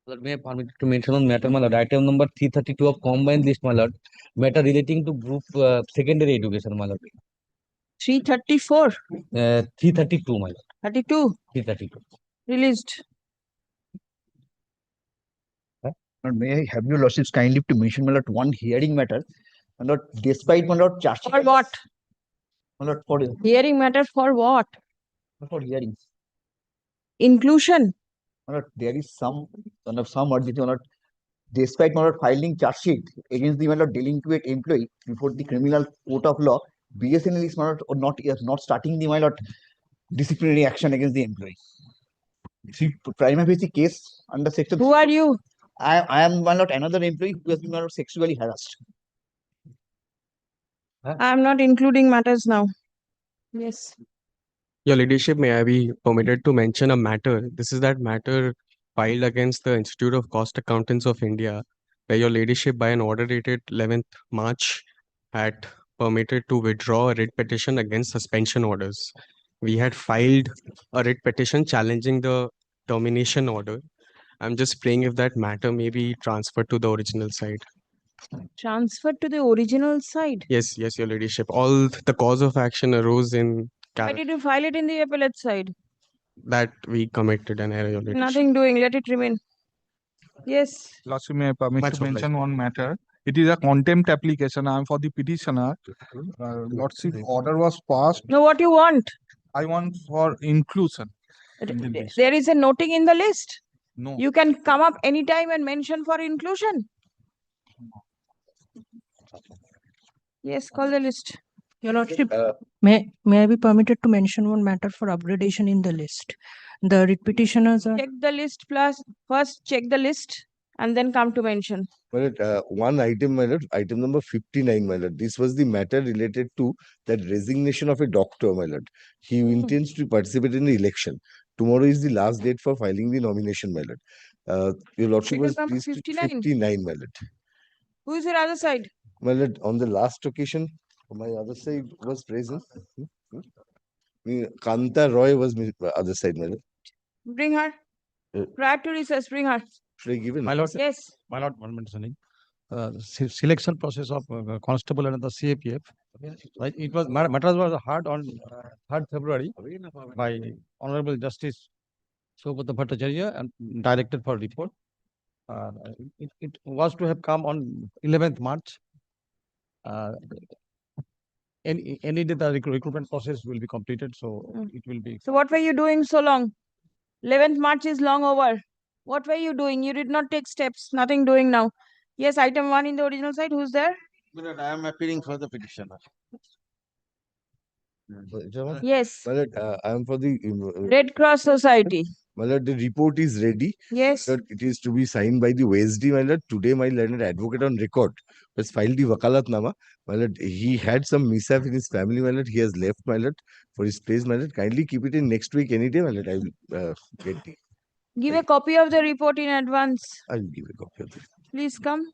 Lord, may I permit to mention on matter, my lord, item number 332 of combined list, my lord, matter relating to group secondary education, my lord. 334, 332, my lord. 32, 332. released. Lord, may I have your lordships kindly to mention, my lord, one hearing matter, my lord, despite my lord charge sheet. For what? My lord, for Hearing matter for what? hearings. Inclusion. My lord, there is some urgency, my lord, despite my lord filing charge sheet against the my lord delinquent employee before the criminal court of law, BSNL is my lord or not starting the my lord disciplinary action against the employee. See, prima facie case under section. Who are you? I am my lord another employee who has been my lord sexually harassed. I am not including matters now. Yes. Your Ladyship, may I be permitted to mention a matter? This is that matter filed against the Institute of Cost Accountants of India, where Your Ladyship, by an order dated 11th March, had permitted to withdraw a writ petition against suspension orders. We had filed a writ petition challenging the termination order. I'm just praying if that matter may be transferred to the original side. Transferred to the original side. Yes, Your Ladyship. All the cause of action arose in Why did you file it in the appellate side? that we committed an error, Your Ladyship. Nothing doing. Let it remain. Yes. Lordship, may I permit Much to obliged. mention one matter? It is a contempt application. I am for the petitioner. Lordship, order was passed. No, what you want? I want for inclusion. in the list. There is a noting in the list. No. You can come up anytime and mention for inclusion. Yes, call the list. Your Lordship, may I be permitted to mention one matter for upgradation in the list? The writ petitioners are. Check the list plus first check the list and then come to mention. My lord, one item, my lord, item number 59, my lord. This was the matter related to that resignation of a doctor, my lord. He intends to participate in the election. Tomorrow is the last date for filing the nomination, my lord. Your lordship was Number pleased to 59. 59, my lord. Who is your other side? My lord, on the last occasion, my other side was present. Kanta Roy was my other side, my lord. Bring her. Prior to recess, bring her. Should I give it? My lord, Yes. my lord, one minute, Sunny. Selection process of constable and the CAPF. Right, it was matters was heard on 3rd February by Honorable Justice Sobhata Bhattacharya and directed for report. It was to have come on 11th March. Any day the recruitment process will be completed, so it will be. So what were you doing so long? 11th March is long over. What were you doing? You did not take steps. Nothing doing now. Yes, item 1 in the original side. Who's there? I am appealing for the petitioner. Yes. My lord, I am for the Red Cross Society. my lord, the report is ready. Yes. My lord, it is to be signed by the OSD, my lord. Today, my learned advocate on record has filed the Wakalatnama. My lord, he had some mishap in his family, my lord. He has left, my lord, for his place, my lord. Kindly keep it in next week any day, my lord. I will get the. Give a copy of the report in advance. I will give a copy of it. Please come.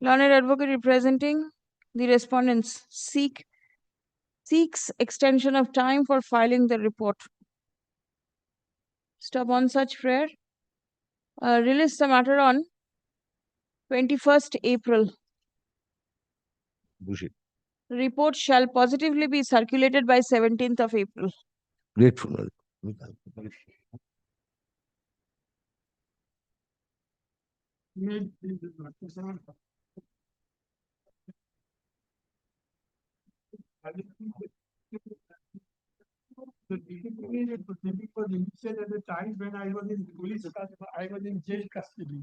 Learned advocate representing the respondents seeks extension of time for filing the report. Stop on such prayer. Release the matter on 21st April. Bullshit. Report shall positively be circulated by 17th of April. Grateful, my lord. The disciplinary proceeding was initiated at the time when I was in police custody, I was in jail custody.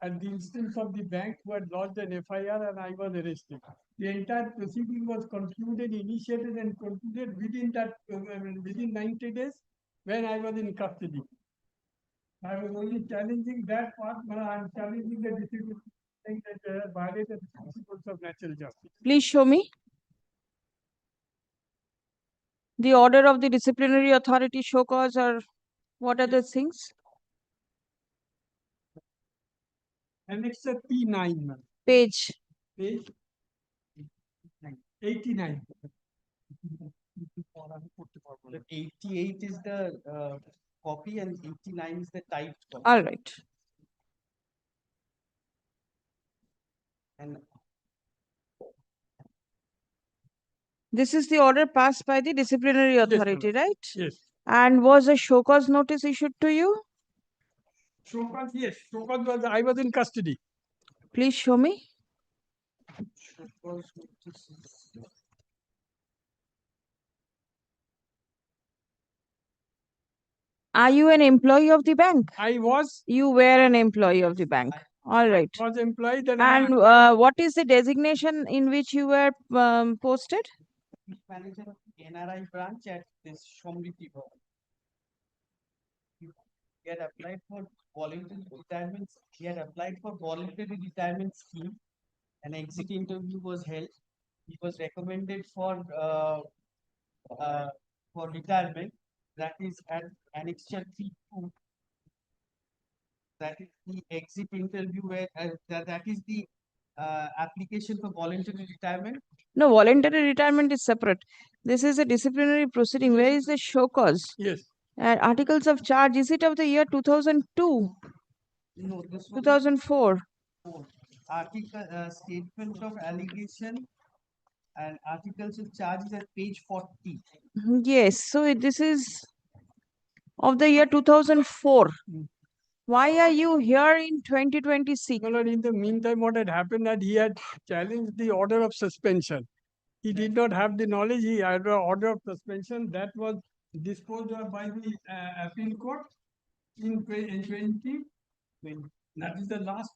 And the instance of the bank who had lodged an FIR and I was arrested. The entire proceeding was concluded, initiated and concluded within within 90 days when I was in custody. I was only challenging that part, but I am challenging the discipline saying that violated the principles of natural justice. Please show me. The order of the disciplinary authority, show cause, or what are the things? Annex P9, ma'am. Page. Page 89. The 88 is the copy and 89 is the typed copy. All right. And This is the order passed by the disciplinary authority, right? Yes. And was a show cause notice issued to you? Showcase, yes. Showcase was, I was in custody. Please show me. Are you an employee of the bank? I was, You were an employee of the bank. All right. was employed and And what is the designation in which you were posted? manager of NRI branch at this Shomriti Bhavan. He had applied for voluntary retirement. He had applied for voluntary retirement scheme. An exit interview was held. He was recommended for retirement. That is at Annexure 3(2). That is the exit interview where that is the application for voluntary retirement. No, voluntary retirement is separate. This is a disciplinary proceeding. Where is the show cause? yes. Articles of charge, is it of the year 2002, No, this was 2004? article statement of allegation and articles of charges at page 40. Yes, so this is of the year 2004. Why are you here in 2026? No, Lord, in the meantime, what had happened that he had challenged the order of suspension. He did not have the knowledge. He had an order of suspension that was disposed of by the appeal court in 2020. That is the last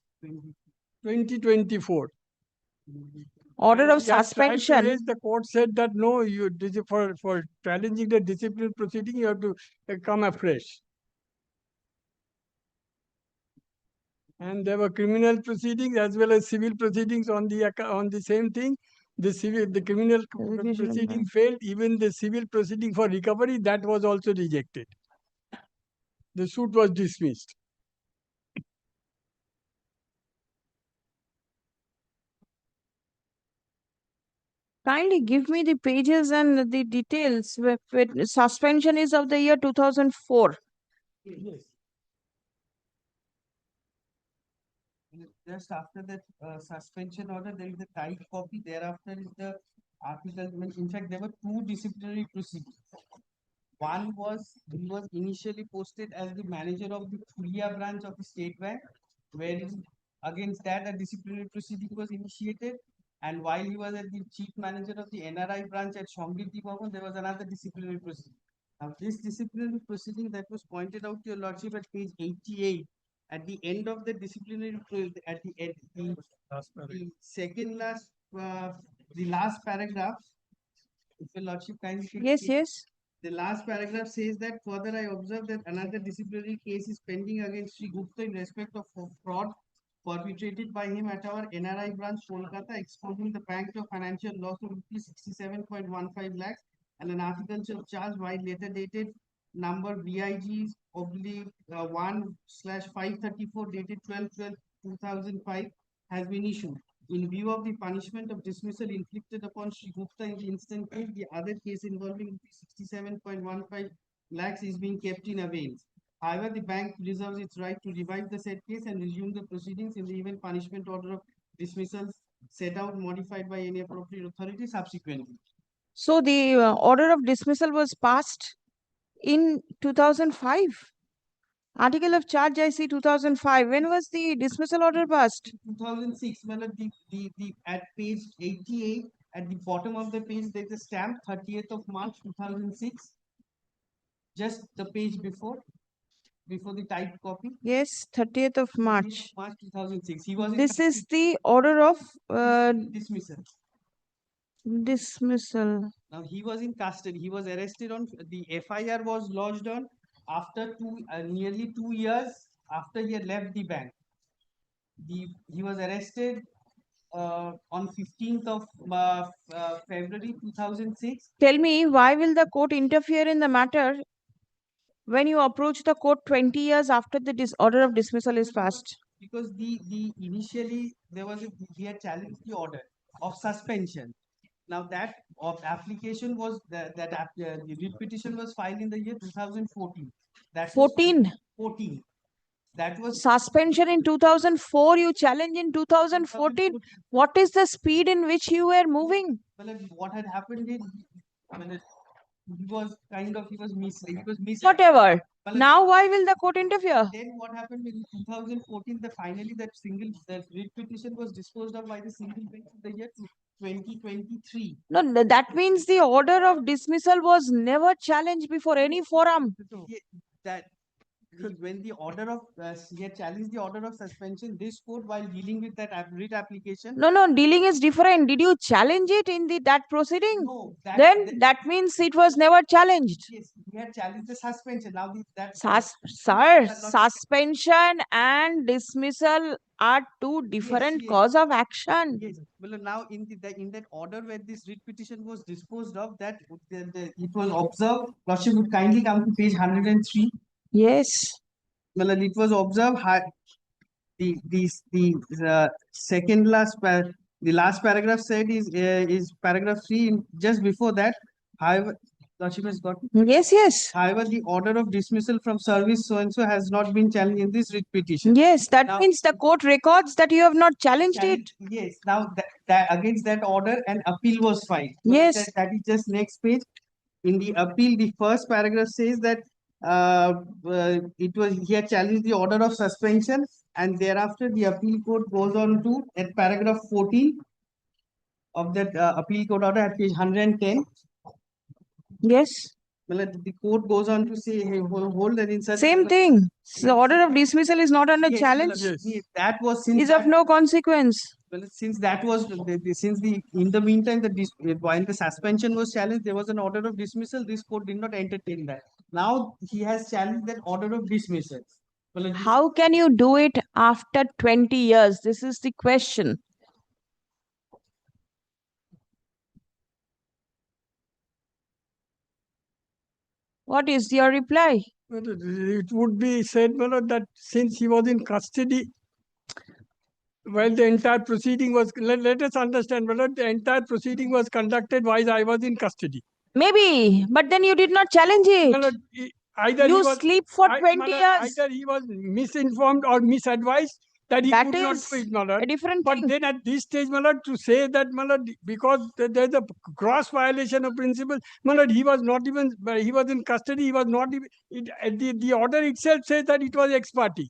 2024. Order of He had tried to suspension. raise, the court said that no, you for challenging the discipline proceeding, you have to come afresh. And there were criminal proceedings as well as civil proceedings on the same thing. The criminal Revision of proceeding mind. failed. Even the civil proceeding for recovery, that was also rejected. The suit was dismissed. Kindly give me the pages and the details. Suspension is of the year 2004. Yes. Just after that suspension order, there is a typed copy. Thereafter is the article. In fact, there were two disciplinary proceedings. One was he was initially posted as the manager of the Fulia branch of the State Bank, where against that a disciplinary proceeding was initiated. And while he was at the chief manager of the NRI branch at Shomriti Bhavan, there was another disciplinary proceeding. Now, this disciplinary proceeding that was pointed out to your lordship at page 88, at the end of the disciplinary, at the end, the second last, the last paragraph, if your lordship kindly. Yes, yes. The last paragraph says that further I observe that another disciplinary case is pending against Sri Gupta in respect of fraud perpetrated by him at our NRI branch Kolkata, exposing the bank to financial loss of 67.15 lakhs and an article of charge while later dated number BIG oblique 1/534 dated 12/12/2005 has been issued. In view of the punishment of dismissal inflicted upon Sri Gupta in the instant case, the other case involving 67.15 lakhs is being kept in abeyance. However, the bank reserves its right to revive the said case and resume the proceedings in the event punishment order of dismissal set out modified by any appropriate authority subsequently. So the order of dismissal was passed in 2005. Article of charge, I see 2005. When was the dismissal order passed? 2006, well, the at page 88, at the bottom of the page, there's a stamp 30th of March 2006. Just the page before the typed copy. Yes, 30th of March. March 2006. He was This is the order of dismissal. dismissal. Now he was in custody. He was arrested on the FIR was lodged on after nearly 2 years after he had left the bank. He was arrested on 15th of February 2006. Tell me, why will the court interfere in the matter when you approach the court 20 years after the order of dismissal is passed? Because the initially there was he had challenged the order of suspension. Now that of application was the writ petition was filed in the year 2014. That was 14. 14. That was Suspension in 2004, you challenge in 2014. What is the speed in which you were moving? well, what had happened is, well, he was missing. He was missing. Whatever. Well, Now, why will the court interfere? then what happened in 2014? Finally that writ petition was disposed of by the single bench in the year 2023. No, that means the order of dismissal was never challenged before any forum. That when the order of he had challenged the order of suspension, this court, while dealing with that writ application. No, dealing is different. Did you challenge it in that proceeding? No, That means it was never challenged. Yes, he had challenged the suspension. Now Sir, suspension and dismissal are two different yes. cause of action. Yes. Well, now in that order where this writ petition was disposed of, that it was observed. Lordship would kindly come to page 103. Yes. Well, it was observed. The second last the last paragraph said is paragraph 3. Just before that, however, Lordship has got. Yes. However, the order of dismissal from service so and so has not been challenged in this writ petition. Yes, that means the court records that you have not challenged it. Yes. Now that against that order, an appeal was filed. So Yes. that is just next page. In the appeal, the first paragraph says that he had challenged the order of suspension, and thereafter the appeal court goes on to at paragraph 14 of that appeal court order at page 110. Yes. Well, the court goes on to say, hey, hold that in such. Same thing. The order of dismissal is not under Yes, challenge. yes. That was since Is of no consequence. well, since that was in the meantime while the suspension was challenged, there was an order of dismissal. This court did not entertain that. Now he has challenged that order of dismissal. Well, How can you do it after 20 years? This is the question. What is your reply? It would be said, my lord, that since he was in custody, while the entire proceeding was, let us understand, my lord, the entire proceeding was conducted while I was in custody. Maybe, but then you did not challenge it. My lord, either You he was, sleep for my 20 lord, years. either he was misinformed or misadvised that he That could not is do it, my lord. a different But thing. then at this stage, my lord, to say that, my lord, because there's a gross violation of principle, my lord, he was not even, he was in custody, he was not even, the order itself says that it was ex parte.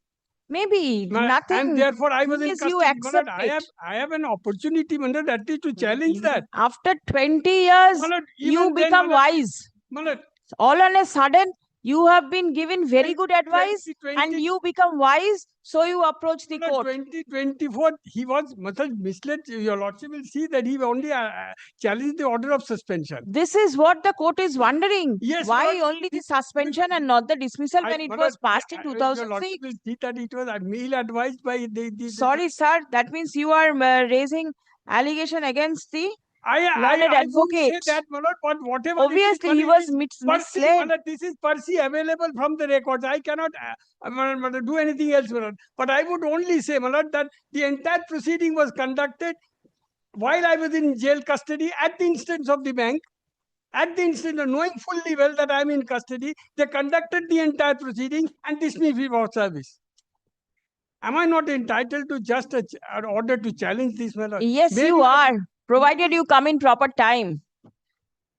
Maybe And nothing. therefore I was in Yes, you custody. My accept lord, it. I have an opportunity, my lord, at least to challenge that. After 20 years, My lord, you even then, become my lord, wise. my lord, All on a sudden, you have been given very good advice 2020 and you become wise, so you approach the my lord, court. 2024, he was misled. Your lordship will see that he only challenged the order of suspension. This is what the court is wondering. Yes, Why my lord, only the suspension and not the dismissal when it my was lord, passed in your lordship 2006? will see that it was ill-advised by Sorry, sir. That means you are raising allegation against the learned I won't say advocate. that, my lord, but whatever Obviously, it is, he it was is per se, my misled. lord, this is per se available from the records. I cannot my lord, do anything else, my lord. But I would only say, my lord, that the entire proceeding was conducted while I was in jail custody at the instance of the bank. At the instance of knowing fully well that I am in custody, they conducted the entire proceeding and dismissed me for service. Am I not entitled to just an order to challenge this, my lord? Yes, Maybe you are, provided you come in proper time.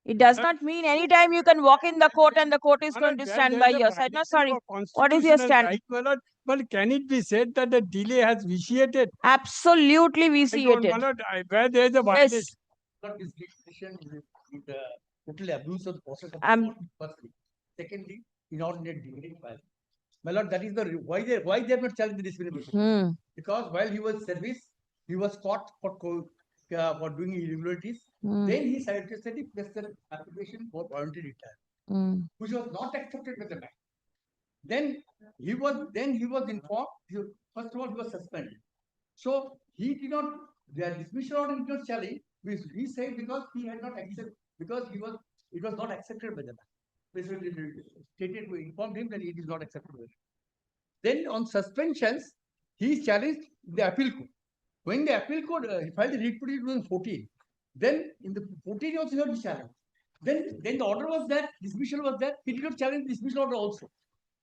It does not mean anytime you can walk in the court and the court is going to stand by your side. No, sorry. What is your stand? Right, my lord, but can it be said that the delay has vitiated? Absolutely I don't, vitiated. my lord, where there is a violation. Yes. Not this decision with the total abuse of the process of firstly. Secondly, inordinate delay. My lord, that is the why they have not challenged the disciplinary proceeding. Because while he was service, he was caught for doing irregularities. Then he suggested an application for voluntary retirement, which was not accepted by the bank. Then he was informed. First of all, he was suspended. So he did not. The dismissal order did not challenge. He said because he had not accepted, because it was not accepted by the bank. Basically, stated, we informed him that it is not accepted by the bank. Then on suspensions, he challenged the appeal court. When the appeal court filed the writ petition in 2014, then in the 14 also he had to challenge. Then the order was that dismissal was that he did not challenge the dismissal order also.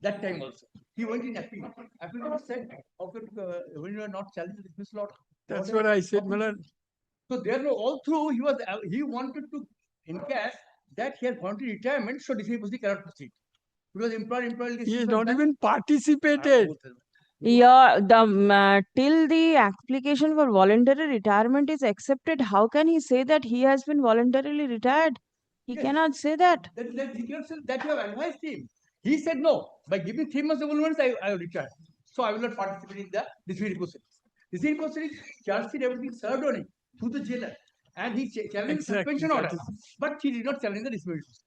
That time also. He went in appeal. Appeal said, when you are not challenging the dismissal order. That's what I said, Malan. So there all through he wanted to encash that he has voluntary retirement, so dismissal proceeding cannot proceed. Because employer He has not even participated. Till the application for voluntary retirement is accepted, how can he say that he has been voluntarily retired? He Yes. cannot say that. He cannot say that you have advised him. He said no. By giving 3 months of volunteers, I will retire. So I will not participate in the dismissal proceedings. Dismissal proceedings, charge sheet, everything served on him through the jailer. And he challenged the Exactly, suspension that order. is- But he did not challenge the dismissal.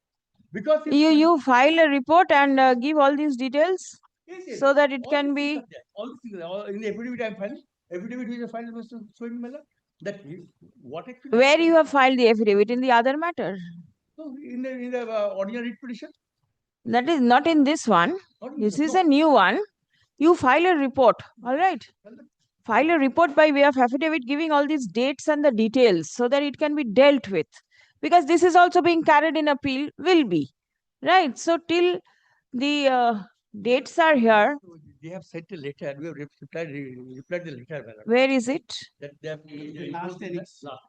Because You file a report and give all these details Yes, yes. so that it All can these things be. are there. All these things are there. All in the affidavit I am filing. Affidavit which I filed with Mr. Swami Mala, that what actually Where you have filed the affidavit in the other matter? so in the ordinary writ petition. That is not in this one. Not in This this is one. a new one. You file a report, all right? File a report by way of affidavit giving all these dates and the details so that it can be dealt with. Because this is also being carried in appeal, will be. Right? So till the dates are here, They have sent a letter. We have replied the letter. Madam. where is it? That they have Last annex. last.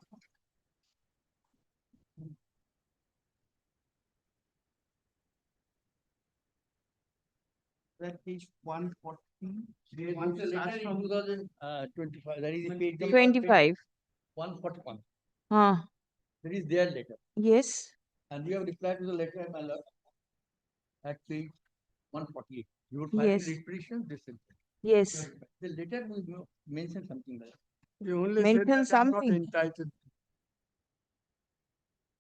That is 140. They want the letter in 2025. That is the page number 25. 141. Huh. That is their letter. Yes. And you have replied to the letter, my lord, at page 148. You would find Yes. the writ petition, this is. Yes. The letter will mention something like that. You only Mention said that I'm not something. entitled.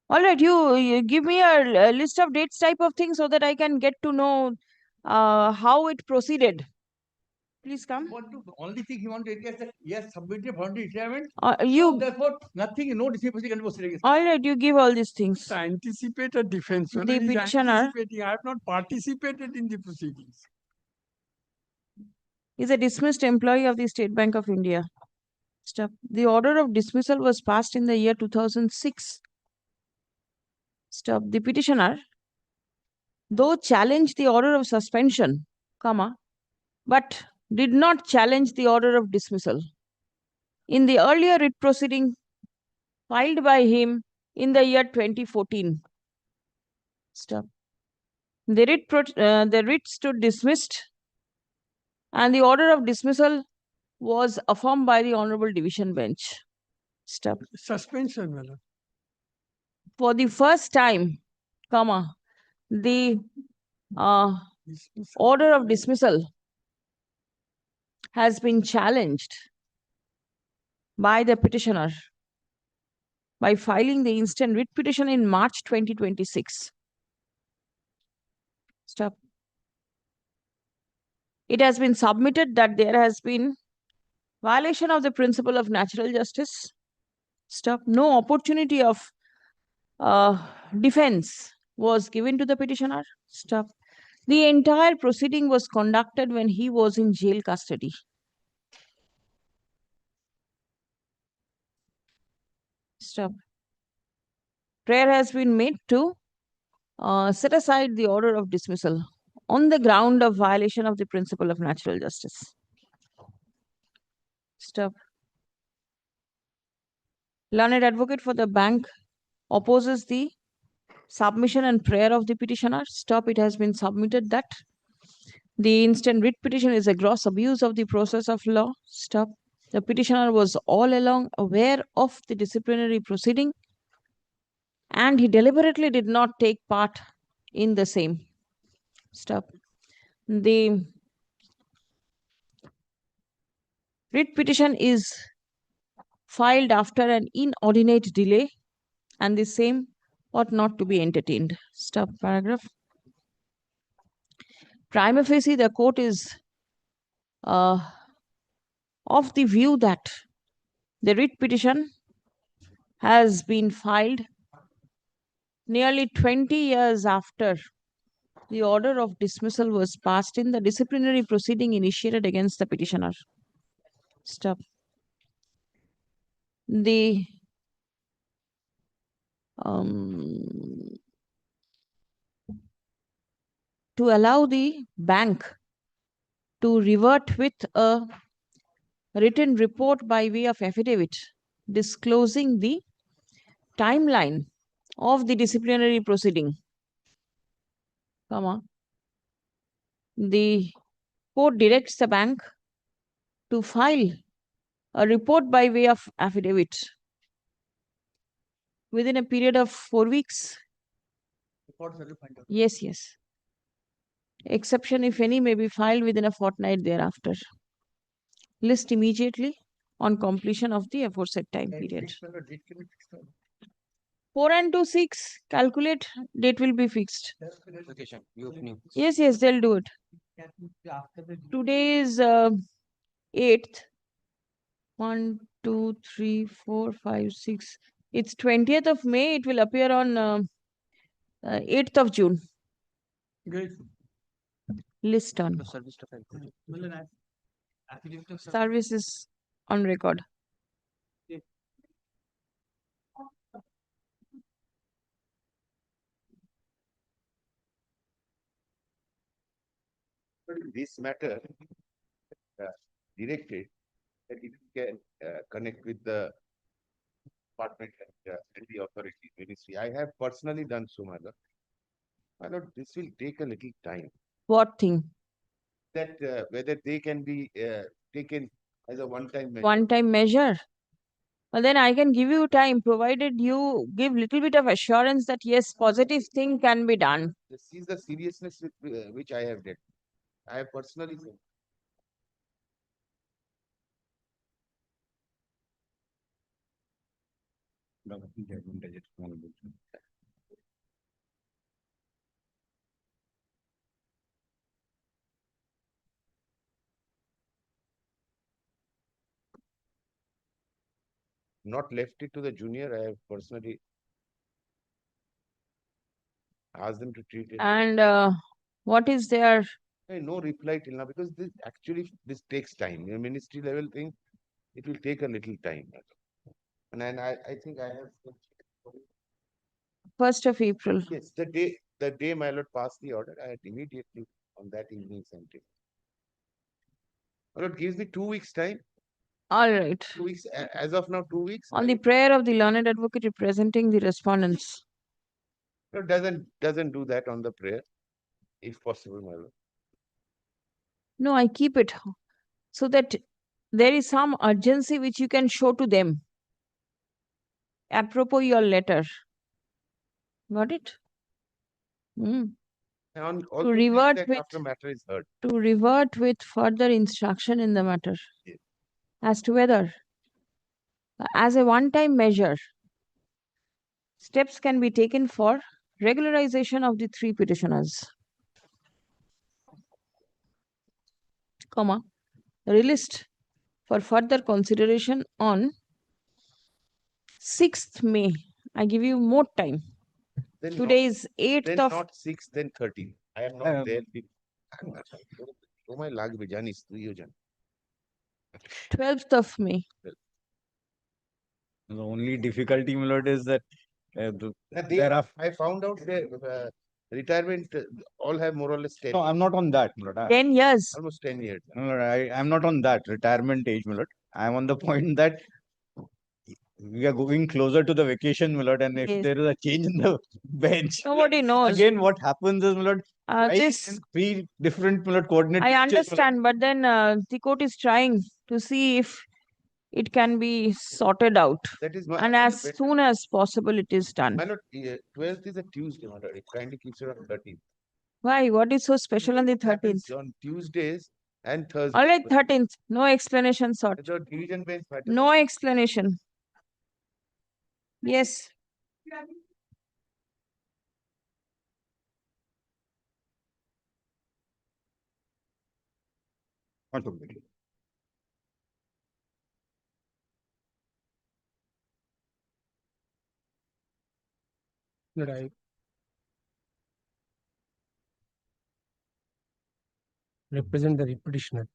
All right, you give me a list of dates type of thing so that I can get to know how it proceeded. Please come. The only thing he wanted to is that he has submitted voluntary retirement. You. So therefore, nothing, no dismissal can be proceeded against him. All right, you give all these things. To anticipate a defense. Whether The he's petitioner anticipating, I have not participated in the proceedings. is a dismissed employee of the State Bank of India. Stop. The order of dismissal was passed in the year 2006. Stop. The petitioner, though challenged the order of suspension, comma, but did not challenge the order of dismissal. In the earlier writ proceeding filed by him in the year 2014. Stop. The writ stood dismissed and the order of dismissal was affirmed by the Honorable Division Bench. Stop. Suspension, madam. For the first time, comma, the order of dismissal has been challenged by the petitioner by filing the instant writ petition in March 2026. Stop. It has been submitted that there has been violation of the principle of natural justice. Stop. No opportunity of defense was given to the petitioner. Stop. The entire proceeding was conducted when he was in jail custody. Stop. Prayer has been made to set aside the order of dismissal on the ground of violation of the principle of natural justice. Stop. Learned advocate for the bank opposes the submission and prayer of the petitioner. Stop. It has been submitted that the instant writ petition is a gross abuse of the process of law. Stop. The petitioner was all along aware of the disciplinary proceeding and he deliberately did not take part in the same. Stop. The writ petition is filed after an inordinate delay and the same ought not to be entertained. Stop. Paragraph. Prima facie, the court is of the view that the writ petition has been filed nearly 20 years after the order of dismissal was passed in the disciplinary proceeding initiated against the petitioner. Stop. The to allow the bank to revert with a written report by way of affidavit disclosing the timeline of the disciplinary proceeding, the court directs the bank to file a report by way of affidavit within a period of 4 weeks. Yes, yes. Exception, if any, may be filed within a fortnight thereafter. List immediately on completion of the aforesaid time period. 4 and 2, 6. Calculate, date will be fixed. Yes, yes, they'll do it. Today is 8th. 1, 2, 3, 4, 5, 6. It's 20th of May. It will appear on 8th of June. Great. List on. Service is on record. This matter directed that if you can connect with the department and the authority ministry. I have personally done so, my lord. My lord, this will take a little time. What thing? That whether they can be taken as a one-time measure. One-time measure. Well, then I can give you time, provided you give little bit of assurance that yes, positive thing can be done. This is the seriousness with which I have done. I have personally said. Not left it to the junior. I have personally asked them to treat it. And what is their? No reply till now because this takes time. Your ministry level thing, it will take a little time. And I think I have. 1st of April. Yes, the day my lord passed the order, I had immediately on that evening sent it. My lord gives me 2 weeks time. All right. 2 weeks, as of now, 2 weeks. On the prayer of the learned advocate representing the respondents. No, doesn't do that on the prayer, if possible, my lord. No, I keep it so that there is some urgency which you can show to them. Apropos your letter. Got it? And To revert with after matter is heard. To revert with further instruction in the matter. Yes. As to whether, as a one-time measure, steps can be taken for regularization of the 3 petitioners. Released for further consideration on 6th May. I give you more time. Then Today is 8th then of not 6, then 13. I am not there. Oh my lag janis tu yo jan. 12th of May. The only difficulty, my lord, is that I found out their retirement all have more or less 10. No, I'm not on that, my lord. 10 years. Almost 10 years. No, Lord, I'm not on that retirement age, my lord. I'm on the point that we are going closer to the vacation, my lord, and if Yes. there is a change in the bench, Nobody knows. again, what happens is, my lord, This 3 different, my lord, coordinate. I understand, but then the court is trying to see if it can be sorted out. That is And as soon as possible, it is done. My lord, 12th is a Tuesday, my lord. It kindly keeps it on 13th. Why? What is so special on the 13th? On Tuesdays and Thursdays. All right, 13th. No explanation sought. The division bench matter. No explanation. Yes. Right. Represent the petitioner.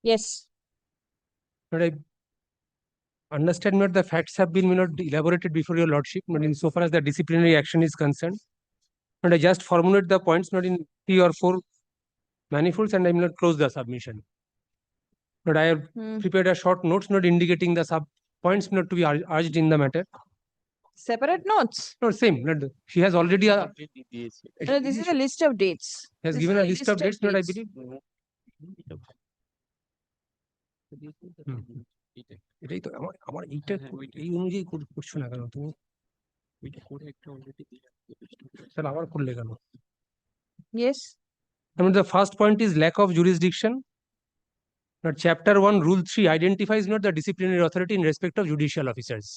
Yes. But I understand that the facts have been elaborated before your lordship, not in so far as the disciplinary action is concerned. And I just formulate the points not in 3 or 4 manifolds, and I will not close the submission. But I have prepared a short notes not indicating the sub points not to be urged in the matter. Separate notes. No, same. Not she has already No, this is a list of dates. has This given is a list of dates, not I believe. এটাই তো আমার এইটা এই অনুযায়ী করছো না কেন তুমি? তাহলে আবার করলে কেন? Yes. I mean, the first point is lack of jurisdiction. But chapter 1, rule 3 identifies not the disciplinary authority in respect of judicial officers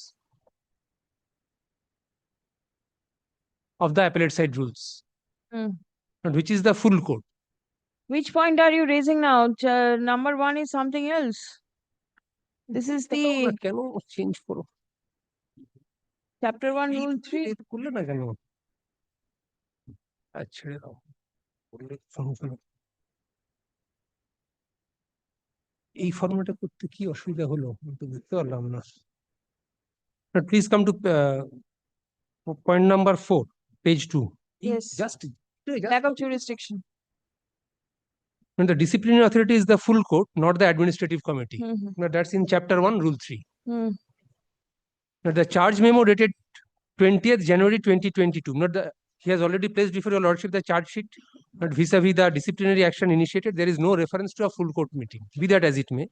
of the appellate side rules. But which is the full court. Which point are you raising now? Number 1 is something else. This is the কেন change করো? chapter 1, rule 3. করলে না কেন? ছেড়ে দাও। এই ফর্মেটে করতে কি অসুবিধা হলো? তো বুঝতে পারলাম না। Please come to point number 4, page 2. Yes. Just Lack of jurisdiction. when the disciplinary authority is the full court, not the administrative committee. Now that's in chapter 1, rule 3. Now the charge memo dated 20th January 2022. Not the he has already placed before your lordship the charge sheet, but vis-a-vis the disciplinary action initiated, there is no reference to a full court meeting. Be that as it may,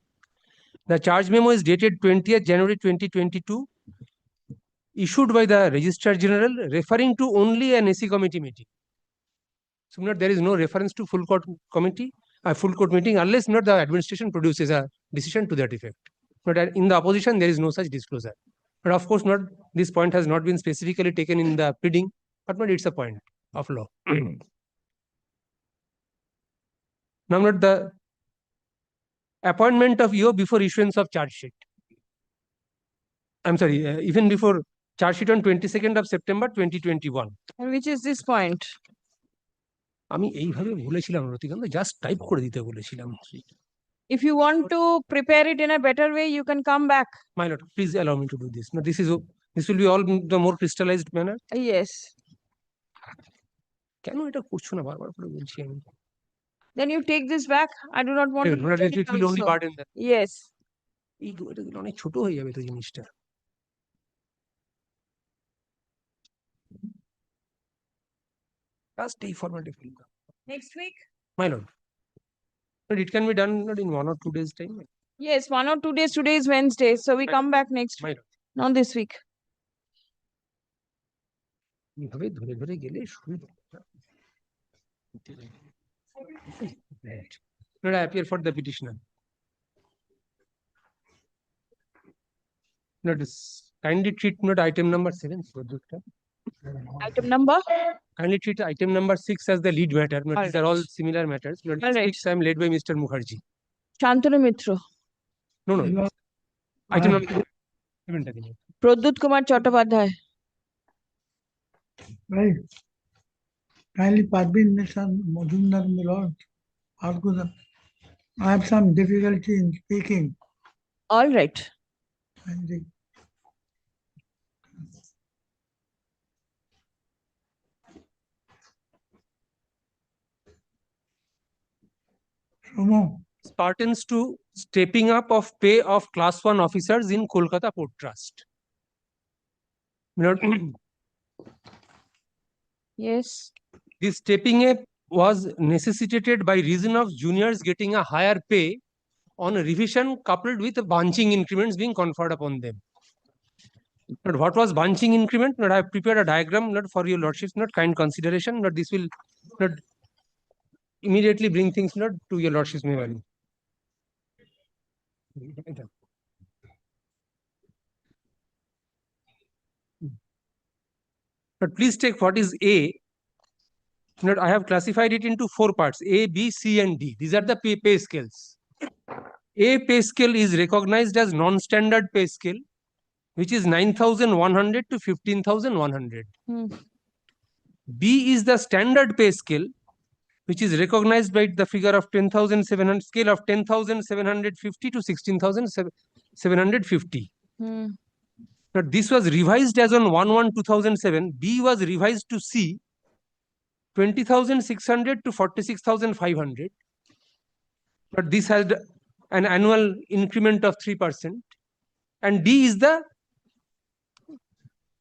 the charge memo is dated 20th January 2022, issued by the Registrar General, referring to only an AC committee meeting. So not there is no reference to full court committee, a full court meeting, unless not the administration produces a decision to that effect. But in the opposition, there is no such disclosure. But of course, not this point has not been specifically taken in the pleading, but not it's a point of law. Now, not the appointment of EO before issuance of charge sheet. I'm sorry, even before charge sheet on 22nd of September 2021. And which is this point? আমি এইভাবে বলেছিলাম Ratikanta, just type করে দিতে বলেছিলাম। If you want to prepare it in a better way, you can come back. My lord, please allow me to do this. Now, this will be all the more crystallized manner. Yes. কেন এটা করছো না বারবার করে বলছি আমি? Then you take this back. I do not want to take it will only also. burden that. Yes. এটা অনেক ছোট হয়ে যাবে তো জিনিসটা। Just এই ফরম্যাটে ফিল দাও। Next week? My lord. But it can be done not in 1 or 2 days time. Yes, 1 or 2 days. Today is Wednesday. So we come back next week. Not this week. এইভাবে ধরে ধরে গেলে শুরু Not I appear for the petitioner. Notice kindly treat not item number 7. Item number? Kindly treat item number 6 as the lead matter. These are all similar matters. Right. 6 I am led by Mr. Mukherjee. Shantanu Mitra. No. Item number 7. Pradut Kumar Chattopadhyay. Right. Kindly pardon me, Mr. Majumdar, my lord. I have some difficulty in speaking. All right. Spartans to stepping up of pay of class 1 officers in Kolkata Port Trust. Yes. This stepping up was necessitated by reason of juniors getting a higher pay on revision coupled with bunching increments being conferred upon them. But what was bunching increment? Not I have prepared a diagram not for your lordship's not kind consideration, but this will not immediately bring things not to your lordship's memory. But please take what is A. Not I have classified it into 4 parts: A, B, C, and D. These are the pay scales. A pay scale is recognized as non-standard pay scale, which is 9,100 to 15,100. B is the standard pay scale, which is recognized by the figure of 10,700 scale of 10,750 to 16,750. Now, this was revised as on 1/1/2007. B was revised to C, 20,600 to 46,500. But this had an annual increment of 3%. And D is the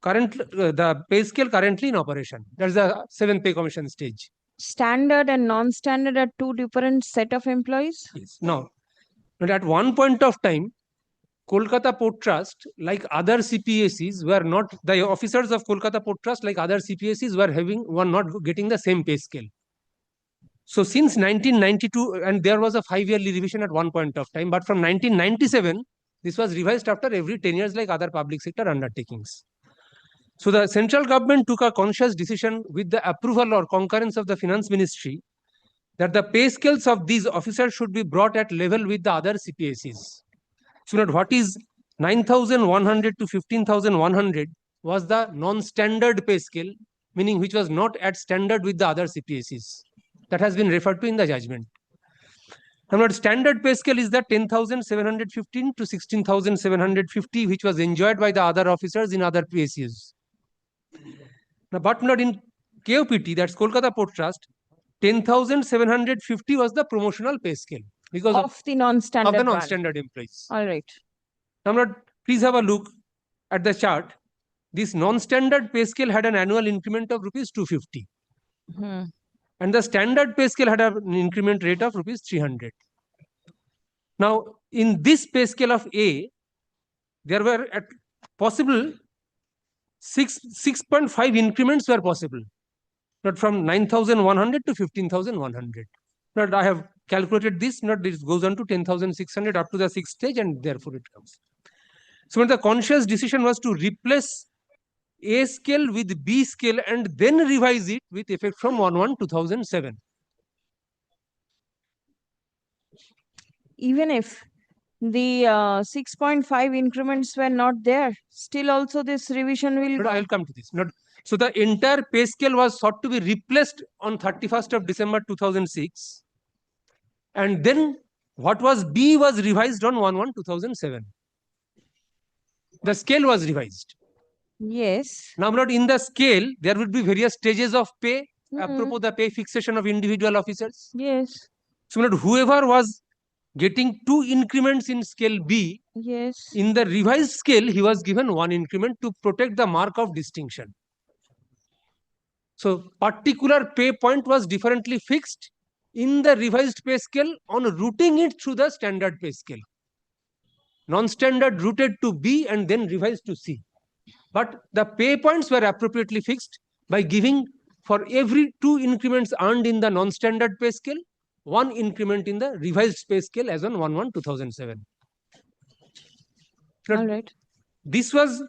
current the pay scale currently in operation. That's the 7th pay commission stage. Standard and non-standard are two different set of employees? Yes. Now, but at one point of time, Kolkata Port Trust, like other CPSEs, were not the officers of Kolkata Port Trust, like other CPSEs, were not getting the same pay scale. So since 1992, and there was a 5-yearly revision at one point of time, but from 1997, this was revised after every 10 years, like other public sector undertakings. So the central government took a conscious decision with the approval or concurrence of the finance ministry that the pay scales of these officers should be brought at level with the other CPSEs. So now what is 9,100 to 15,100 was the non-standard pay scale, meaning which was not at standard with the other CPSEs. That has been referred to in the judgment. Now, standard pay scale is the 10,715 to 16,750, which was enjoyed by the other officers in other PSUs. Now, but not in KOPT, that's Kolkata Port Trust, 10,750 was the promotional pay scale because of the non-standard employees. All right. Now, please have a look at the chart. This non-standard pay scale had an annual increment of rupees 250. And the standard pay scale had an increment rate of rupees 300. Now, in this pay scale of A, there were at possible 6.5 increments were possible, not from 9,100 to 15,100. Not I have calculated this, not this goes on to 10,600 up to the 6th stage, and therefore it comes. So when the conscious decision was to replace A scale with B scale and then revise it with effect from 1/1/2007. Even if the 6.5 increments were not there, still also this revision will But I will come to this. So the entire pay scale was sought to be replaced on 31st of December 2006. And then what was B was revised on 1/1/2007. The scale was revised. Yes. Now, not in the scale, there would be various stages of pay, apropos the pay fixation of individual officers. Yes. So, whoever was getting 2 increments in scale B, yes, in the revised scale, he was given 1 increment to protect the mark of distinction. So, particular pay point was differently fixed in the revised pay scale on routing it through the standard pay scale. Non-standard routed to B and then revised to C. But the pay points were appropriately fixed by giving for every 2 increments earned in the non-standard pay scale, 1 increment in the revised pay scale as on 1/1/2007. All right. This was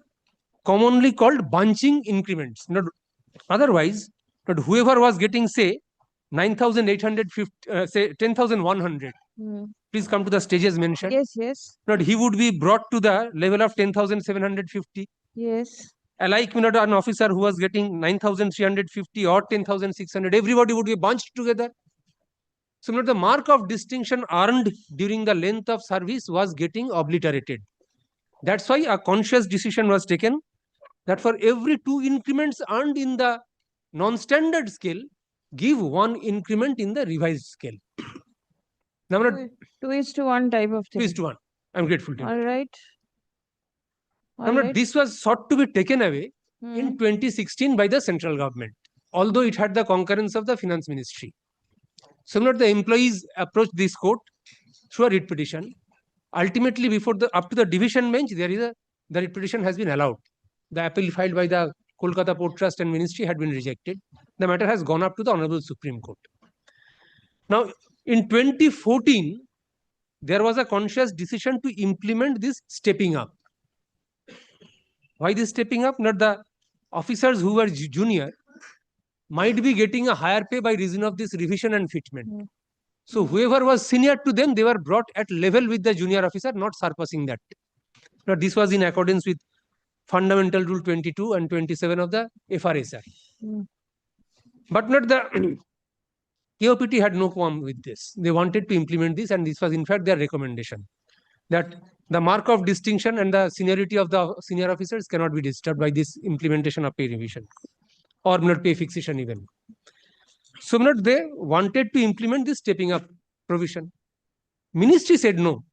commonly called bunching increments. Otherwise, whoever was getting, say, 9,850, say 10,100, please come to the stages mentioned. Yes, yes. He would be brought to the level of 10,750. Yes. Like an officer who was getting 9,350 or 10,600, everybody would be bunched together. So the mark of distinction earned during the length of service was getting obliterated. That's why a conscious decision was taken that for every 2 increments earned in the non-standard scale, give 1 increment in the revised scale. Now, 2:1 type of thing. 2:1. I'm grateful to you. All right. Now, this was sought to be taken away in 2016 by the central government, although it had the concurrence of the finance ministry. So, the employees approached this court through a writ petition. Ultimately, up to the division bench, the writ petition has been allowed. The appeal filed by the Kolkata Port Trust and Ministry had been rejected. The matter has gone up to the Honorable Supreme Court. Now, in 2014, there was a conscious decision to implement this stepping up. Why this stepping up? Not the officers who were junior might be getting a higher pay by reason of this revision and fitment. So whoever was senior to them, they were brought at level with the junior officer, not surpassing that. Now, this was in accordance with Fundamental Rule 22 and 27 of the FRSR. But not the KOPT had no qualm with this. They wanted to implement this, and this was in fact their recommendation, that the mark of distinction and the seniority of the senior officers cannot be disturbed by this implementation of pay revision or not pay fixation even. So not they wanted to implement this stepping up provision. Ministry said no.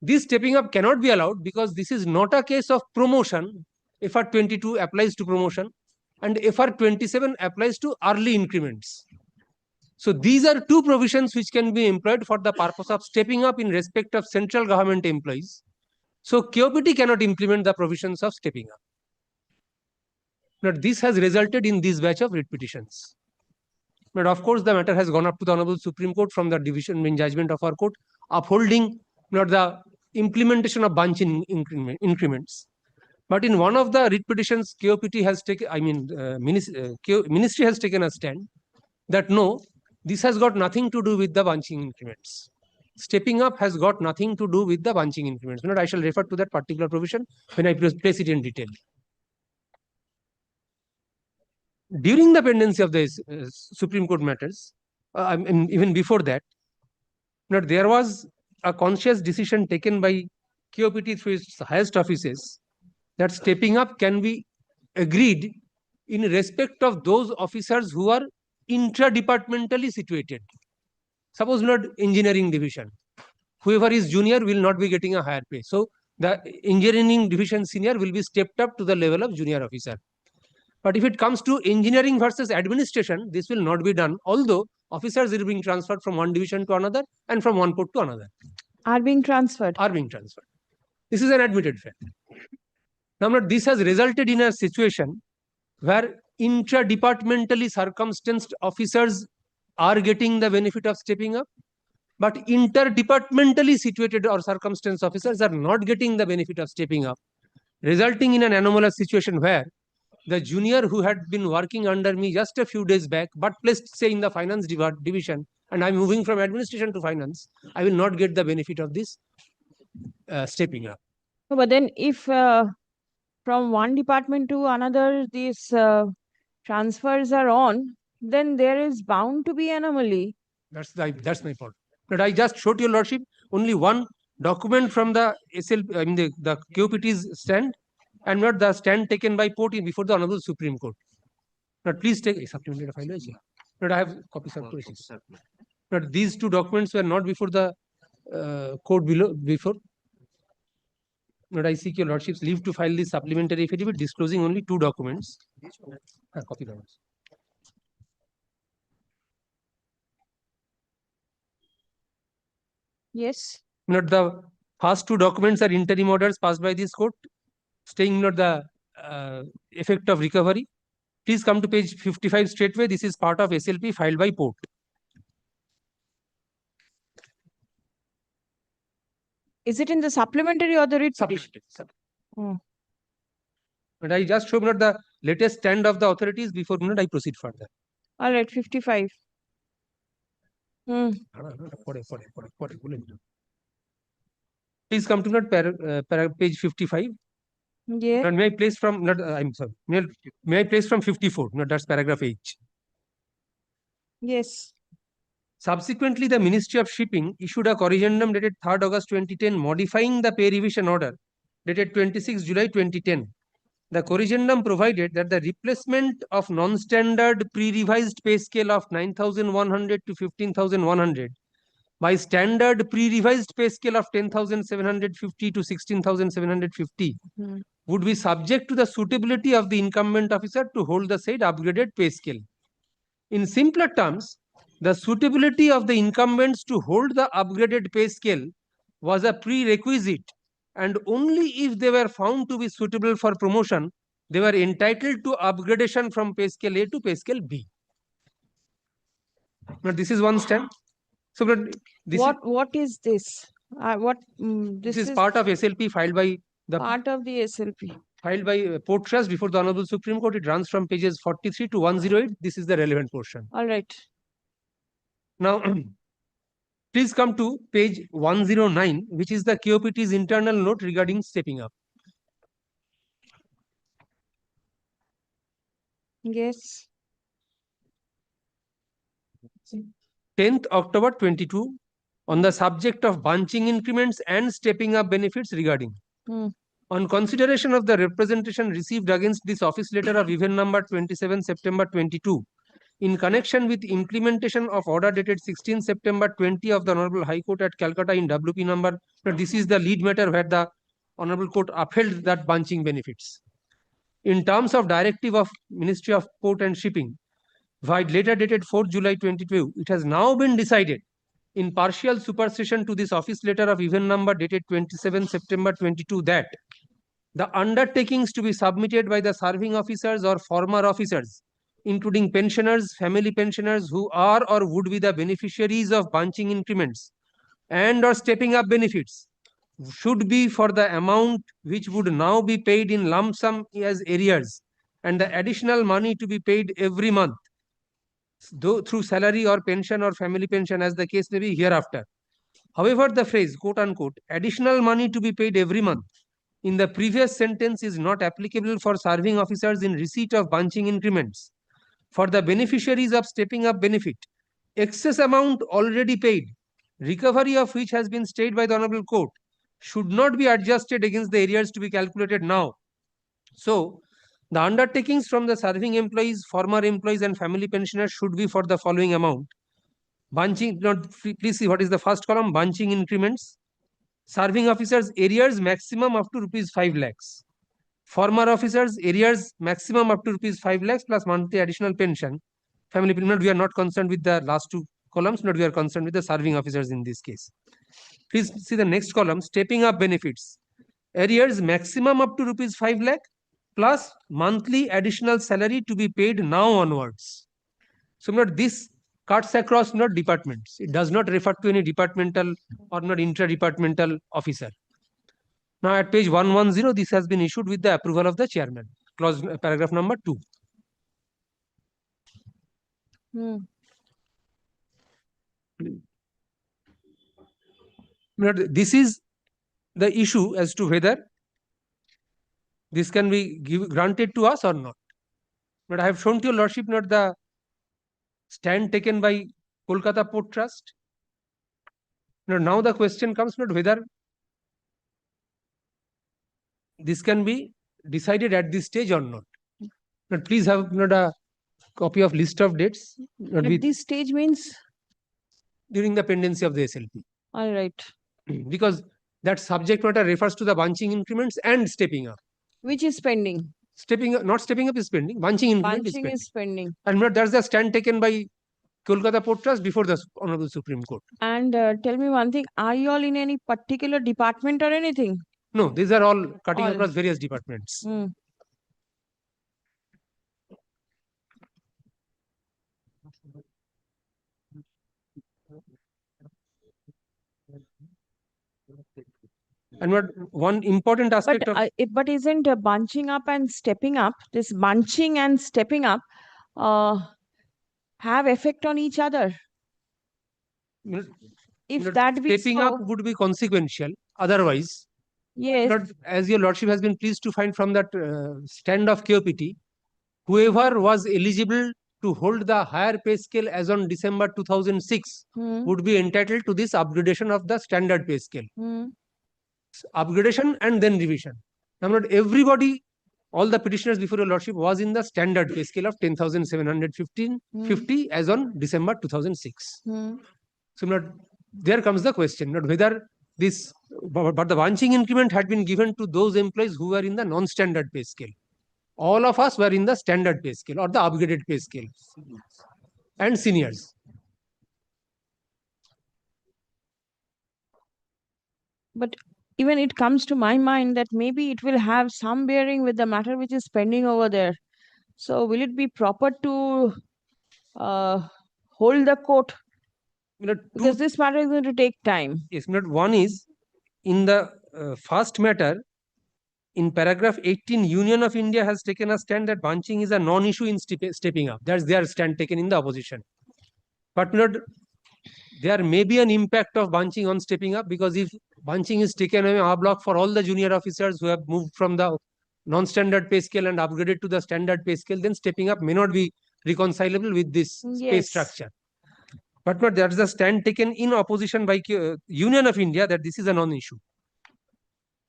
This stepping up cannot be allowed because this is not a case of promotion. FR 22 applies to promotion and FR 27 applies to early increments. So these are two provisions which can be employed for the purpose of stepping up in respect of central government employees. So KOPT cannot implement the provisions of stepping up. Now this has resulted in this batch of writ petitions. But of course, the matter has gone up to the Honorable Supreme Court from the division in judgment of our court, upholding not the implementation of bunching increments. But in one of the writ petitions, KOPT has taken, Ministry has taken a stand that no, this has got nothing to do with the bunching increments. Stepping up has got nothing to do with the bunching increments. Not I shall refer to that particular provision when I place it in detail. During the pendency of the Supreme Court matters, even before that, there was a conscious decision taken by KOPT through its highest offices that stepping up can be agreed in respect of those officers who are intra-departmentally situated. Suppose not engineering division. Whoever is junior will not be getting a higher pay. So the engineering division senior will be stepped up to the level of junior officer. But if it comes to engineering versus administration, this will not be done, although officers are being transferred from one division to another and from one port to another. Are being transferred. Are being transferred. This is an admitted fact. Now, this has resulted in a situation where intra-departmentally circumstanced officers are getting the benefit of stepping up, but inter-departmentally situated or circumstanced officers are not getting the benefit of stepping up, resulting in an anomalous situation where the junior who had been working under me just a few days back, but placed, say, in the finance division, and I'm moving from administration to finance, I will not get the benefit of this stepping up. But then if from one department to another, these transfers are on, then there is bound to be anomaly. That's my point. But I just showed your lordship only one document from the the KOPT's stand, and not the stand taken by port before the Honorable Supreme Court. Now, please take a supplementary file. But I have copies of cases. But these two documents were not before the court before. But I seek your lordship's leave to file this supplementary affidavit disclosing only two documents. Copy documents. Yes. Not the first two documents are interim orders passed by this court, staying not the effect of recovery. Please come to page 55 straightway. This is part of SLP filed by port. Is it in the supplementary or the writ petition? Supplementary. But I just show not the latest stand of the authorities before not I proceed further. All right, 55. Please come to not page 55. Yeah. And may I place from not I'm sorry. May I place from 54? Not that's paragraph H. Yes. Subsequently, the Ministry of Shipping issued a corrigendum dated 3rd August 2010 modifying the pay revision order dated 26 July 2010. The corrigendum provided that the replacement of non-standard pre-revised pay scale of 9,100 to 15,100 by standard pre-revised pay scale of 10,750 to 16,750 would be subject to the suitability of the incumbent officer to hold the said upgraded pay scale. In simpler terms, the suitability of the incumbents to hold the upgraded pay scale was a prerequisite, and only if they were found to be suitable for promotion, they were entitled to upgradation from pay scale A to pay scale B. Now, this is one stand. So, what is this? This is part of SLP filed by the part of the SLP filed by Port Trust before the Honorable Supreme Court. It runs from pages 43 to 108. This is the relevant portion. All right. Now, please come to page 109, which is the KOPT's internal note regarding stepping up. Yes. 10th October 22, on the subject of bunching increments and stepping up benefits regarding. On consideration of the representation received against this office letter of event number 27 September 22, in connection with implementation of order dated 16 September 20 of the Honorable High Court at Calcutta in WP number, this is the lead matter where the Honorable Court upheld that bunching benefits. In terms of directive of Ministry of Port and Shipping, via letter dated 4 July 22, it has now been decided in partial supersession to this office letter of event number dated 27 September 22 that the undertakings to be submitted by the serving officers or former officers, including pensioners, family pensioners who are or would be the beneficiaries of bunching increments and or stepping up benefits, should be for the amount which would now be paid in lump sum as arrears, and the additional money to be paid every month, though through salary or pension or family pension as the case may be hereafter. However, the phrase quote unquote additional money to be paid every month in the previous sentence is not applicable for serving officers in receipt of bunching increments. For the beneficiaries of stepping up benefit, excess amount already paid, recovery of which has been stayed by the Honorable Court, should not be adjusted against the arrears to be calculated now. So, the undertakings from the serving employees, former employees and family pensioners should be for the following amount. Bunching, please see what is the first column, bunching increments. Serving officers arrears maximum up to rupees 5 lakhs. Former officers arrears maximum up to rupees 5 lakhs plus monthly additional pension. Family pension, we are not concerned with the last two columns, not we are concerned with the serving officers in this case. Please see the next column, stepping up benefits. Arrears maximum up to rupees 5 lakh plus monthly additional salary to be paid now onwards. So not this cuts across not departments. It does not refer to any departmental or not intra-departmental officer. Now at page 110, this has been issued with the approval of the chairman. Clause paragraph number 2. This is the issue as to whether this can be granted to us or not. But I have shown to your lordship not the stand taken by Kolkata Port Trust. Now the question comes not whether this can be decided at this stage or not. But please have not a copy of list of dates. At this stage means? During the pendency of the SLP. All right. Because that subject matter refers to the bunching increments and stepping up. Which is pending? Stepping up, not stepping up is pending. Bunching increment is pending. And that's the stand taken by Kolkata Port Trust before the Honorable Supreme Court. And tell me one thing, are you all in any particular department or anything? No, these are all cutting across various departments. And what one important aspect but isn't bunching up and stepping up, this bunching and stepping up have effect on each other? If that be stepping up would be consequential. Otherwise, yes. As your lordship has been pleased to find from that stand of KOPT, whoever was eligible to hold the higher pay scale as on December 2006 would be entitled to this upgradation of the standard pay scale. Upgradation and then revision. Now, not everybody, all the petitioners before your lordship was in the standard pay scale of 10,750 as on December 2006. So, not there comes the question, not whether this, but the bunching increment had been given to those employees who were in the non-standard pay scale. All of us were in the standard pay scale or the upgraded pay scale and seniors. But even it comes to my mind that maybe it will have some bearing with the matter which is pending over there. So will it be proper to hold the court? Because this matter is going to take time. Yes, one is in the first matter, in paragraph 18, Union of India has taken a stand that bunching is a non-issue in stepping up. That's their stand taken in the opposition. But there may be an impact of bunching on stepping up, because if bunching is taken away en bloc for all the junior officers who have moved from the non-standard pay scale and upgraded to the standard pay scale, then stepping up may not be reconcilable with this pay structure. But not that is the stand taken in opposition by Union of India that this is a non-issue.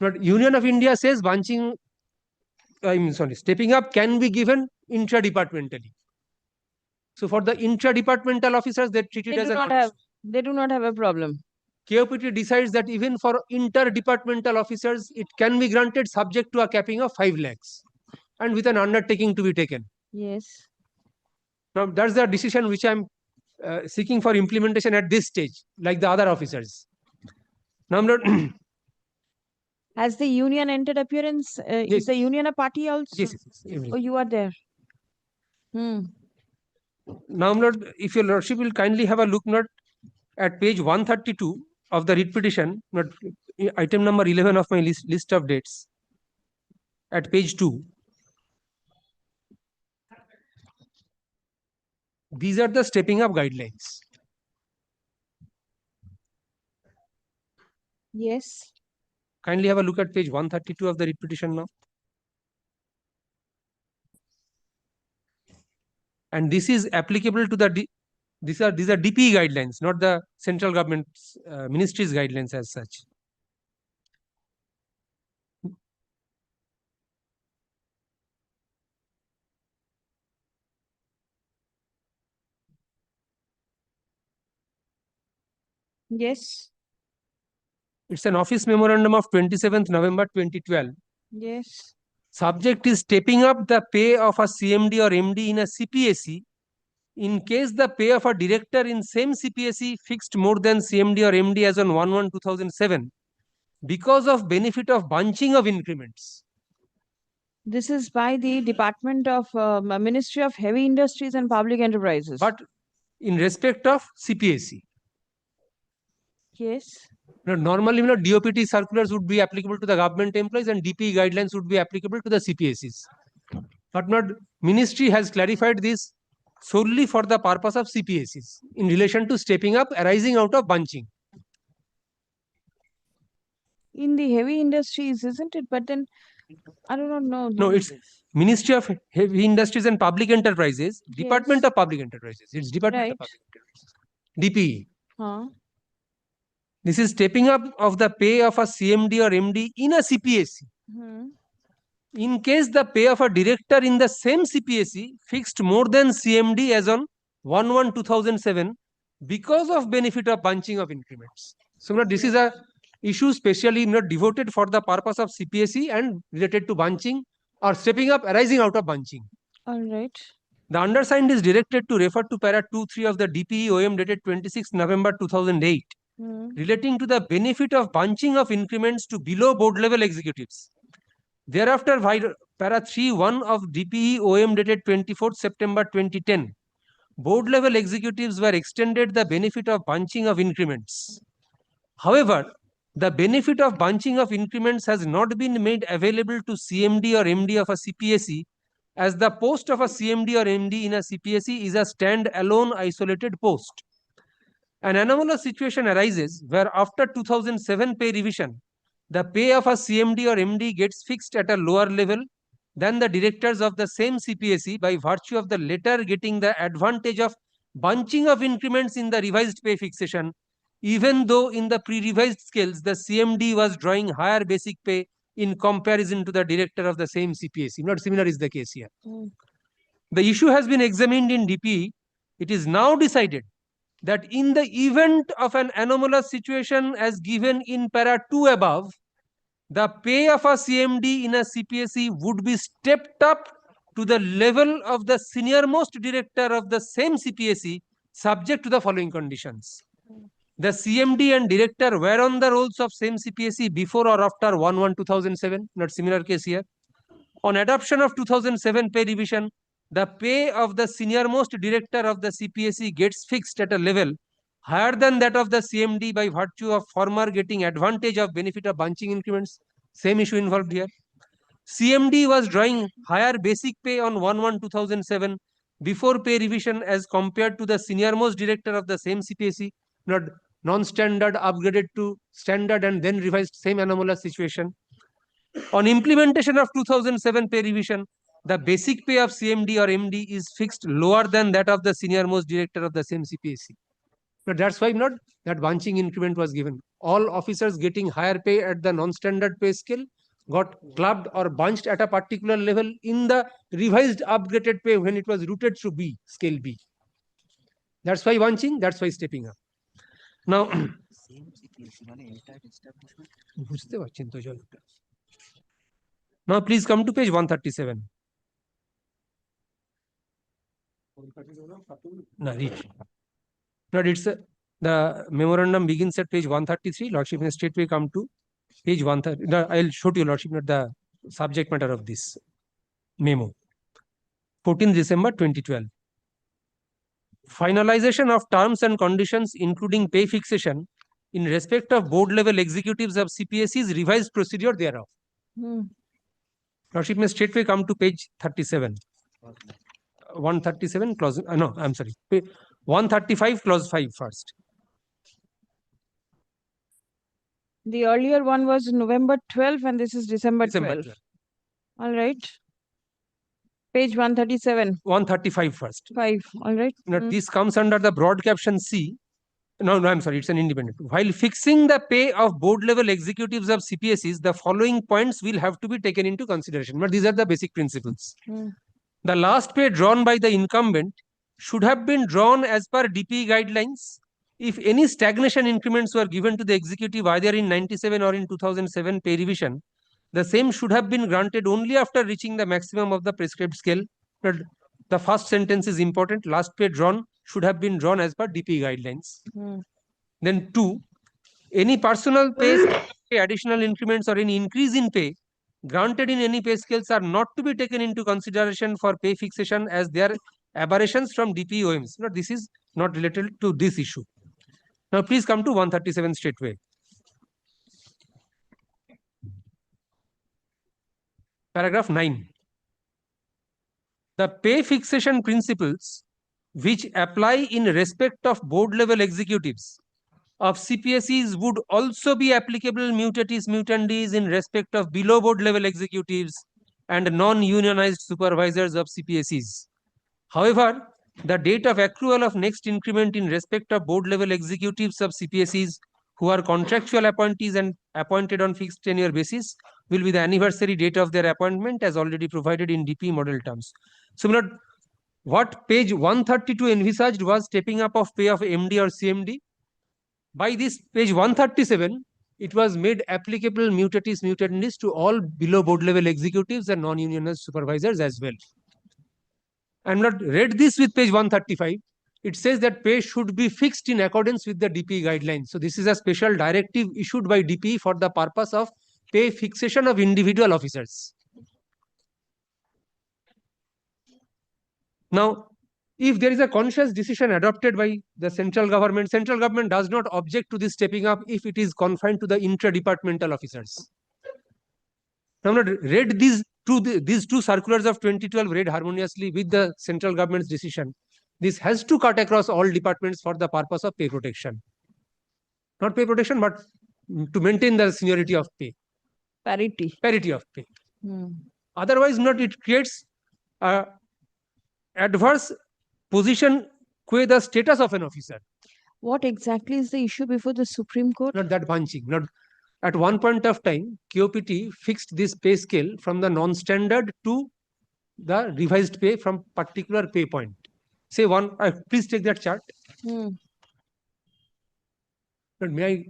But Union of India says bunching, stepping up can be given intra-departmentally. So for the intra-departmental officers, they treat it as a they do not have a problem. KOPT decides that even for inter-departmental officers, it can be granted subject to a capping of 5 lakhs and with an undertaking to be taken. Yes. Now that's the decision which I'm seeking for implementation at this stage, like the other officers. Now, has the union entered appearance? Yes. Is the union a party also? Yes, yes. Oh, you are there. Now, Lord, if your Lordship will kindly have a look, Lord, at page 132 of the writ petition, Lord, item number 11 of my list of dates, at page 2. These are the stepping up guidelines. Yes. Kindly have a look at page 132 of the writ petition now. And this is applicable to the these are DPE guidelines, not the central government's ministry's guidelines as such. Yes. It's an office memorandum of 27th November 2012. Yes. Subject is stepping up the pay of a CMD or MD in a CPSE in case the pay of a director in same CPSE fixed more than CMD or MD as on 1/1/2007 because of benefit of bunching of increments. This is by the Department of Ministry of Heavy Industries and Public Enterprises. But in respect of CPSE. Yes. Now, normally, DOPT circulars would be applicable to the government employees and DPE guidelines would be applicable to the CPSEs. But not ministry has clarified this solely for the purpose of CPSEs in relation to stepping up arising out of bunching. In the heavy industries, isn't it? But then I do not know. No, it's Ministry of Heavy Industries and Public Enterprises, Department of Public Enterprises. It's Department of Public Enterprises. DPE. This is stepping up of the pay of a CMD or MD in a CPSE. In case the pay of a director in the same CPSE fixed more than CMD as on 1/1/2007 because of benefit of bunching of increments. So this is a issue specially devoted for the purpose of CPSE and related to bunching or stepping up arising out of bunching. All right. The undersigned is directed to refer to para 2(3) of the DPE OM dated 26 November 2008 relating to the benefit of bunching of increments to below board level executives. Thereafter, para 3(1) of DPE OM dated 24 September 2010, board level executives were extended the benefit of bunching of increments. However, the benefit of bunching of increments has not been made available to CMD or MD of a CPSE, as the post of a CMD or MD in a CPSE is a stand-alone isolated post. An anomalous situation arises where after 2007 pay revision, the pay of a CMD or MD gets fixed at a lower level than the directors of the same CPSE by virtue of the latter getting the advantage of bunching of increments in the revised pay fixation, even though in the pre-revised scales, the CMD was drawing higher basic pay in comparison to the director of the same CPSE. Not similar is the case here. The issue has been examined in DPE. It is now decided that in the event of an anomalous situation as given in para 2 above, the pay of a CMD in a CPSE would be stepped up to the level of the senior-most director of the same CPSE, subject to the following conditions. The CMD and director were on the rolls of same CPSE before or after 1/1/2007, not similar case here. On adoption of 2007 pay revision, the pay of the senior-most director of the CPSE gets fixed at a level higher than that of the CMD by virtue of former getting advantage of benefit of bunching increments. Same issue involved here. CMD was drawing higher basic pay on 1/1/2007 before pay revision as compared to the senior-most director of the same CPSE, not non-standard upgraded to standard and then revised, same anomalous situation. On implementation of 2007 pay revision, the basic pay of CMD or MD is fixed lower than that of the senior-most director of the same CPSE. But that's why not that bunching increment was given. All officers getting higher pay at the non-standard pay scale got clubbed or bunched at a particular level in the revised upgraded pay when it was routed through B, scale B. That's why bunching, that's why stepping up. Now, now please come to page 137. No, read. No, it's the memorandum begins at page 133. Lordship may straightway come to page 130. No, I'll show to you, Lordship, not the subject matter of this memo. 14th December 2012. Finalization of terms and conditions, including pay fixation, in respect of board level executives of CPSE's revised procedure thereof. Lordship may straightway come to page 37. 137 clause, no, I'm sorry. 135 clause 5 first. The earlier one was November 12 and this is December 12. 12. All right. Page 137. 135 first. 5. All right. Now, this comes under the broad caption C. No, I'm sorry, it's an independent. While fixing the pay of board level executives of CPSEs, the following points will have to be taken into consideration. But these are the basic principles. The last pay drawn by the incumbent should have been drawn as per DPE guidelines. If any stagnation increments were given to the executive either in 97 or in 2007 pay revision, the same should have been granted only after reaching the maximum of the prescribed scale. But the first sentence is important. Last pay drawn should have been drawn as per DPE guidelines. Then 2, any personal pay, additional increments or any increase in pay granted in any pay scales are not to be taken into consideration for pay fixation as they are aberrations from DPE OMs. No, this is not related to this issue. Now please come to 137 straightway. Paragraph 9. The pay fixation principles which apply in respect of board level executives of CPSEs would also be applicable mutatis mutandis in respect of below board level executives and non-unionized supervisors of CPSEs. However, the date of accrual of next increment in respect of board level executives of CPSEs who are contractual appointees and appointed on fixed tenure basis will be the anniversary date of their appointment as already provided in DP model terms. So, what page 132 envisaged was stepping up of pay of MD or CMD. By this page 137, it was made applicable mutatis mutandis to all below board level executives and non-unionized supervisors as well. I am not read this with page 135. It says that pay should be fixed in accordance with the DPE guidelines. So this is a special directive issued by DPE for the purpose of pay fixation of individual officers. Now, if there is a conscious decision adopted by the central government does not object to this stepping up if it is confined to the intra-departmental officers. Now, I'm not read these two circulars of 2012 read harmoniously with the central government's decision. This has to cut across all departments for the purpose of pay protection. Not pay protection, but to maintain the seniority of pay. Parity. Parity of pay. Otherwise, it creates a adverse position with the status of an officer. What exactly is the issue before the Supreme Court? Not that bunching. At one point of time, KOPT fixed this pay scale from the non-standard to the revised pay from particular pay point. Say one, please take that chart. But may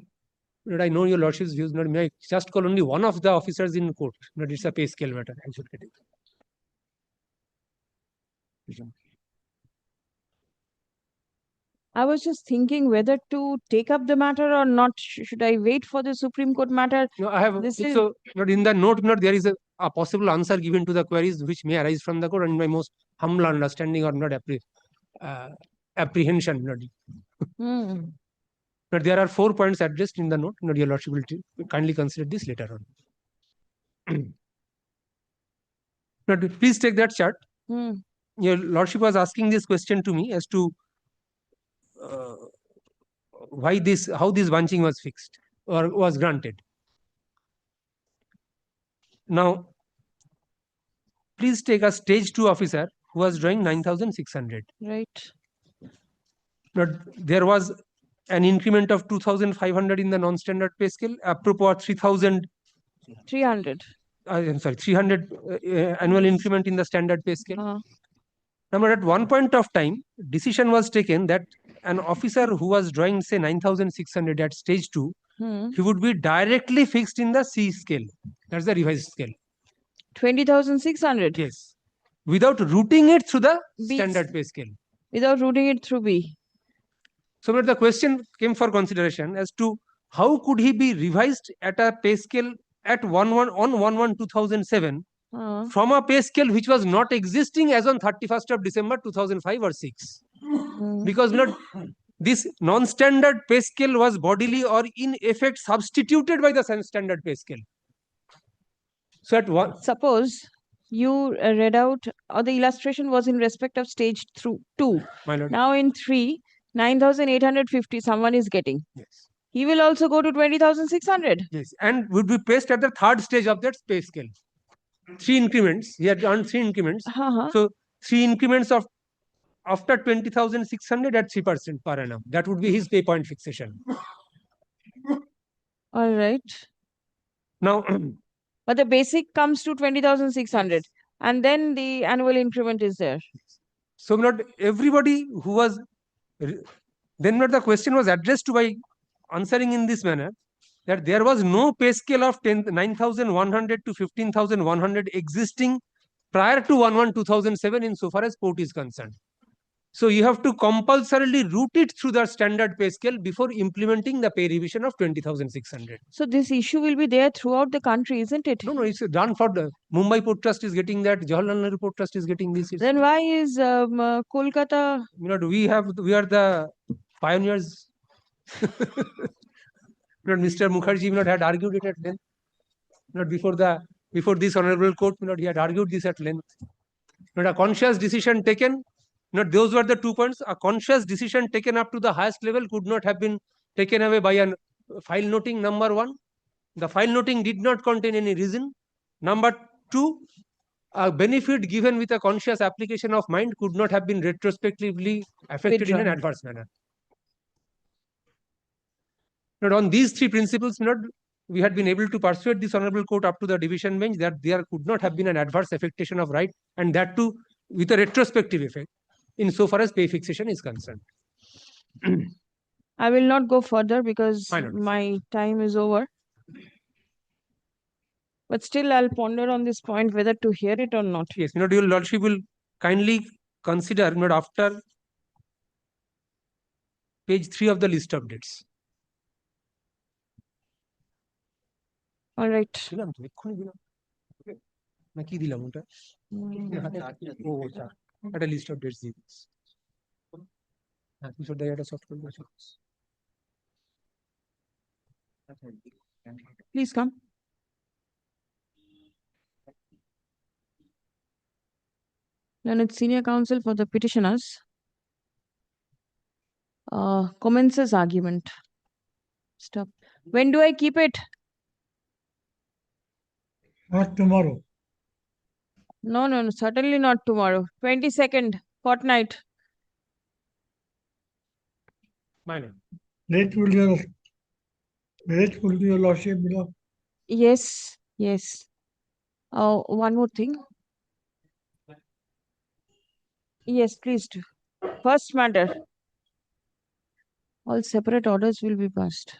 I know your lordship's views? May I just call only one of the officers in court? It's a pay scale matter. I should get it. I was just thinking whether to take up the matter or not. Should I wait for the Supreme Court matter? No, I have. So, in the note, there is a possible answer given to the queries which may arise from the court, and my most humble understanding or apprehension. But there are 4 points addressed in the note. Your lordship will kindly consider this later on. Please take that chart. Your lordship was asking this question to me as to how this bunching was fixed or was granted. Now, please take a stage 2 officer who was drawing 9,600. Right. Now, there was an increment of 2,500 in the non-standard pay scale, apropos 3,000, 300. I'm sorry, 300 annual increment in the standard pay scale. Now, at one point of time, decision was taken that an officer who was drawing, say, 9,600 at stage 2, he would be directly fixed in the C scale. That's the revised scale. 20,600. Yes. Without routing it through the B. standard pay scale. Without routing it through B. So the question came for consideration as to how could he be revised at a pay scale at 1/1/2007 from a pay scale which was not existing as on 31st of December 2005 or 6. Because this non-standard pay scale was bodily or in effect substituted by the standard pay scale. So at one, suppose you read out, or the illustration was in respect of stage 2. Now in 3, 9,850 someone is getting. Yes. He will also go to 20,600. Yes, and would be placed at the third stage of that pay scale. 3 increments. He had earned 3 increments. So 3 increments of after 20,600 at 3% per annum. That would be his pay point fixation. All right. Now, but the basic comes to 20,600, and then the annual increment is there. So not everybody who was then the question was addressed to by answering in this manner that there was no pay scale of 9,100 to 15,100 existing prior to 1/1/2007 insofar as port is concerned. So you have to compulsorily route it through the standard pay scale before implementing the pay revision of 20,600. So this issue will be there throughout the country, isn't it? No, it's done for the Mumbai Port Trust is getting that, Jawaharlal Nehru Port Trust is getting this. Then why is Kolkata? We are the pioneers. Mr. Mukherjee had argued it at length. Before this honorable court, he had argued this at length. A conscious decision taken. Those were the 2 points. A conscious decision taken up to the highest level could not have been taken away by a file noting, number 1. The file noting did not contain any reason. Number 2, a benefit given with a conscious application of mind could not have been retrospectively affected in an adverse manner. On these 3 principles, we had been able to persuade this honorable court up to the division bench that there could not have been an adverse affectation of right, and that too with a retrospective effect insofar as pay fixation is concerned. I will not go further because my time is over. But still, I'll ponder on this point whether to hear it or not. Yes, your lordship will kindly consider after page 3 of the list of dates. All right. At a list of dates. Please come. Learned Senior Counsel for the petitioners commences argument. Stop. When do I keep it? Not tomorrow. No, certainly not tomorrow. 22nd, fortnight. Late will your lordship below. Yes. One more thing. Yes, please do. First matter. All separate orders will be passed.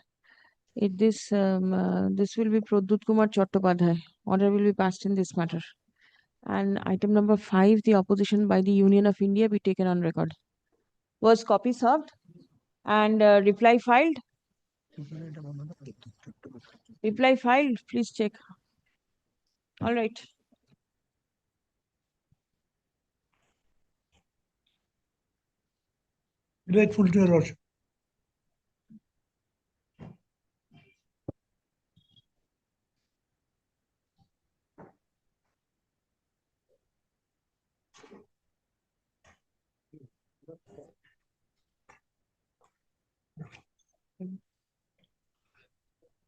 This will be Pradut Kumar Chattopadhyay. Order will be passed in this matter. And item number 5, the opposition by the Union of India be taken on record. Was copy served and reply filed? Reply filed, please check. All right. Grateful to your lordship.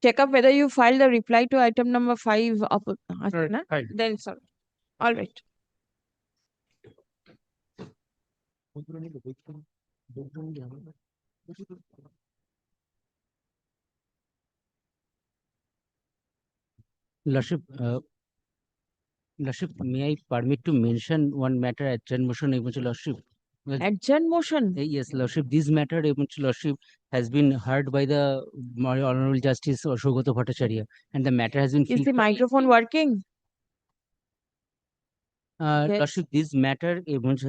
Check up whether you filed a reply to item number 5. Then it's all right. Lordship, Lordship, may I permit to mention one matter at motion, Lordship? Well, Adjourn motion. Yes, Lordship, this matter, Lordship, has been heard by the Honorable Justice Shogoto Bhattacharya, and the matter has been Is the fixed. microphone working? Yes. Lordship, this matter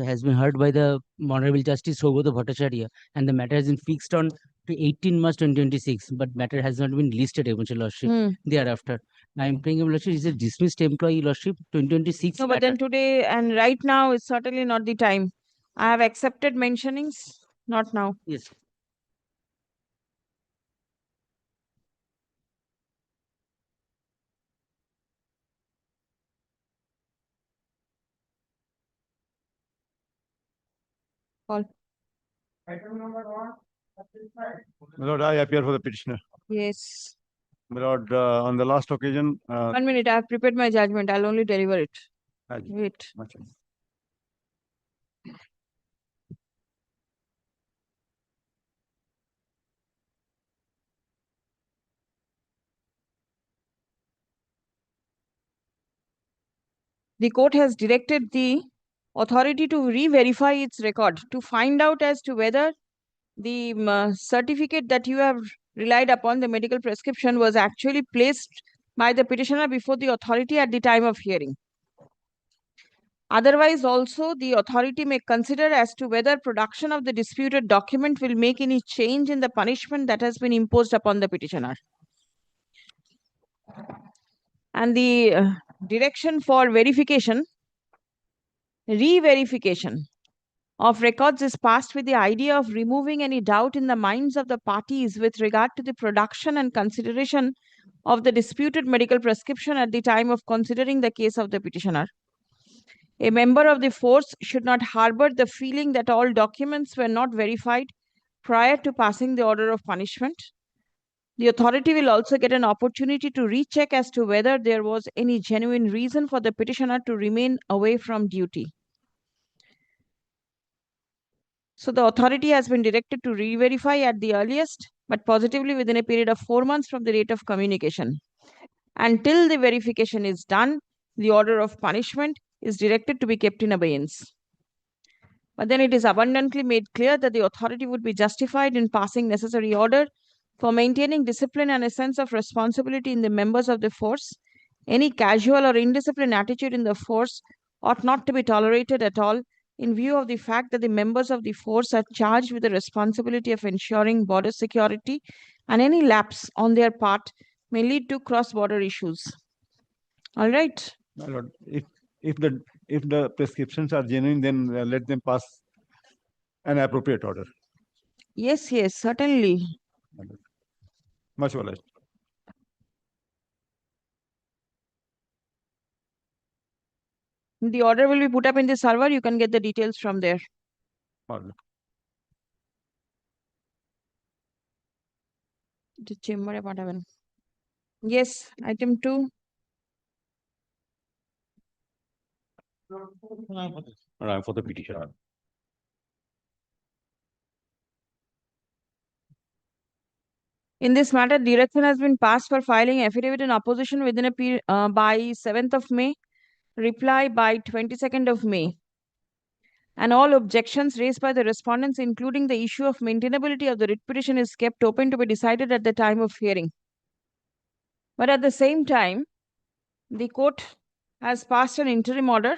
has been heard by the Honorable Justice Shogoto Bhattacharya, and the matter has been fixed on to 18 March 2026, but matter has not been listed, Lordship, thereafter. I am praying, Lordship, is a dismissed employee, Lordship, 2026. No, but then today and right now is certainly not the time. I have accepted mentionings, not now. Yes. Call. Item number 1. My lord, I appear for the petitioner. Yes. My lord, on the last occasion, 1 minute, I have prepared my judgment. I'll only deliver it. Wait. The court has directed the authority to re-verify its record to find out as to whether the certificate that you have relied upon, the medical prescription, was actually placed by the petitioner before the authority at the time of hearing. Otherwise, also, the authority may consider as to whether production of the disputed document will make any change in the punishment that has been imposed upon the petitioner. And the direction for verification, re-verification of records is passed with the idea of removing any doubt in the minds of the parties with regard to the production and consideration of the disputed medical prescription at the time of considering the case of the petitioner. A member of the force should not harbor the feeling that all documents were not verified prior to passing the order of punishment. The authority will also get an opportunity to recheck as to whether there was any genuine reason for the petitioner to remain away from duty. So the authority has been directed to re-verify at the earliest, but positively within a period of 4 months from the date of communication. Until the verification is done, the order of punishment is directed to be kept in abeyance. But then it is abundantly made clear that the authority would be justified in passing necessary order for maintaining discipline and a sense of responsibility in the members of the force. Any casual or indisciplined attitude in the force ought not to be tolerated at all, in view of the fact that the members of the force are charged with the responsibility of ensuring border security, and any lapse on their part may lead to cross-border issues. All right. My lord, if the prescriptions are genuine, then let them pass an appropriate order. Yes, yes, certainly. Much obliged. The order will be put up in the server. You can get the details from there. The chamber whatever. Yes, item 2. I'm for the petitioner. In this matter, direction has been passed for filing affidavit in opposition within a period by 7th of May, reply by 22nd of May. And all objections raised by the respondents, including the issue of maintainability of the writ petition, is kept open to be decided at the time of hearing. But at the same time, the court has passed an interim order.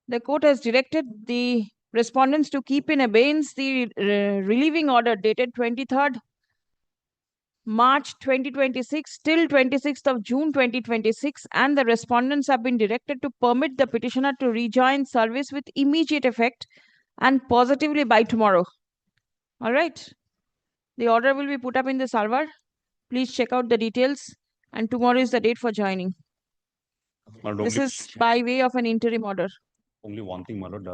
The court has directed the respondents to keep in abeyance the relieving order dated 23rd March 2026 till 26th of June 2026, and the respondents have been directed to permit the petitioner to rejoin service with immediate effect and positively by tomorrow. All right. The order will be put up in the server. Please check out the details, and tomorrow is the date for joining. This is by way of an interim order. Only one thing, my lord.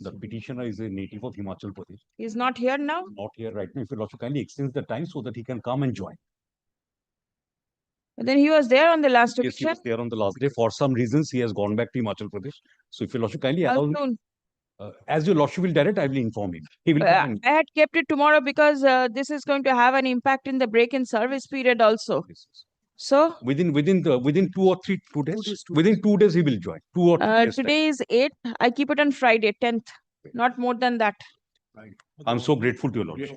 The petitioner is a native of Himachal Pradesh. He is not here now? Not here right now. If you also kindly extend the time so that he can come and join. But then he was there on the last occasion. Yes, he was there on the last day. For some reasons, he has gone back to Himachal Pradesh. So if you also kindly allow me. As your lordship will direct, I will inform him. He will come and I had kept it tomorrow because this is going to have an impact in the break-in service period also. So within 2 days. Within 2 days, he will join. 2 or 3 days. time. today is 8th. I keep it on Friday, 10th. Not more than that. I'm so grateful to your lordship.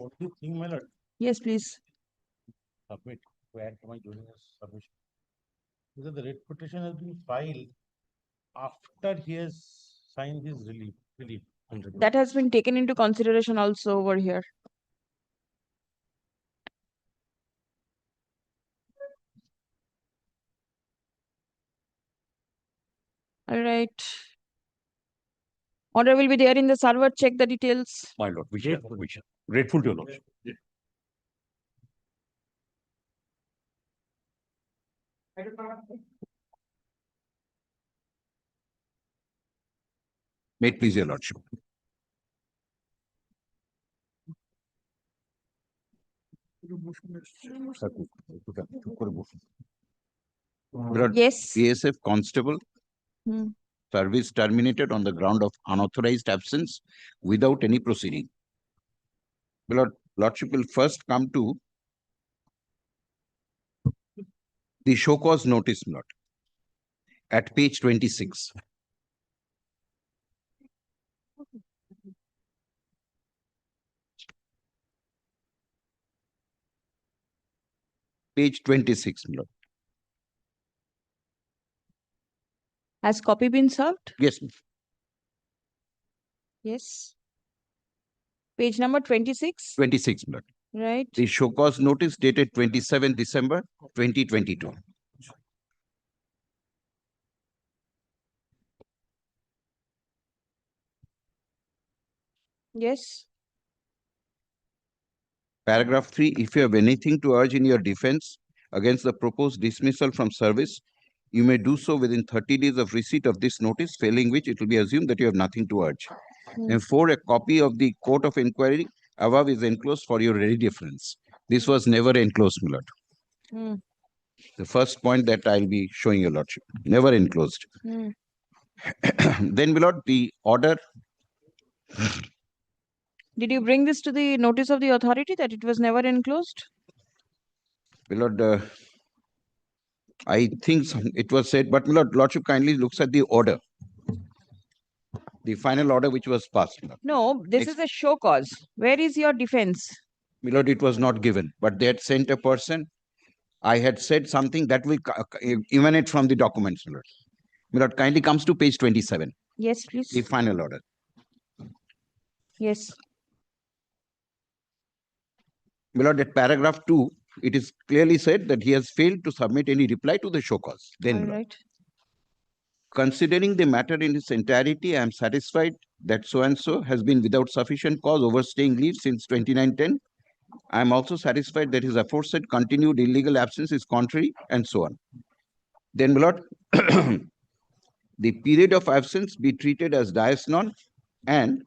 Yes, please. Submit. Where am I doing a submission? Because the writ petition has been filed after he has signed his relief. That has been taken into consideration also over here. All right. Order will be there in the server. Check the details. My lord, we shall. Grateful to your lordship. May it please your lordship. Yes. PSF constable, Hmm. service terminated on the ground of unauthorized absence without any proceeding. Lordship will first come to the show cause notice, Lord, at page 26. Page 26, Lord. Has copy been served? Yes. Yes. Page number 26. 26, Lord. Right. The show cause notice dated 27 December 2022. Yes. Paragraph 3, if you have anything to urge in your defense against the proposed dismissal from service, you may do so within 30 days of receipt of this notice, failing which it will be assumed that you have nothing to urge. And 4, a copy of the court of inquiry above is enclosed for your ready reference. This was never enclosed, my lord. Hmm. The first point that I'll be showing your lordship, never enclosed. Hmm. Then, my lord, the order. Did you bring this to the notice of the authority that it was never enclosed? My lord, I think it was said, but my lordship kindly looks at the order. The final order which was passed. No, this is a show cause. Where is your defense? My lord, it was not given, but they had sent a person. I had said something that will emanate from the documents, my lord. My lord, kindly comes to page 27. Yes, please. The final order. Yes. My lord, at paragraph 2, it is clearly said that he has failed to submit any reply to the show cause. Then, All right. Considering the matter in its entirety, I am satisfied that so-and-so has been without sufficient cause overstaying leave since 2910. I am also satisfied that his aforesaid continued illegal absence is contrary, and so on. Then, my lord, the period of absence be treated as dies non, and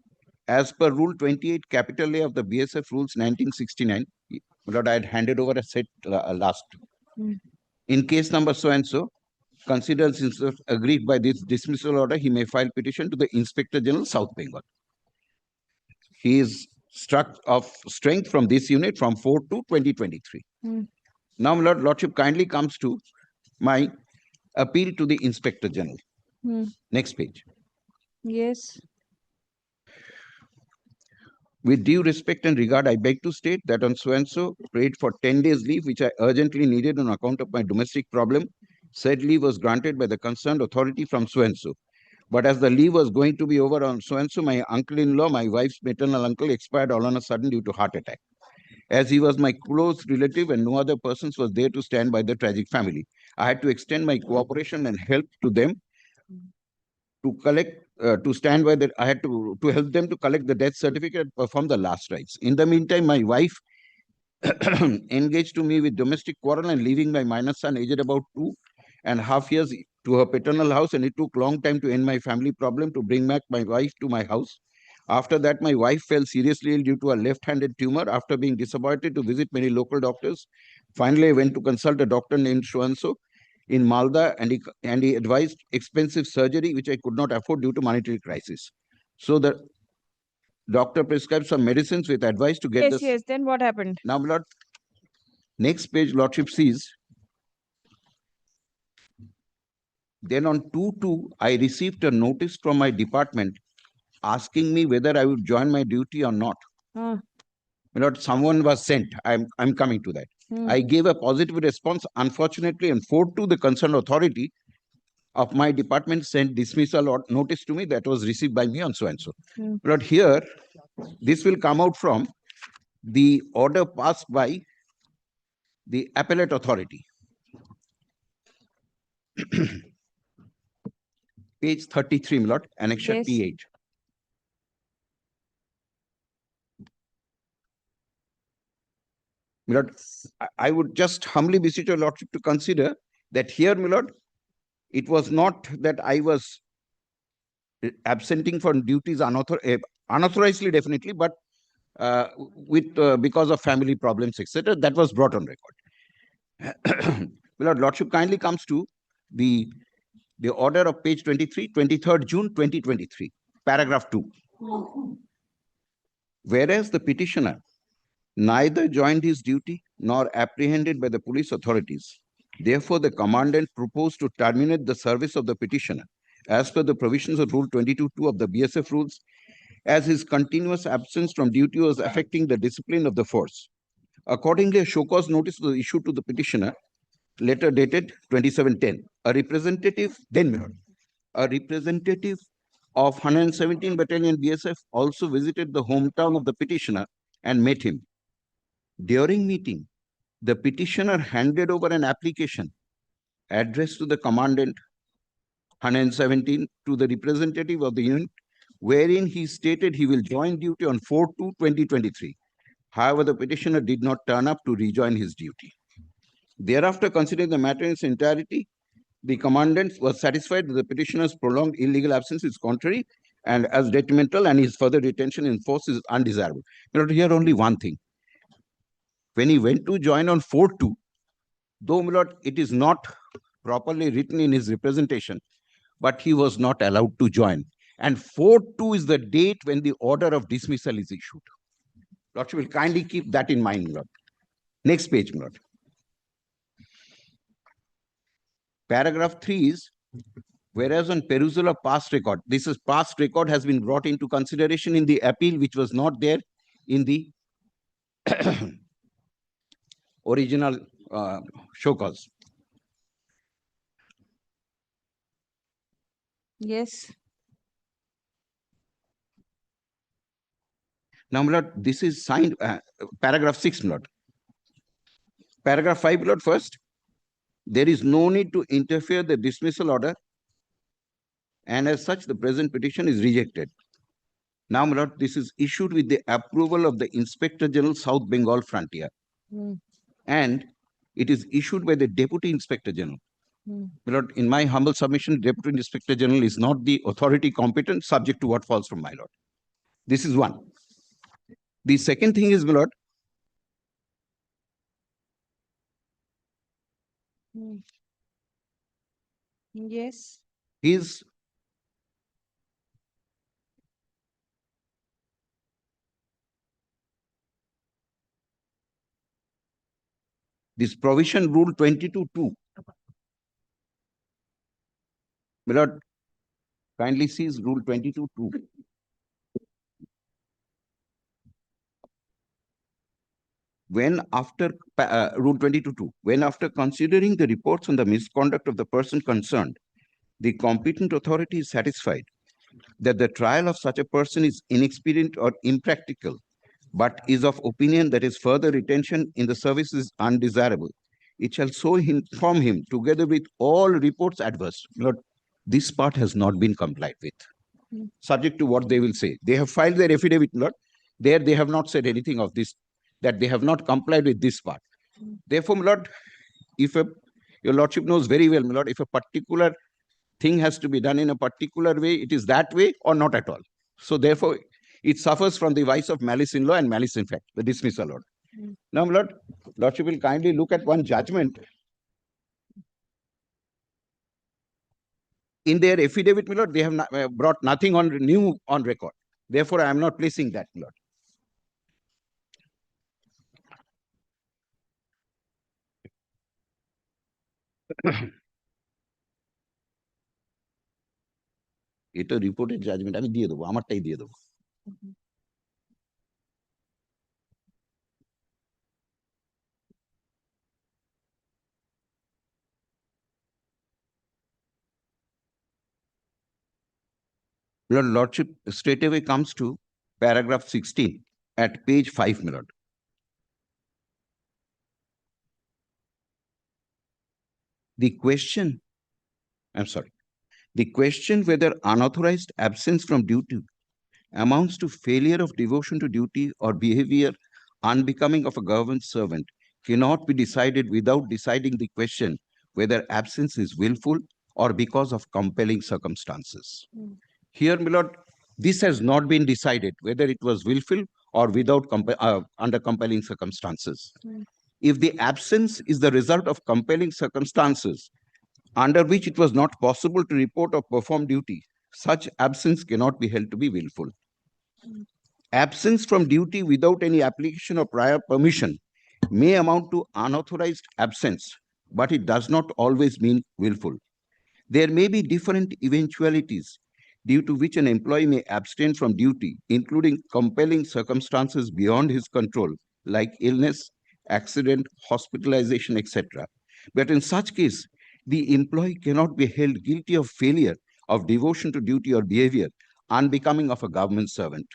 as per Rule 28, capital A of the BSF Rules 1969, my lord, I had handed over a set last. In case number so-and-so, considers himself aggrieved by this dismissal order, he may file petition to the Inspector General, South Bengal. He is struck of strength from this unit from 4 to 2023. Now, my lordship kindly comes to my appeal to the Inspector General. Next page. Yes. With due respect and regard, I beg to state that on so-and-so prayed for 10 days leave, which I urgently needed on account of my domestic problem. Said leave was granted by the concerned authority from so-and-so. But as the leave was going to be over on so-and-so, my uncle-in-law, my wife's maternal uncle, expired all on a sudden due to heart attack. As he was my close relative and no other persons was there to stand by the tragic family, I had to extend my cooperation and help to them to collect, to stand by that. I had to help them to collect the death certificate and perform the last rites. In the meantime, my wife engaged to me with domestic quarrel and leaving my minor son aged about 2.5 years to her paternal house, and it took long time to end my family problem to bring back my wife to my house. After that, my wife fell seriously ill due to a left-handed tumor. After being disappointed to visit many local doctors, finally I went to consult a doctor named so-and-so in Malda, and he advised expensive surgery, which I could not afford due to monetary crisis. So the doctor prescribed some medicines with advice to get Yes, this. yes. Then what happened? Now, my lord, next page, lordship sees. Then on 2/2, I received a notice from my department asking me whether I would join my duty or not. Ah. My lord, someone was sent. I'm coming to that. I gave a positive response. Unfortunately, and 4/2, the concerned authority of my department sent dismissal or notice to me that was received by me on so and so. But here, this will come out from the order passed by the appellate authority. Page 33, my lord, annexure Yes. P8. My lord, I would just humbly beseech your lordship to consider that here, my lord, it was not that I was absenting from duties unauthorizedly, definitely, but because of family problems, etc. That was brought on record. My lord, lordship kindly comes to the order of page 23, 23rd June 2023, paragraph 2. Whereas the petitioner neither joined his duty nor apprehended by the police authorities, therefore the commandant proposed to terminate the service of the petitioner as per the provisions of Rule 22(2) of the BSF rules, as his continuous absence from duty was affecting the discipline of the force. Accordingly, a show cause notice was issued to the petitioner, letter dated 27/10. A representative of 117 Battalion BSF also visited the hometown of the petitioner and met him. During meeting, the petitioner handed over an application addressed to the commandant 117 to the representative of the unit, wherein he stated he will join duty on 4/2/2023. However, the petitioner did not turn up to rejoin his duty. Thereafter, considering the matter in its entirety, the commandant was satisfied that the petitioner's prolonged illegal absence is contrary and as detrimental, and his further retention in force is undesirable. But here only one thing. When he went to join on 4/2, though, my lord, it is not properly written in his representation, but he was not allowed to join. And 4/2 is the date when the order of dismissal is issued. Lordship will kindly keep that in mind, my lord. Next page, my lord. Paragraph 3 is, whereas on perusal of past record, this is past record has been brought into consideration in the appeal, which was not there in the original show cause. Yes. Now, my lord, this is signed, paragraph 6, my lord. Paragraph 5, my lord, first. There is no need to interfere the dismissal order, and as such, the present petition is rejected. Now, my lord, this is issued with the approval of the Inspector General, South Bengal Frontier, and it is issued by the Deputy Inspector General. My lord, in my humble submission, Deputy Inspector General is not the authority competent, subject to what falls from my lord. This is one. The second thing is, my lord, Yes. is this provision Rule 22(2). My lord, kindly sees Rule 22(2). When after Rule 22(2), when after considering the reports on the misconduct of the person concerned, the competent authority is satisfied that the trial of such a person is inexpedient or impractical, but is of opinion that his further retention in the service is undesirable, it shall so inform him together with all reports adverse. Lord, this part has not been complied with, subject to what they will say. They have filed their affidavit, Lord. There they have not said anything of this, that they have not complied with this part. Therefore, my lord, if your lordship knows very well, my lord, if a particular thing has to be done in a particular way, it is that way or not at all. So therefore, it suffers from the vice of malice in law and malice in fact, the dismissal order. Now, my lord, lordship will kindly look at one judgment in their affidavit, my lord, they have not, brought nothing on new on record. Therefore, I am not placing that, my lord. এটা রিপোর্টের judgement আমি দিয়ে দেবো, আমারটাই দিয়ে দেবো। Your Lordship straight away comes to paragraph 16 at page 5, my lord. The question, I'm sorry, the question whether unauthorized absence from duty amounts to failure of devotion to duty or behavior unbecoming of a government servant cannot be decided without deciding the question whether absence is willful or because of compelling circumstances. Here, my lord, this has not been decided whether it was willful or without under compelling circumstances. If the absence is the result of compelling circumstances under which it was not possible to report or perform duty, such absence cannot be held to be willful. Absence from duty without any application or prior permission may amount to unauthorized absence, but it does not always mean willful. There may be different eventualities due to which an employee may abstain from duty, including compelling circumstances beyond his control, like illness, accident, hospitalization, etc. But in such case, the employee cannot be held guilty of failure of devotion to duty or behavior unbecoming of a government servant.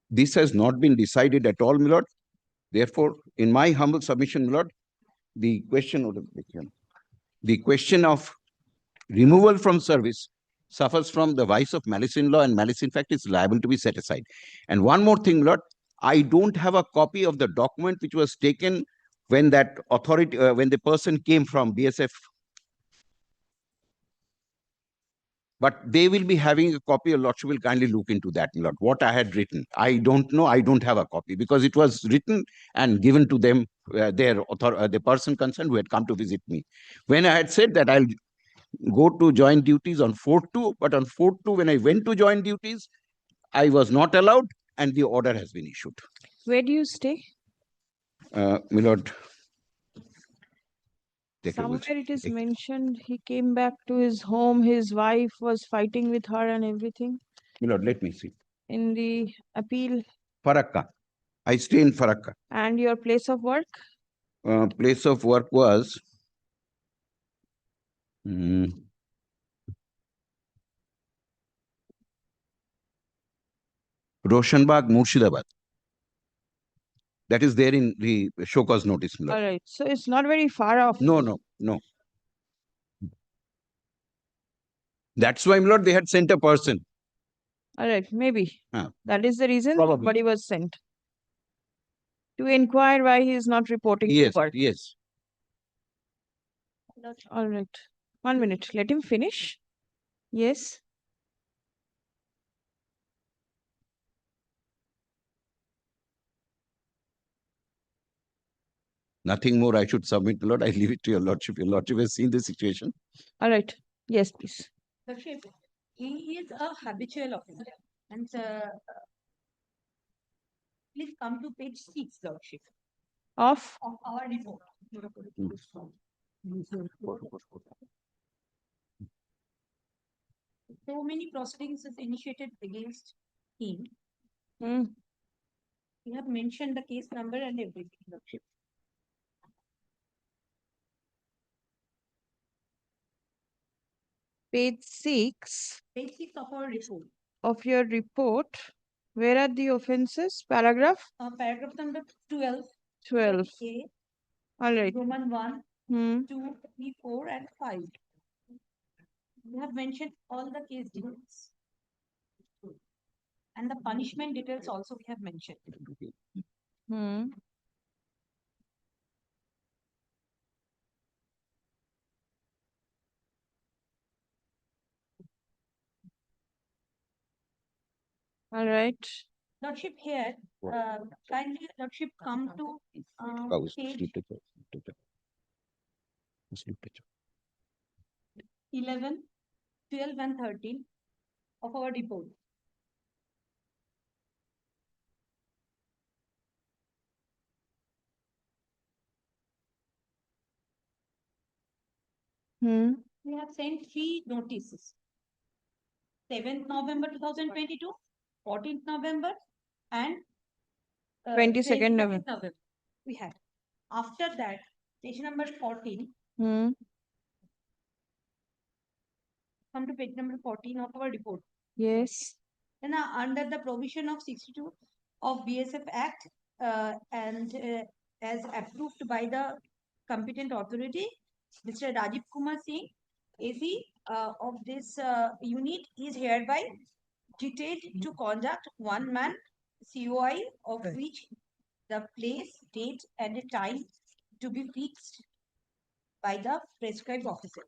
This has not been decided at all, my lord. Therefore, in my humble submission, my lord, the question of removal from service suffers from the vice of malice in law, and malice in fact is liable to be set aside. And one more thing, Lord, I don't have a copy of the document which was taken when that authority, when the person came from BSF. But they will be having a copy. Your Lordship will kindly look into that, my lord. What I had written, I don't know. I don't have a copy because it was written and given to them, the person concerned who had come to visit me. When I had said that I'll go to join duties on 4/2, but on 4/2, when I went to join duties, I was not allowed, and the order has been issued. Where do you stay? My lord, Somewhere it is mentioned he came back to his home, his wife was fighting with her and everything. My lord, let me see. In the appeal. Farakka. I stay in Farakka. And your place of work? Place of work was Roshanbagh, Murshidabad. That is there in the show cause notice. All right. So it's not very far off. No. That's why, my lord, they had sent a person. All right. Maybe. That is the reason Probably. But he was sent. To inquire why he is not reporting to work. Yes. All right. 1 minute. Let him finish. Yes. Nothing more I should submit, my lord. I leave it to your lordship. Your lordship has seen the situation. All right. Yes, please. Lordship, he is a habitual offender. And please come to page 6, Lordship, Of our report. So many proceedings is initiated against him. We have mentioned the case number and everything, Lordship. Page 6. Page 6 of our report. Of your report. Where are the offenses? Paragraph? Paragraph number 12. 12. A. All right. Roman 1, 2, 3, 4, and 5. We have mentioned all the case details. And the punishment details also we have mentioned. All right. Lordship, here, kindly Lordship come to page. 11, 12 and 13 of our report. We have sent 3 notices. 7th November 2022, 14th November, and 22nd November. November. We had. After that, page number 14, Hmm. come to page number 14 of our report. Yes. And under the provision of 62 of BSF Act as approved by the competent authority, Mr. Rajiv Kumar Singh, AC of this unit is hereby detailed to conduct one-man COI of which the place, date, and the time to be fixed by the prescribed officer.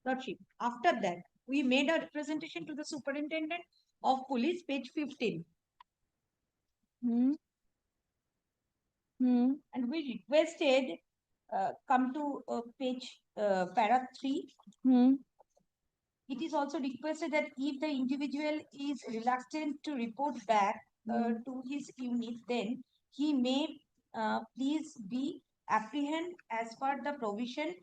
Lordship. After that, we made a representation to the superintendent of police, page 15. And we requested, come to page para 3. It is also requested that if the individual is reluctant to report back to his unit, then he may please be apprehended as per the provision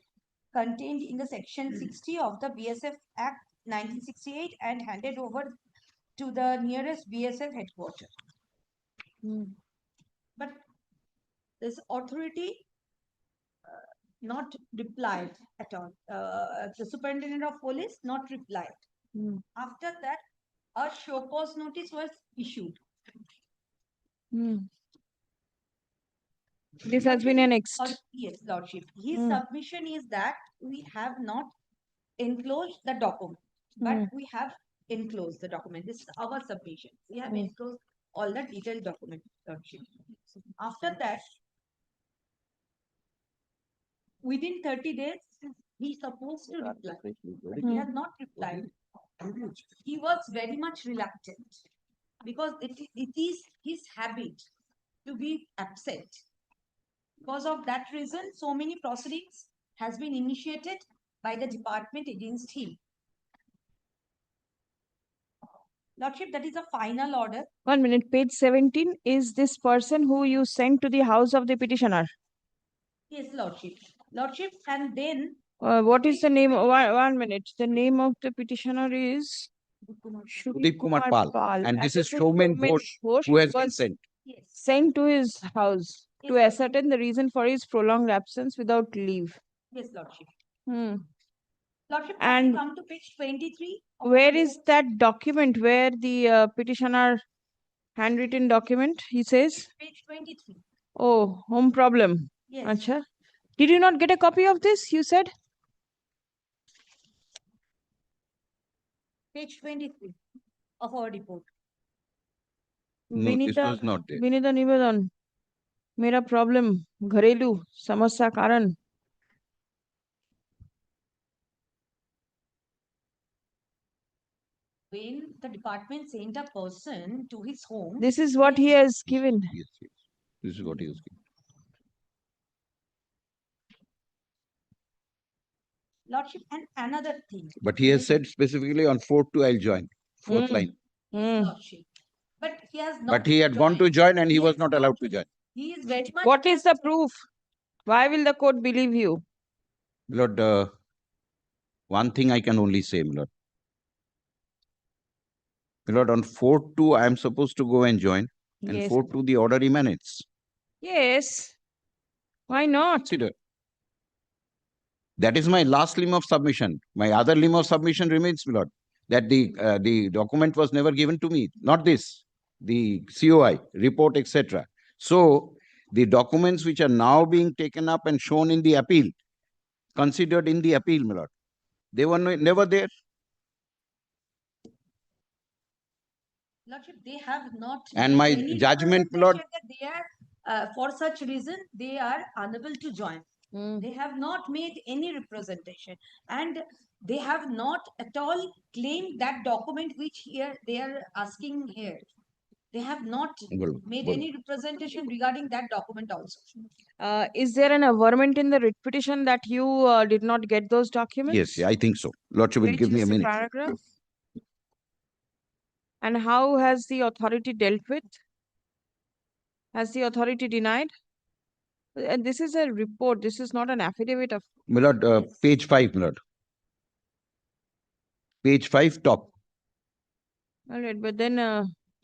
contained in the section 60 of the BSF Act 1968 and handed over to the nearest BSF headquarters. But this authority not replied at all. The superintendent of police not replied. After that, a show cause notice was issued. This has been annexed. Yes, Lordship. His submission is that we have not enclosed the document, but we have enclosed the document. This is our submission. We have enclosed all the detailed document, Lordship. After that, within 30 days, he supposed to reply. He has not replied. He was very much reluctant because it is his habit to be absent. Because of that reason, so many proceedings has been initiated by the department against him. Lordship, that is a final order. 1 minute. Page 17 is this person who you sent to the house of the petitioner. Yes, Lordship. Lordship, and then What is the name? 1 minute. The name of the petitioner is Sudeep Kumar Pal. And this is Showman Ghosh, who has been sent. Sent to his house to ascertain the reason for his prolonged absence without leave. Yes, Lordship. And Lordship, and come to page 23. Where is that document where the petitioner handwritten document, he says? Page 23. Oh, home problem. Yes. Acha. Did you not get a copy of this, you said? Page 23 of our report. No, this was not there. Vinita निवेदन मेरा problem घरेलू समस्या कारण When the department sent a person to his home. This is what he has given. Yes, yes. This is what he has given. Lordship, and another thing. But he has said specifically on 4-2 I'll join. Fourth line. Lordship. But he has not. But he had gone to join and he was not allowed to join. He is very much. What is the proof? Why will the court believe you? Lord, one thing I can only say, Lord. Lord, on 4-2 I am supposed to go and join. And Yes. 4-2 the order emanates. Yes. Why not? Consider. That is my last limb of submission. My other limb of submission remains, Lord, that the document was never given to me. Not this, the COI, report, etc. So, the documents which are now being taken up and shown in the appeal, considered in the appeal, my Lord, they were never there. Lordship, they have not. And my any judgment, Lord. that they are, for such reason, they are unable to join. They have not made any representation, and they have not at all claimed that document which here they are asking here. They have not Well, made well. any representation regarding that document also. Is there an averment in the writ petition that you did not get those documents? Yes, I think so. Lordship will Which give me a is the minute. paragraph? And how has the authority dealt with? Has the authority denied? And this is a report. This is not an affidavit of. My lord, page 5, my lord. Page 5, top, All right, but then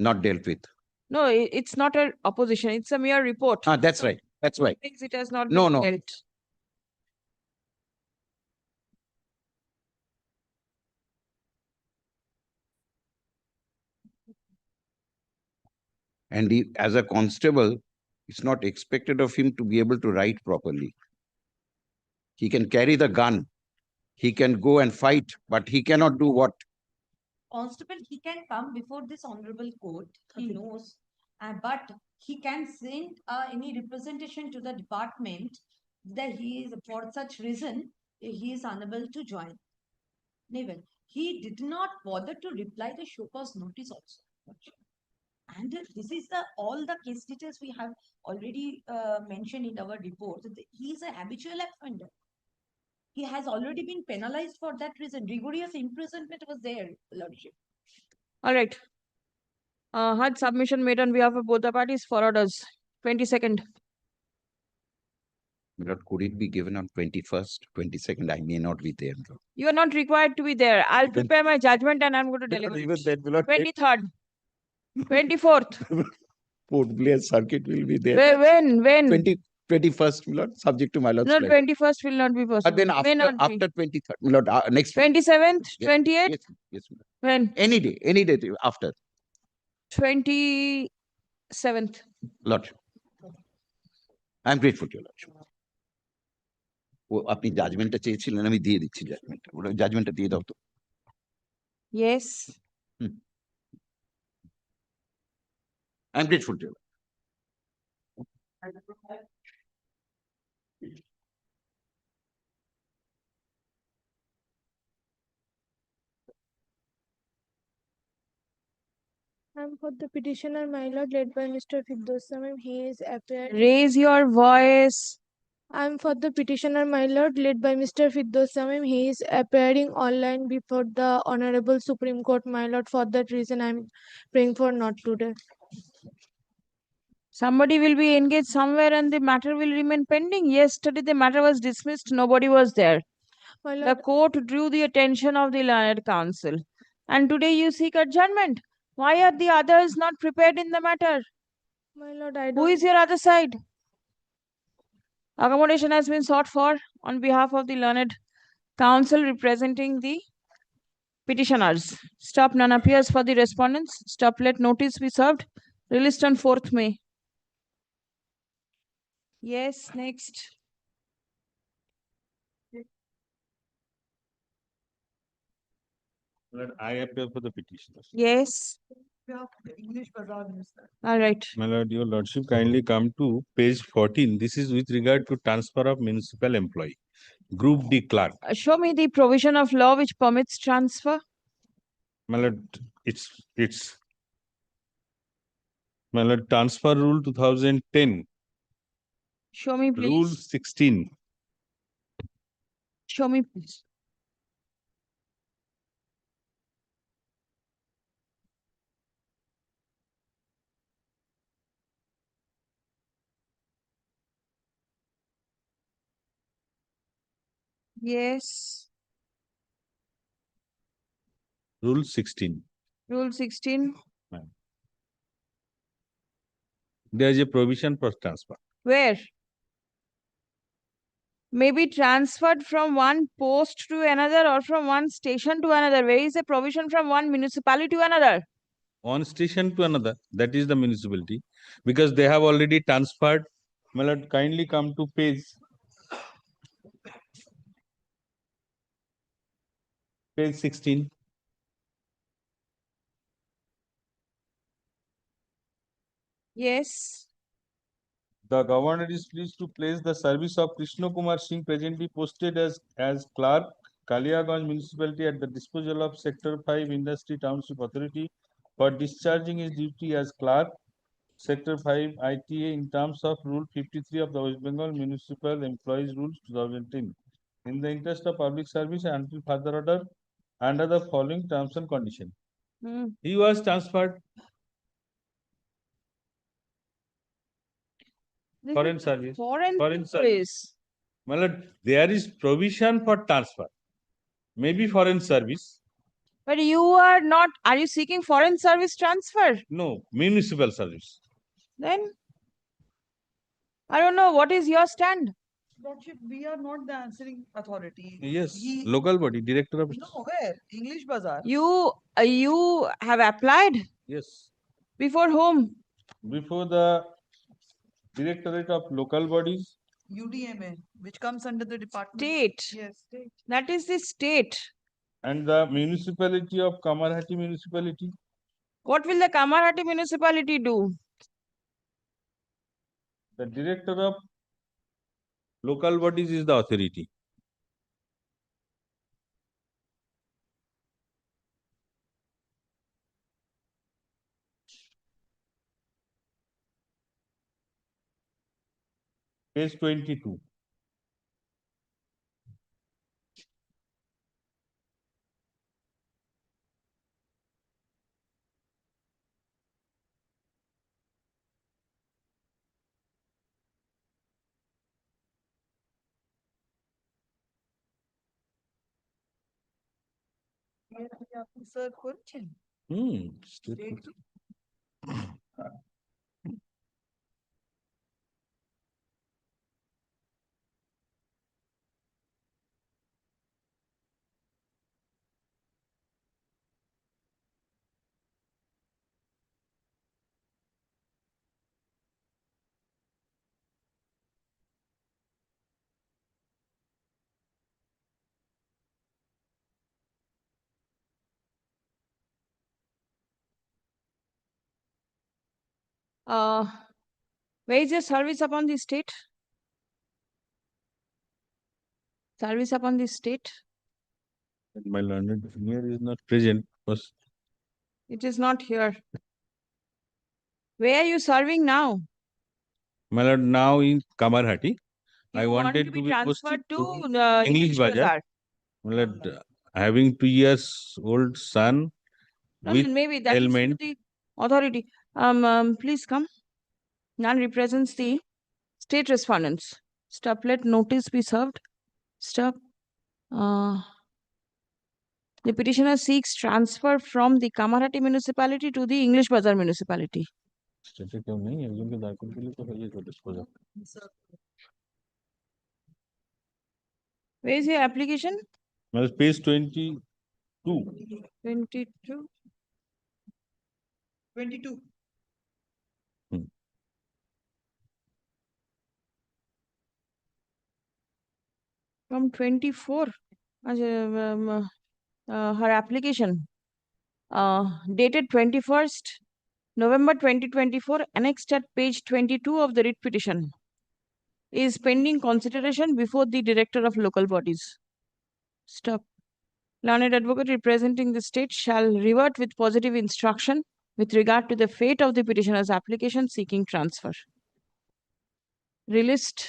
not dealt with. no, it's not an opposition. It's a mere report. Ah, that's right. That's right. Thinks it has not No, been no. dealt. And he, as a constable, it's not expected of him to be able to write properly. He can carry the gun. He can go and fight, but he cannot do what? Constable, he can come before this honorable court. He knows, but he can send any representation to the department that he is, for such reason, he is unable to join. Never. He did not bother to reply the show cause notice also. And this is the all the case details we have already mentioned in our report. He is a habitual offender. He has already been penalized for that reason. Rigorous imprisonment was there, Lordship. All right. Had submission made on behalf of both the parties for orders. 22nd. My lord, could it be given on 21st, 22nd? I may not be there. You are not required to be there. I'll prepare my judgment and I'm going to deliver Even it. that will not 23rd. 24th. Port Blair circuit will be there. When? 21st, my lord, subject to my lord's No, pleasure. 21st will not be possible. But then May not be. after 23rd, my lord, next 27th, Yes, 28th, yes, yes, my lord. when? Any day after, 27th. Lord. I am grateful to you, Lord. ও আপনি জাজমেন্টটা চেয়েছিলেন আমি দিয়ে দিচ্ছি জাজমেন্টটা ওটা জাজমেন্টটা দিয়ে দাও তো Yes. I am grateful to you. I'm for the petitioner, my lord, led by Mr. Firdaus Samim. He is appeared. Raise your voice. I'm for the petitioner, my lord, led by Mr. Firdaus Samim. He is appearing online before the Honorable Supreme Court, my lord. For that reason, I'm praying for not today. Somebody will be engaged somewhere and the matter will remain pending. Yesterday, the matter was dismissed. Nobody was there. My The lord, court drew the attention of the learned counsel. And today you seek adjournment. Why are the others not prepared in the matter? my lord, I Who don't. is your other side? Accommodation has been sought for on behalf of the learned counsel representing the petitioners. Stop none appears for the respondents. Stop let notice be served. Released on 4th May. Yes, next. Lord, I appear for the petitioners. Yes. English Bazaar, Minister. All right. My lord, your lordship, kindly come to page 14. This is with regard to transfer of municipal employee. Group D clerk. Show me the provision of law which permits transfer. My lord, it's my lord, transfer rule 2010. Show me, please. Rule 16. Show me, please. Yes. Rule 16. Rule 16. There is a provision for transfer. Where? May be transferred from one post to another or from one station to another. Where is the provision from one municipality to another? One station to another, that is the municipality, because they have already transferred. My lord, kindly come to page 16. Yes. The governor is pleased to place the service of Krishna Kumar Singh, presently posted as clerk, Kaliaganj municipality, at the disposal of Sector 5 Industry Township Authority for discharging his duty as clerk, Sector 5 ITA in terms of Rule 53 of the West Bengal Municipal Employees Rules 2010 in the interest of public service and until further order under the following terms and conditions. He was transferred This foreign is service. Foreign service. My lord, there is provision for transfer. Maybe foreign service. But you are not, are you seeking foreign service transfer? No, municipal service. Then, I don't know, what is your stand? Lordship, we are not the answering authority. Yes, local body, director of. No, where? English Bazaar. You have applied? Yes. Before whom? Before the Directorate of Local Bodies. UDMA, which comes under the department. State. Yes, state. That is the state. And the municipality of Kamarhati municipality. What will the Kamarhati municipality do? The director of local bodies is the authority. Page 22. Sir, করছেন? State. Where is your service upon the state? Service upon the state? My learned engineer is not present. First. It is not here. Where are you serving now? My lord, now in Kamarhati. I You want wanted to be posted transferred to English Bazaar. My lord, having 2 years old son No, with maybe that is ailment. the authority. Please come. None represents the state respondents. Stop. Let notice be served. Stop. The petitioner seeks transfer from the Kamarhati municipality to the English Bazaar municipality. State क्यों नहीं एकजन के दाखिल के लिए तो है ये तो disposal. Where is your application? My lord, page 22. 22. 22. From 24. Her application dated 21st November 2024, annexed at page 22 of the writ petition, is pending consideration before the Director of Local Bodies. Stop. Learned advocate representing the state shall revert with positive instruction with regard to the fate of the petitioner's application seeking transfer. Released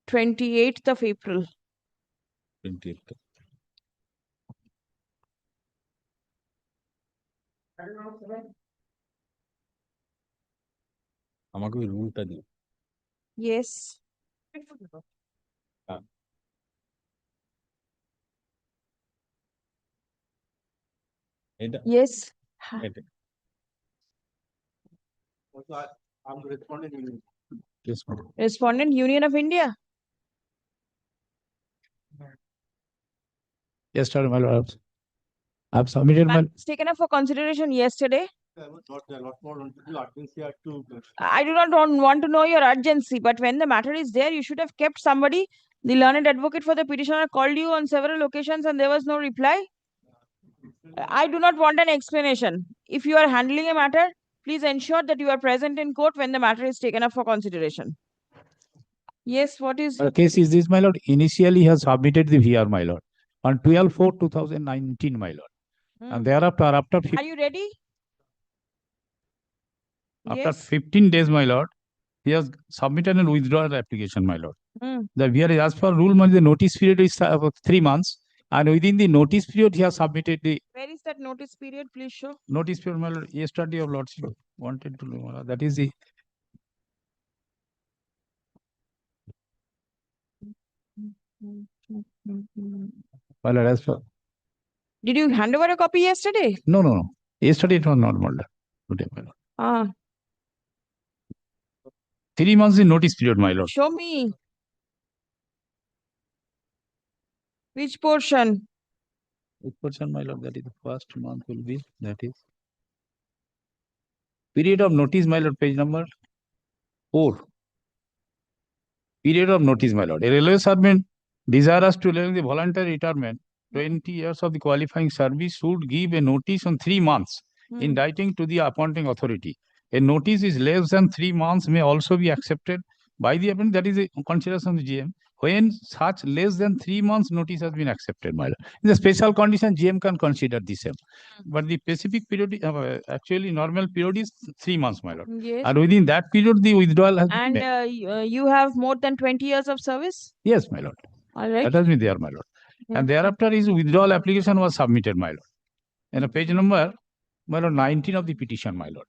28th of April. 28th. আমাকে ওই রুলটা দিও। Yes. এটা Yes. এটা I'm the respondent. Respondent Union of India. Yes, sir, my lord. I've submitted my. It's taken up for consideration yesterday. I was not there, lot more urgency had to. I do not want to know your urgency, but when the matter is there, you should have kept somebody. The learned advocate for the petitioner called you on several occasions and there was no reply. I do not want an explanation. If you are handling a matter, please ensure that you are present in court when the matter is taken up for consideration. Yes, what is? The case is this, my lord. Initially, he has submitted the VR, my lord, on 12/4/2019, my lord. And thereafter, Are you ready? after Yes. 15 days, my lord, he has submitted a withdrawal application, my lord. Hmm. That we are, as per rule, the notice period is 3 months. And within the notice period, he has submitted the Where is that notice period? Please show. notice period, my lord. Yesterday of lordship wanted to know, my lord. That is the my lord, as per. Did you hand over a copy yesterday? No. Yesterday it was not, my lord. Today, my lord. Ah, 3 months in notice period, my lord. show me. Which portion? Which portion, my lord? That is the first month will be, that is. Period of notice, my lord, page number 4. Period of notice, my lord. A railway servant desirous to learn the voluntary retirement, 20 years of the qualifying service should give a notice on 3 months in writing to the appointing authority. A notice is less than 3 months may also be accepted by the appointment. That is a consideration of the GM. When such less than 3 months notice has been accepted, my lord. In the special condition, GM can consider the same. But the specific period, actually normal period is 3 months, my lord. Yes. And within that period, the withdrawal has been And made. you have more than 20 years of service? Yes, my lord. All right. That has been there, my lord. And thereafter, his withdrawal application was submitted, my lord. And a page number, my lord, 19 of the petition, my lord.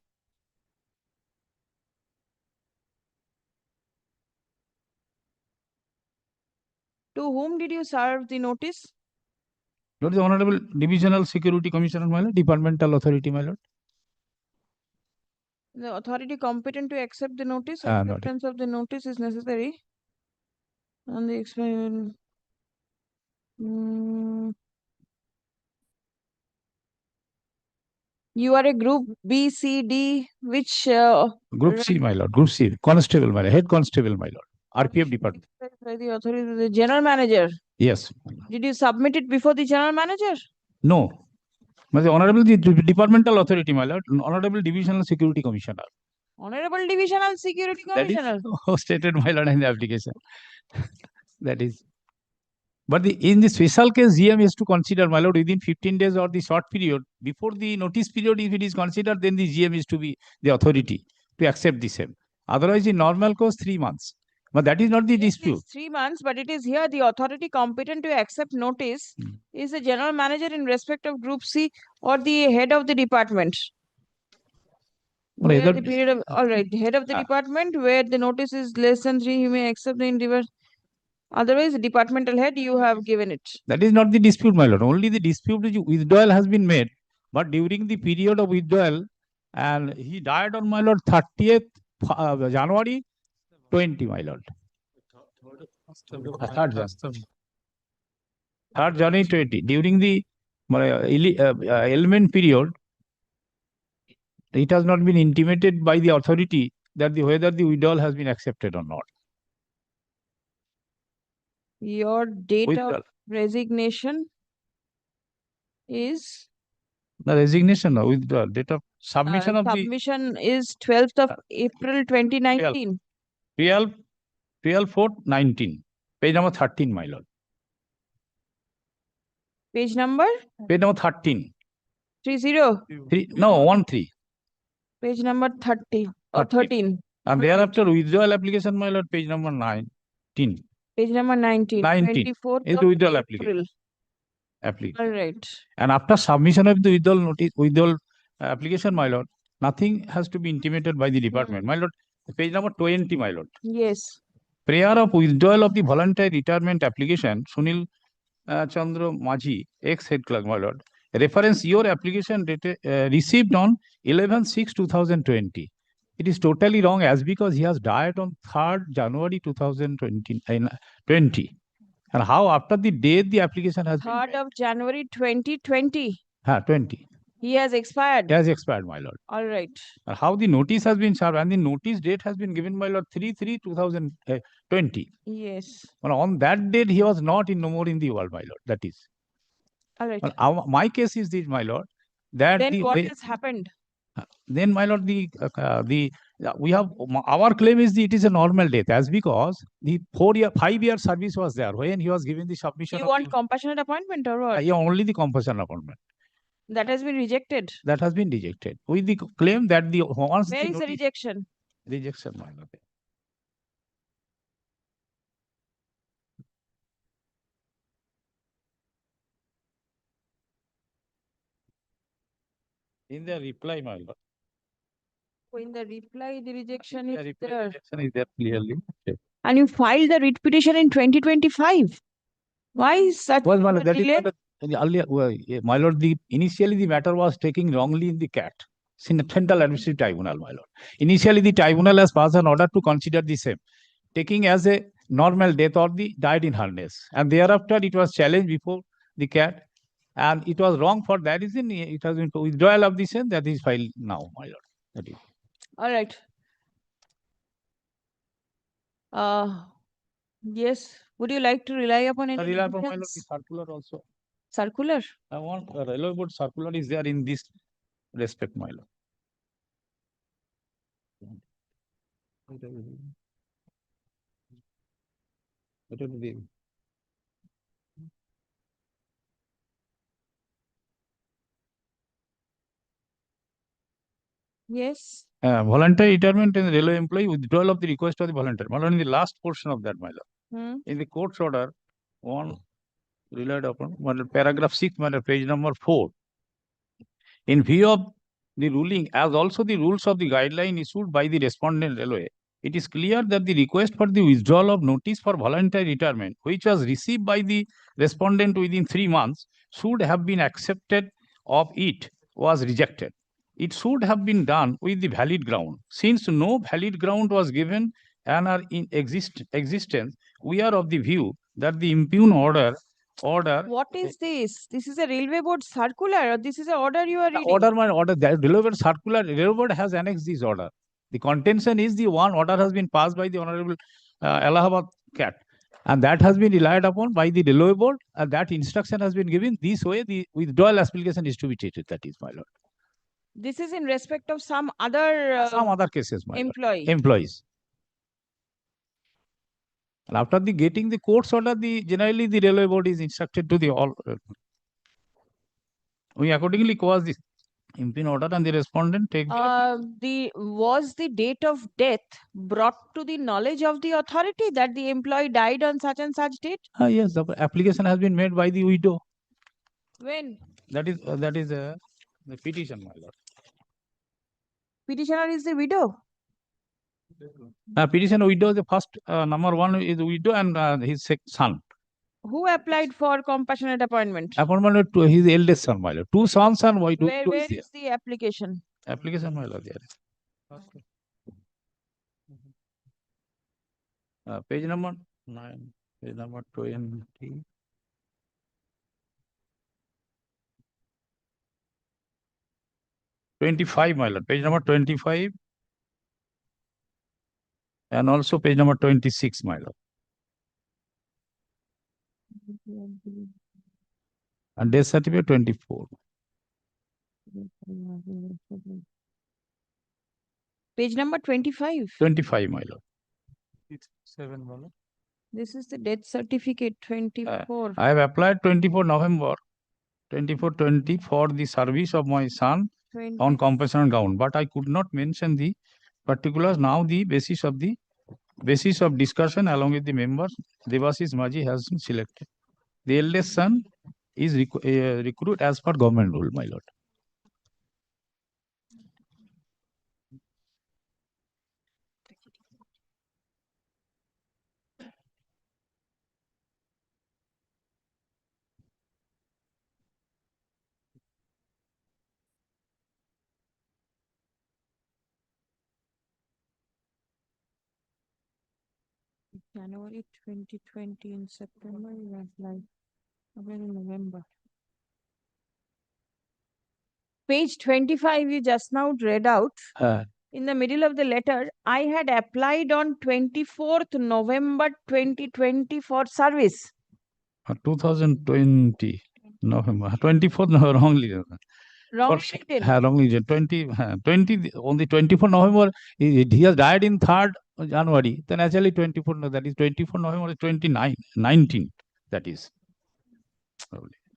To whom did you serve the notice? Lord, the Honorable Divisional Security Commissioner, my lord, Departmental Authority, my lord. The authority competent to accept the notice, Noted. acceptance of the notice is necessary. And the explain. You are a group B, C, D, which Group C, my lord. Group C, Constable, my lord. Head Constable, my lord. RPF Department. by the authority, the general manager. Yes. Did you submit it before the general manager? No. But the Honorable Departmental Authority, my lord. Honorable Divisional Security Commissioner. Honorable Divisional Security That is Commissioner. stated, my lord, in the application. That is. But in the special case, GM has to consider, my lord, within 15 days or the short period. Before the notice period, if it is considered, then the GM is to be the authority to accept the same. Otherwise, in normal course, 3 months. But that is not the dispute. It's 3 months, but it is here the authority competent to accept notice is the general manager in respect of Group C or the head of the department. Where the period of, all right, head of the department where the notice is less than 3, he may accept the individual. Otherwise, the departmental head, you have given it. That is not the dispute, my lord. Only the dispute is withdrawal has been made. But during the period of withdrawal, and he died on, my lord, 30th January 20, my lord. 3rd January 20. During the ailment period, it has not been intimated by the authority that whether the withdrawal has been accepted or not. Your date Withdrawal. of resignation is? The resignation, withdrawal, date of submission of submission is 12th of April 2019. 12/4/19. Page number 13, my lord. Page number? Page number 13. 30? No, 13. Page number 30 or 13. And thereafter, withdrawal application, my lord, page number 19. Page number 19. 24th is of the withdrawal April. application. All right. And after submission of the withdrawal notice, withdrawal application, my lord, nothing has to be intimated by the department. My lord, page number 20, my lord. Yes. Prayer of withdrawal of the voluntary retirement application, Sunil Chandra Maji, ex-head clerk, my lord. Reference your application received on 11/6/2020. It is totally wrong as because he has died on 3rd January 2020. And how after the date the application has 3rd of January 2020. 20. He has expired. He has expired, my lord. All right. And how the notice has been served and the notice date has been given, my lord, 3/3/2020. Yes. Well, on that date, he was not no more in the world, my lord. That is. All right. Well, my case is this, my lord. That then what has happened? Then, my lord, we have our claim is it is a normal death as because the 5-year service was there when he was given the submission. You want compassionate appointment or what? Yeah, only the compassionate appointment. That has been rejected. That has been rejected with the claim that the once Where the is the rejection? rejection, my lord. In the reply, my lord. So in the reply, the rejection The is reply there. rejection is there clearly. Okay. And you filed the writ petition in 2025. Why is such Well, my lord, that is delay? my lord, earlier, my lord, initially the matter was taken wrongly in the CAT, Central Administrative Tribunal, my lord. Initially, the tribunal has passed an order to consider the same, taking as a normal death or the died in harness. And thereafter, it was challenged before the CAT, and it was wrong for that reason. It has been withdrawal of the same that is filed now, my lord. That is. All right. Yes. Would you like to rely upon any Rely upon, my lord, evidence? the circular also. Circular? I want a railway board circular is there in this respect, my lord. Yes. Voluntary retirement and railway employee withdrawal of the request of the voluntary. My lord, in the last portion of that, my lord. In the court's order, one relied upon, my lord, paragraph 6, my lord, page number 4. In view of the ruling, as also the rules of the guideline issued by the respondent railway, it is clear that the request for the withdrawal of notice for voluntary retirement, which was received by the respondent within 3 months, should have been accepted of it, was rejected. It should have been done with the valid ground. Since no valid ground was given and are in existence, we are of the view that the impugn order. What is this? This is a railway board circular, or this is an order you are reading? Order, the railway board circular, railway board has annexed this order. The contention is the one order has been passed by the Honorable Allahabad CAT, and that has been relied upon by the railway board, and that instruction has been given. This way, the withdrawal application is to be treated. That is, my lord. This is in respect of some other cases, my employee. lord. Employees. And after the getting the court's order, generally the railway board is instructed to the all. We accordingly cause this impugn order, and the respondent take. Was the date of death brought to the knowledge of the authority that the employee died on such and such date? Yes, the application has been made by the widow. When? That is the petition, my lord. Petitioner is the widow. Petition widow, the first number one is widow and his son. Who applied for compassionate appointment? Appointment to his eldest son, my lord. 2 sons and widow. Where is the application? Application, my lord, there. Page number 9, page number 20. My lord, page number 25, and also page number 26, my lord. And death certificate 24. Page number 25. 25, my lord. 7, my lord. This is the death certificate 24. I have applied 24 November 24/20 for the service of my son 20. on compassionate ground, but I could not mention the particulars. Now the basis of discussion along with the members, Devashish Maji has been selected. The eldest son is recruited as per government rule, my lord. January 2020 in September, you applied. In November. Page 25, you just now read out. In the middle of the letter, I had applied on 24th November 2020 for service. 2020 November 24th, no, wrongly. Wrongly 20 on the 24th November. He has died in 3rd January. Then actually 24, no, that is 24 November 19. That is.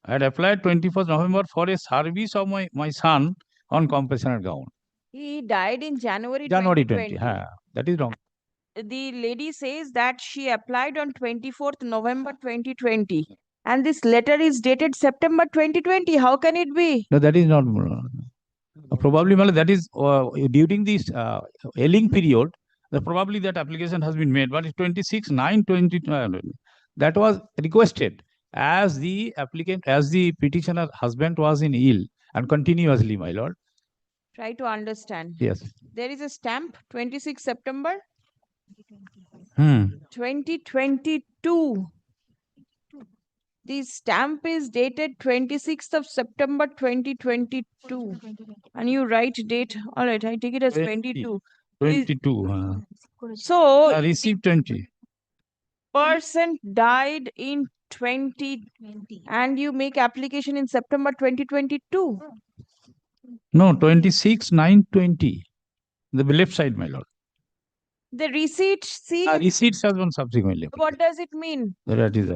I had applied 21st November for a service of my son on compassionate ground. He died in January January 2020. 20. That is wrong. The lady says that she applied on 24th November 2020. And this letter is dated September 2020. How can it be? No, that is not. Probably that is during this ailing period. Probably that application has been made, but it's 26/9/20. That was requested as the applicant, as the petitioner husband was in ill and continuously, my lord. Try to understand. Yes. There is a stamp 26 September 2022. The stamp is dated 26th of September 2022. And you write date. All right, I take it as 22. 22. So I received 20. Person died in 2020 and you make application in September 2022. No, 26/9/20. The left side, my lord. The receipt, see, Receipts has one subsequently. what does it mean? That is.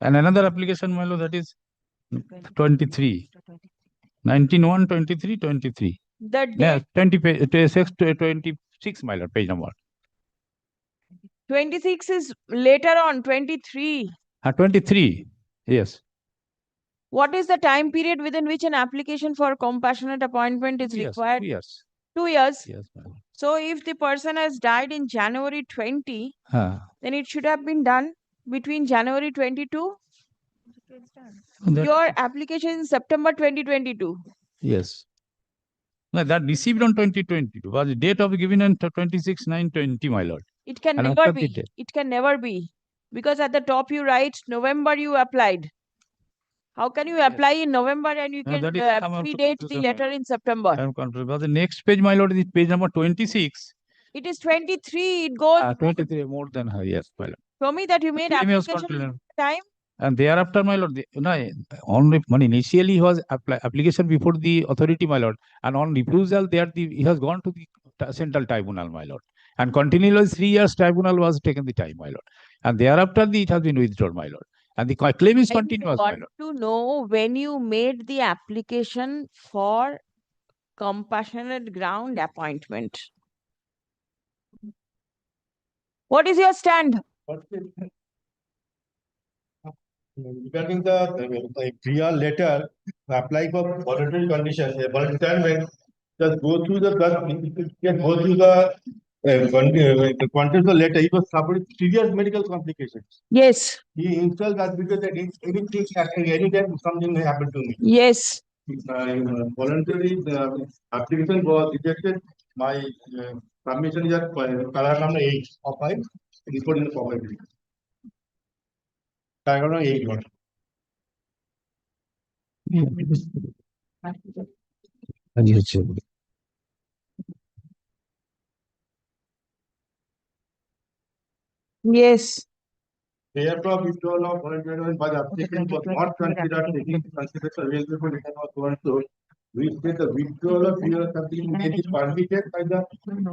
And another application, my lord, that is 23. 19/1/23/23. The Yeah, date 26, my lord, page number. 26 is later on, 23. 23. Yes. What is the time period within which an application for compassionate appointment is required? 2 years. 2 years. Yes, ma'am. So if the person has died in January 20, Huh. then it should have been done between January 22. That- Your application in September 2022. Yes. No, that received on 2022 was the date of given on 26/9/20, my lord. It can And never after the be. date. It can never be. Because at the top you write November you applied. How can you apply in November and you No, can that is some of predate the letter in September? I am confused. But the next page, my lord, is page number 26. It is 23. It goes. 23 more than her. Yes, my lord. Show me that you made Claim was application continued. at the time. And thereafter, my lord, only initially he was application before the authority, my lord, and on refusal, he has gone to the central tribunal, my lord, and continually 3 years tribunal was taken the time, my lord, and thereafter it has been withdrawn, my lord, and the claim is continuous, my I lord. want to know when you made the application for compassionate ground appointment. What is your stand? Regarding the prior letter, apply for voluntary condition, a voluntary just go through the content of the letter. He was suffering serious medical complications. Yes. He himself admitted that anything happening, anytime something may happen to me. Yes. Voluntary the application was rejected. My submission is at paragraph number 8 of my report in the probability. Paragraph number 8. Yes. Therefore, withdrawal of voluntary by the applicant was not considered taking into consideration available data was so and so. We state the withdrawal of prior something may be permitted by the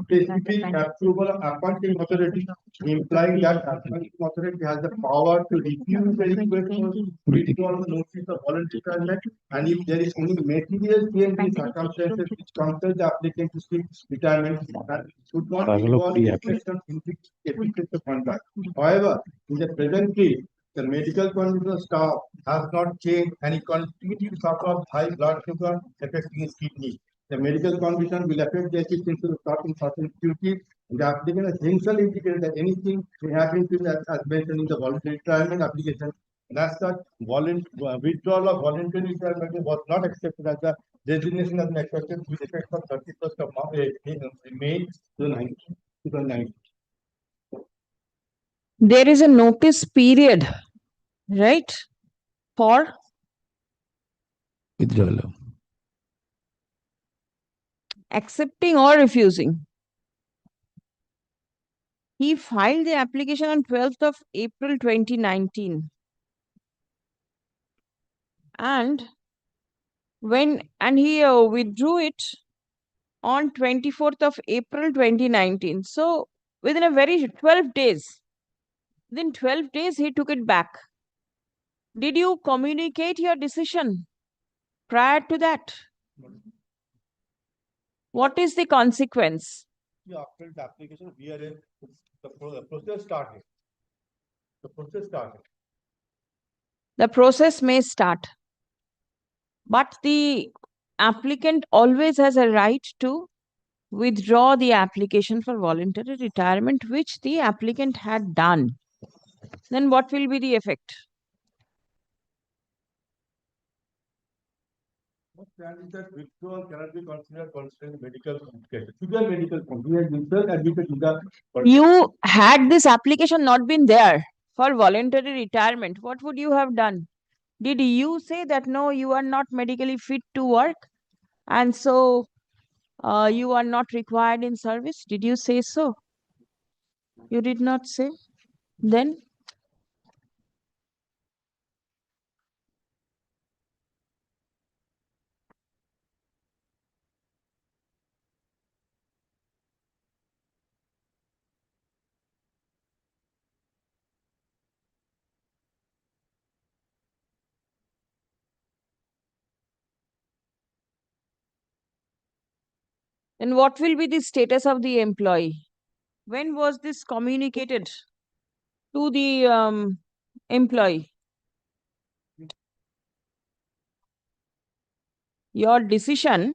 specific approval of appointing authority, implying that appointing authority has the power to refuse the request for withdrawal of notice of voluntary conduct, and if there is any material change in circumstances which compels the applicant to seek retirement, that should not involve restriction in the efficacy of conduct. However, in the present case, the medical condition of staff has not changed and he continues to suffer of high blood sugar affecting his kidney. The medical condition will affect the efficiency of staff in certain duties. The applicant has himself indicated that anything may happen to him as mentioned in the voluntary retirement application. And as such, withdrawal of voluntary retirement was not accepted as the designation as an exception with effect from 31st of May 2019. There is a notice period, right? For withdrawal. Accepting or refusing. He filed the application on 12th of April 2019. And he withdrew it on 24th of April 2019. So within a very 12 days. Within 12 days, he took it back. Did you communicate your decision prior to that? What is the consequence? Yeah, after the application, we are the process started. The process started. The process may start, but the applicant always has a right to withdraw the application for voluntary retirement, which the applicant had done. Then what will be the effect? What stand is that withdrawal cannot be considered considering medical complication. To the medical complication, admitted to the. You had this application not been there for voluntary retirement, what would you have done? Did you say that no, you are not medically fit to work and so you are not required in service? Did you say so? You did not say. Then then what will be the status of the employee? When was this communicated to the employee? Your decision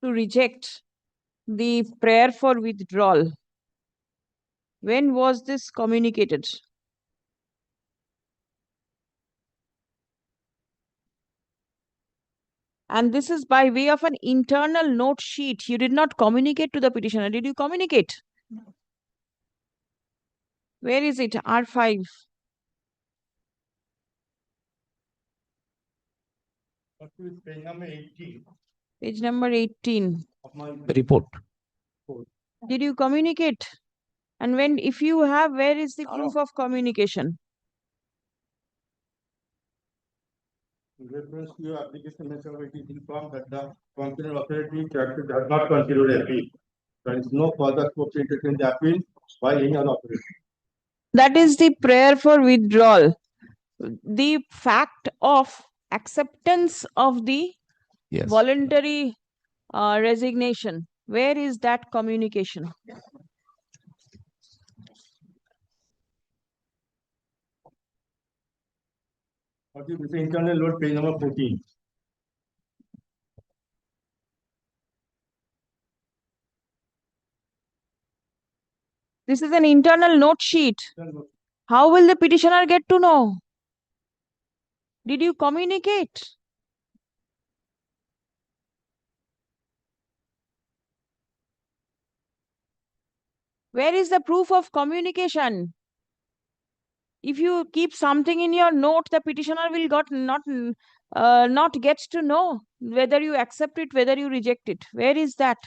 to reject the prayer for withdrawal, when was this communicated? And this is by way of an internal note sheet. You did not communicate to the petitioner. Did you communicate? Where is it? R5. Page number 18. Page number 18. Of my Report. Did you communicate? And when, if you have, where is the proof of communication? In reference to your application, Mr. it is informed that the concerned authority does not consider appeal. There is no further scope to entertain the appeal by any other authority. That is the prayer for withdrawal. The fact of acceptance of the voluntary resignation. Where is that communication? What is the internal note, page number 14? This is an internal note sheet. How will the petitioner get to know? Did you communicate? Where is the proof of communication? If you keep something in your note, the petitioner will not get to know whether you accept it, whether you reject it. Where is that?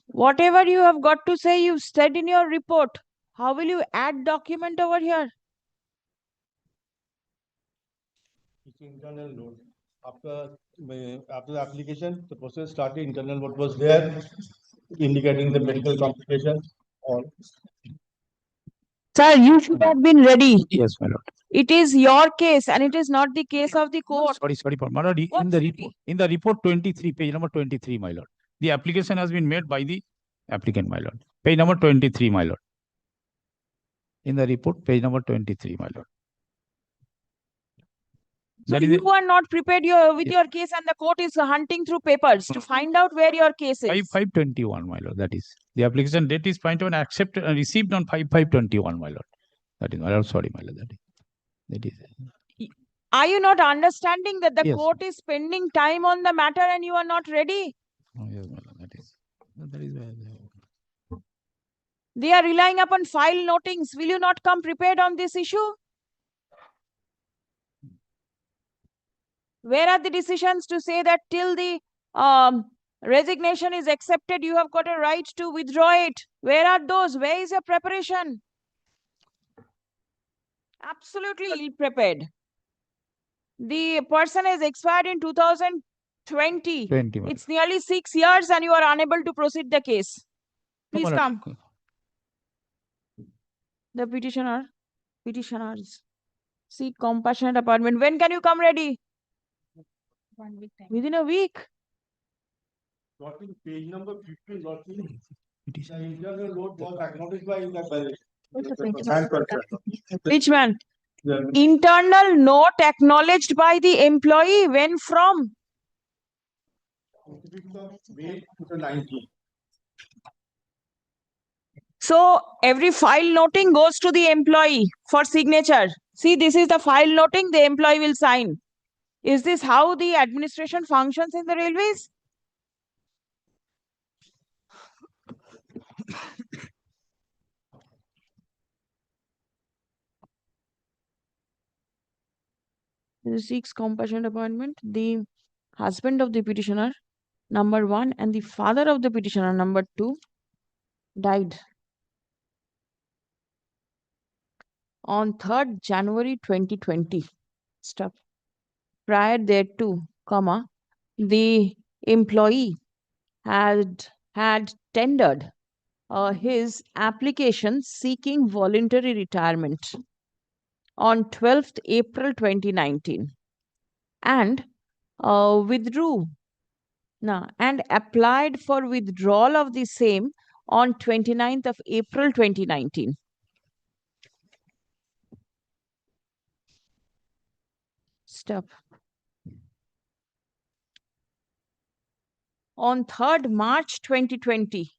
Whatever you have got to say, you've said in your report. How will you add document over here? It's internal note. After the application, the process started. Internal note was there, indicating the medical complications. All. Sir, you should have been ready. Yes, my lord. It is your case and it is not the case of the court. Sorry, my lord. In the report 23, page number 23, my lord. The application has been made by the applicant, my lord. Page number 23, my lord. In the report, page number 23, my lord. So you are not prepared with your case and the court is hunting through papers to find out where your case is. 5/5/21, my lord. That is the application date is pointed and accepted and received on 5/5/21, my lord. That is, my lord. Sorry, my lord. That is. Are you not understanding that the Yes. court is spending time on the matter and you are not ready? Oh, yes, my lord. That is. They are relying upon file notings. Will you not come prepared on this issue? Where are the decisions to say that till the resignation is accepted, you have got a right to withdraw it? Where are those? Where is your preparation? Absolutely ill-prepared. The person has expired in 2000 20. 20, madam. It's nearly 6 years and you are unable to proceed the case. Please madam. come. The petitioners seek compassionate appointment. When can you come ready? 1 week time. Within a week. Page number 15, the internal note was acknowledged by the Which man? Yeah. Internal note acknowledged by the employee. When from? May 2019. So every file noting goes to the employee for signature. See, this is the file noting, the employee will sign. Is this how the administration functions in the railways? Seeks compassionate appointment. The husband of the petitioner, number 1, and the father of the petitioner, number 2, died on 3rd January 2020. Stop. Prior thereto, the employee had tendered his application seeking voluntary retirement on 12th April 2019 and and applied for withdrawal of the same on 29th of April 2019. Stop. On 3rd March 2020,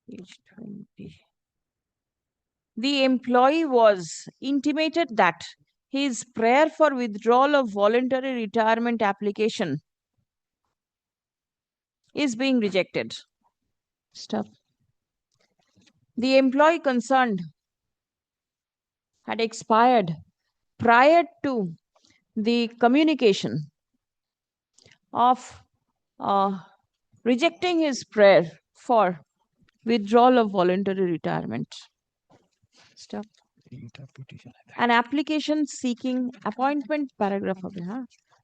page 20, the employee was intimated that his prayer for withdrawal of voluntary retirement application is being rejected. Stop. The employee concerned had expired prior to the communication of rejecting his prayer for withdrawal of voluntary retirement. Stop. An application seeking appointment paragraph of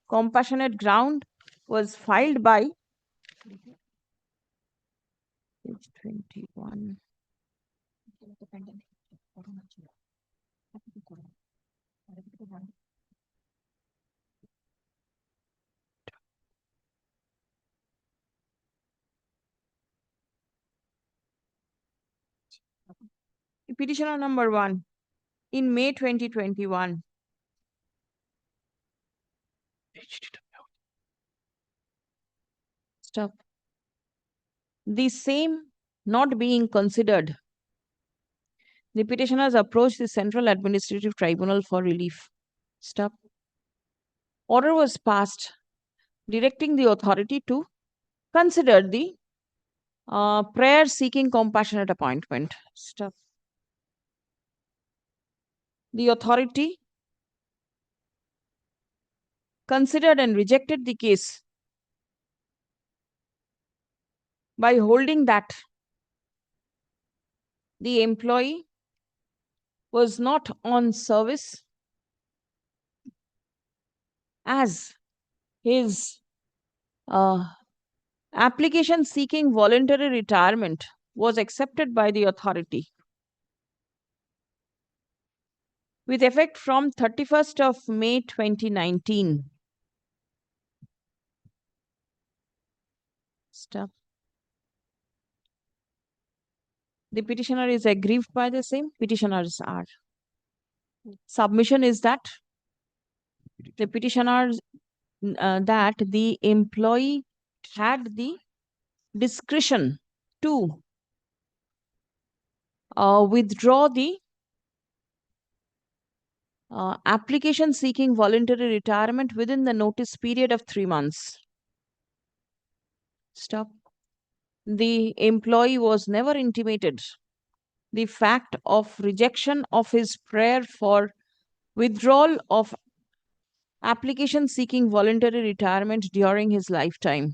compassionate ground was filed by page 21. Petitioner number 1 in May 2021. Stop. The same not being considered, the petitioners approached the Central Administrative Tribunal for relief. Stop. Order was passed directing the authority to consider the prayer seeking compassionate appointment. Stop. The authority considered and rejected the case by holding that the employee was not on service as his application seeking voluntary retirement was accepted by the authority with effect from 31st of May 2019. Stop. The petitioner is aggrieved by the same. Petitioners are. Submission is that the petitioners that the employee had the discretion to withdraw the application seeking voluntary retirement within the notice period of 3 months. Stop. The employee was never intimated the fact of rejection of his prayer for withdrawal of application seeking voluntary retirement during his lifetime.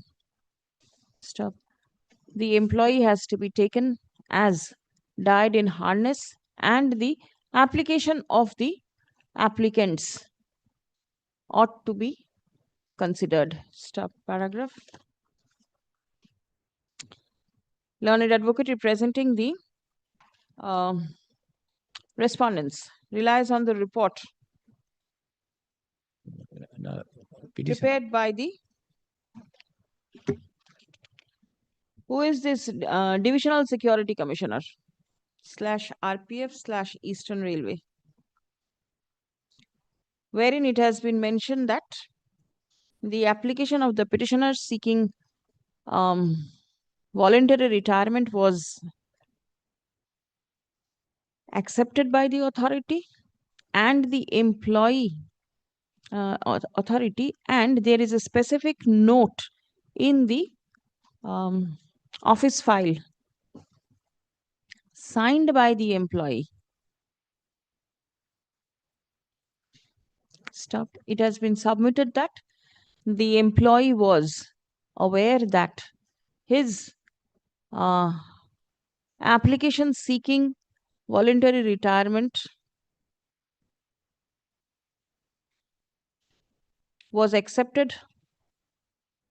Stop. The employee has to be taken as died in harness and the application of the applicants ought to be considered. Stop paragraph. Learned advocate representing the respondents relies on the report prepared by the who is this divisional security commissioner / RPF / Eastern Railway, wherein it has been mentioned that the application of the petitioner seeking voluntary retirement was accepted by the authority and the employee authority, and there is a specific note in the office file signed by the employee. Stop. It has been submitted that the employee was aware that his application seeking voluntary retirement was accepted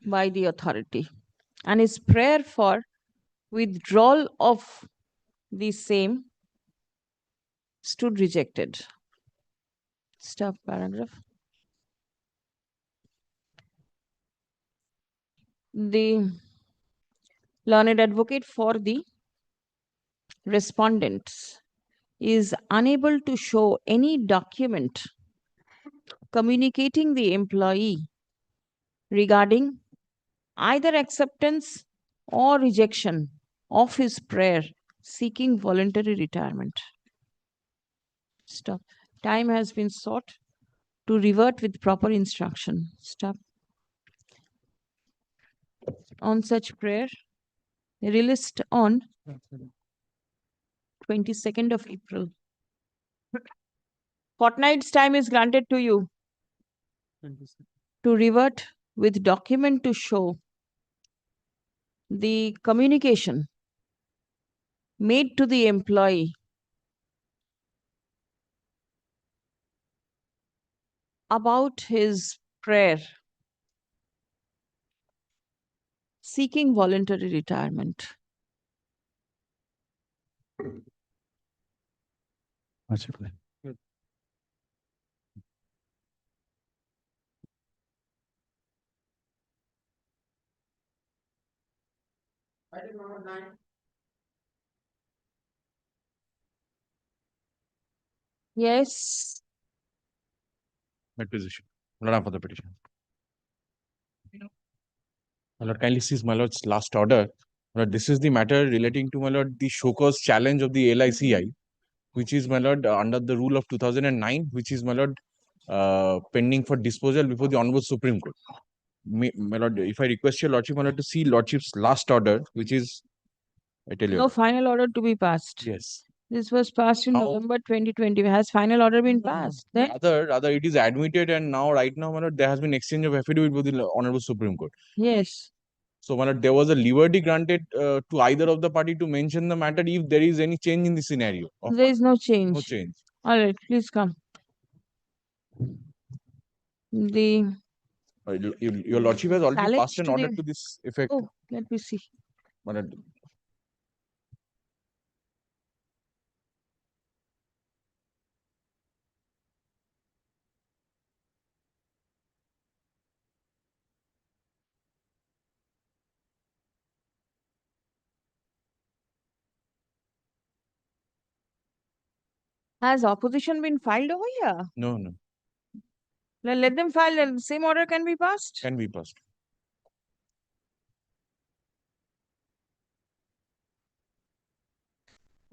by the authority, and his prayer for withdrawal of the same stood rejected. Stop paragraph. The learned advocate for the respondents is unable to show any document communicating the employee regarding either acceptance or rejection of his prayer seeking voluntary retirement. Stop. Time has been sought to revert with proper instruction. Stop. On such prayer, released on 22nd of April. Fortnight's time is granted to you to revert with document to show the communication made to the employee about his prayer seeking voluntary retirement. Item number 9. Yes. My position. My lord, for the petition. My lord, kindly sees my lord's last order. My lord, this is the matter relating to my lord the show cause challenge of the LICI, which is my lord under the rule of 2009, which is my lord pending for disposal before the Honorable Supreme Court. My lord, if I request your lordship, my lord, to see lordship's last order, which is, I tell you. No final order to be passed. Yes. This was passed in November 2020. Has final order been passed? Then Rather, it is admitted, and now, right now, my lord, there has been exchange of affidavit with the Honorable Supreme Court. yes. So, my lord, there was a liberty granted to either of the party to mention the matter if there is any change in the scenario. There is no change. No change. All right, please come. The Your lordship has already challenge passed an to order the- to this effect. Oh, let me see. My lord, Has opposition been filed over here? no, no, Let them file and same order can be passed. can be passed.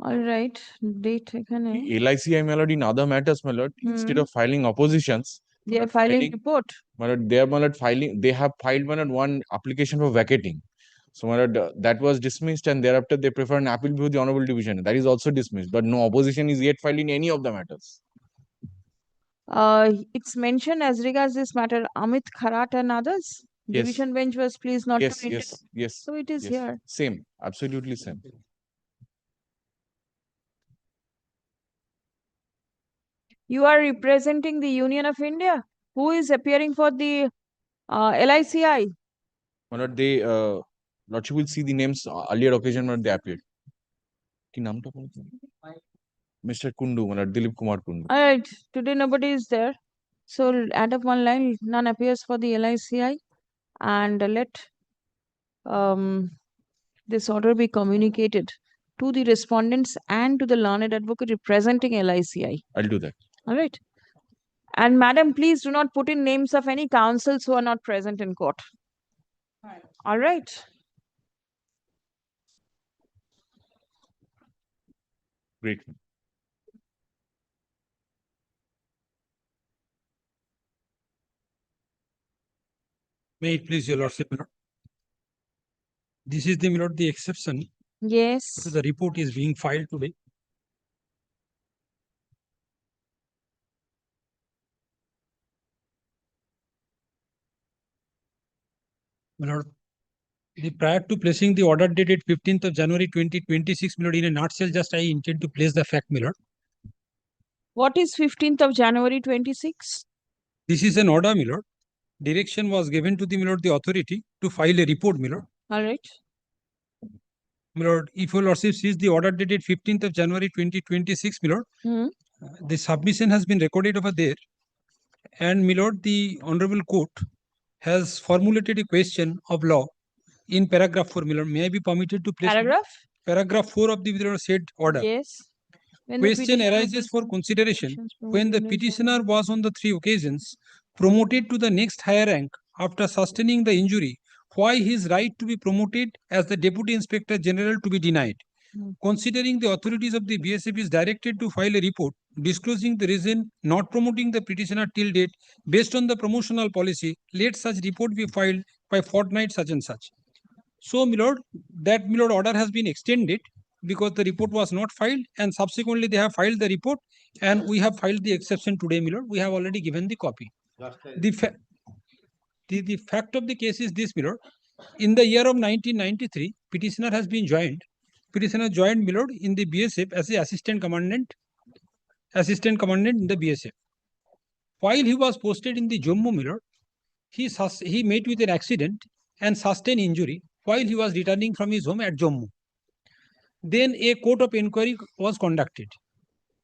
All right, date এখানে LICI, my lord, in other matters, my lord, instead of filing oppositions, they are filing report. my lord, they are, my lord, they have filed, my lord, one application for vacating. So, my lord, that was dismissed, and thereafter they prefer an appeal before the Honorable Division. That is also dismissed, but no opposition is yet filed in any of the matters. It's mentioned as regards this matter, Amit Kharat and others. Yes. Division bench was pleased not Yes, to intervene. yes, yes. So it is yes. here. Same, absolutely same. You are representing the Union of India. Who is appearing for the LICI. My lord, they, Lordship will see the names earlier occasion when they appeared. কি নামটা বলছেন? Mr. Kundu, my lord, Dilip Kumar Kundu. All right, today nobody is there. So add up one line, none appears for the LICI, and let this order be communicated to the respondents and to the learned advocate representing LICI. I'll do that. All right. And madam, please do not put in names of any counsels who are not present in court. All right. Great. May it please your lordship, my lord. This is the, my lord, the exception. Yes. So the report is being filed today. My lord, prior to placing the order dated 15th of January 2026, my lord, in a nutshell, just I intend to place the fact, my lord. What is 15th of January 26? This is an order, my lord. Direction was given to the, my lord, the authority to file a report, my lord. All right. My lord, if your lordship sees the order dated 15th of January 2026, my lord, the submission has been recorded over there. And my lord, the Honorable Court has formulated a question of law in paragraph 4, my lord. May I be permitted to place paragraph 4 of the, my lord, said order? Yes. When Question arises for consideration when the petitioner was on the 3 occasions promoted to the next higher rank after sustaining the injury, why his right to be promoted as the Deputy Inspector General to be denied. Considering the authorities of the BSF is directed to file a report disclosing the reason not promoting the petitioner till date based on the promotional policy, let such report be filed by fortnight such and such. So, my lord, that, my lord, order has been extended because the report was not filed, and subsequently they have filed the report, and we have filed the exception today, my lord. We have already given the copy. The fact of the case is this, my lord. In the year of 1993, petitioner has been joined. Petitioner joined, my lord, in the BSF as the assistant commandant in the BSF. While he was posted in the Jammu, my lord, he met with an accident and sustained injury while he was returning from his home at Jammu. Then a court of inquiry was conducted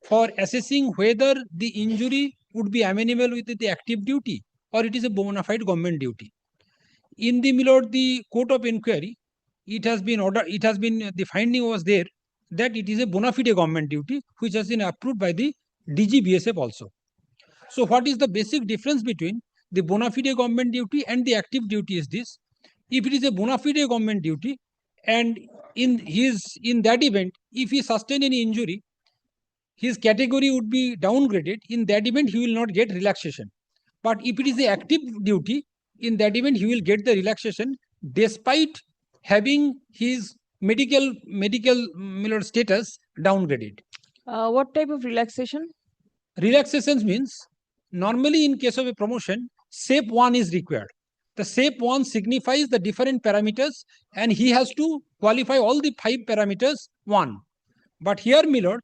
for assessing whether the injury would be amenable with the active duty or it is a bona fide government duty. In the, my lord, the court of inquiry, it has been the finding was there that it is a bona fide government duty which has been approved by the DGBSF also. So what is the basic difference between the bona fide government duty and the active duty is this? If it is a bona fide government duty and in that event, if he sustain any injury, his category would be downgraded. In that event, he will not get relaxation. But if it is the active duty, in that event, he will get the relaxation despite having his medical status downgraded. What type of relaxation? Relaxations means normally in case of a promotion, SAPE 1 is required. The SAPE 1 signifies the different parameters and he has to qualify all the 5 parameters 1. But here, my lord,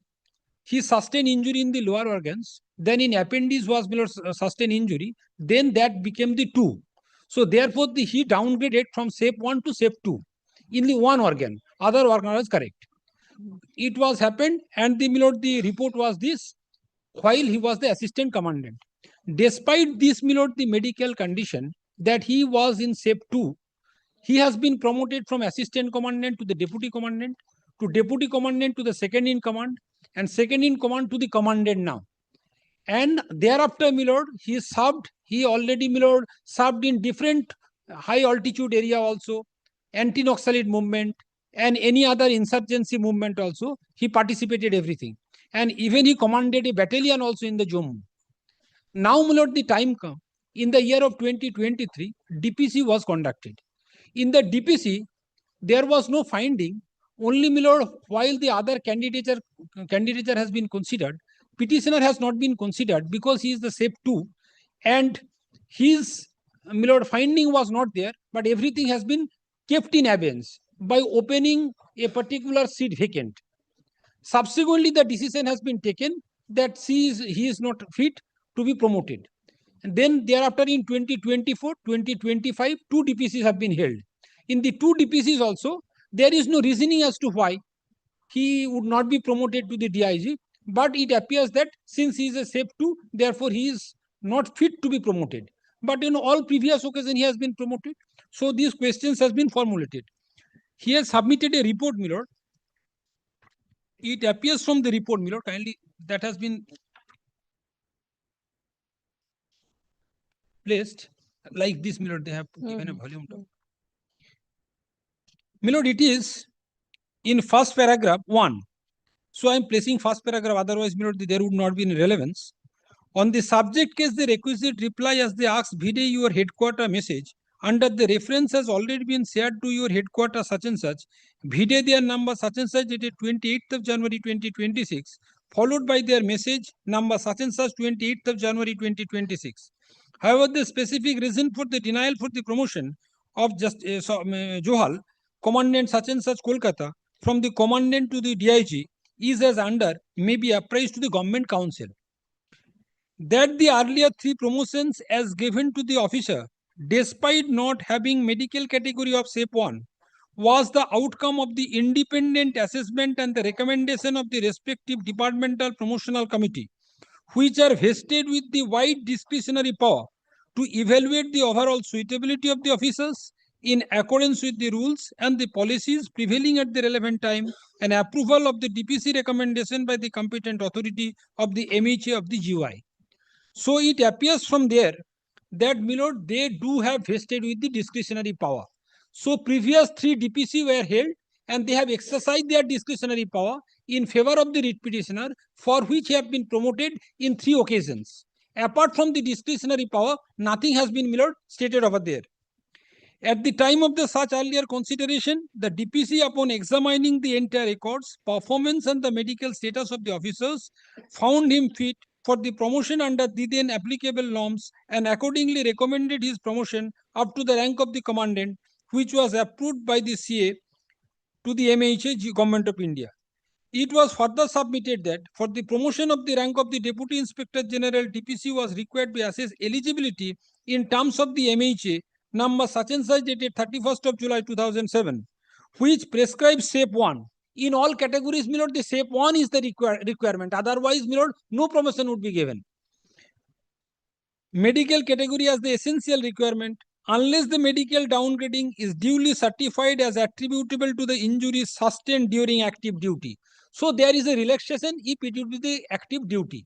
he sustained injury in the lower organs, then in appendix was, my lord, sustained injury, then that became the 2. So therefore, he downgraded from SAPE 1 to SAPE 2 in the one organ, other organ was correct. It was happened and the, my lord, the report was this while he was the assistant commandant. Despite this, my lord, the medical condition that he was in SAPE 2, he has been promoted from assistant commandant to the deputy commandant, to deputy commandant to the second in command, and second in command to the commandant now. And thereafter, my lord, he already, my lord, served in different high altitude area also, anti-Naxalite movement and any other insurgency movement also, he participated everything. And even he commanded a battalion also in the Jammu. Now, my lord, the time come. In the year of 2023, DPC was conducted. In the DPC, there was no finding. Only, my lord, while the other candidature has been considered, petitioner has not been considered because he is the SAPE 2 and his, my lord, finding was not there, but everything has been kept in abeyance by opening a particular seat vacant. Subsequently, the decision has been taken that he is not fit to be promoted. And then thereafter in 2024, 2025, 2 DPCs have been held. In the 2 DPCs also, there is no reasoning as to why he would not be promoted to the DIG, but it appears that since he is a SAFE 2, therefore he is not fit to be promoted. But in all previous occasions, he has been promoted. So these questions has been formulated. He has submitted a report, my lord. It appears from the report, my lord, kindly, that has been placed like this, my lord. They have given a volume. My lord, it is in first paragraph 1. So I am placing first paragraph, otherwise, my lord, there would not be any relevance. On the subject case, the requisite reply as they ask vide your headquarter message under the reference has already been shared to your headquarter such and such, vide their number such and such dated 28th of January 2026, followed by their message number such and such 28th of January 2026. However, the specific reason for the denial for the promotion of Johal, Commandant such and such Kolkata, from the Commandant to the DIG is as under may be apprised to the Government Council. That the earlier 3 promotions as given to the officer, despite not having medical category of SAFE 1, was the outcome of the independent assessment and the recommendation of the respective departmental promotional committee, which are vested with the wide discretionary power to evaluate the overall suitability of the officers in accordance with the rules and the policies prevailing at the relevant time, and approval of the DPC recommendation by the competent authority of the MHA of the GY. So it appears from there that, my lord, they do have vested with the discretionary power. So previous 3 DPC were held and they have exercised their discretionary power in favor of the writ petitioner, for which he have been promoted in 3 occasions. Apart from the discretionary power, nothing has been, my lord, stated over there. At the time of the such earlier consideration, the DPC, upon examining the entire records, performance and the medical status of the officers, found him fit for the promotion under the then applicable norms and accordingly recommended his promotion up to the rank of the commandant, which was approved by the CA to the MHA Government of India. It was further submitted that for the promotion of the rank of the Deputy Inspector General, DPC was required to assess eligibility in terms of the MHA number such and such dated 31st of July 2007, which prescribes SAFE 1. In all categories, my lord, the SAFE 1 is the requirement. Otherwise, my lord, no promotion would be given. Medical category as the essential requirement, unless the medical downgrading is duly certified as attributable to the injuries sustained during active duty. So there is a relaxation if it would be the active duty.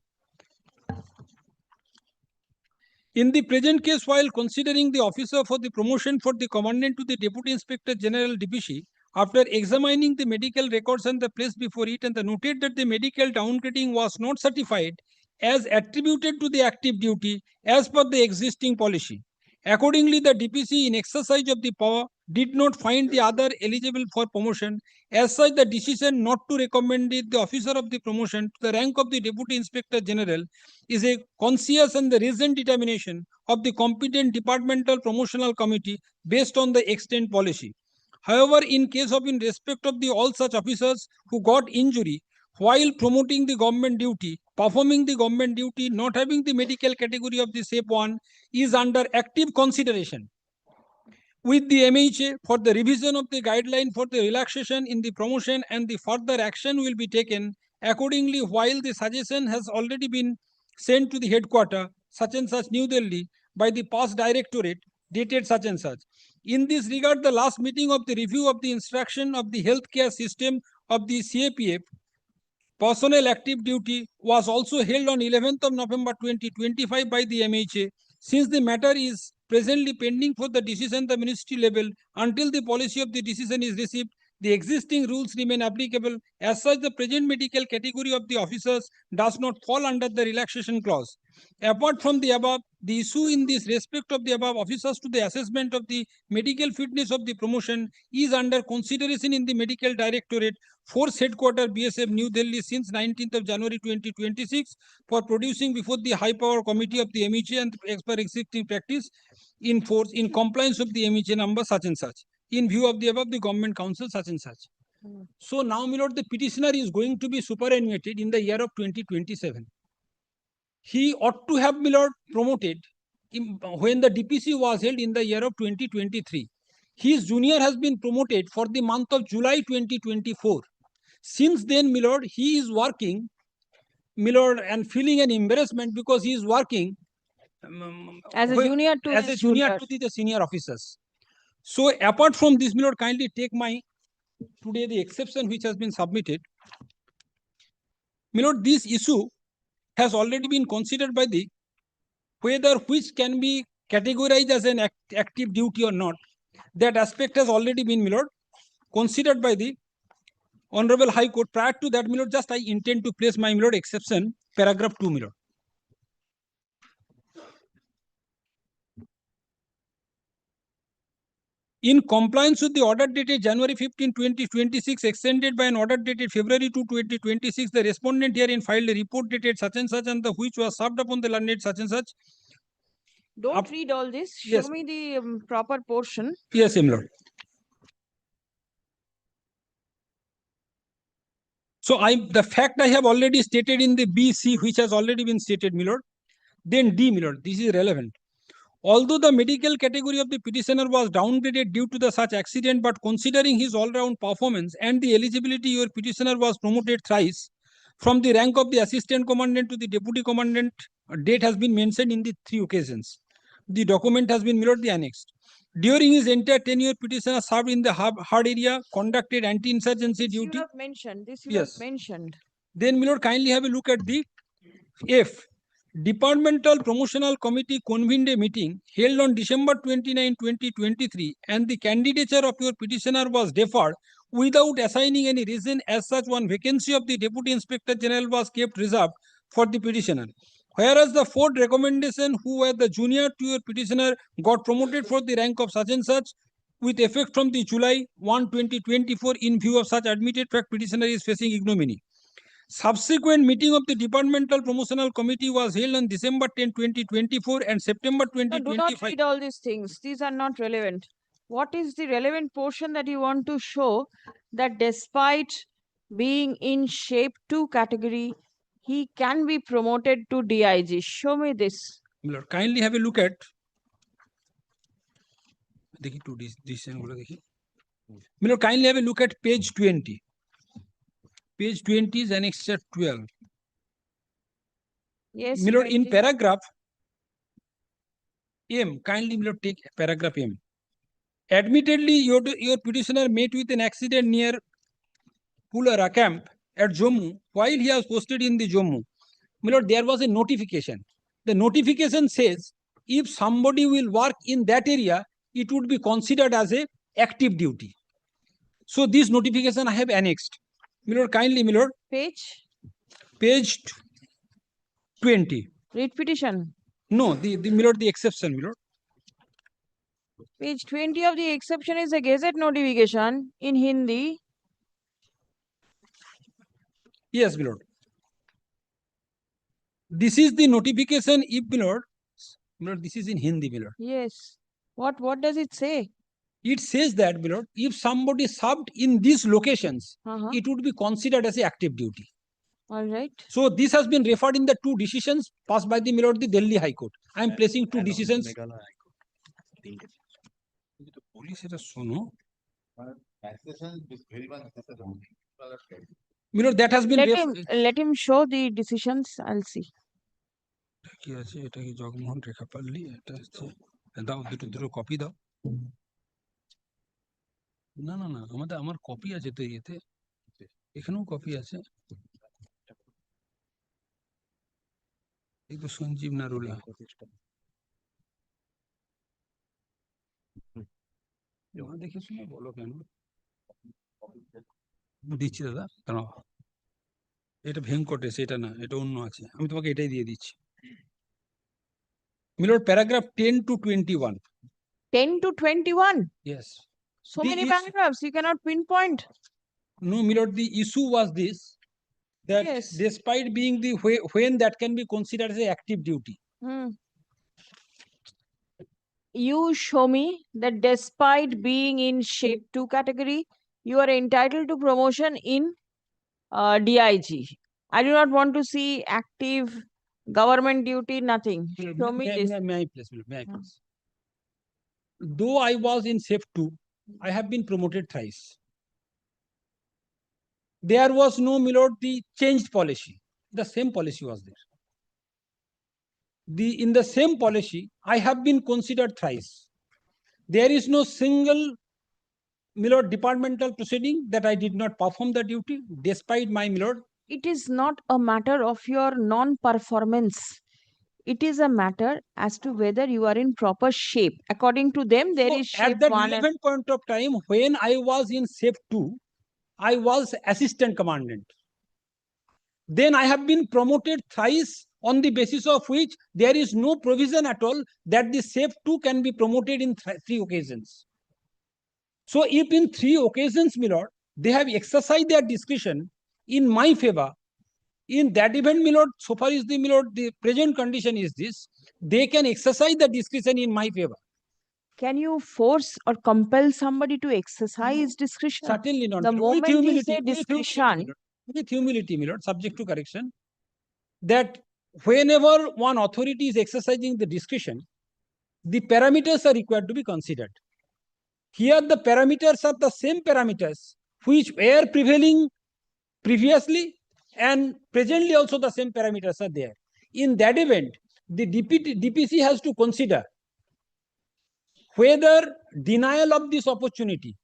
In the present case, while considering the officer for the promotion for the commandant to the Deputy Inspector General DPC, after examining the medical records and the place before it, and the noted that the medical downgrading was not certified as attributed to the active duty as per the existing policy. Accordingly, the DPC, in exercise of the power, did not find the other eligible for promotion. As such, the decision not to recommend the officer of the promotion to the rank of the Deputy Inspector General is a conscious and the reasoned determination of the competent departmental promotional committee based on the extant policy. However, in case of in respect of the all such officers who got injury while promoting the government duty, performing the government duty, not having the medical category of the SAFE 1, is under active consideration with the MHA for the revision of the guideline for the relaxation in the promotion, and the further action will be taken accordingly. While the suggestion has already been sent to the headquarter such and such New Delhi by the past directorate dated such and such. In this regard, the last meeting of the review of the instruction of the healthcare system of the CAPF personnel active duty was also held on 11th of November 2025 by the MHA. Since the matter is presently pending for the decision at the ministry level, until the policy of the decision is received, the existing rules remain applicable. As such, the present medical category of the officers does not fall under the relaxation clause. Apart from the above, the issue in this respect of the above officers to the assessment of the medical fitness of the promotion is under consideration in the medical directorate, Force Headquarter BSF New Delhi since 19th of January 2026 for producing before the High Power Committee of the MHA and as per existing practice in force in compliance with the MHA number such and such. In view of the above, the Government Council such and such. So now, my lord, the petitioner is going to be superannuated in the year of 2027. He ought to have, my lord, promoted when the DPC was held in the year of 2023. His junior has been promoted for the month of July 2024. Since then, my lord, he is working, my lord, and feeling an embarrassment because he is working As a junior to as a his junior juniors. to the senior officers. So apart from this, my lord, kindly take my today the exception which has been submitted. My lord, this issue has already been considered by the whether which can be categorized as an active duty or not. That aspect has already been, my lord, considered by the Honorable High Court. Prior to that, my lord, just I intend to place my, my lord, exception, paragraph 2, my lord. In compliance with the order dated January 15, 2026, extended by an order dated February 2, 2026, the respondent herein filed a report dated such and such, and the which was served upon the learned such and such. Don't read all this. Yes. Show me the proper portion. Yes, my lord. So the fact I have already stated in the BC, which has already been stated, my lord. Then D, my lord, this is relevant. Although the medical category of the petitioner was downgraded due to the such accident, but considering his all-round performance and the eligibility, your petitioner was promoted thrice from the rank of the assistant commandant to the deputy commandant. Date has been mentioned in the 3 occasions. The document has been mirrored the annexed. During his entire tenure, petitioner served in the hard area, conducted anti-insurgency duty. You have mentioned this. You Yes. have mentioned. Then, my lord, kindly have a look at the F. Departmental Promotional Committee convened a meeting held on December 29, 2023, and the candidature of your petitioner was deferred without assigning any reason. As such, one vacancy of the Deputy Inspector General was kept reserved for the petitioner. Whereas the 4th recommendation, who were the junior to your petitioner, got promoted for the rank of such and such with effect from the July 1, 2024. In view of such admitted fact, petitioner is facing ignominy. Subsequent meeting of the Departmental Promotional Committee was held on December 10, 2024 and September No, 2025. do not read all these things. These are not relevant. What is the relevant portion that you want to show that despite being in shape 2 category, he can be promoted to DIG? Show me this. Lord, kindly have a look at. Lord, kindly have a look at page 20. Page 20 is annexure 12. Yes. My lord, in paragraph M, kindly, my lord, take paragraph M. Admittedly, your petitioner met with an accident near Pulara camp at Jammu while he was posted in the Jammu. My lord, there was a notification. The notification says if somebody will work in that area, it would be considered as a active duty. So this notification I have annexed. My lord, kindly, my lord. Page 20. Read petition. No, my lord, the exception, my lord. Page 20 of the exception is a gazette notification in Hindi. Yes, my lord. This is the notification, if my lord, this is in Hindi, my lord. Yes. What does it say? It says that, my lord, if somebody served in these locations, it would be considered as a active duty. All right. So this has been referred in the 2 decisions passed by the, my lord, the Delhi High Court. I am placing 2 decisions. My lord, that has been let him show the decisions. I'll see. কি আছে এটা কি জগমোহন রেখা পাল্লি এটা হচ্ছে দাও দুটো copy দাও না না না আমার কপি আছে তো এতে এখানেও কপি আছে এই তো সঞ্জীব নারুলা দেখে শুনে বলো কেন দিচ্ছি দাদা দাঁড়াও এটা ভেঙ্কটেশ এটা না এটা অন্য আছে আমি তোমাকে এটাই দিয়ে দিচ্ছি My lord, paragraph 10 to 21. 10 to 21? Yes. So many paragraphs, you cannot pinpoint. No, my lord, the issue was this, that despite being the when that can be considered as an active duty. You show me that despite being in shape 2 category, you are entitled to promotion in DIG. I do not want to see active Government duty, nothing. Show me this. May I please? May I please? Though I was in SAFE 2, I have been promoted thrice. There was no, my lord, the changed policy. The same policy was there. In the same policy, I have been considered thrice. There is no single, my lord, departmental proceeding that I did not perform the duty despite my, my lord. It is not a matter of your non-performance. It is a matter as to whether you are in proper shape. According to them, there is shape At that 1 and relevant point of time, when I was in SAFE 2, I was assistant commandant. Then I have been promoted thrice, on the basis of which there is no provision at all that the SAFE 2 can be promoted in 3 occasions. So if in 3 occasions, my lord, they have exercised their discretion in my favor, in that event, my lord, so far as the, my lord, the present condition is this, they can exercise the discretion in my favor. can you force or compel somebody to exercise discretion? Certainly not. The moment you say with discretion, humility, my lord, subject to correction, that whenever one authority is exercising the discretion, the parameters are required to be considered. Here the parameters are the same parameters which were prevailing previously, and presently also the same parameters are there. In that event, the DPC has to consider whether denial of this opportunity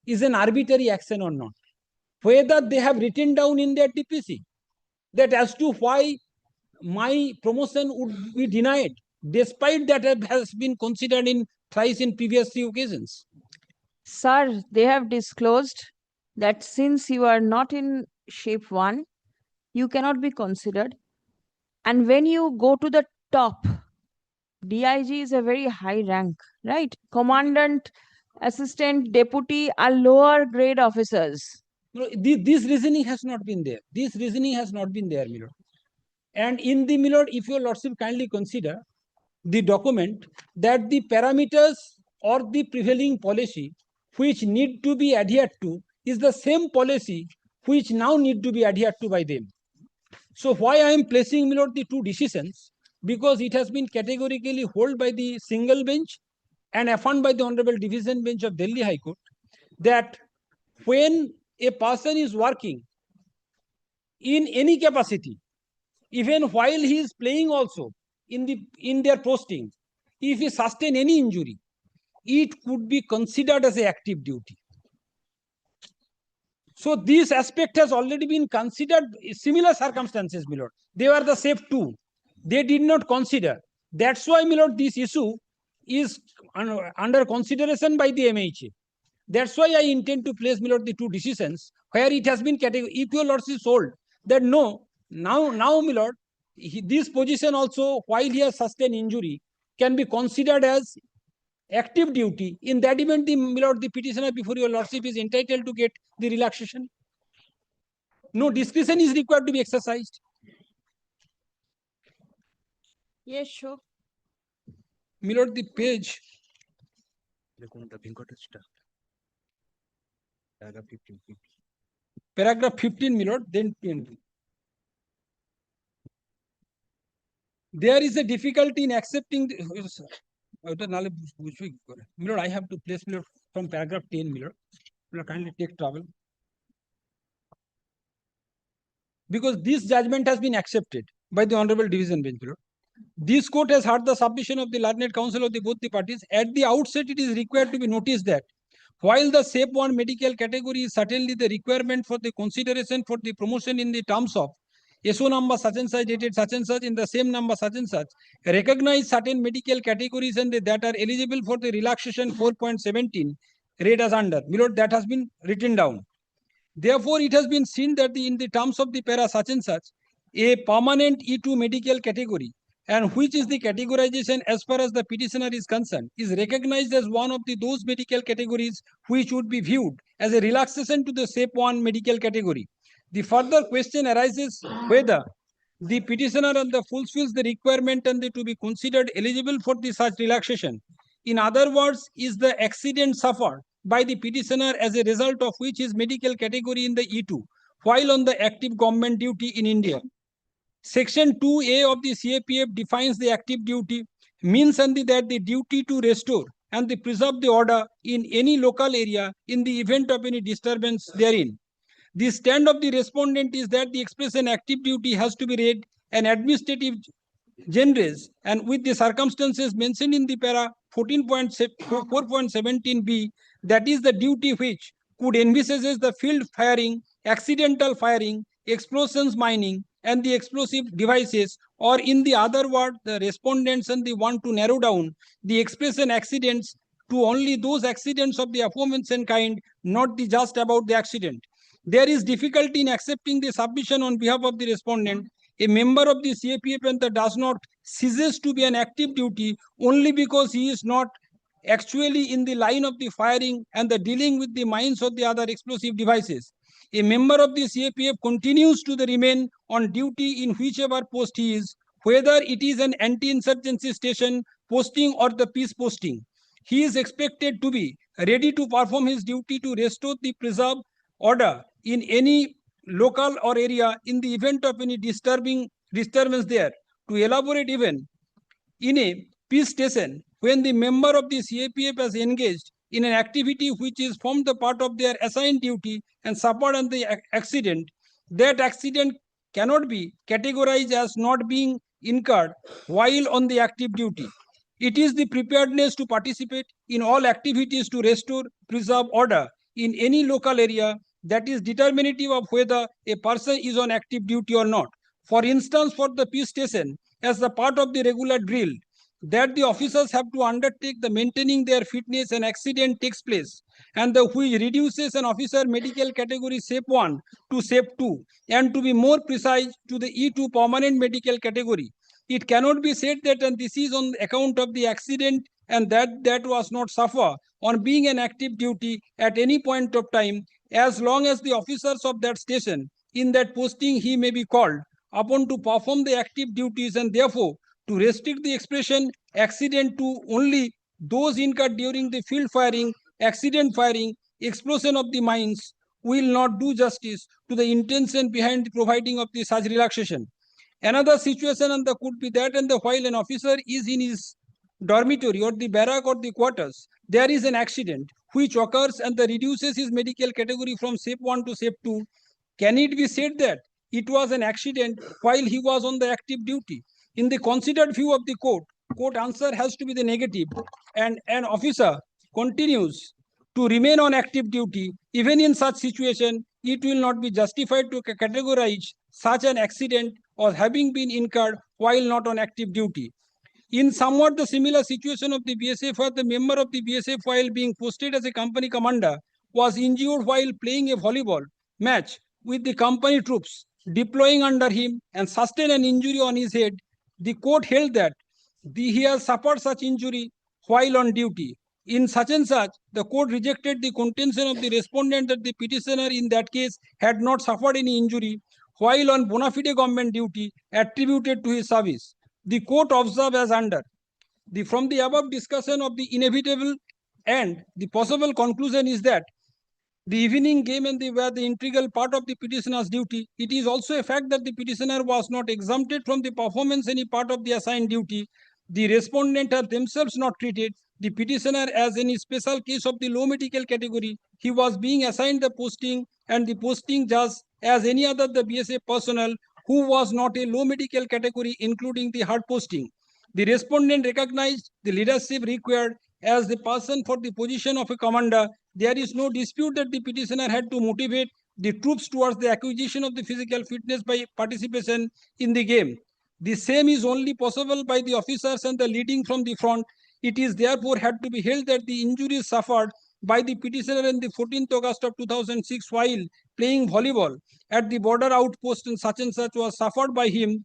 is an arbitrary action or not, whether they have written down in their DPC that as to why my promotion would be denied, despite that it has been considered in thrice in previous 3 occasions. sir, they have disclosed that since you are not in shape 1, you cannot be considered. And when you go to the top, DIG is a very high rank, right? Commandant, assistant, deputy are lower grade officers. No, this reasoning has not been there. This reasoning has not been there, my lord. And in the, my lord, if your lordship kindly consider the document, that the parameters or the prevailing policy which need to be adhered to is the same policy which now need to be adhered to by them. So why I am placing, my lord, the 2 decisions? Because it has been categorically held by the single bench and affirmed by the Honorable Division Bench of Delhi High Court that when a person is working in any capacity, even while he is playing also in their posting, if he sustain any injury, it could be considered as an active duty. So this aspect has already been considered. Similar circumstances, my lord, they were the SAFE 2. They did not consider. That's why, my lord, this issue is under consideration by the MHA. That's why I intend to place, my lord, the 2 decisions where it has been categorized. If your lordship told that no, now, my lord, this position also, while he has sustained injury, can be considered as active duty. In that event, my lord, the petitioner before your lordship is entitled to get the relaxation. No discretion is required to be exercised. Yes, sure. My lord, the page. Paragraph 15, my lord, then 20. There is a difficulty in accepting my lord, I have to place, my lord, from paragraph 10, my lord. Kindly take trouble. Because this judgment has been accepted by the Honorable Division Bench, my lord. This court has heard the submission of the learned counsel of both the parties. At the outset, it is required to be noticed that while the SAFE 1 medical category is certainly the requirement for the consideration for the promotion in the terms of SO number such and such dated such and such in the same number such and such, recognize certain medical categories and that are eligible for the relaxation 4.17 read as under. My lord, that has been written down. Therefore, it has been seen that in the terms of the para such and such, a permanent E2 medical category, and which is the categorization as far as the petitioner is concerned, is recognized as one of those medical categories which would be viewed as a relaxation to the SAFE 1 medical category. The further question arises whether the petitioner fulfills the requirement and to be considered eligible for such relaxation. In other words, is the accident suffered by the petitioner as a result of which his medical category in the E2, while on the active government duty in India, Section 2A of the CAPF defines the active duty, means and that the duty to restore and the preserve the order in any local area in the event of any disturbance therein. The stand of the respondent is that the expression active duty has to be read an administrative genres and with the circumstances mentioned in the para 4.17b, that is the duty which could envisages the field firing, accidental firing, explosions mining, and the explosive devices, or in the other word, the respondents and the want to narrow down the expression accidents to only those accidents of the aforementioned kind, not the just about the accident. There is difficulty in accepting the submission on behalf of the respondent. A member of the CAPF and that does not ceases to be an active duty only because he is not actually in the line of the firing and the dealing with the mines or the other explosive devices. A member of the CAPF continues to remain on duty in whichever post he is, whether it is an anti-insurgency station posting or the peace posting. He is expected to be ready to perform his duty to restore the preserved order in any local or area in the event of any disturbance there. To elaborate even, in a peace station, when the member of the CAPF has engaged in an activity which is formed the part of their assigned duty and suffered on the accident, that accident cannot be categorized as not being incurred while on the active duty. It is the preparedness to participate in all activities to restore, preserve order in any local area that is determinative of whether a person is on active duty or not. For instance, for the peace station, as the part of the regular drill, that the officers have to undertake the maintaining their fitness and accident takes place, and the which reduces an officer medical category SAFE 1 to SAFE 2, and to be more precise to the E2 permanent medical category. It cannot be said that and this is on account of the accident and that was not suffer on being an active duty at any point of time, as long as the officers of that station in that posting he may be called upon to perform the active duties, and therefore to restrict the expression accident to only those incurred during the field firing, accident firing, explosion of the mines will not do justice to the intention behind the providing of the such relaxation. Another situation and the could be that and the while an officer is in his dormitory or the barrack or the quarters, there is an accident which occurs and the reduces his medical category from SAFE 1 to SAFE 2. Can it be said that it was an accident while he was on the active duty? In the considered view of the court answer has to be the negative, and an officer continues to remain on active duty. Even in such situation, it will not be justified to categorize such an accident or having been incurred while not on active duty. In somewhat the similar situation of the BSF, the member of the BSF while being posted as a company commander was injured while playing a volleyball match with the company troops deploying under him and sustained an injury on his head. The court held that he has suffered such injury while on duty. In such and such, the court rejected the contention of the respondent that the petitioner in that case had not suffered any injury while on bona fide government duty attributed to his service. The court observed as under. From the above discussion of the inevitable and the possible conclusion is that the evening game and were the integral part of the petitioner's duty. It is also a fact that the petitioner was not exempted from the performance any part of the assigned duty. The respondent have themselves not treated the petitioner as any special case of the low medical category. He was being assigned the posting and the posting just as any other the BSF personnel who was not a low medical category, including the hard posting. The respondent recognized the leadership required as the person for the position of a commander. There is no dispute that the petitioner had to motivate the troops towards the acquisition of the physical fitness by participation in the game. The same is only possible by the officers and the leading from the front. It is therefore had to be held that the injuries suffered by the petitioner on the 14th August of 2006 while playing volleyball at the border outpost and such was suffered by him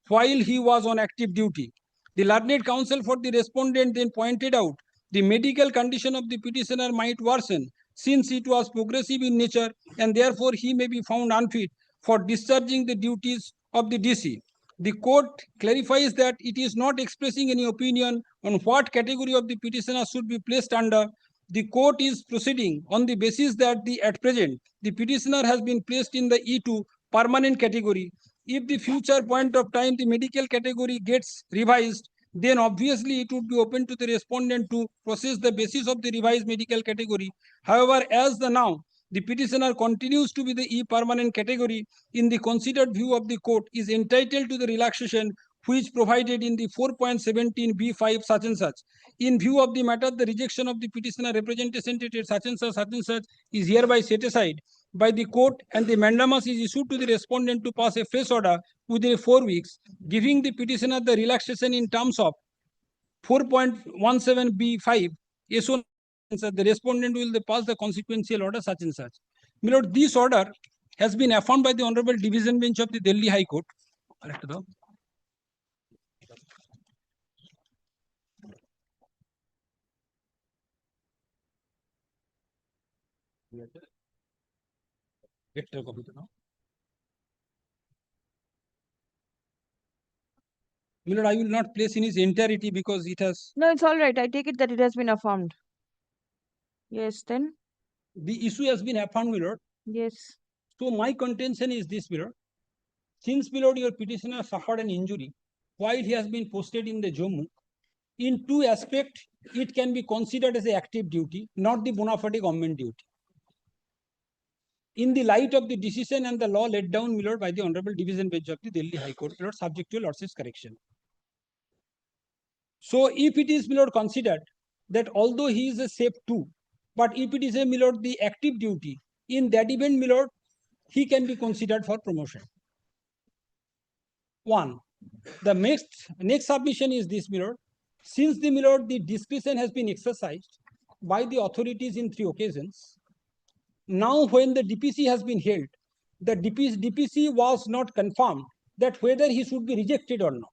while he was on active duty. The learned counsel for the respondent then pointed out the medical condition of the petitioner might worsen since it was progressive in nature and therefore he may be found unfit for discharging the duties of the DC. The court clarifies that it is not expressing any opinion on what category of the petitioner should be placed under. The court is proceeding on the basis that at present the petitioner has been placed in the E2 permanent category. if the future point of time the medical category gets revised, then obviously it would be open to the respondent to process the basis of the revised medical category. However, as the now, the petitioner continues to be the E-permanent category in the considered view of the court is entitled to the relaxation which provided in the 4.17b5 such and such. In view of the matter, the rejection of the petitioner representation dated such and such is hereby set aside by the court, and the mandamus is issued to the respondent to pass a fresh order within 4 weeks, giving the petitioner the relaxation in terms of 4.17b5. So the respondent will pass the consequential order such and such. My lord, this order has been affirmed by the Honorable Division Bench of the Delhi High Court. Get the copy now. My lord, I will not place in its entirety because it has. No, it's all right. I take it that it has been affirmed. Yes, then. The issue has been affirmed, my lord. Yes. So my contention is this, my lord. Since, my lord, your petitioner suffered an injury while he has been posted in the Jammu, in two aspects, it can be considered as an active duty, not the bona fide government duty. In the light of the decision and the law laid down, my lord, by the Honorable Division Bench of the Delhi High Court, my lord, subject to your lordship's correction. So if it is, my lord, considered that although he is a safe too, but if it is a, my lord, the active duty, in that event, my lord, he can be considered for promotion. One. The next submission is this, my lord. Since the, my lord, the discretion has been exercised by the authorities in 3 occasions, now when the DPC has been held, the DPC was not confirmed that whether he should be rejected or not.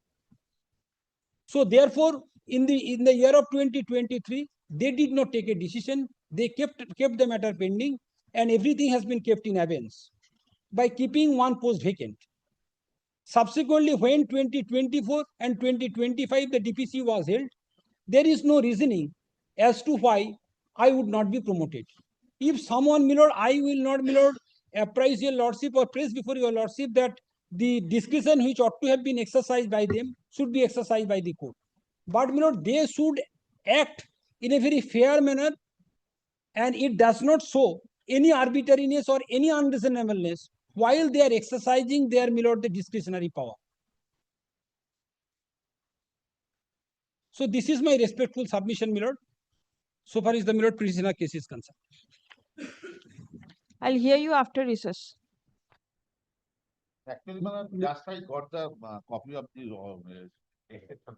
So therefore, in the year of 2023, they did not take a decision. They kept the matter pending, and everything has been kept in abeyance by keeping one post vacant. Subsequently, when 2024 and 2025 the DPC was held, there is no reasoning as to why I would not be promoted. If someone, my lord, I will not, my lord, apprise your lordship or place before your lordship that the discretion which ought to have been exercised by them should be exercised by the court. But, my lord, they should act in a very fair manner, and it does not show any arbitrariness or any unreasonableness while they are exercising their, my lord, the discretionary power. So this is my respectful submission, my lord, so far as the, my lord, petitioner case is concerned. I'll hear you after recess. Actually, madam, just I got the copy of the exception.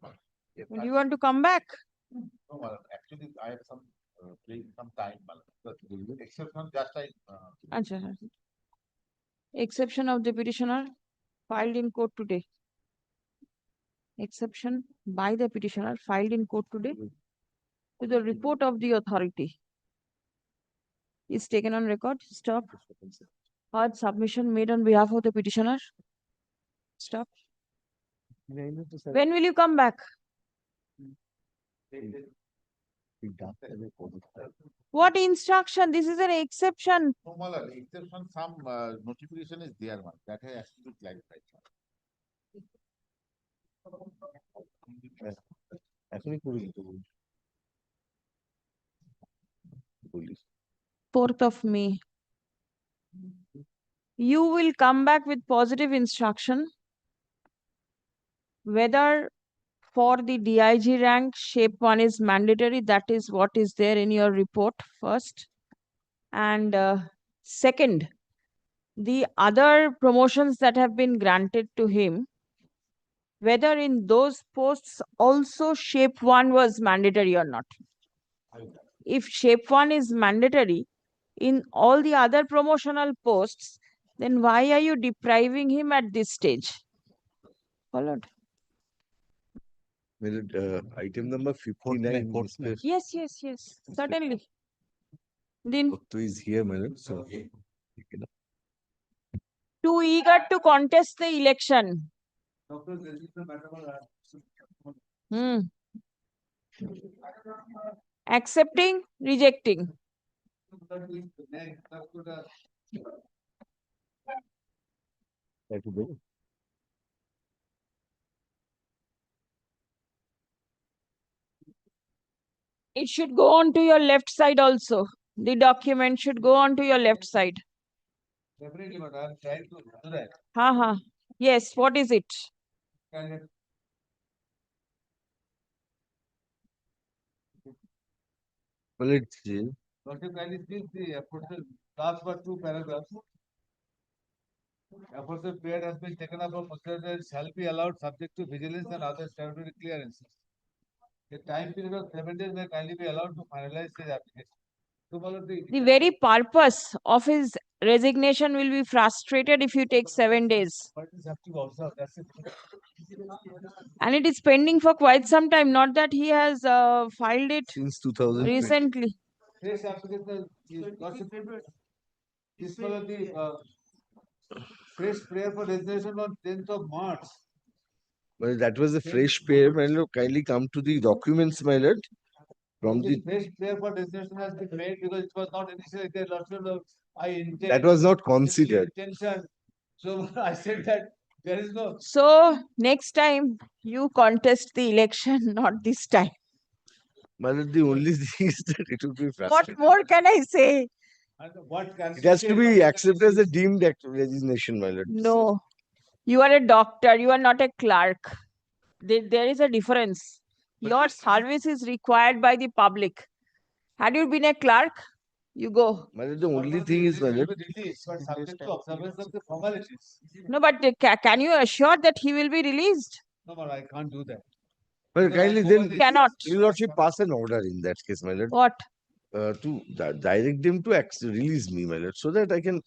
Do you want to come back? No, madam, actually, I have some time, madam. The exception just I. Achha. Exception of the petitioner filed in court today. Exception by the petitioner filed in court today to the report of the authority is taken on record. Stop. Heard submission made on behalf of the petitioner. Stop. When will you come back? What instruction? This is an exception. No, madam, exception, some notification is there, madam. That has to be clarified. Actually, 4th of May. You will come back with positive instruction whether for the DIG rank shape 1 is mandatory. That is what is there in your report first. And second, the other promotions that have been granted to him, whether in those posts also shape 1 was mandatory or not. If shape 1 is mandatory in all the other promotional posts, then why are you depriving him at this stage? Followed. Item number 59. Yes, certainly. Then Bhaktu is here, madam. So, too eager to contest the election. Accepting, rejecting. It should go on to your left side also. The document should go on to your left side. Definitely, but I'm trying to do that. Ha. Yes, what is it? Well, it's Dr. Kindly please put the last but two paragraphs. Aforesaid period has been taken up for consideration shall be allowed subject to vigilance and other statutory clearances. A time period of 7 days may kindly be allowed to finalize his application. The very purpose of his resignation will be frustrated if you take 7 days. Parties have to observe, that's it. And it is pending for quite some time, not that he has filed it since 2020. recently. Fresh application is this for the fresh prayer for resignation on 10th of March. Well, that was a fresh pair, my lord. Kindly come to the documents, my lord. From The the fresh prayer for resignation has been made because it was not initially there. I intend. that was not considered. Intention. So I said that there is no. So next time you contest the election, not this time. My lord, the only thing is that it will be What frustrating. more can I say? And what It has to be accepted as a deemed resignation, my lord. No, you are a doctor, you are not a clerk. There is a difference. Your service is required by the public. Had you been a clerk, you go. My lord, the only thing is, my lord, But subject to observance of the formalities. No, but can you assure that he will be released? No, but I can't do that. well, kindly then Cannot. your lordship pass an order in that case, my lord. What? To direct them to release me, my lord, so that I can,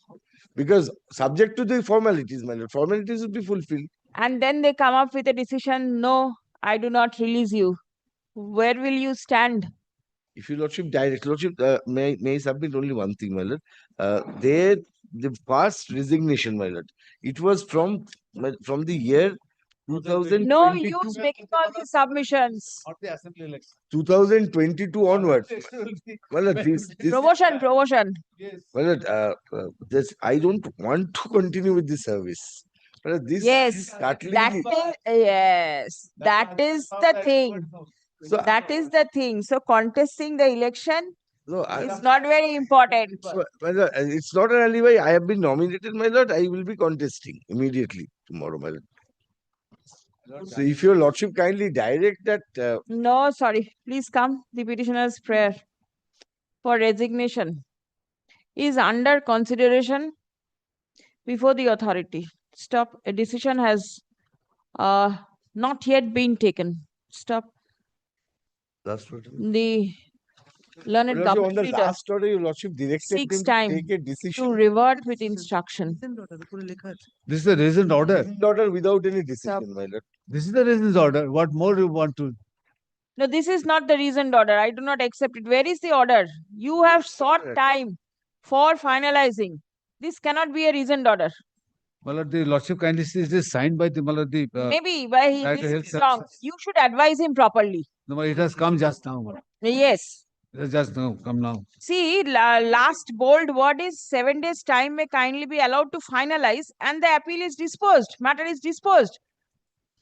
because subject to the formalities, my lord, formalities will be fulfilled. And then they come up with a decision, no, I do not release you. Where will you stand? If your lordship may I submit only one thing, my lord. The past resignation, my lord, it was from the year 2022. No use making all these submissions. Not the assembly election. 2022 onwards. Well, this Promotion. Yes. well, I don't want to continue with the service. Well, this Yes, startling that is the thing. So, That is the thing. So contesting the election no, is not very important. it's not an alibi. I have been nominated, my lord. I will be contesting immediately tomorrow, my lord. So, if your lordship kindly direct that. No, sorry. Please come. The petitioner's prayer for resignation is under consideration before the authority. Stop. A decision has not yet been taken. Stop. That's what. The learned On the government leader last order, your lordship directed seeks them time to take a decision. to revert with instruction. This is the reasoned order. Order without any decision, my lord. This is the reasoned order. What more do you want to? No, this is not the reasoned order. I do not accept it. Where is the order? You have sought time for finalizing. This cannot be a reasoned order. Malad, the lordship kindly says it is signed by the Malad. Maybe by Director this is Health wrong. Services. You should advise him properly. No, but it has come just now, Malad. Yes. It has just now come now. See, last bold word is 7 days time may kindly be allowed to finalize and the appeal is disposed. Matter is disposed.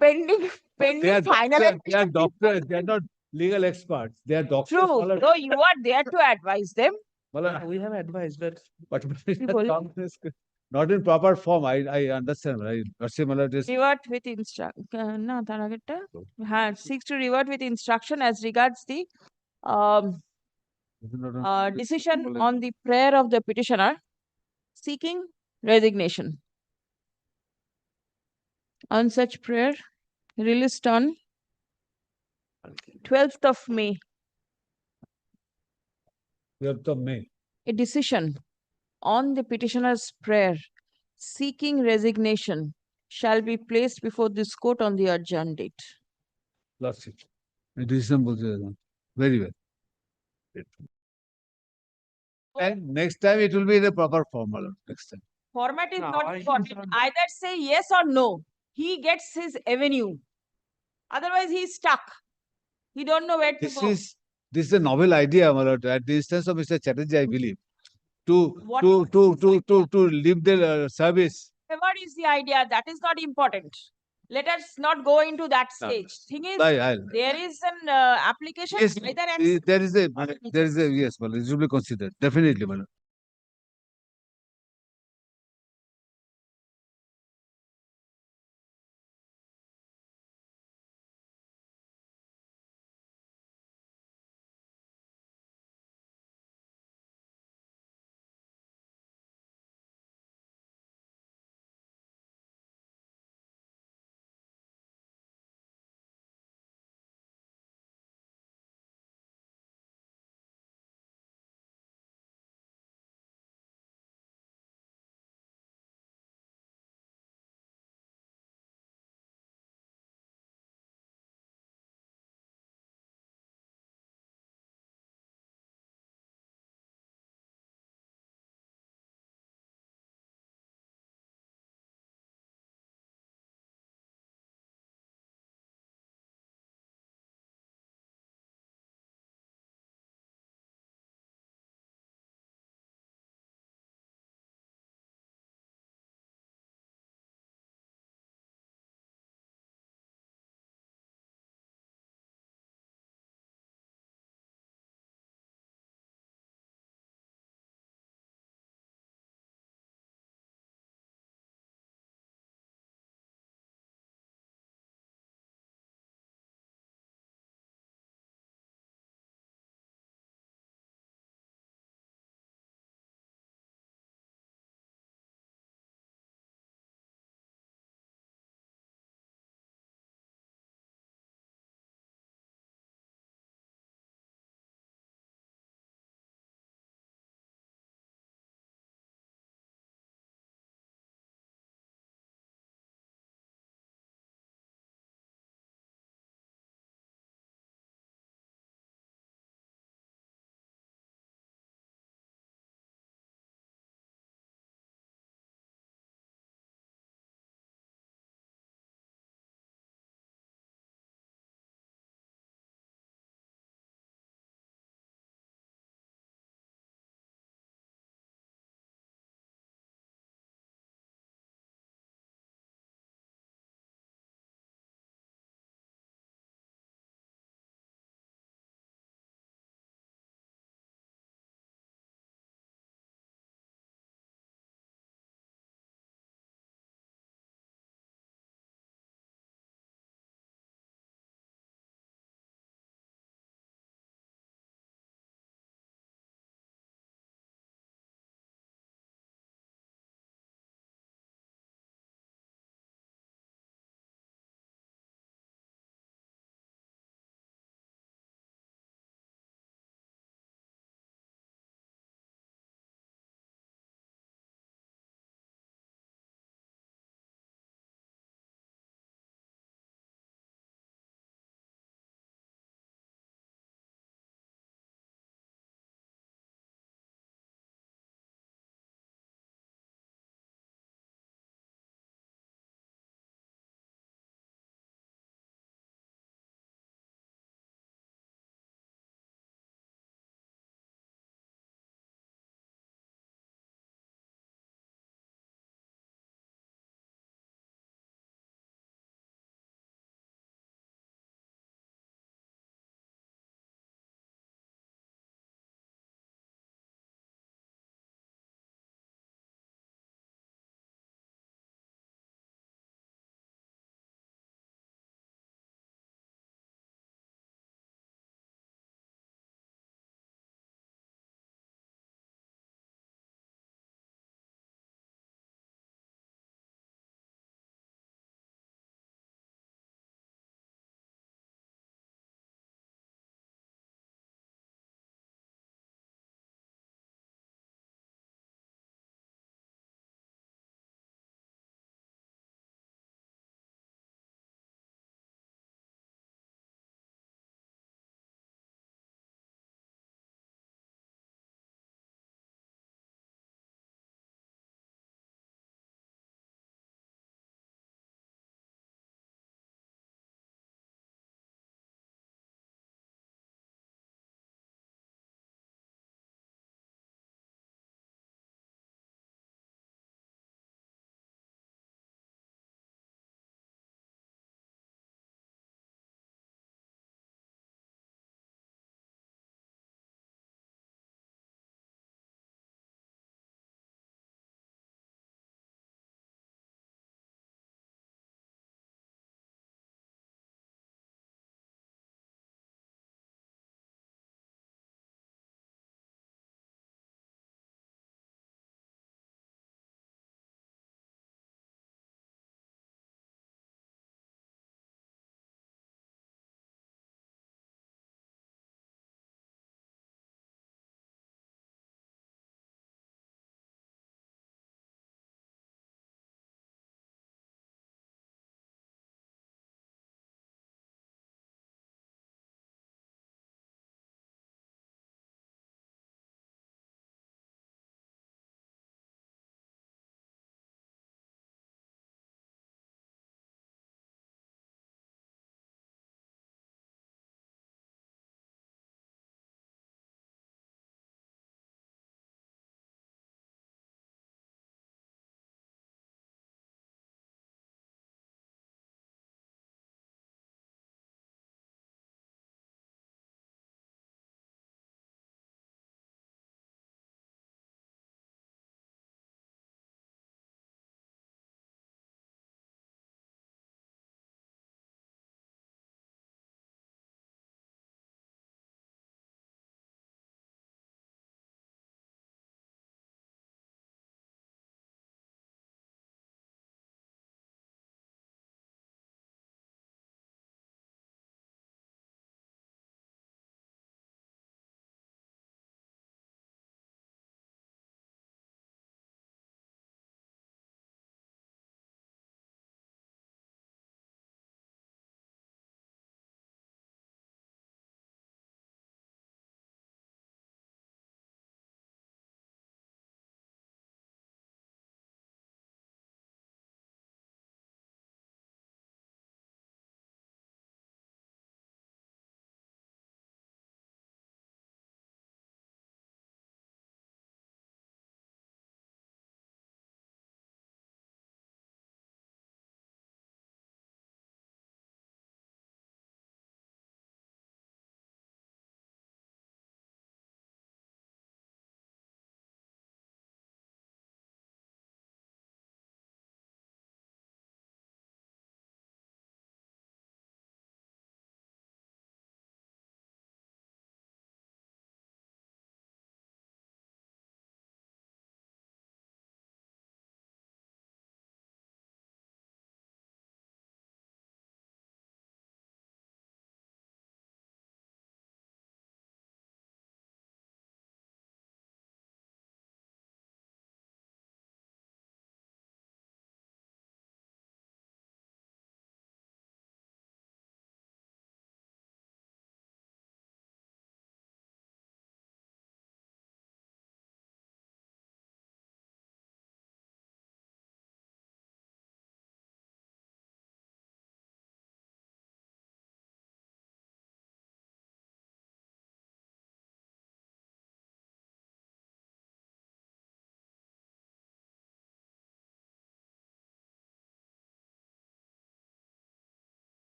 Pending They are finalization. They are doctors. They are not legal experts. They are doctors. True. Malad. Though you are there to advise them. Malad, We have advised that. but it has come not in proper form. I understand. Right? Malad is Revert with instruction. Seeks to revert with instruction as regards the decision on the prayer of the petitioner seeking resignation. On such prayer, released on 12th of May, 12th of May. a decision on the petitioner's prayer seeking resignation shall be placed before this court on the adjourned date. Lordship. It is simple. Very well. And next time it will be in a proper form, Malad. Next time. Format is not important. Either say yes or no. He gets his avenue. Otherwise, he is stuck. He don't know where to This go. is a novel idea, Malad. At the instance of Mr. Chatterjee, I believe, to leave the service. What is the idea? That is not important. let us not go into that No. stage. Thing is, I'll- there is an application Yes, either there is a, yes, well, it should be considered, definitely, madam.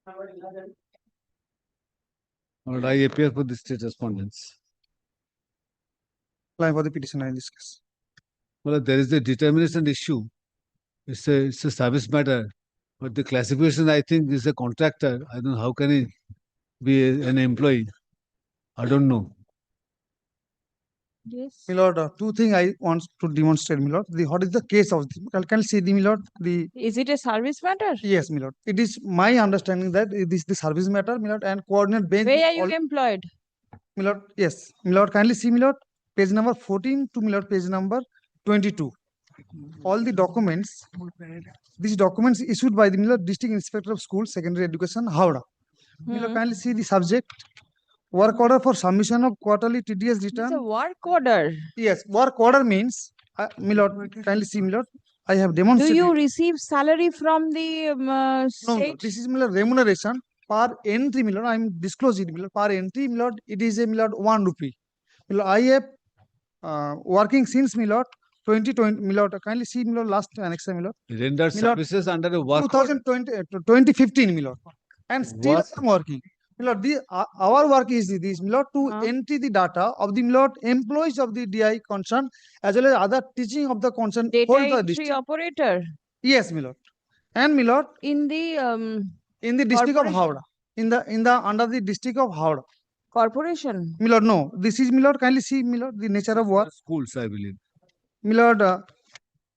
I appear for the state respondents. Apply for the petitioner in this case. Well, there is a determination issue. It's a service matter, but the classification, I think, is a contractor. I don't know how can he be an employee. I don't know. Yes. My lord, two things I want to demonstrate, my lord. What is the case of the, can see the, my lord, Is it a service matter? yes, my lord. It is my understanding that it is the service matter, my lord, and coordinate bench. Where are you employed? My lord, yes. My lord, kindly see, my lord, page number 14 to, my lord, page number 22. All the documents, these documents issued by the, my lord, District Inspector of Schools, Secondary Education, Howrah. My lord, kindly see the subject. Work order for submission of quarterly TDS return. It's a work order. Yes, work order means, my lord, kindly see, my lord, I have Do demonstrated. you receive salary from the No, state? this is, my lord, remuneration per entry, my lord. I am disclosing, my lord, per entry, my lord, it is a, my lord, 1 rupee. My lord, I have working since, my lord, 2020, my lord, kindly see, my lord, last annexure, my lord. Rendered My lord, services under a work 2020, 2015, my lord. And still Work- I'm working. My lord, our work is this, my lord, to enter the data of the, my lord, employees of the DI concern as well as other teaching of the concern. Data whole the entry district. operator Yes, my lord. And my lord, in the district of corporation. Howrah, in the under the district of Howrah. Corporation. My lord, no, this is, my lord, kindly see, my lord, the nature of work. Schools, I believe. My lord,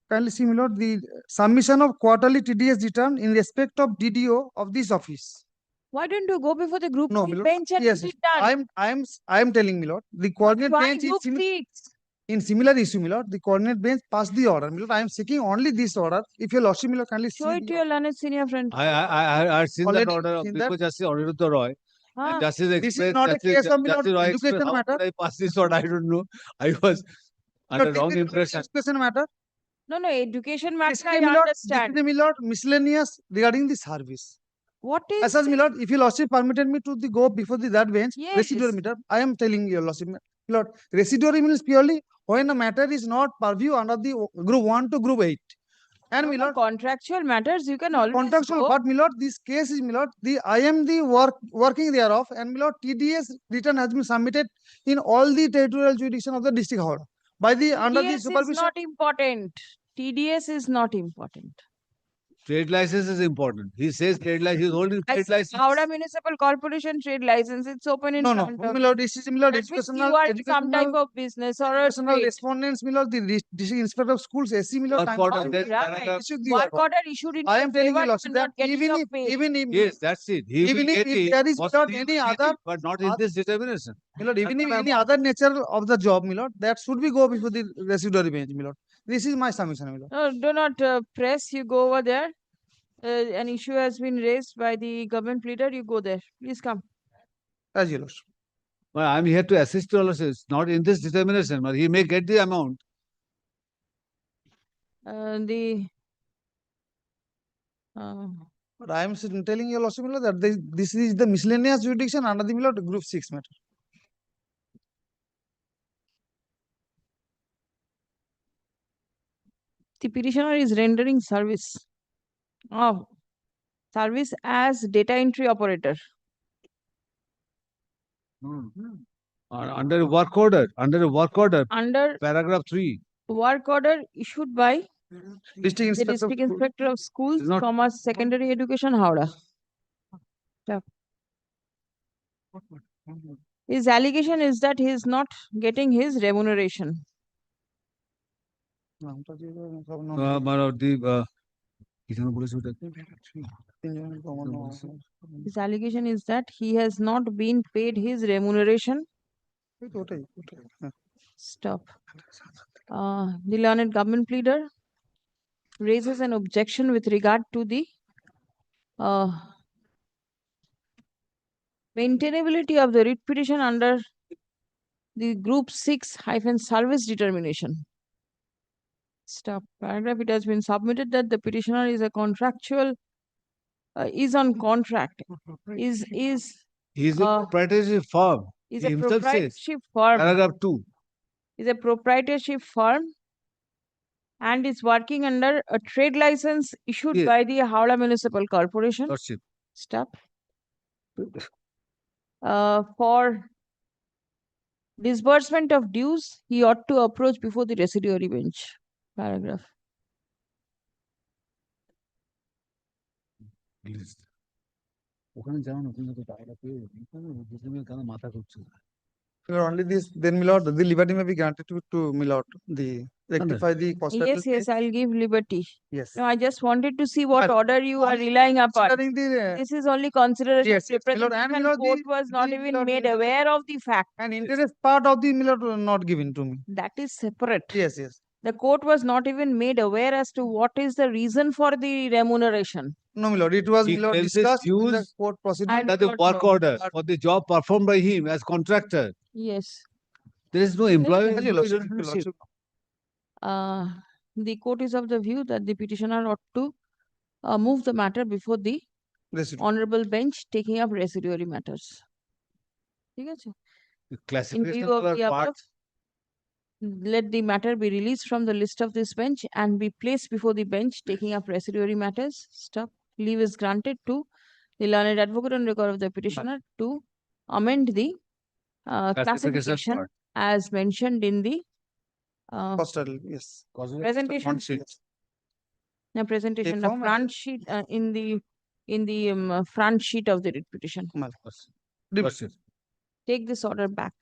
kindly see, my lord, the submission of quarterly TDS return in respect of DDO of this office. Why don't you go before the group No, three my lord. bench and Yes, get it done? I am telling, my lord, the coordinate Why bench group is six? in similar issue, my lord, the coordinate bench passed the order. My lord, I am seeking only this order. If your lordship, my lord, kindly Show see it to your learned senior friend. I've seen that Already order of seen before that? Justice Aniruddha Roy. Ah. Justice This is expressed, not a Justice, case of, my lord, Justice Roy expressed, education how matter. could I pass this order? I don't know. I was My under lord, wrong this is impression. education matter. No, education This matter is, I my lord, understand. this is, my lord, miscellaneous regarding the service. What As is such, my lord, if your lordship permitted me to go before that bench, Yes. residuary matter, I am telling your lordship, my lord, residuary means purely when a matter is not purview under the group 1 to group 8. And, my lord, contractual matters you can always contractual, go. but, my lord, this case is, my lord, I am the working thereof, and, my lord, TDS return has been submitted in all the territorial jurisdiction of the district Howrah by the under the TDS is supervision. not important. TDS is not important. Trade license is important. He says trade license, he's holding trade license. Howrah Municipal Corporation trade license, it's open in No, front of my lord, this is, my lord, that means educational, you are in some type of business or a educational trade. respondents, my lord, the district inspector of schools, SC, my lord, Work time order, for- then Right. paragraph- issued the Work order. order issued in I your am telling favor, you, lordship, you are that not getting even your if, pay. even if, Yes, that's it. He even will if, get it. there is, my lord, Mostly any he will get other, it, but not in this determination. my lord, even if That's what any other nature of the job, my lord, that should be go before the residuary bench, my lord. This is my submission, my lord. No, do not press. You go over there. An issue has been raised by the government pleader. You go there. Please come. As you lordship. Well, I'm here to assist you, it's not in this determination, but he may get the amount. But I am telling you, lordship, my lord, that this is the miscellaneous jurisdiction under the, my lord, group 6 matter. The petitioner is rendering service as data entry operator. Under a work order, Under paragraph 3. Work order issued by District the District Inspector of Schools, Commerce, Secondary Education, Howrah. Yeah. His allegation is that he is not getting his remuneration. His allegation is that he has not been paid his remuneration. Stop. The learned government pleader raises an objection with regard to the maintainability of the writ petition under the group 6-service determination. Stop. Paragraph. It has been submitted that the petitioner is a contractual, is on contract, is He's a proprietary firm. Is He a himself says, proprietorship firm. paragraph 2. Is a proprietorship firm and is working under a trade license issued Yes. by the Howrah Municipal Corporation. Lordship. Stop. For disbursement of dues, he ought to approach before the residuary bench. Paragraph. Only this, then Milord, the liberty may be granted to Milord, the rectify the cost. Yes, I'll give liberty. Yes. No, I just wanted to see what But order you are relying upon. considering the, This is only consideration. yes, The Milord, and presentation Milord, court was not even made aware of the fact. and interest part of the Milord were not given to me. That is separate. Yes, yes. The court was not even made aware as to what is the reason for the remuneration. No, Milord, it was He Milord tells his discussed in the dues court proceeding. under the work order for the job performed by him as contractor. Yes. There is no employment Your Lordship, relationship. The court is of the view that the petitioner ought to move the matter before the honorable bench, taking up residuary matters. ঠিক আছে? The In classification view of for the above, parts. let the matter be released from the list of this bench and be placed before the bench, taking up residuary matters. Stop. Leave is granted to the learned advocate on record of the petitioner to amend the classification part. as mentioned in the Postal, yes. presentation. Front sheet. The presentation, the form front sheet in the front sheet of the writ petition. Take this order back.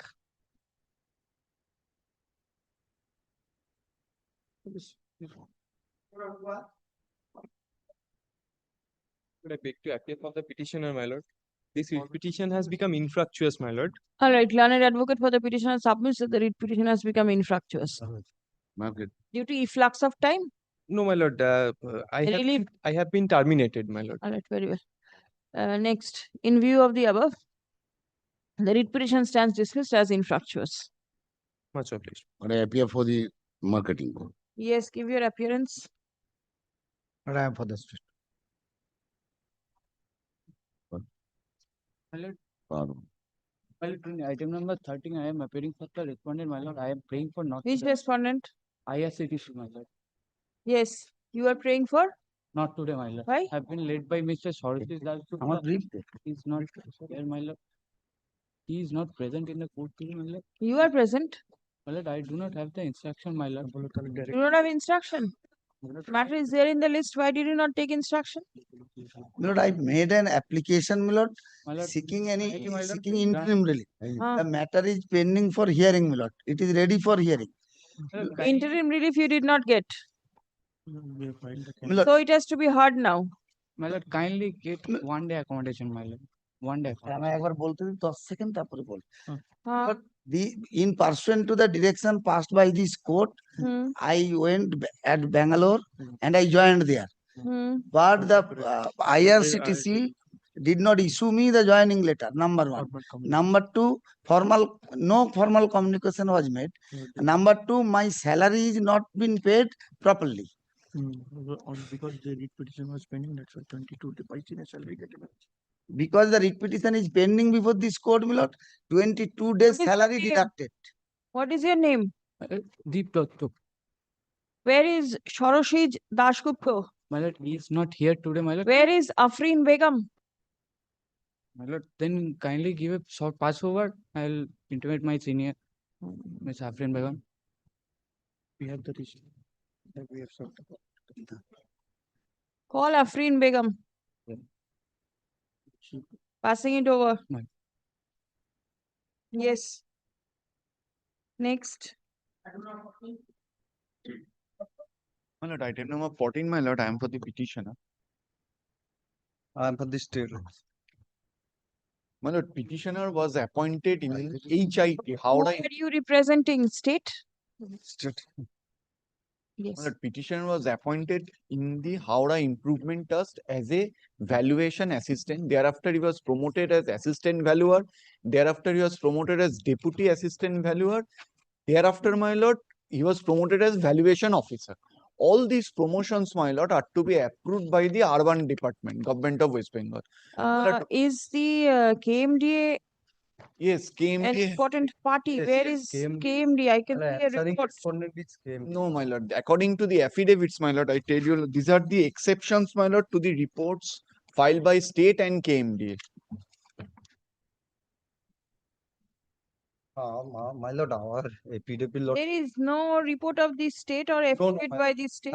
Could I beg to appear for the petitioner, my lord? This writ petition has become infructuous, my lord. All right, learned advocate for the petitioner submits that the writ petition has become infructuous. Due to efflux of time? No, my lord. I have been terminated, my lord. All right, very well. Next, in view of the above, the writ petition stands dismissed as infructuous. Much obliged. But I appear for the marketing. Yes, give your appearance. But I am for the street. My lord, Pardon. my lord, in item number 13, I am appearing for the respondent, my lord. I am praying for not Which today. respondent? IRCTC, my lord. Yes, you are praying for? Not today, my lord. Why? I have been led by Mr. Sarojit Lal. He is not here, my lord. He is not present in the court today, my lord. You are present. My lord, I do not have the instruction, my lord. You don't have instruction. Matter is there in the list. Why did you not take instruction? Lord, I made an application, my lord, My lord, seeking Done. interim relief. The matter is pending for hearing, my lord. It is ready for hearing. Interim relief you did not get. My lord, So it has to be heard now. My lord, kindly get 1 day accommodation, my lord. 1 day. আমি একবার বলতে দিন 10 second তারপরে বল। Huh? In pursuant to the direction passed by this court, I went at Bangalore and I joined there. But the IRCTC did not issue me the joining letter, number one. Number two, no formal communication was made. Number two, my salary is not been paid properly. Because the writ petition was pending, that's why 22 the salary get Because the writ petition is pending before this court, my lord, 22 days salary deducted. What is your name? Deep Dotto. Where is Shoroshij Dashgupta? My lord, he is not here today, my lord. Where is Afreen Begum? My lord, then kindly give a short pass forward. I'll intimate my senior, Ms. Afrin Begum. We have the issue that we have solved. Call Afreen Begum. Passing it over. Yes. Next. My lord, item number 14, my lord, I am for the petitioner. I am for the state. My lord, petitioner was appointed in HIT, Who Howrah. are you representing? State? State. Yes. My lord, petitioner was appointed in the Howrah Improvement Trust as a valuation assistant. Thereafter, he was promoted as assistant valuer. Thereafter, he was promoted as deputy assistant valuer. Thereafter, my lord, he was promoted as valuation officer. All these promotions, my lord, are to be approved by the urban department, government of West Bengal. Is the KMDA Yes, KMDA. an important party? Yes, Where yes, is KMDA? I can see a report. No, my lord. According to the affidavits, my lord, I tell you, these are the exceptions, my lord, to the reports filed by state and KMDA. My lord, our PDP lord. There is no report of the state or affidavit by the state.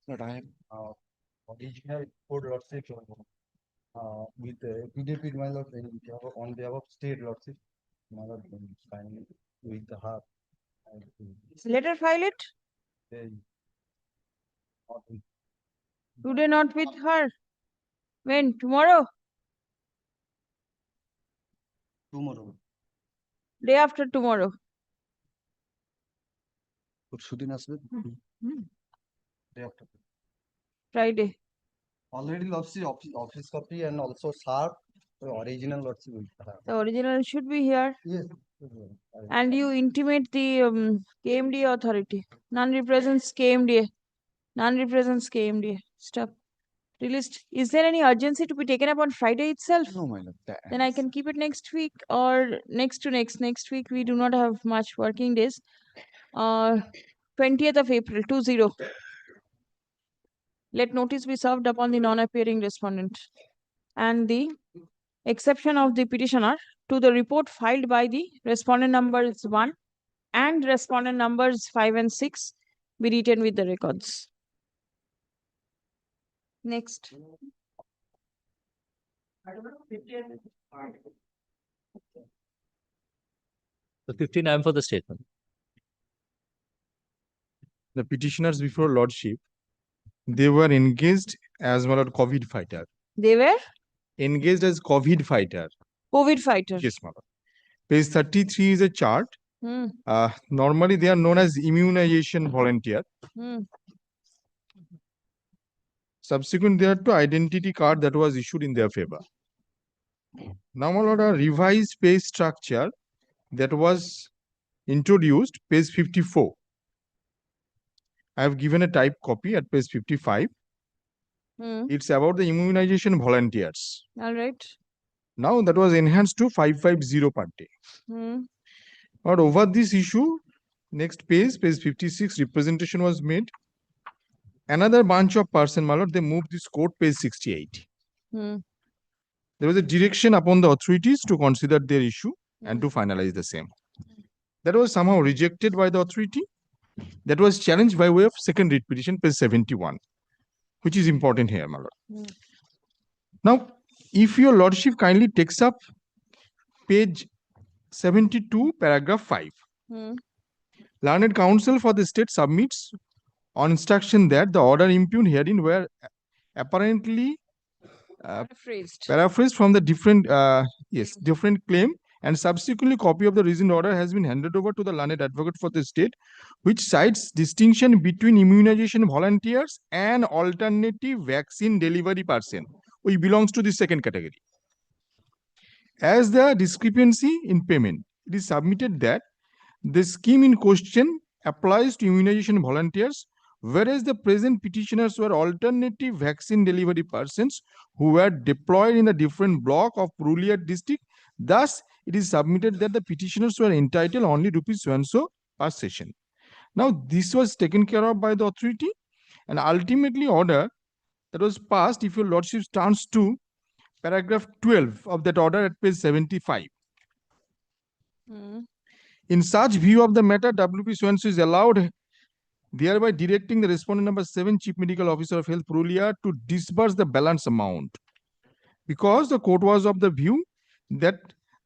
Not I am. Original code lordship with PDP, my lord, on behalf of state lordship, my lord, sign with her. Letter file it. Today not with her. When? Tomorrow? Tomorrow. Day after tomorrow. Sudin আসবে day after. Friday. Already lordship office copy and also sharp original lordship with her. The original should be here. Yes. And you intimate the KMD authority. None represents KMDA. None represents KMDA. Stop. Released. Is there any urgency to be taken up on Friday itself? No, my lord. Then I can keep it next week or next to next. Next week we do not have much working days. 20th of April, 20. Let notice be served upon the non-appearing respondent and the exception of the petitioner to the report filed by the respondent numbers 1 and respondent numbers 5 and 6 be written with the records. Next. The 15, I am for the statement. The petitioners before lordship, they were engaged as well as COVID fighter. They were Engaged as COVID fighter. COVID fighter. Yes, madam. Page 33 is a chart. Hmm. Normally they are known as immunization volunteer. Hmm. Subsequent there to identity card that was issued in their favor. Now, my lord, a revised pay structure that was introduced, page 54. I have given a type copy at page 55. It's about the immunization volunteers. All right. Now that was enhanced to 550 per day. But over this issue, next page, page 56, representation was made. Another bunch of person, my lord, they moved this court, page 68. There was a direction upon the authorities to consider their issue and to finalize the same. That was somehow rejected by the authority. That was challenged by way of second writ petition, page 71, which is important here, my lord. Now, if your lordship kindly takes up page 72, paragraph 5. Learned counsel for the state submits on instruction that the order impugned herein were apparently paraphrased from the different different claim, and subsequently copy of the reasoned order has been handed over to the learned advocate for the state, which cites distinction between immunization volunteers and alternative vaccine delivery person, which belongs to the second category. As the discrepancy in payment, it is submitted that the scheme in question applies to immunization volunteers, whereas the present petitioners were alternative vaccine delivery persons who were deployed in a different block of Purulia district. Thus, it is submitted that the petitioners were entitled only rupees so per session. Now, this was taken care of by the authority, and ultimately order that was passed, if your lordship turns to paragraph 12 of that order at page 75. In such view of the matter, WP so is allowed, thereby directing the respondent number 7, Chief Medical Officer of Health Purulia, to disburse the balance amount. Because the court was of the view that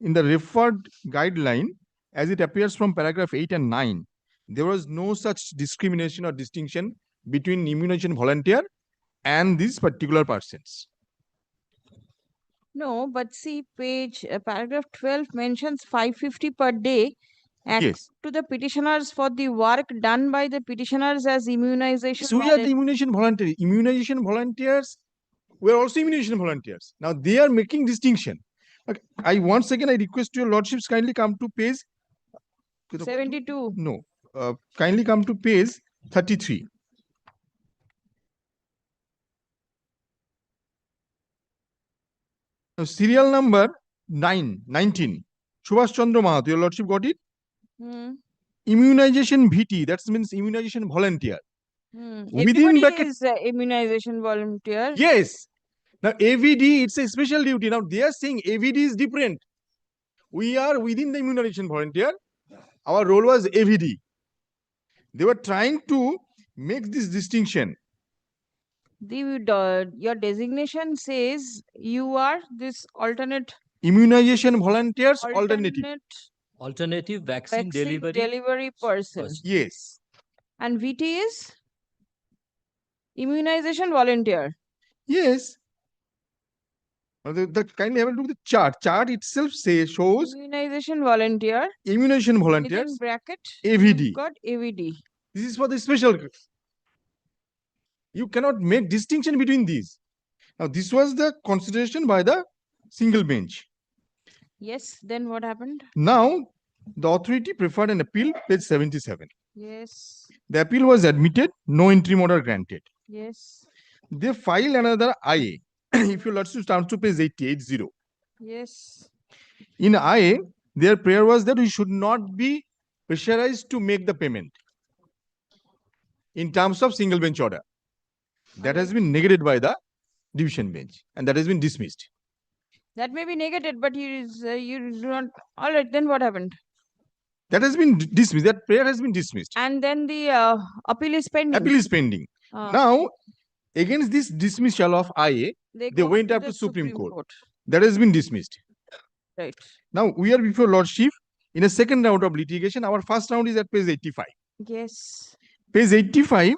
in the referred guideline, as it appears from paragraph 8 and 9, there was no such discrimination or distinction between immunization volunteer and these particular persons. No, but see, paragraph 12 mentions 550 per day to the petitioners for the work done by the petitioners as immunization. So we are the immunization volunteer. Immunization volunteers were also immunization volunteers. Now they are making distinction. Okay. Once again I request your lordships kindly come to page 72. No, kindly come to page 33. Now, serial number 19. Subhash Chandra Mahato, your lordship got it? Immunization VT, that means immunization volunteer. Within bracket is immunization volunteer. Yes. Now AVD, it's a special duty. Now they are saying AVD is different. we are within the immunization volunteer. Our role was AVD. They were trying to make this distinction. Your designation says you are this alternate Immunization volunteers alternative. Alternative vaccine vaccine delivery. delivery person. Yes. And VT is immunization volunteer. Yes. That kindly have a look at the chart. Chart itself shows Immunization volunteer. immunization Within volunteers bracket, AVD. you've got AVD. This is for the special. You cannot make distinction between these. Now, this was the consideration by the single bench. Yes, then what happened? Now, the authority preferred an appeal, page 77. Yes, The appeal was admitted, no interim order granted. yes, They filed another IA. If you let's turn to page 80. yes. In IA, their prayer was that we should not be pressurized to make the payment in terms of single bench order. That has been negated by the division bench and that has been dismissed. That may be negated, but you do not. All right, then what happened? That has been dismissed. That prayer has been dismissed. And then the appeal is pending. Appeal is pending. Now, against this dismissal of IA, they went up to Supreme Court. That has been dismissed. Right. Now, we are before Lordship in a second round of litigation. Our first round is at page 85. Yes. Page 85,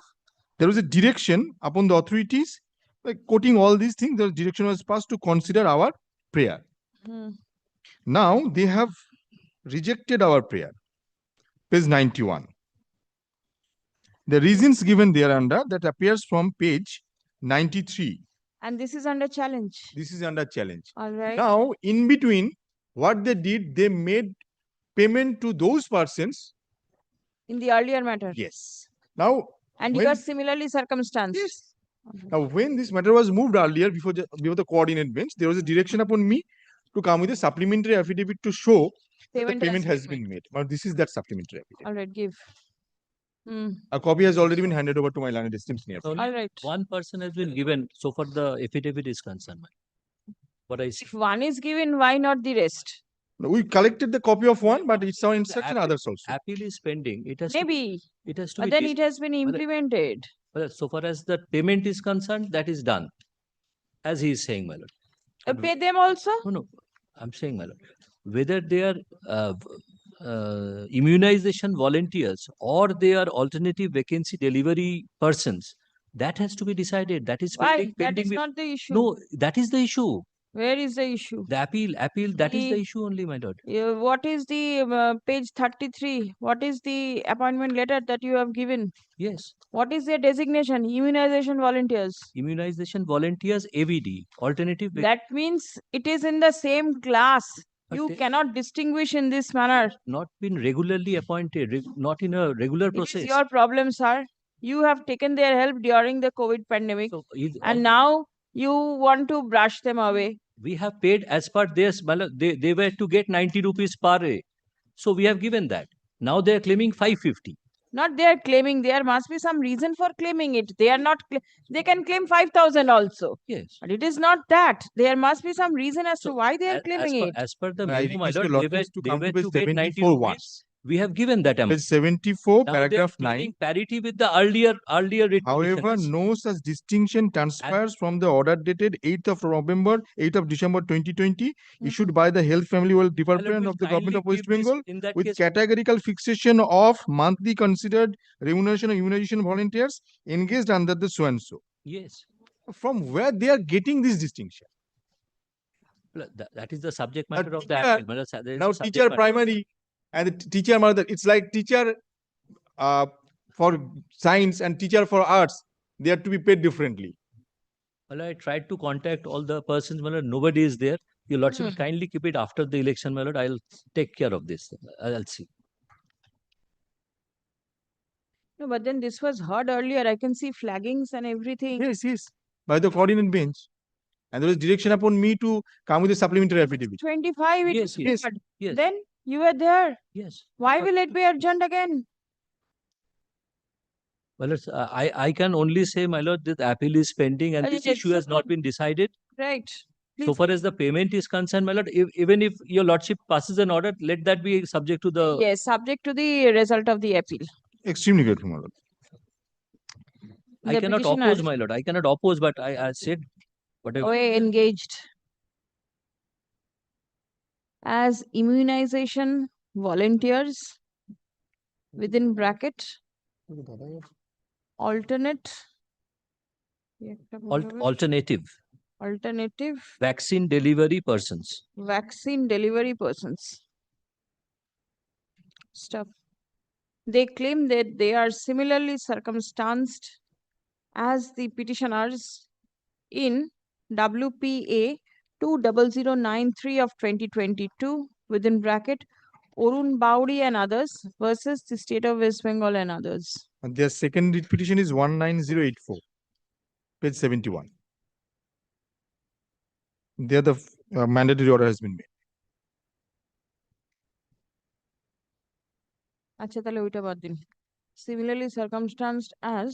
there was a direction upon the authorities, like quoting all these things, the direction was passed to consider our prayer. Now, they have rejected our prayer. Page 91. The reasons given thereunder that appears from page 93. And this is under challenge. This is under challenge. All right. Now, in between, what they did, they made payment to those persons. In the earlier matter. Yes. Now, and you are similarly circumstanced. Yes. Now, when this matter was moved earlier before the coordinate bench, there was a direction upon me to come with a supplementary affidavit to show that the payment has been made. But this is that supplementary affidavit. All right, give. A copy has already been handed over to my learned esteemed senior. Only All right. one person has been given so far the affidavit is concerned. What I see. If one is given, why not the rest? We collected the copy of one, but it's our instruction others also. Appeal is pending. It has Maybe. it has to But be then it has been implemented. But so far as the payment is concerned, that is done. As he is saying, my lord. Pay them also? No, I'm saying, my lord. Whether they are immunization volunteers or they are alternative vacancy delivery persons, that has to be decided. That is Why? pending. That is not the issue. No, that is the issue. Where is the issue? The appeal, that is the issue only, my lord. What is the page 33? What is the appointment letter that you have given? Yes. What is their designation? Immunization volunteers. Immunization volunteers, AVD, alternative. That means it is in the same class. You cannot distinguish in this manner. Not been regularly appointed, not in a regular process. It is your problem, sir. You have taken their help during the COVID pandemic. So, and now you want to brush them away. We have paid as per this. They were to get 90 rupees per day. So we have given that. Now they are claiming 550. Not they are claiming. There must be some reason for claiming it. They are not. They can claim 5,000 also. Yes. But it is not that. There must be some reason as to why they are claiming it. As per the I memo, my request lord, the they Lord were to to get 90 74 rupees. once. We have given that amount. Page 74, Now they are paragraph claiming 9. parity with the earlier writ However, petitioners. no such distinction transpires from the order dated 8th of November, 8th of December 2020, issued by the Health Family Welfare Department of the Government of West Bengal, with categorical fixation of monthly considered remuneration of immunization volunteers engaged under the so-and-so. Yes. From where they are getting this distinction? That is the subject matter of the teacher- appeal. There is a Now, subject teacher matter. primary and the teacher mother, it's like teacher for science and teacher for arts, they are to be paid differently. Well, I tried to contact all the persons, my lord. Nobody is there. Your lordship will kindly keep it after the election, my lord. I'll take care of this. I'll see. No, but then this was heard earlier. I can see flaggings and everything. Yes, yes, by the coordinate bench. And there was direction upon me to come with a supplementary affidavit. 25, it Yes, is yes, heard. yes. Then you were there. Yes. Why will it be adjourned again? Well, I can only say, my lord, that the appeal is pending and Well, this it's issue has not been decided. Right. So Please. far as the payment is concerned, my lord, even if your lordship passes an order, let that be subject to the. Yes, subject to the result of the appeal. Extremely grateful, my lord. I The cannot petitioner- oppose, my lord. I cannot oppose, but I said whatever. OA engaged as immunization volunteers within bracket alternate Alternative alternative vaccine delivery persons. vaccine delivery persons. Stop. They claim that they are similarly circumstanced as the petitioners in WPA 20093 of 2022 within bracket Orun Baudi and others versus the state of West Bengal and others. And their second writ petition is 19084, page 71. There the mandatory order has been made. আচ্ছা তাহলে ওইটা বাদ দিন similarly circumstanced as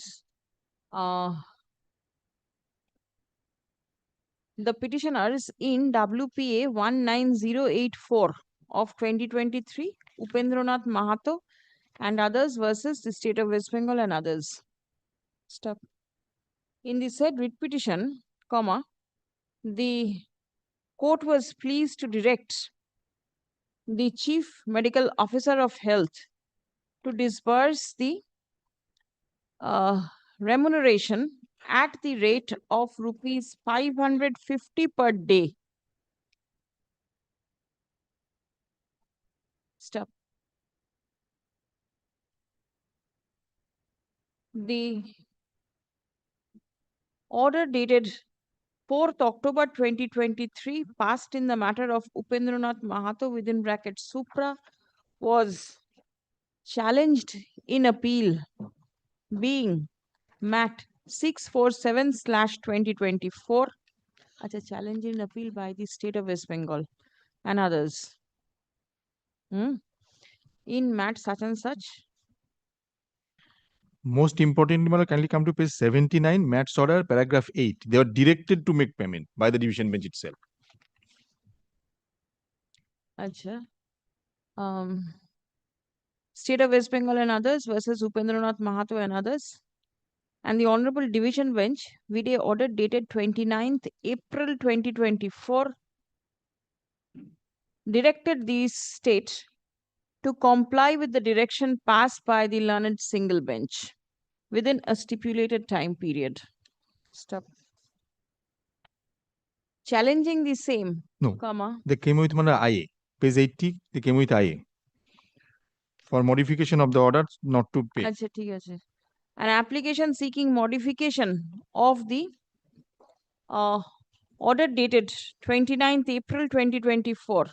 the petitioners in WPA 19084 of 2023 Upendranath Mahato and others versus the state of West Bengal and others. Stop. In the said writ petition, comma, the court was pleased to direct the Chief Medical Officer of Health to disburse the remuneration at the rate of rupees 550 per day. Stop. The order dated 4th October 2023 passed in the matter of Upendranath Mahato within bracket Supra was challenged in appeal being MAT 647/2024. Acha, challenge in appeal by the state of West Bengal and others. In MAT such and such. Most importantly, madam, kindly come to page 79, MAT's order, paragraph 8. They were directed to make payment by the division bench itself. Acha. State of West Bengal and others versus Upendranath Mahato and others. And the Honorable Division Bench, video order dated 29th April 2024, directed the state to comply with the direction passed by the learned single bench within a stipulated time period. Stop. Challenging the same, No, comma, they came with IA. Page 80, they came with IA. For modification of the order not to pay. আচ্ছা ঠিক আছে an application seeking modification of the order dated 29th April 2024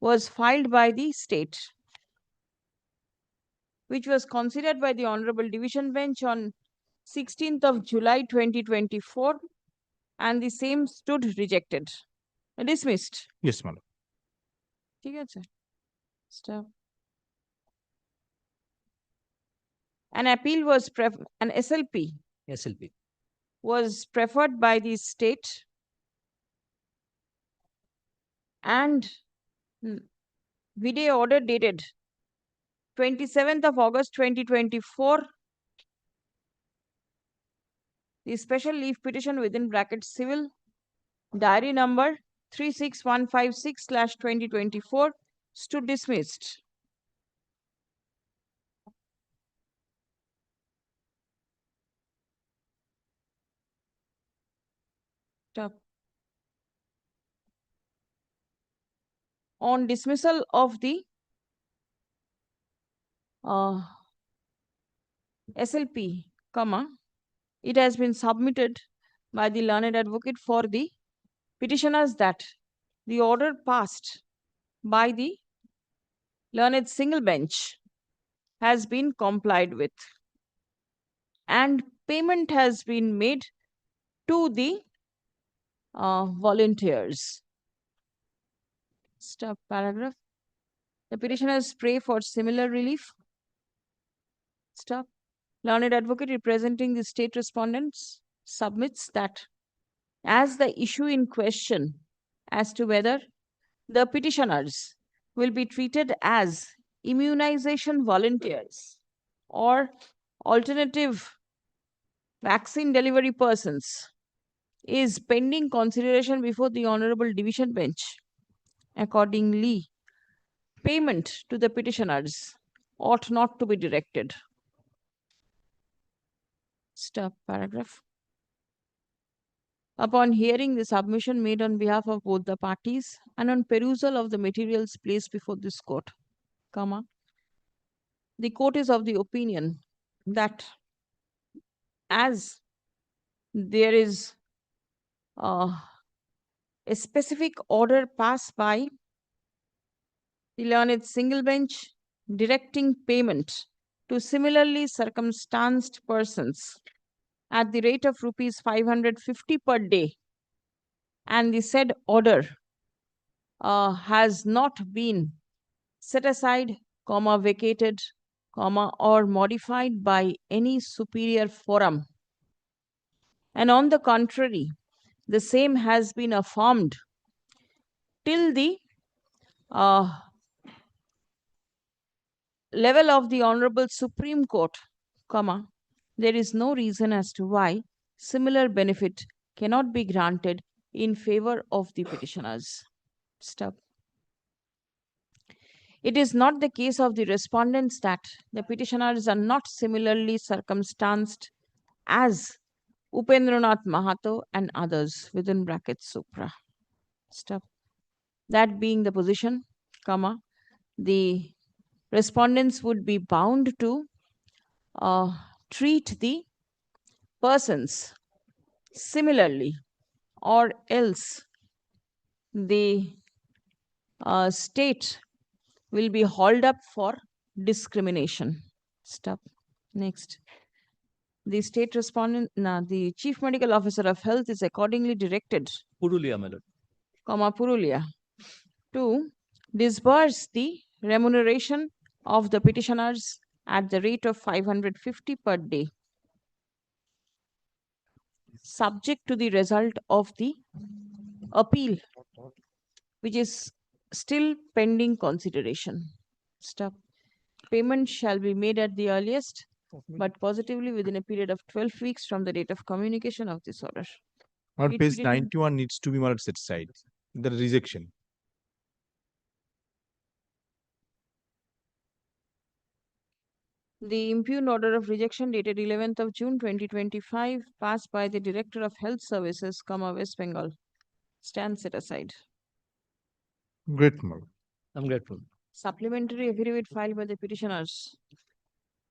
was filed by the state, which was considered by the Honorable Division Bench on 16th of July 2024, and the same stood rejected. Dismissed. Yes, madam. ঠিক আছে. Stop. An appeal was an SLP was preferred by the state and video order dated 27th of August 2024. The special leave petition within bracket civil diary number 36156/2024 stood dismissed. Stop. On dismissal of the SLP, comma, it has been submitted by the learned advocate for the petitioners that the order passed by the learned single bench has been complied with and payment has been made to the volunteers. Stop paragraph. The petitioners pray for similar relief. Stop. Learned advocate representing the state respondents submits that as the issue in question as to whether the petitioners will be treated as immunization volunteers or alternative vaccine delivery persons is pending consideration before the Honorable Division Bench. Accordingly, payment to the petitioners ought not to be directed. Stop paragraph. Upon hearing the submission made on behalf of both the parties and on perusal of the materials placed before this court, comma, the court is of the opinion that as there is a specific order passed by the learned single bench directing payment to similarly circumstanced persons at the rate of rupees 550 per day, and the said order has not been set aside, comma, vacated, comma, or modified by any superior forum. And on the contrary, the same has been affirmed till the level of the Honorable Supreme Court, comma, there is no reason as to why similar benefit cannot be granted in favor of the petitioners. Stop. It is not the case of the respondents that the petitioners are not similarly circumstanced as Upendranath Mahato and others within brackets Supra. Stop. That being the position, comma, the respondents would be bound to treat the persons similarly, or else the state will be hauled up for discrimination. Stop. Next. The state respondent, the Chief Medical Officer of Health is accordingly directed, Purulia, my lord, comma, Purulia, to disburse the remuneration of the petitioners at the rate of 550 per day, subject to the result of the appeal, which is still pending consideration. Stop. Payment shall be made at the earliest, but positively within a period of 12 weeks from the date of communication of this order. On It page didn't- 91 needs to be set aside. The rejection. The impugned order of rejection dated 11th of June 2025 passed by the Director of Health Services, comma, West Bengal, stands set aside. Grateful. I'm grateful. Supplementary affidavit filed by the petitioners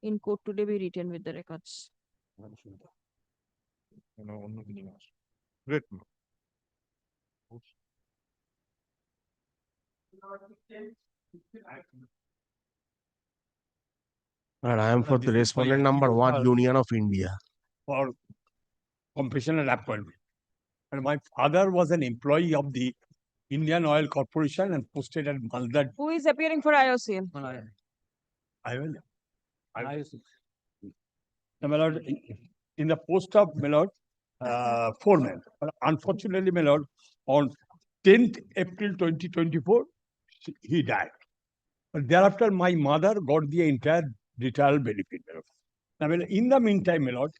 in court today be written with the records. Grateful. And I am for the respondent number 1, Union of India. For compassionate appointment. And my father was an employee of the Indian Oil Corporation and posted at Malda. Who is appearing for IOCL? I will. My lord, in the post of my lord, foreman. But unfortunately, my lord, on 10th April 2024, he died. But thereafter, my mother got the entire retirement benefit. My lord. Now, well, in the meantime, my lord,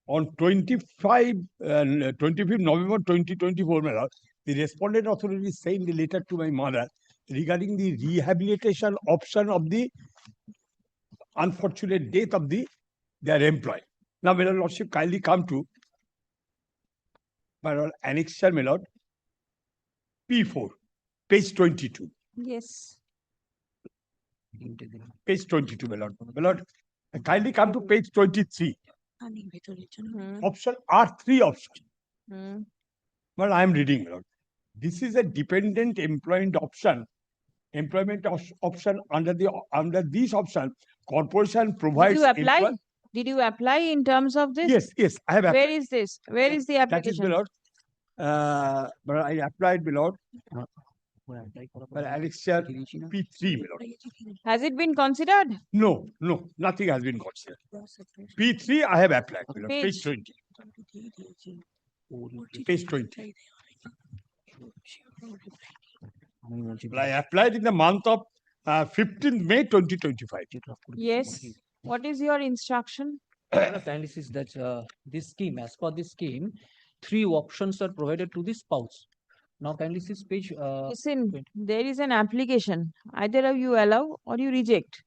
on 25th November 2024, my lord, the respondent authority sent the letter to my mother regarding the rehabilitation option of the unfortunate death of their employee. Now, my lordship, kindly come to my lord, annexure, my lord, P4, page 22. Yes. Page 22, my lord. My lord, kindly come to page 23. Option R3 option. Well, I am reading, my lord. This is a dependent employment option. Option under this option, corporation provides. Did you apply? Did you apply in terms of this? Yes, yes, I have applied. Where is this? Where is the That is, my application? lord. But I applied, my lord. But annexure P3, my lord. Has it been considered? No, nothing has been considered. P3, I have applied, my lord. Page 20. Page 20. I applied in the month of 15th May 2025. Yes. What is your instruction? Kindly says that this scheme, as per this scheme, 3 options are provided to the spouse. Now kindly see page. Listen, there is an application. Either you allow or you reject.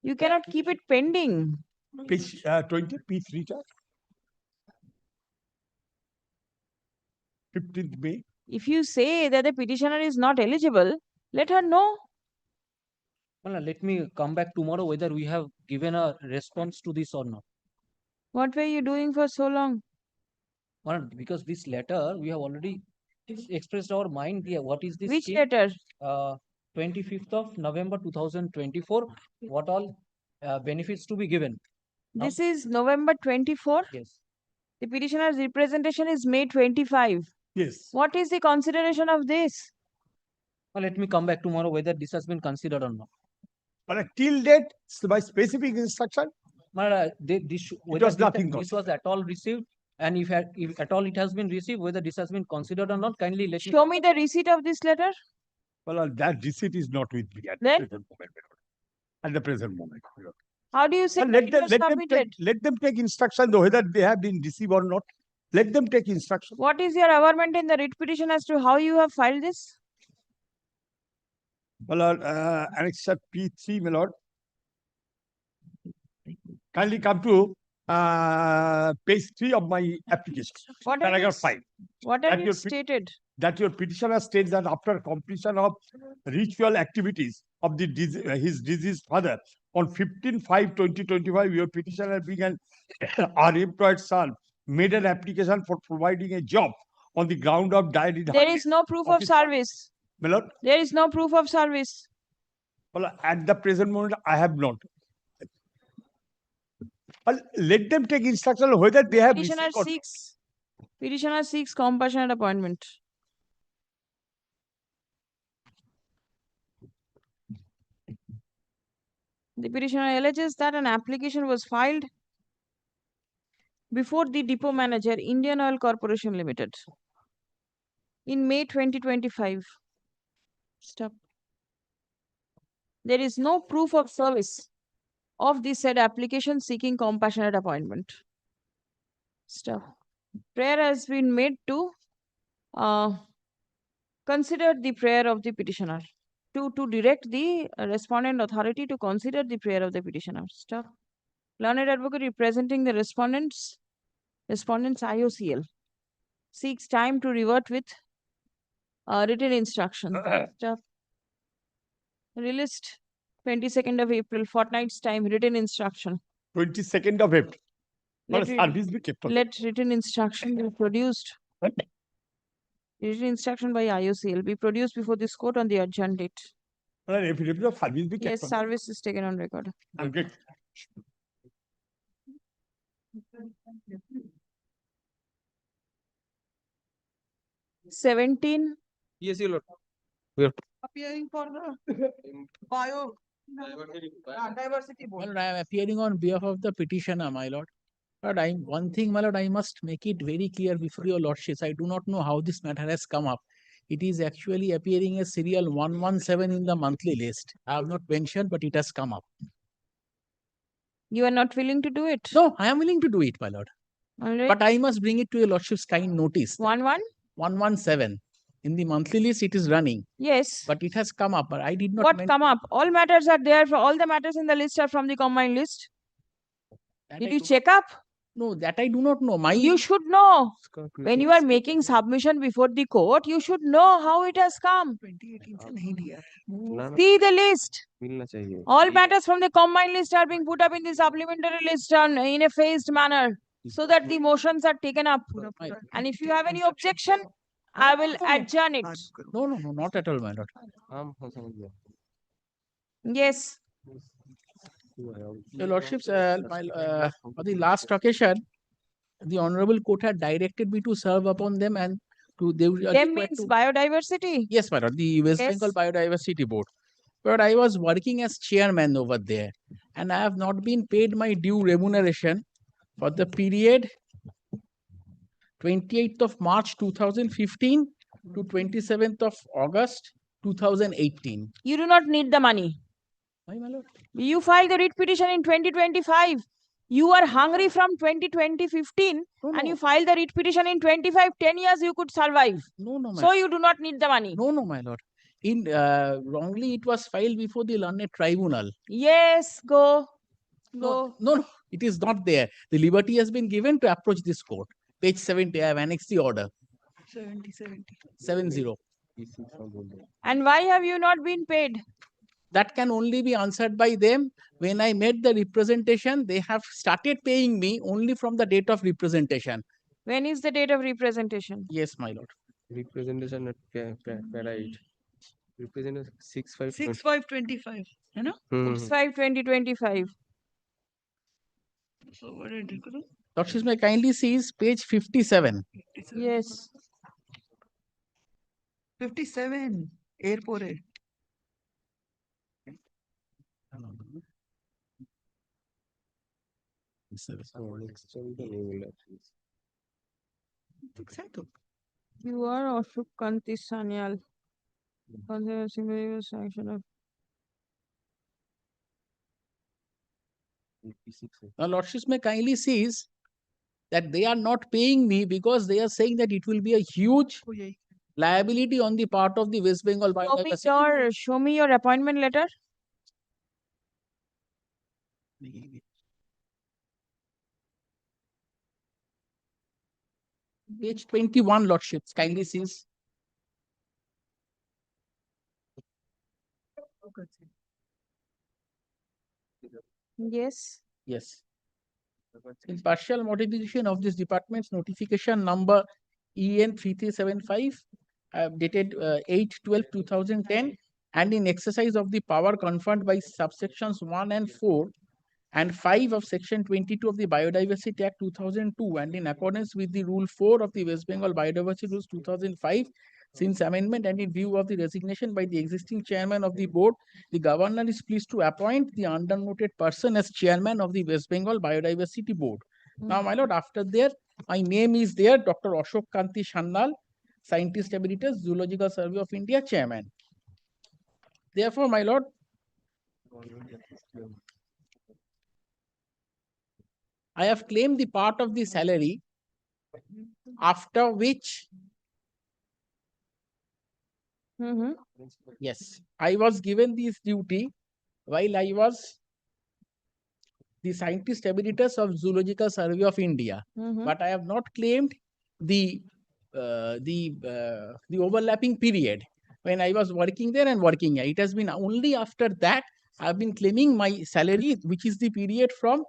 You cannot keep it pending. Page 20, P3 chart. 15th May. If you say that the petitioner is not eligible, let her know. Well, let me come back tomorrow whether we have given a response to this or not. What were you doing for so long? Well, because this letter we have already expressed our mind here. What is this? Which scheme? letter? 25th of November 2024. What all benefits to be given? This is November 24. Yes. The petitioner's representation is May 25. Yes. What is the consideration of this? Well, let me come back tomorrow whether this has been considered or not. But till date, by specific instruction, This was nothing this was at all received, and if at all it has been received, whether this has been considered or not, kindly let Show me the receipt of this letter. well, that receipt is not with me at the Then? present moment. At the present moment. How do you say But that it was submitted? let them take instruction, though, whether they have been received or not. Let them take instruction. What is your averment in the writ petition as to how you have filed this? Well, Annexure P3, my lord. Kindly come to page 3 of my application. What have you, Paragraph 5. what That have you your stated? That your petitioner states that after completion of ritual activities of his deceased father on 15/5/2025, your petitioner being an unemployed son made an application for providing a job on the ground of died in There is no proof of service. My lord, There is no proof of service. well, at the present moment, I have not. Well, let them take instruction whether they have Petitioner received or seeks compassionate appointment. The petitioner alleges that an application was filed before the depot manager, Indian Oil Corporation Limited, in May 2025. Stop. There is no proof of service of the said application seeking compassionate appointment. Stop. Prayer has been made to consider the prayer of the petitioner, to direct the respondent authority to consider the prayer of the petitioner. Stop. Learned advocate representing the respondent's IOCL seeks time to revert with written instruction. Stop. Released 22nd of April, fortnight's time, written instruction. 22nd of April. Let, Service be kept on. let written instruction be produced. Written instruction by IOCL be produced before this court on the adjourned date. Well, affidavit of service be kept Yes, on. service is taken on record. Okay. 17. Yes, your lord. Appearing for the diversity board. Well, I am appearing on behalf of the petitioner, my lord. But one thing, my lord, I must make it very clear before your lordships. I do not know how this matter has come up. It is actually appearing as serial 117 in the monthly list. I have not mentioned, but it has come up. You are not willing to do it? No, I am willing to do it, my lord. All right. But I must bring it to your lordship's kind notice. 117? In the monthly list, it is running. Yes. But it has come up. But I did not What come up? All matters are there. For all the matters in the list are from the combined list. Did you check up? No, that I do not know. You should know. When you are making submission before the court, you should know how it has come. See the list. All matters from the combined list are being put up in the supplementary list in a phased manner, so that the motions are taken up. And if you have any objection, I will adjourn it. No, not at all, my lord. Yes. Your lordships, on the last occasion, the honorable court had directed me to serve upon them and to they Them means biodiversity. Yes, my lord, the West Yes. Bengal Biodiversity Board. But I was working as chairman over there, and I have not been paid my due remuneration for the period 28th of March 2015 to 27th of August 2018. You do not need the money. Why, my lord? You filed the writ petition in 2025. You are hungry from 2015 and you filed the writ petition in 25. 10 years you could survive. No, no, my So you do not need the money. No, no, my lord. In wrongly, it was filed before the learned tribunal. Yes, go. No, no, it is not there. The liberty has been given to approach this court. Page 70, I have annexed the order. 70. And why have you not been paid? That can only be answered by them. When I made the representation, they have started paying me only from the date of representation. When is the date of representation? Yes, my lord. Representation at para 8. Representation 6/5. 6/5/25. You know? 6/5/2025. So what did you do? Lordship may kindly see is page 57. Yes. 57. Airport. Exacto. You are Ashok Kanti Sanyal. Consider sanction of Now, Lordship may kindly sees that they are not paying me because they are saying that it will be a huge liability on the part of the West Bengal Biodiversity. show me your appointment letter. Page 21, Lordships, kindly sees. Yes. Yes. In partial modification of this department's notification number EN 3375 dated 8/12/2010 and in exercise of the power conferred by subsections 1 and 4 and 5 of section 22 of the Biodiversity Act 2002 and in accordance with the rule 4 of the West Bengal Biodiversity Rules 2005 since amendment and in view of the resignation by the existing chairman of the board, the governor is pleased to appoint the undernoted person as chairman of the West Bengal Biodiversity Board. Now, my lord, after there, my name is there, Dr. Ashok Kanti Sannal, Scientist Emeritus, Zoological Survey of India, chairman. Therefore, my lord, I have claimed the part of the salary after which yes, I was given this duty while I was the Scientist Emeritus of Zoological Survey of India, but I have not claimed the overlapping period when I was working there and working here. It has been only after that I have been claiming my salary, which is the period from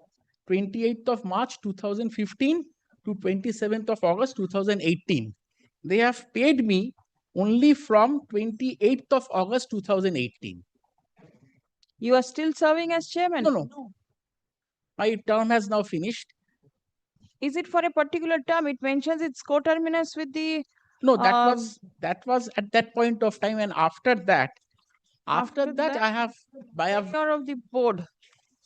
28th of March 2015 to 27th of August 2018. They have paid me only from 28th of August 2018. You are still serving as chairman? No. My term has now finished. Is it for a particular term? It mentions it's coterminous with the... No, that was at that point of time, and after that I have tenure of the board.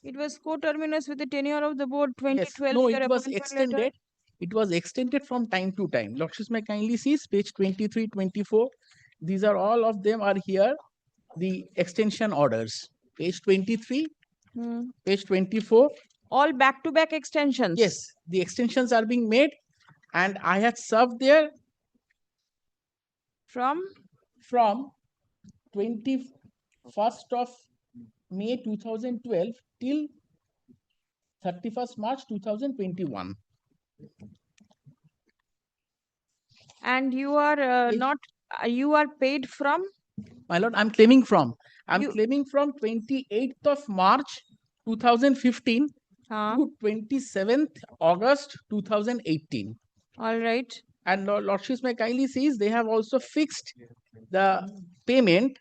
It was coterminous with the tenure of the board 2012. No, your it was appointment extended. letter. It was extended from time to time. Lordships may kindly see page 23, 24. These are all of them are here. The extension orders. Page 23, page 24. All back-to-back extensions. Yes, the extensions are being made, and I had served there from 21st of May 2012 till 31st March 2021. And you are you are paid from? My lord, I'm claiming from 28th of March 2015 to 27th August 2018. All right. And Lordships may kindly see they have also fixed the payment.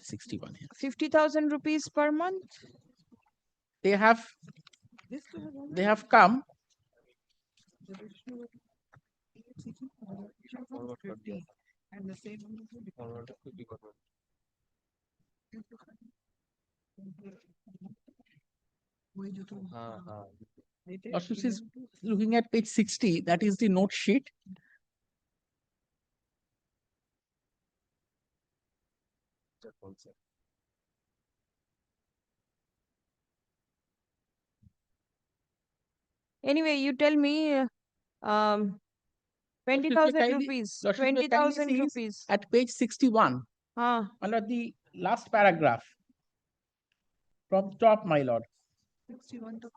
61 here. 50,000 rupees per month. They have come. And the same. Lordships is looking at page 60. That is the note sheet. Anyway, you tell me, 20,000 rupees, Lordship, may I kindly 20,000 see rupees. at page 61, under the last paragraph from top, my lord. 61 to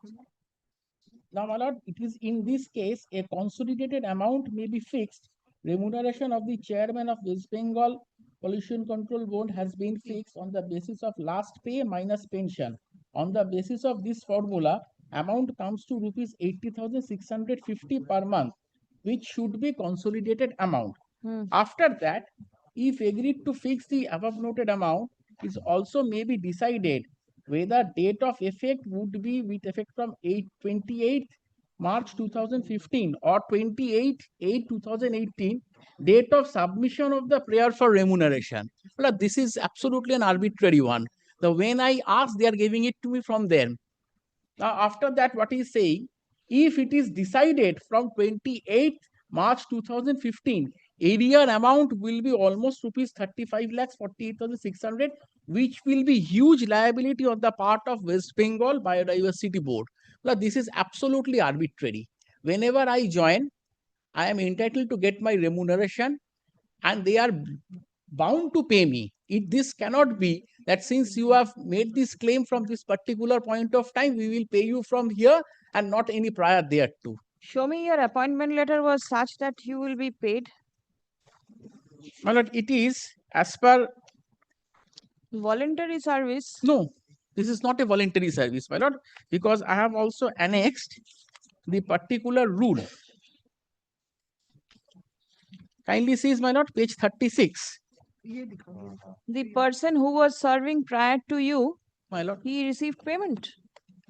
Now, my lord, it is in this case a consolidated amount may be fixed. Remuneration of the chairman of West Bengal Pollution Control Board has been fixed on the basis of last pay minus pension. On the basis of this formula, amount comes to rupees 80,650 per month, which should be consolidated amount. After that, if agreed to fix the above noted amount, is also may be decided whether date of effect would be with effect from 28th March 2015 or 28/8/2018, date of submission of the prayer for remuneration. Well, this is absolutely an arbitrary one. When I ask, they are giving it to me from there. Now, after that, what he is saying, if it is decided from 28th March 2015, area amount will be almost rupees 35,48,600, which will be huge liability on the part of West Bengal Biodiversity Board. Now, this is absolutely arbitrary. Whenever I join, I am entitled to get my remuneration and they are bound to pay me. This cannot be that since you have made this claim from this particular point of time, we will pay you from here and not any prior thereto. Show me your appointment letter was such that you will be paid. My lord, it is as per voluntary service. No, this is not a voluntary service, my lord, because I have also annexed the particular rule. Kindly see, my lord, page 36. The person who was serving prior to you, my lord, he received payment.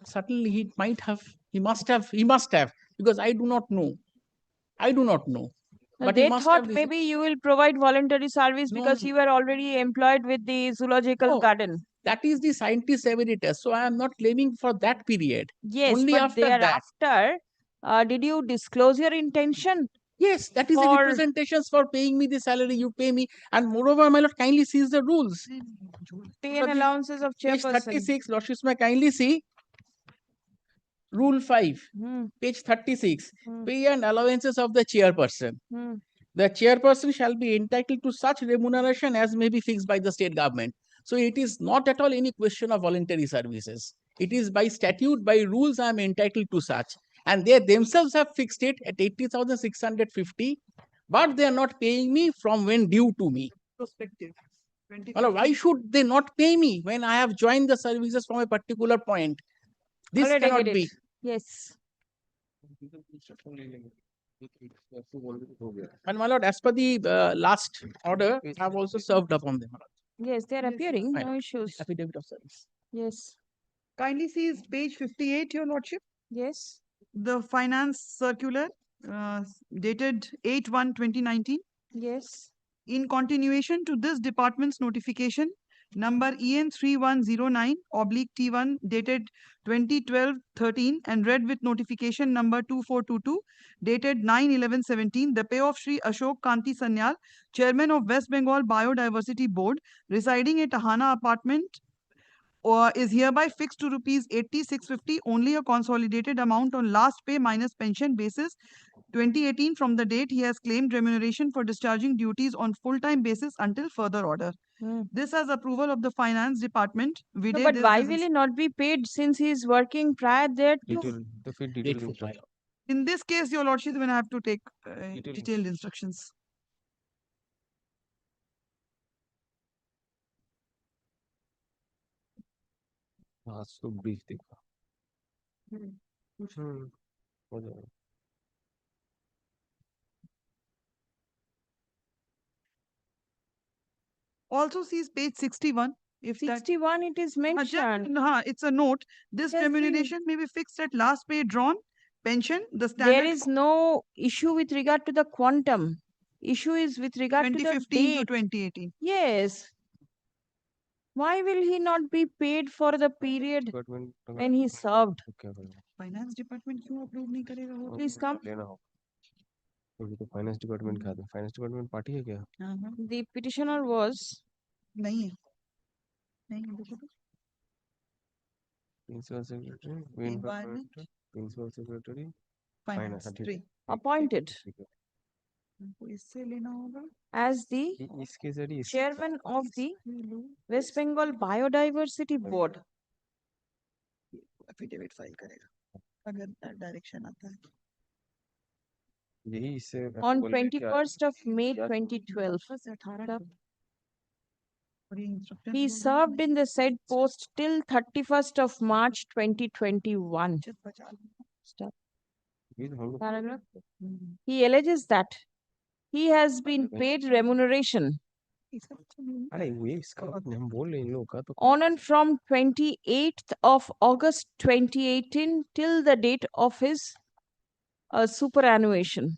Certainly, he might have, he must have, because I do not know. I do not know. But he They must thought have maybe you will provide voluntary service because you were already employed with the zoological garden. That is the scientist emeritus. So I am not claiming for that period. Yes, Only but after that. thereafter, did you disclose your intention? Yes, that is the representations for paying me the salary, you pay me. And moreover, my lord, kindly sees the rules. Pay and allowances of Page chairperson. 36, Lordships, may kindly see. Rule 5, page 36. Pay and allowances of the chairperson. The chairperson shall be entitled to such remuneration as may be fixed by the state government. So it is not at all any question of voluntary services. It is by statute, by rules, I am entitled to such. And they themselves have fixed it at 80,650, but they are not paying me from when due to me. Prospective. Well, why should they not pay me when I have joined the services from a particular point? This Alright, I cannot get be. it. Yes. And my lord, as per the last order, I have also served upon them. Yes, they are appearing. My No lord, issues. affidavit of service. Yes. Kindly see page 58, your lordship. Yes. The finance circular dated 8/1/2019. Yes. In continuation to this department's notification number EN 3109/T1 dated 2012-13 and read with notification number 2422 dated 9/11/17, the pay of Shri Ashok Kanti Sanyal, Chairman of West Bengal Biodiversity Board, residing at Ahana apartment, is hereby fixed to rupees 80,650, only a consolidated amount on last pay minus pension basis 2018 from the date he has claimed remuneration for discharging duties on full-time basis until further order. This has approval of the finance department. No, but why will he not be paid since he is working prior there too? In this case, your lordship will have to take detailed instructions. brief देखा हो जाएगा Also sees page 61. If 61 it is mentioned. It's a note. This remuneration may be fixed at last pay drawn, pension, the standard. There is no issue with regard to the quantum. Issue is with regard to the 2015 to date. 2018. Yes. Why will he not be paid for the period when he served? Finance department क्यों approve नहीं करेगा वो? Please come. लेना हो तो finance department क्या है finance department party है क्या The petitioner was नहीं है. Principal Secretary, Environment. Principal Secretary, Finance, Finance. 3. Appointed as the इसके जरिए chairman of the West Bengal Biodiversity Board affidavit file करेगा अगर डायरेक्शन आता है यही इससे on 21st of May 2012. He served in the said post till 31st of March 2021. Stop. Paragraph. He alleges that he has been paid remuneration अरे वो इसका बात नहीं हम बोल रहे हैं इन लोगों का तो on and from 28th of August 2018 till the date of his superannuation.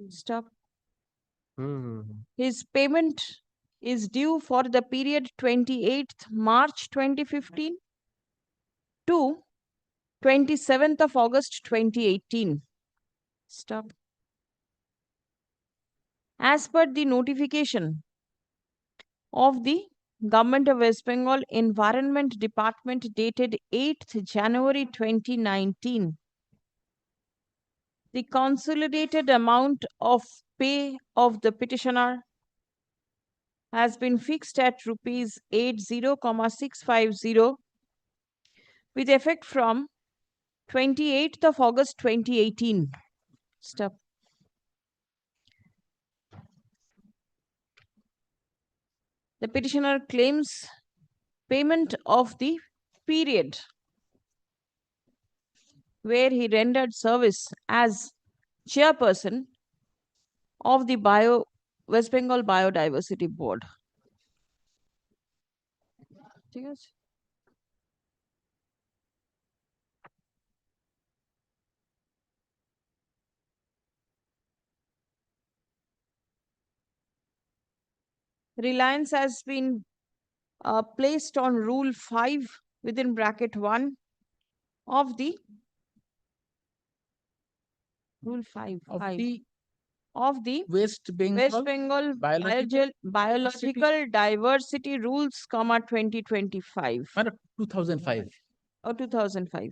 Stop. His payment is due for the period 28th March 2015 to 27th of August 2018. Stop. As per the notification of the Government of West Bengal Environment Department dated 8th January 2019, the consolidated amount of pay of the petitioner has been fixed at rupees 80,650 with effect from 28th of August 2018. Stop. The petitioner claims payment of the period where he rendered service as chairperson of the West Bengal Biodiversity Board. ঠিক আছে? Reliance has been placed on Rule 5 within bracket 1 of the Rule 5 of five, the of the West Bengal Biological Diversity Rules, 2025 2005. or 2005,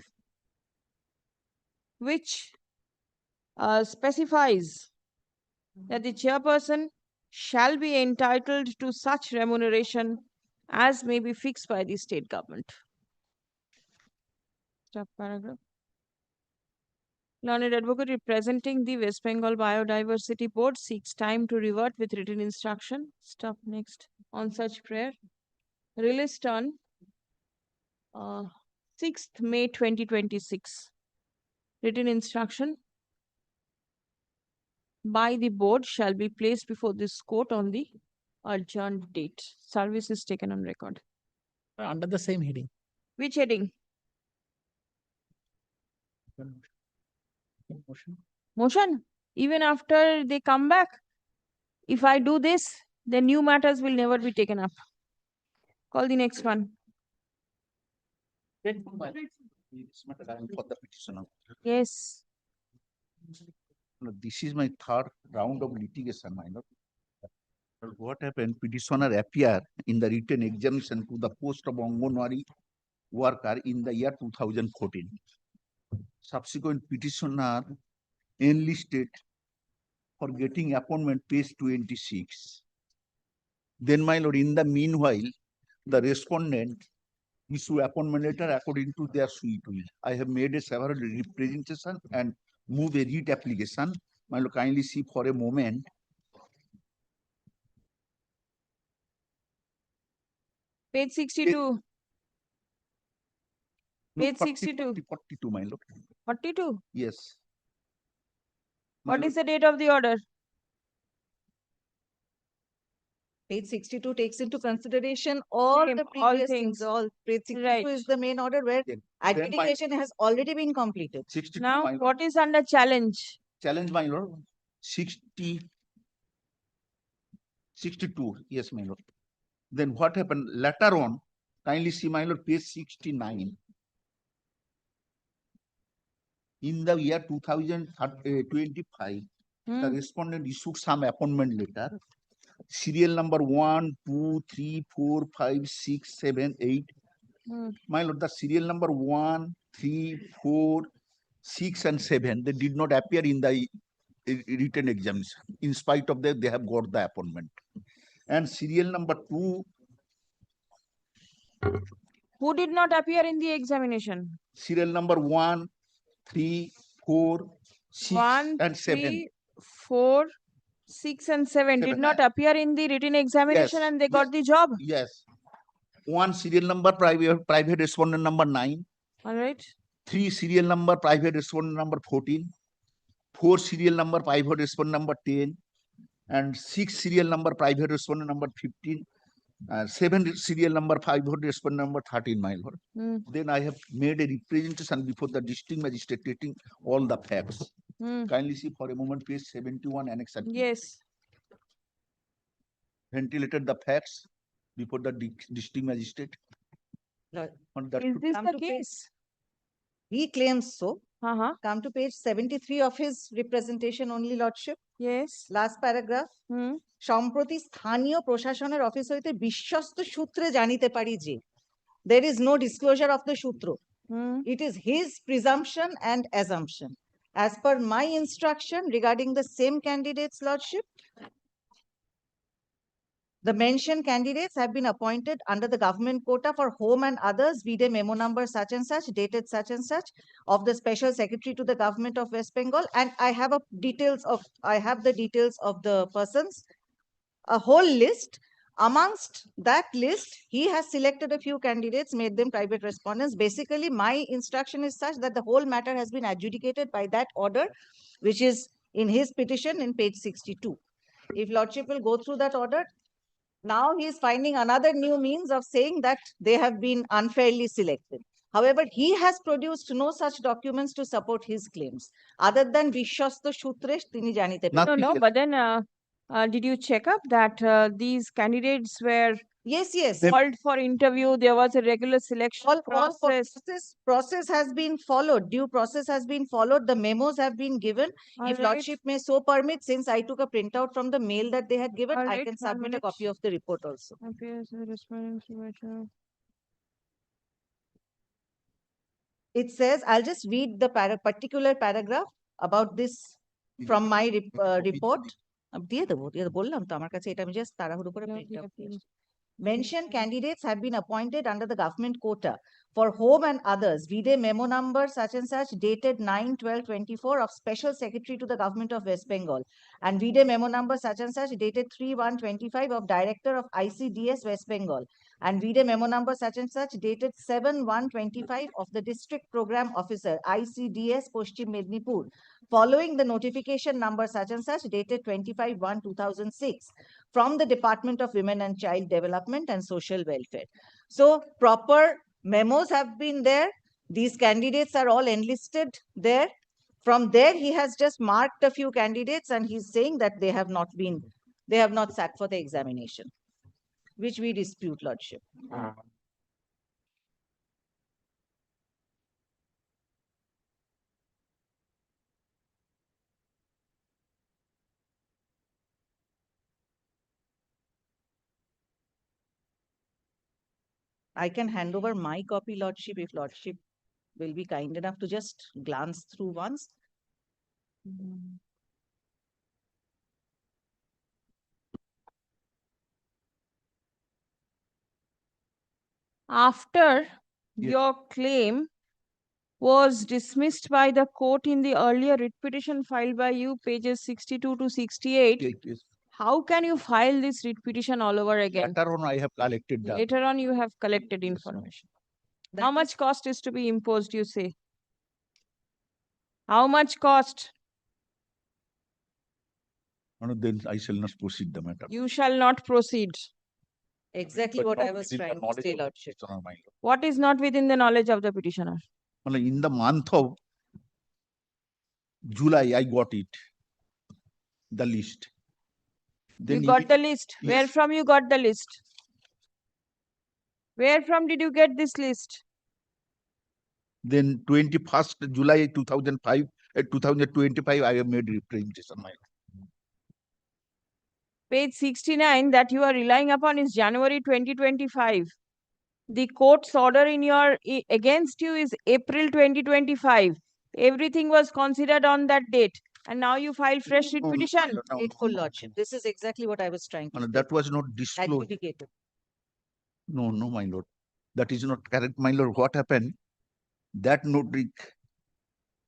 which specifies that the chairperson shall be entitled to such remuneration as may be fixed by the state government. Stop paragraph. Learned advocate representing the West Bengal Biodiversity Board seeks time to revert with written instruction. Stop next. On such prayer, released on 6th May 2026. Written instruction by the board shall be placed before this court on the adjourned date. Service is taken on record. Under the same heading. Which heading? Motion. Even after they come back, if I do this, then new matters will never be taken up. Call the next one. For the petitioner. Yes. This is my third round of litigation, my lord. What happened? Petitioner appear in the written examination to the post of Anganwadi worker in the year 2014. Subsequent petitioner enlisted for getting appointment page 26. Then, my lord, in the meanwhile, the respondent issue appointment letter according to their sweet will. I have made a several representation and move a writ application. My lord, kindly see for a moment. Page 62. No, Page 62. 42, my lord. 42. Yes. What is the date of the order? Page 62 takes into consideration all Same, the all previous things. things. All page 62 Right. is the main order where Then adjudication has already been completed. 62, Now, my lord. what is under challenge? Challenge, my lord. 62. Yes, my lord. Then what happened later on? Kindly see, my lord, page 69. In the year 2025, the respondent issued some appointment letter. serial number 1, 2, 3, 4, 5, 6, 7, 8. My lord, the serial number 1, 3, 4, 6, and 7, they did not appear in the written examination. In spite of that, they have got the appointment. And serial number 2. Who did not appear in the examination? Serial number 1, 3, 4, 6, 1, and 7. 3, 4, 6, and 7 did not appear in the written examination and they got the job. Yes. 1 serial number, private respondent number 9. All right. 3 serial number, private respondent number 14. 4 serial number, private respondent number 10. And 6 serial number, private respondent number 15. 7 serial number, private respondent number 13, my lord. Then I have made a representation before the district magistrate stating all the facts. Kindly see for a moment page 71 annex. Yes. Ventilated the facts before the district magistrate. Is this the case? He claims so. Come to page 73 of his representation only, Lordship. Yes. Last paragraph. সম্প্রতি স্থানীয় প্রশাসনের office হইতে বিশ্বস্ত সূত্রে জানিতে পারি যে there is no disclosure of the সূত্র. It is his presumption and assumption. As per my instruction regarding the same candidates, Lordship, the mentioned candidates have been appointed under the government quota for home and others, vide memo number such and such, dated such and such, of the special secretary to the government of West Bengal. And I have the details of the persons, a whole list. Amongst that list, he has selected a few candidates, made them private respondents. Basically, my instruction is such that the whole matter has been adjudicated by that order, which is in his petition in page 62. If Lordship will go through that order, now he is finding another new means of saying that they have been unfairly selected. However, he has produced no such documents to support his claims, other than Vishwasto Shutre Tini Janite. No, but then did you check up that these candidates were yes called for interview? There was a regular selection process has been followed. Due process has been followed. The memos have been given. If Lordship may so permit, since I took a printout from the mail that they had given, I can submit a copy of the report also. It says, I'll just read the particular paragraph about this from my report. বললাম তো আমার কাছে এটা আমি just তাড়াহুড়ো করে print out করেছি। Mentioned candidates have been appointed under the government quota for home and others, vide memo number such and such, dated 9/12/24 of Special Secretary to the Government of West Bengal, and vide memo number such and such, dated 3/1/25 of Director of ICDS West Bengal, and vide memo number such and such, dated 7/1/25 of the District Program Officer, ICDS Paschim Mednipur, following the notification number such and such, dated 25/1/2006 from the Department of Women and Child Development and Social Welfare. So proper memos have been there. These candidates are all enlisted there. From there, he has just marked a few candidates and he's saying that they have not sat for the examination, which we dispute, Lordship. I can hand over my copy, Lordship, if Lordship will be kind enough to just glance through once. After your claim was dismissed by the court in the earlier writ petition filed by you, pages 62 to 68, how can you file this writ petition all over again? Later on, I have collected that. Later on, you have collected information. How much cost is to be imposed, you say? How much cost? No, then I shall not proceed the matter. You shall not proceed. Exactly what I was trying to say, Lordship. What is not within the knowledge of the petitioner? In the month of July, I got it, the list. Then You got the list. Yes. Where from you got the list? Where from did you get this list? Then 21st July 2025, I have made representation. Page 69 that you are relying upon is January 2025. The court's order in your against you is April 2025. Everything was considered on that date, and now you file fresh writ petition. Grateful Lordship. This is exactly what I was trying to say. That was not disclosed. Adjudicated. No, my lord. That is not correct, my lord. What happened? That notary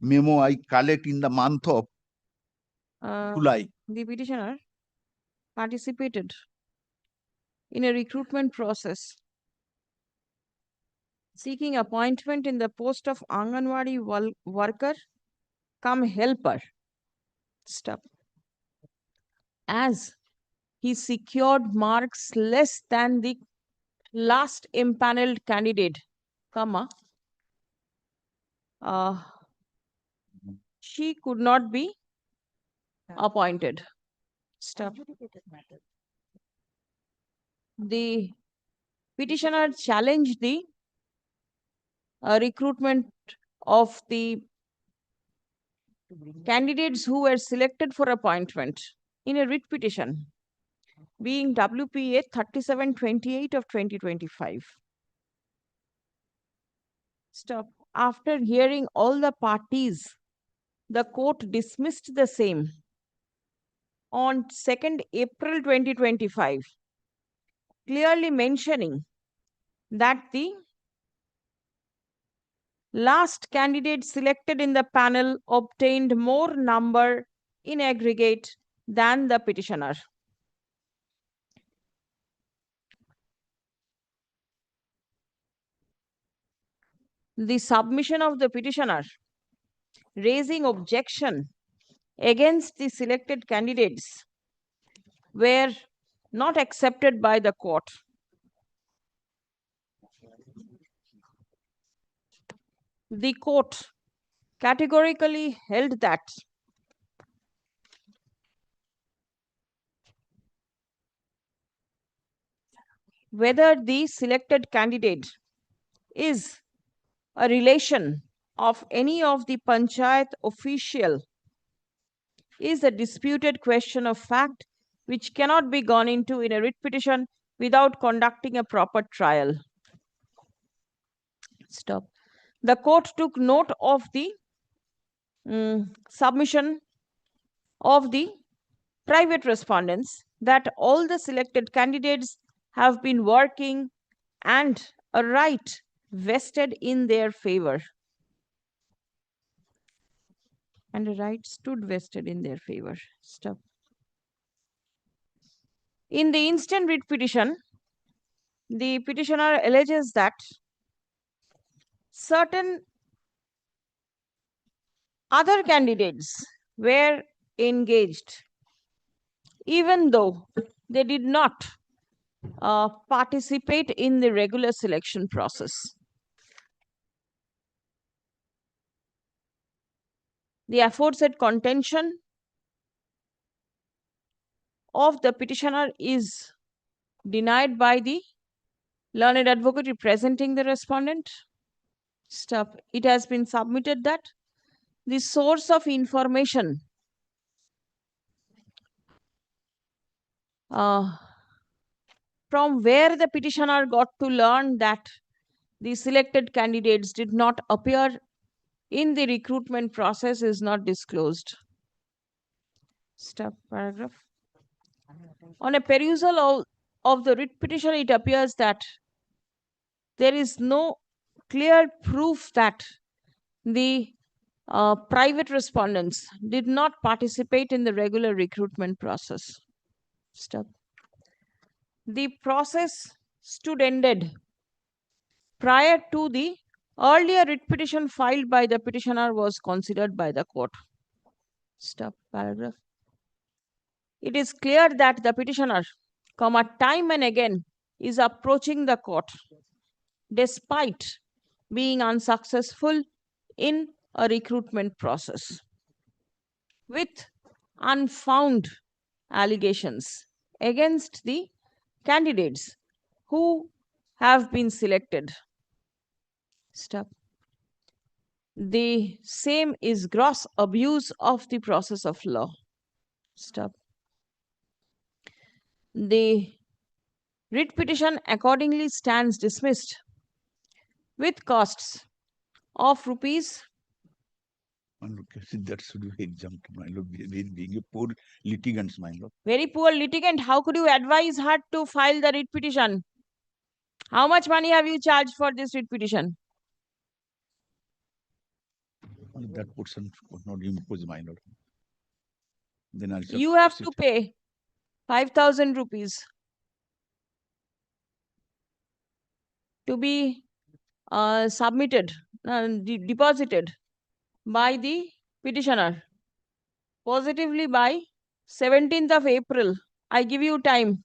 memo I collect in the month of July. The petitioner participated in a recruitment process seeking appointment in the post of Anganwadi worker come helper. Stop. As he secured marks less than the last impaneled candidate, comma, she could not be appointed. Stop. The petitioner challenged the recruitment of the candidates who were selected for appointment in a writ petition, being WPA 3728 of 2025. Stop. After hearing all the parties, the court dismissed the same on 2nd April 2025, clearly mentioning that the last candidate selected in the panel obtained more number in aggregate than the petitioner. The submission of the petitioner raising objection against the selected candidates were not accepted by the court. The court categorically held that whether the selected candidate is a relation of any of the panchayat official is a disputed question of fact which cannot be gone into in a writ petition without conducting a proper trial. Stop. The court took note of the submission of the private respondents that all the selected candidates have been working and a right vested in their favor. And a right stood vested in their favor. Stop. In the instant writ petition, the petitioner alleges that certain other candidates were engaged, even though they did not participate in the regular selection process. The aforesaid contention of the petitioner is denied by the learned advocate representing the respondent. Stop. It has been submitted that the source of information from where the petitioner got to learn that the selected candidates did not appear in the recruitment process is not disclosed. Stop. Paragraph. On a perusal of the writ petition, it appears that there is no clear proof that the private respondents did not participate in the regular recruitment process. Stop. The process stood ended prior to the earlier writ petition filed by the petitioner was considered by the court. Stop. Paragraph. It is clear that the petitioner, time and again, is approaching the court despite being unsuccessful in a recruitment process with unfound allegations against the candidates who have been selected. Stop. The same is gross abuse of the process of law. Stop. The writ petition accordingly stands dismissed with costs of rupees. That should be exempt, my lord, being a poor litigant, my lord. Very poor litigant. How could you advise her to file the writ petition? How much money have you charged for this writ petition? That portion could not impose, my lord. Then I'll You have to pay 5,000 rupees to be submitted, deposited by the petitioner positively by 17th of April. I give you time.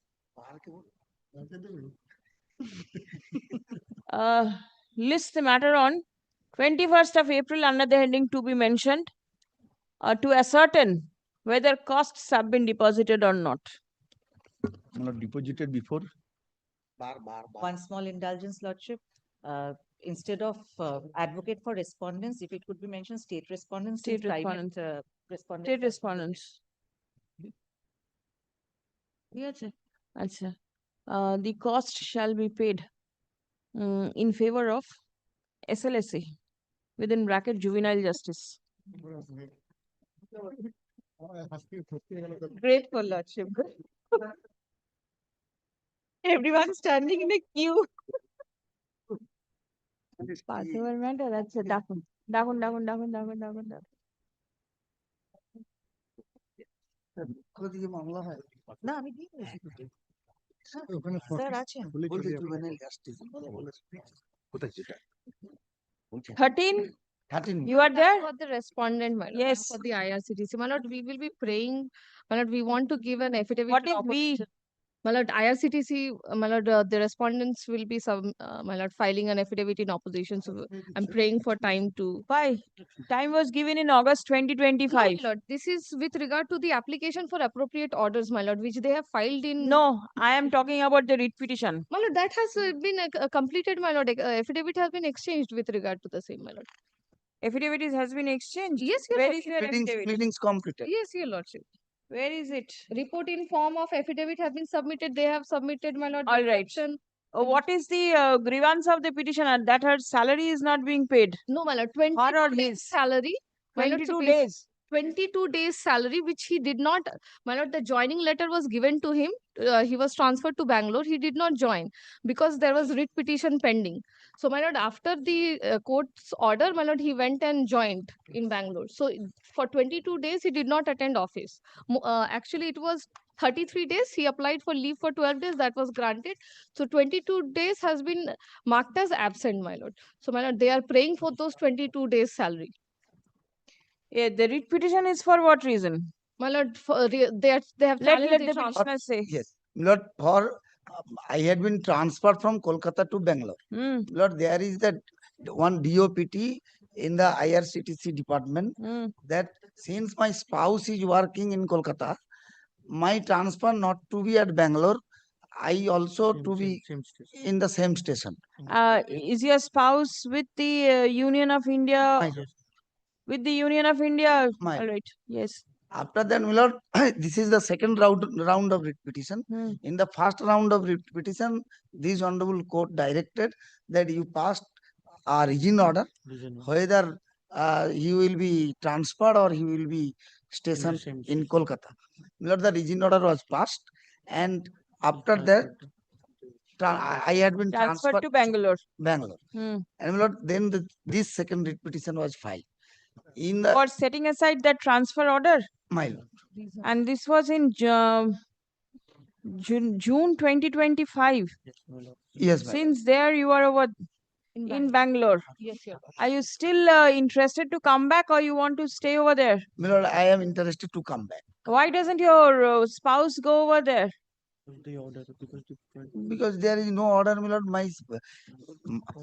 List the matter on 21st of April under the heading to be mentioned to ascertain whether costs have been deposited or not. Not deposited before. One small indulgence, Lordship. Instead of advocate for respondents, if it could be mentioned, state respondents, State private respondents. State respondents. Yes, sir. Achha. The cost shall be paid in favor of SLSA within bracket juvenile justice. Grateful, Lordship. Everyone standing in a queue. Passable matter, that's a ডাকুন ডাকুন ডাকুন ডাকুন ডাকুন ডাকুন ডাকুন মামলা হয় না আমি দিয়ে দিয়েছি স্যার আছেন বলছি 13 13 you are there? For the respondent, my lord, Yes. for the IRCTC. My lord, we will be praying, my lord, we want to give an affidavit. What to if we? opposition. My lord, IRCTC, my lord, the respondents will be my lord, filing an affidavit in opposition. So I'm praying for time to. Why? Time was given in August 2025. No, my lord, this is with regard to the application for appropriate orders, my lord, which they have filed in. No, I am talking about the writ petition. My lord, that has been completed, my lord. Affidavit has been exchanged with regard to the same, my lord. Affidavit has been exchanged. Yes, your Where is lordship. your affidavit? Pleadings completed. Yes, your lordship. Where is it? Report in form of affidavit have been submitted. They have submitted, my lord. All right. What is the grievance of the petitioner that her salary is not being paid? No, my lord. 22 Her or days his? salary. My lord, 22 days. 22 days salary, which he did not, my lord, the joining letter was given to him. He was transferred to Bangalore. He did not join because there was writ petition pending. So, my lord, after the court's order, my lord, he went and joined in Bangalore. So, for 22 days, he did not attend office. Actually, it was 33 days. He applied for leave for 12 days. That was granted. So, 22 days has been marked as absent, my lord. So, my lord, they are praying for those 22 days salary. Yeah, the writ petition is for what reason? My lord, they have Let challenged the transfer. petitioner say. Yes, Lord, for I had been transferred from Kolkata to Bangalore. Lord, there is that one DOPT in the IRCTC department that since my spouse is working in Kolkata, my transfer not to be at Bangalore, I also to be in the same station. Is your spouse with the Union of India? With the Union of India? My- All right. Yes. After that, my lord, this is the second round of writ petition. In the first round of writ petition, this honorable court directed that you passed a resign order, whether he will be transferred or he will be stationed in Kolkata. My lord, the resign order was passed, and after that, I had been Transferred to Bangalore. Bangalore. And my lord, then this second writ petition was filed. In the For setting aside that transfer order. my lord. And this was in June 2025. Yes, ma'am. Since there you are over in Bangalore. Yes, your Are you still interested to come back or you want to stay over there? My lord, I am interested to come back. Why doesn't your spouse go over there? Because there is no order, my lord.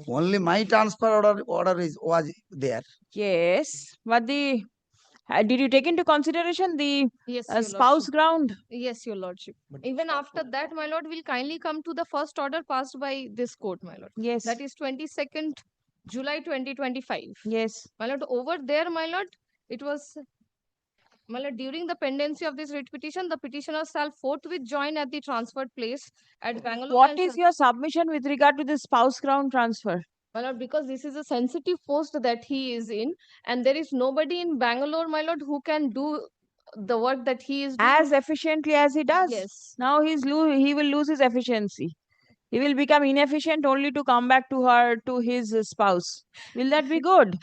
Only my transfer order was there. Yes, but the did you take into consideration the Yes, your spouse lordship. ground? Yes, your lordship. Even after that, my lord, will kindly come to the first order passed by this court, my lord. Yes. That is 22nd July 2025. Yes. My lord, over there, my lord, it was My lord, during the pendency of this writ petition, the petitioner shall forthwith join at the transferred place at Bangalore. What and is shall- your submission with regard to the spouse crown transfer? My lord, because this is a sensitive post that he is in, and there is nobody in Bangalore, my lord, who can do the work that he is doing. As efficiently as he does. Yes. Now he will lose his efficiency. He will become inefficient only to come back to his spouse. Will that be good?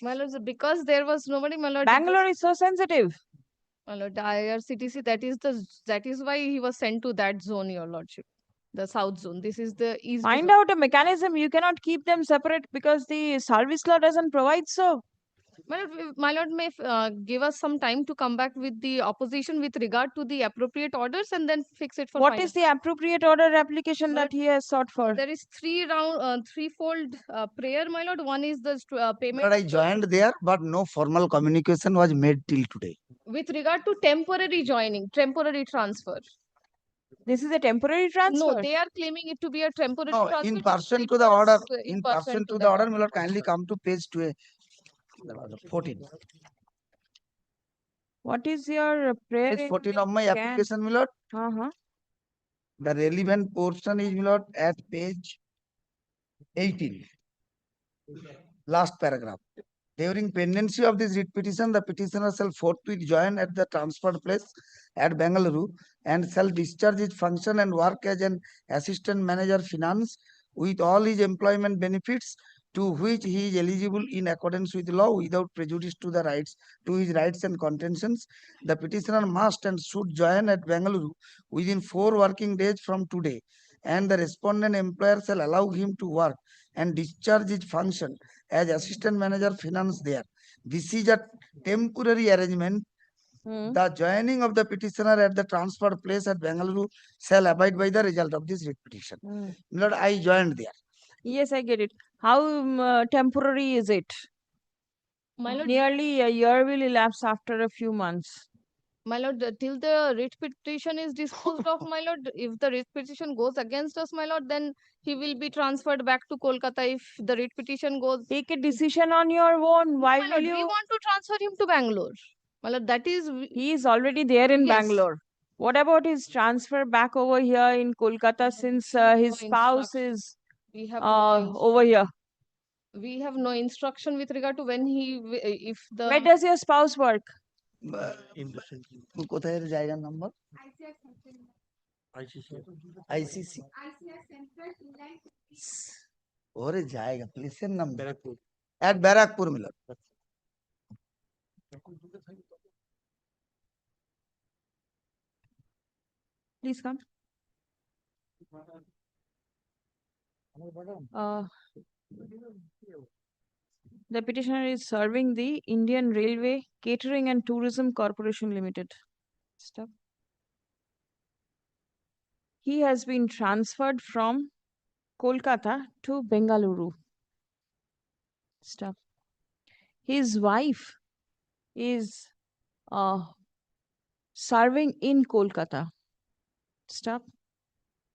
My lord, because there was nobody, my lord. Bangalore is so sensitive. My lord, the IRCTC, that is why he was sent to that zone, your lordship, the south zone. This is the east Find zone. out a mechanism. You cannot keep them separate because the service law doesn't provide so. My lord may give us some time to come back with the opposition with regard to the appropriate orders and then fix it for What final. is the appropriate order application that he has sought for? There is threefold prayer, my lord. One is the payment. But I joined there, but no formal communication was made till today. With regard to temporary joining, temporary transfer. This is a temporary transfer? No, they are claiming it to be a temporary No, transfer. in which person it to the was, order, in in person person to to the the order, will kindly come to page 14. What is your prayer? Page 14 of my application, my lord. The relevant portion is, my lord, at page 18. Last paragraph. During pendency of this writ petition, the petitioner shall forthwith join at the transferred place at Bengaluru and shall discharge his function and work as an assistant manager finance with all his employment benefits to which he is eligible in accordance with law without prejudice to his rights and contentions. The petitioner must and should join at Bengaluru within 4 working days from today, and the respondent employer shall allow him to work and discharge his function as assistant manager finance there. This is a temporary arrangement. The joining of the petitioner at the transferred place at Bengaluru shall abide by the result of this writ petition. Lord, I joined there. Yes, I get it. How temporary is it? My lord, Nearly a year will elapse after a few months. My lord, till the writ petition is disposed of, my lord, if the writ petition goes against us, my lord, then he will be transferred back to Kolkata. If the writ petition goes, take a decision on your own. Why my will lord, you? we want to transfer him to Bangalore. My lord, that is. He is already there in Yes. Bangalore. What about his transfer back over here in Kolkata since his spouse is We have over here? We have no instruction with regard to when if the. Where does your spouse work? কোথায় এর জায়গার number? ICC ওরে জায়গা প্লেসের নাম Barrackpore at Barrackpore Milan Please come. The petitioner is serving the Indian Railway Catering and Tourism Corporation Limited. Stop. He has been transferred from Kolkata to Bengaluru. Stop. His wife is serving in Kolkata. Stop.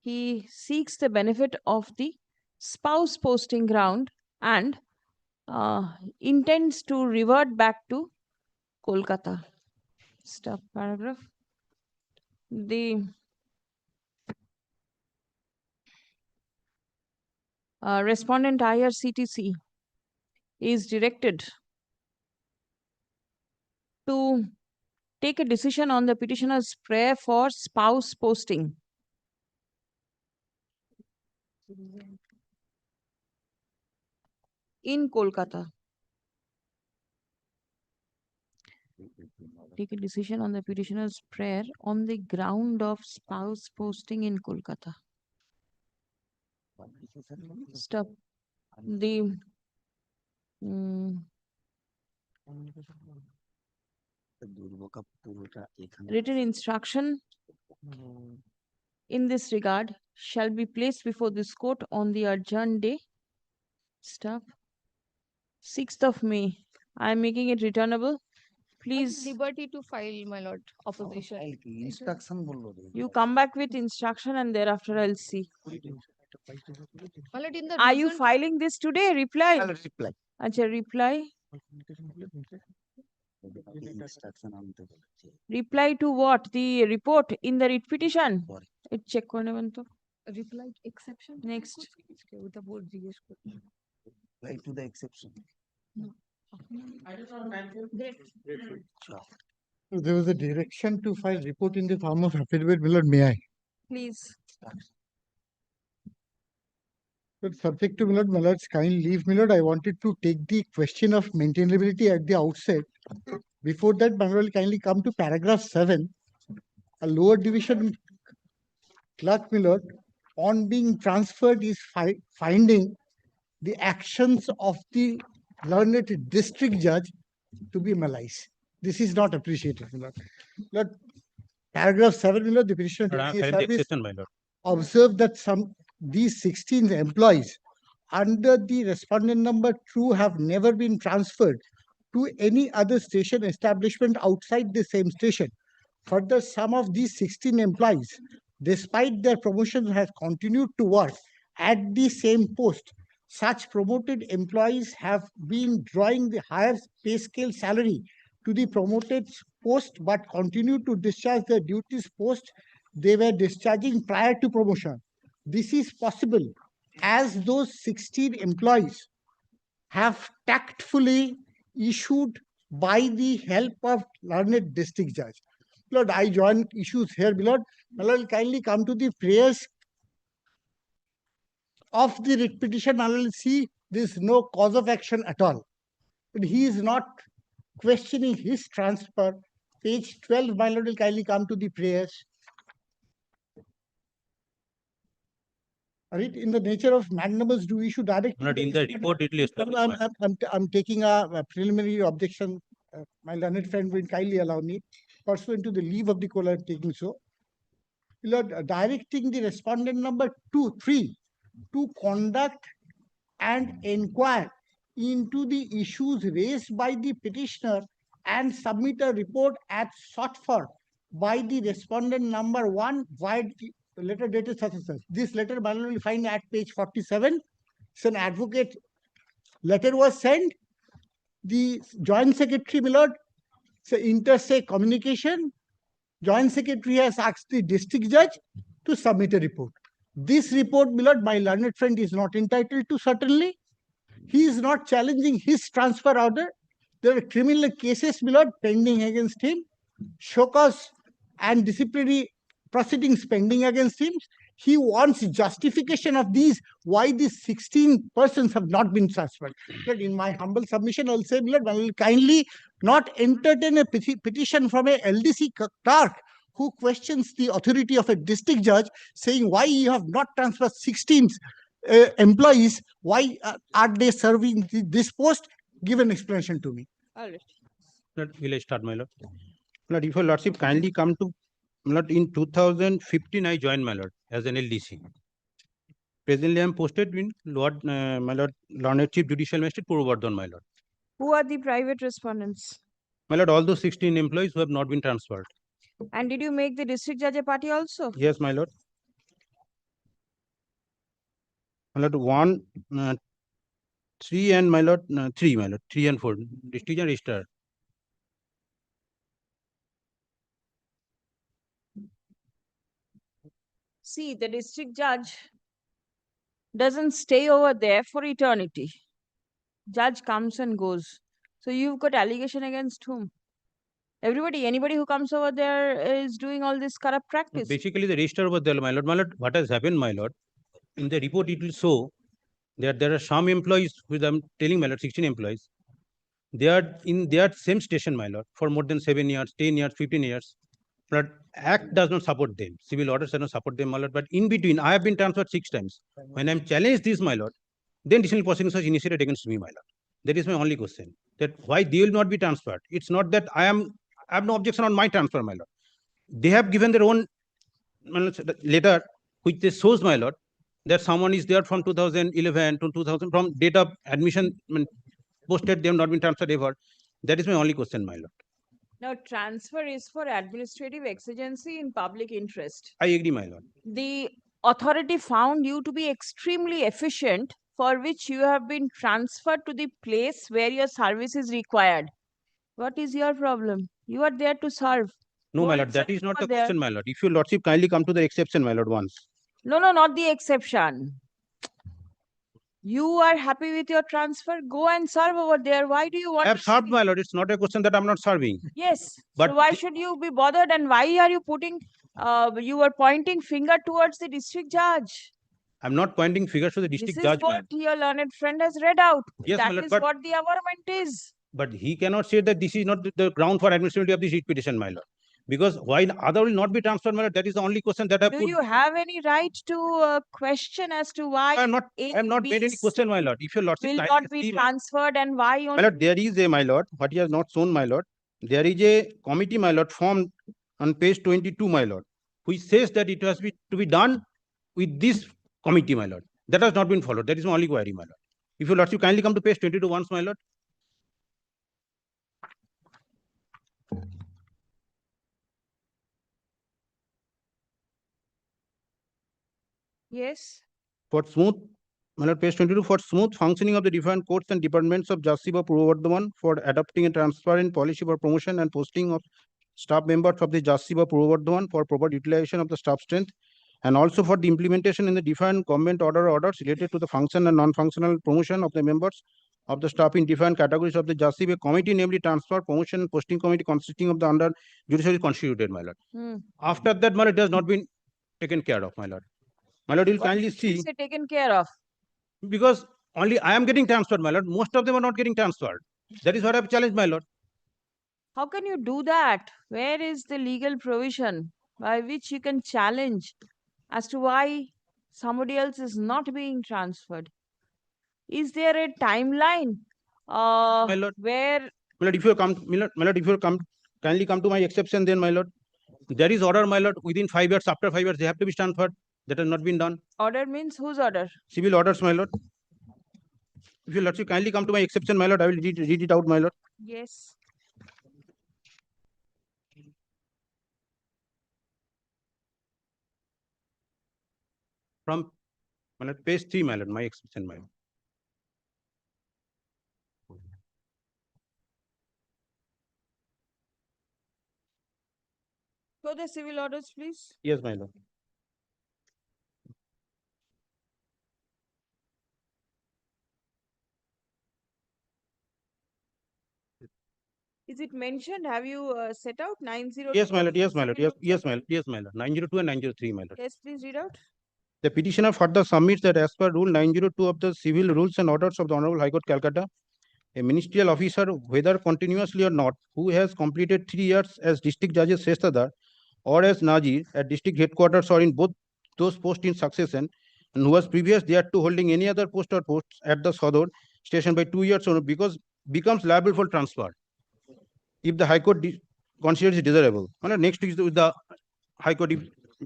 He seeks the benefit of the spouse posting ground and intends to revert back to Kolkata. Stop paragraph. The respondent IRCTC is directed to take a decision on the petitioner's prayer for spouse posting. In Kolkata. Take a decision on the petitioner's prayer on the ground of spouse posting in Kolkata. Stop. The written instruction in this regard shall be placed before this court on the adjourned day. Stop. 6th of May. I am making it returnable. Please. Liberty to file, my lord, opposition. Instruction You come back with instruction and thereafter I'll see. My lord, in the Are you filing this today? Reply. I'll reply. Acha, reply. Reply to what? The report in the writ petition? It check করে নেবেন তো। Reply exception. Next. ওটা board জিজ্ঞেস করতে। Reply to the exception. There was a direction to file report in the form of affidavit, my lord, may I? Please. But subject to my lord's kind leave, my lord, I wanted to take the question of maintainability at the outset. Before that, my lord, kindly come to paragraph 7. A lower division clerk, my lord, on being transferred is finding the actions of the learned district judge to be malice. This is not appreciated, my lord. Lord, paragraph 7, my lord, the petitioner during his service observed that these 16 employees under the respondent number 2 have never been transferred to any other station establishment outside the same station. Further, some of these 16 employees, despite their promotions, have continued to work at the same post. Such promoted employees have been drawing the higher pay scale salary to the promoted post but continue to discharge their duties post they were discharging prior to promotion. This is possible as those 16 employees have tactfully issued by the help of learned district judge. Lord, I join issues here, Lord. My lord, kindly come to the prayers of the writ petition. I will see there is no cause of action at all. But he is not questioning his transfer. Page 12, my lord, will kindly come to the prayers. Right, in the nature of magnanimous do issue direct. Not in the report, it lists. I'm taking a preliminary objection. My learned friend will kindly allow me, pursuant to the leave of the court, I'm taking so. Lord, directing the respondent number 3 to conduct and inquire into the issues raised by the petitioner and submit a report as sought for by the respondent number 1 via the letter dated such and such. This letter you will find at page 47. It's an advocate letter was sent. The joint secretary, my lord, so inter-se communication. Joint secretary has asked the district judge to submit a report. This report, my lord, my learned friend is not entitled to, certainly. He is not challenging his transfer order. There are criminal cases, my lord, pending against him. Show cause and disciplinary proceedings pending against him. He wants justification of these, why these 16 persons have not been transferred. But in my humble submission, I'll say, I will kindly not entertain a petition from a LDC clerk who questions the authority of a district judge, saying why you have not transferred 16 employees, why are they serving this post? Give an explanation to me. All right. Will I start, my lord? Lord, if your lordship kindly come to, my lord, in 2015, I joined, my lord, as an LDC. Presently, I am posted in Lord, my lord, Learned Chief Judicial Magistrate, Purvardhan, my lord. Who are the private respondents? My lord, all those 16 employees who have not been transferred. And did you make the district judge a party also? Yes, my lord. My lord, 1, 3 and my lord, 3, my lord, 3 and 4, district and registrar. See, the district judge doesn't stay over there for eternity. Judge comes and goes. So you've got allegation against whom? Everybody, anybody who comes over there is doing all this corrupt practice. Basically, the registrar was there, my lord. My lord, what has happened, my lord? In the report, it will show that there are some employees, who I'm telling, my lord, 16 employees. They are in their same station, my lord, for more than 7 years, 10 years, 15 years. But Act does not support them. Civil orders does not support them, my lord. But in between, I have been transferred 6 times. When I'm challenged this, my lord, then disciplinary proceedings was initiated against me, my lord. That is my only question. That why they will not be transferred. It's not that I have no objection on my transfer, my lord. They have given their own letter, which they shows, my lord, that someone is there from 2011 to 2000, from date of admission, posted, they have not been transferred ever. That is my only question, my lord. Now, transfer is for administrative exigency in public interest. I agree, my lord. The authority found you to be extremely efficient, for which you have been transferred to the place where your service is required. What is your problem? You are there to serve. No, Go my and lord, that serve is not over the there. question, my lord. If your lordship kindly come to the exception, my lord, once. No, not the exception. You are happy with your transfer? Go and serve over there. Why do you want I have to served, see? my lord. It's not a question that I'm not serving. Yes. But So why should you be bothered, and why are you putting, you are pointing finger towards the district judge? I'm not pointing figures to the district This is judge, what ma'am. your learned friend has read out. Yes, my That lord, is but- what the averment is. But he cannot say that this is not the ground for admissibility of this writ petition, my lord. Because while other will not be transferred, my lord, that is the only question that I Do put. you have any right to question as to why I have not made any question, my lord. If your lordship will kindly not be see, transferred, and why my only? lord, there is a, my lord, what he has not shown, my lord. There is a committee, my lord, formed on page 22, my lord, which says that it has to be done with this committee, my lord. That has not been followed. That is my only query, my lord. If your lordship kindly come to page 22 once, my lord. Yes. For smooth, my lord, page 22, for smooth functioning of the different courts and departments of Justice of Purva Bardhaman, for adopting a transparent policy for promotion and posting of staff members of the Justice of Purva Bardhaman, for proper utilization of the staff strength, and also for the implementation in the different government orders related to the function and non-functional promotion of the members of the staff in different categories of the Justice, a committee, namely transfer, promotion, and posting committee consisting of the under judiciary constituted, my lord. After that, my lord, it has not been taken care of, my lord. My lord, you'll What kindly is see, taken care of? because only I am getting transferred, my lord. Most of them are not getting transferred. That is what I have challenged, my lord. How can you do that? Where is the legal provision by which you can challenge as to why somebody else is not being transferred? Is there a timeline My lord. where My lord, if you come, my lord, if you come, kindly come to my exception, then, my lord. There is order, my lord, within 5 years, after 5 years, they have to be transferred. That has not been done. order means whose order? Civil orders, my lord. If you lordship kindly come to my exception, my lord, I will read it out, my lord. Yes. From, my lord, page 3, my lord, my exception, my lord. Show the civil orders, please. Yes, my lord. Is it mentioned? Have you set out 902? Yes, my lord. Yes, my lord. Yes, my lord. Yes, my lord. 902 and 903, my lord. Yes, please read out. The petitioner further submits that as per Rule 902 of the Civil Rules and Orders of the Honorable High Court, Calcutta, a ministerial officer, whether continuously or not, who has completed 3 years as district judge's Sestadar or as Nazir at district headquarters or in both those posts in succession, and who was previous thereto holding any other post or posts at the Sador station by 2 years or because becomes liable for transfer if the High Court considers it desirable. Next is with the High Court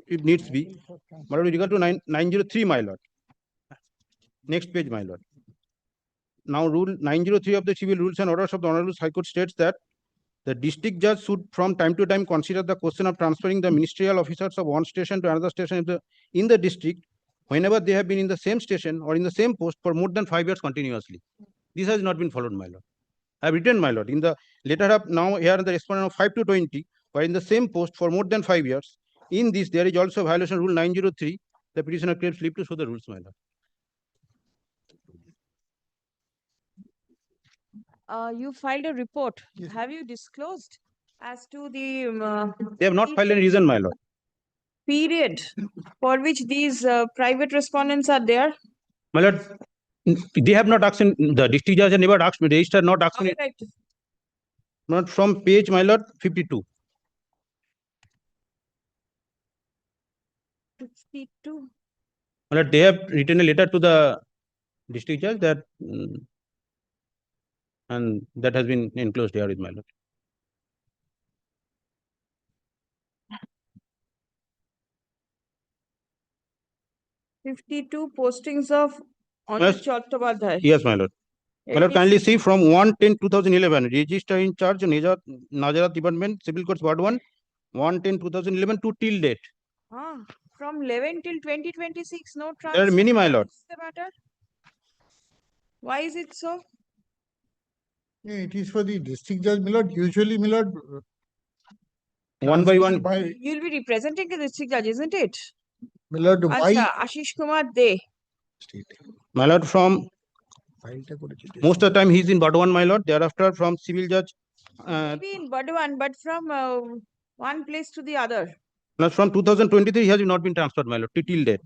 if needs be. But with regard to 903, my lord. Next page, my lord. Now, Rule 903 of the Civil Rules and Orders of the Honorable High Court states that the district judge should from time to time consider the question of transferring the ministerial officers of one station to another station in the district whenever they have been in the same station or in the same post for more than 5 years continuously. This has not been followed, my lord. I have written, my lord, in the letter up now here in the respondent of 5 to 20, were in the same post for more than 5 years. In this, there is also a violation of Rule 903. The petitioner claims leave to show the rules, my lord. You filed a report. Have you disclosed as to the They have not filed any reason, my lord. period for which these private respondents are there? My lord, they have not asked, the district judge has never asked me, the registrar not asked me. Right. Not from page, my lord, 52. 52. My lord, they have written a letter to the district judge that, and that has been enclosed here with my lord. $52 postings of Yes. Chattopadhyay. Yes, my lord. My lord, kindly see from 1/10/2011, register in charge, Nazarat Department, Civil Courts, Ward 1, 1/10/2011 to till date. From 11 till 2026, no transfer. There are many, my lord. What's the matter? Why is it so? Yeah, it is for the district judge, my lord. Usually, my lord. One by one. You'll be representing the district judge, isn't it? My lord, why? Acha, Ashish Kumar De. My lord, from most of the time he's in Burdwan, my lord. Thereafter, from civil judge, Maybe in Burdwan, but from one place to the other. from 2023, he has not been transferred, my lord, till date.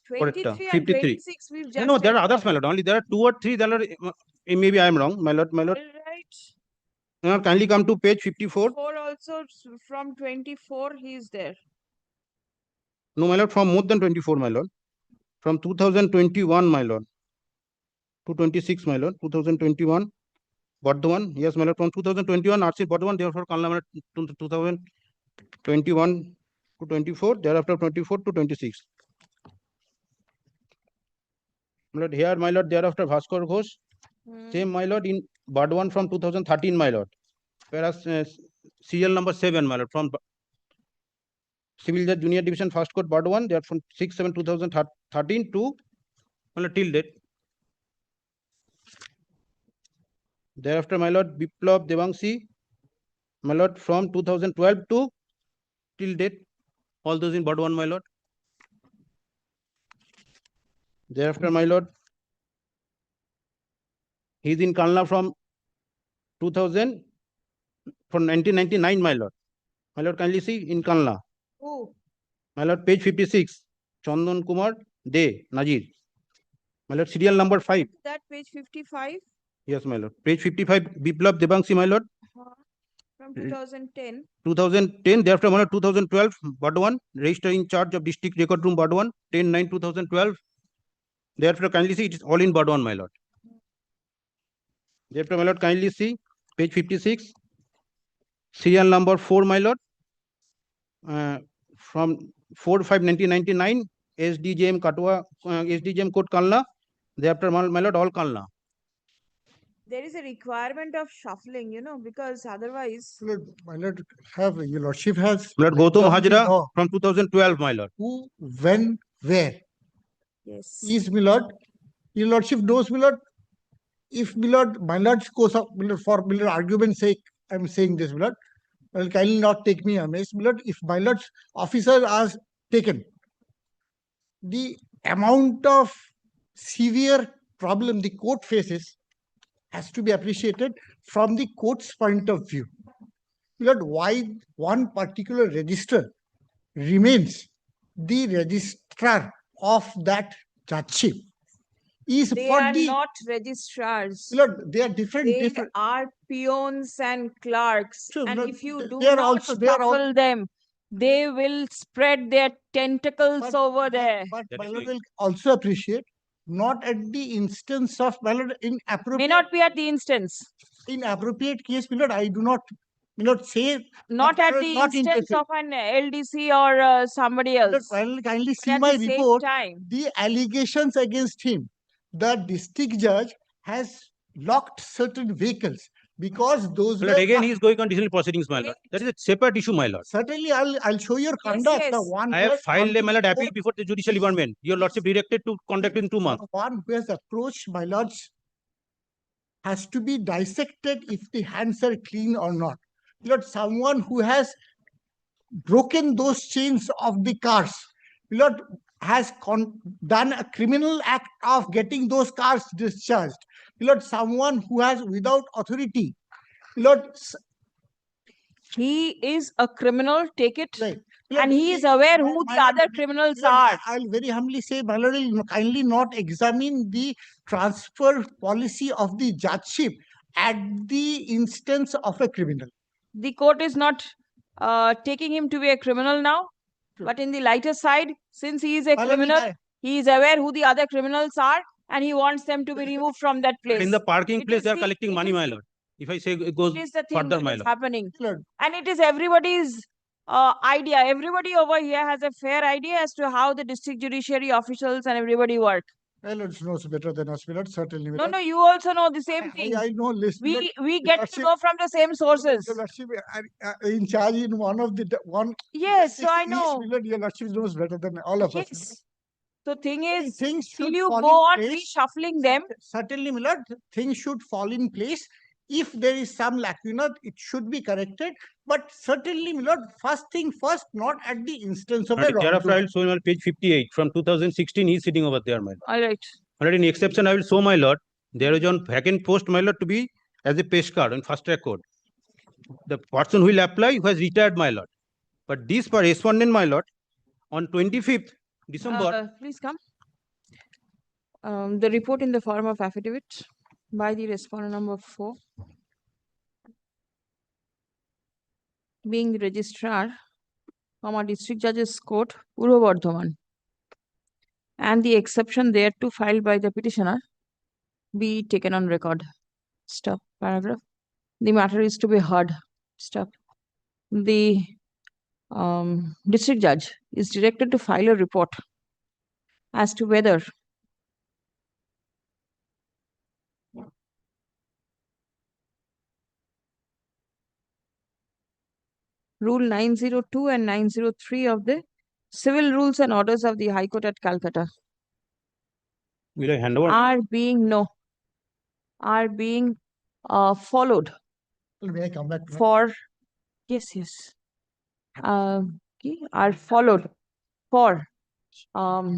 23 and 53. 26, we've just No, there are checked others, out. my lord. Only there are 2 or 3 that are, maybe I am wrong, my lord, my lord. Right. Now, kindly come to page 54. 4 also, from 24, he's there. No, my lord, from more than 24, my lord. From 2021, my lord, to 26, my lord, 2021, Burdwan, yes, my lord, from 2021, RC Burdwan, therefore, Kalna, 2021 to 24, thereafter 24 to 26. My lord, here, my lord, thereafter Bhaskar Ghosh, same, my lord, in Burdwan from 2013, my lord, whereas serial number 7, my lord, from Civil Judge Junior Division First Court Burdwan, they are from 6/7/2013 to till date. Thereafter, my lord, Biplab Devangsi, my lord, from 2012 to till date, all those in Burdwan, my lord. Thereafter, my lord, he is in Kalna from 2000, from 1999, my lord. My lord, kindly see in Kalna. Who? My lord, page 56, Chandan Kumar De Najir. My lord, serial number 5. That page 55? Yes, my lord. Page 55, Biplab Devangsi, my lord. From 2010. 2010, thereafter, my lord, 2012, Burdwan, register in charge of district record room Burdwan, 10/9/2012. Thereafter, kindly see, it is all in Burdwan, my lord. Thereafter, my lord, kindly see, page 56, serial number 4, my lord, from 4/5/1999, SDJM Katwa, SDJM Court Kalna. Thereafter, my lord, all Kalna. There is a requirement of shuffling, because otherwise. My lord, have your lordship has. My lord, Gautam come to Hajra know from 2012, my lord. who, when, where. Yes. Is my lord. Your lordship knows, my lord. If my lord's goes up, my lord, for my lord argument's sake, I'm saying this, my lord. Well, kindly not take me amiss, my lord. If my lord's officer are taken, the amount of severe problem the court faces has to be appreciated from the court's point of view. Lord, why one particular register remains the registrar of that judgeship is They for are the not registrars. Lord, they are different. They are peons and clerks. And Lord, if you do they are not also- they are al- shuffle them, they will spread their tentacles over there. But my lord will also appreciate not at the instance of my lord May inappropriate. not be at the instance. In appropriate case, my lord, I do not, my lord, say Not my at lord, the not instance interfere. of an LDC or somebody else. I will kindly But see at my the same report. time. The allegations against him, the district judge has locked certain vehicles because those My were lord, again, he is going on disciplinary proceedings, my lord. That is a separate issue, my lord. certainly I'll show your conduct. The yes. one I who have has filed a, my lord, come to appeal court, before the judicial department. Your lordship directed to conduct in 2 months. one who has approached my lords has to be dissected if the hands are clean or not. Lord, someone who has broken those chains of the cars, Lord, has done a criminal act of getting those cars discharged. Lord, someone who has without authority, Lord, He is a criminal, take it. right. And he is aware who the other criminals are. I'll very humbly say, my lord, will kindly not examine the transfer policy of the judgeship at the instance of a criminal. The court is not taking him to be a criminal now. But in the lighter side, since he is a criminal, he is aware who the other criminals are and he wants them to be removed from that place. In the parking It place, is they are the- collecting it money, is my the- lord. If I say it goes It is the thing further, that my is lord. happening. And it is everybody's idea. Everybody over here has a fair idea as to how the district judiciary officials and everybody work. My lord knows better than us, my lord, certainly. my No, lord. no, you also know the same thing. I know list. We get to know from the same sources. Your lordship in charge in one of the one. Yes, so I east, know. my lord, your lordship knows better than all of us. Yes. The thing is, Things till should you fall go in on place. reshuffling them, Certainly, my lord, things should fall in place if there is some lacuna, it should be corrected. But certainly, my lord, first thing first, not at the instance of a Thereafter, I wrongdoing. will show you on page 58 from 2016. He is sitting over there, my lord. All right. My lord, in exception, I will show, my lord, there is on vacant post, my lord, to be as a pay card in fast track court. The person who will apply who has retired, my lord. But this for respondent, my lord, on 25th December. Please come. The report in the form of affidavit by the respondent number 4, being the registrar, district judge's court, Purbo Bardhaman, and the exception thereto filed by the petitioner be taken on record. Stop. Paragraph. The matter is to be heard. Stop. The district judge is directed to file a report as to whether Rule 902 and 903 of the Civil Rules and Orders of the High Court at Calcutta Will I hand over? are being followed May I come back? for are followed for are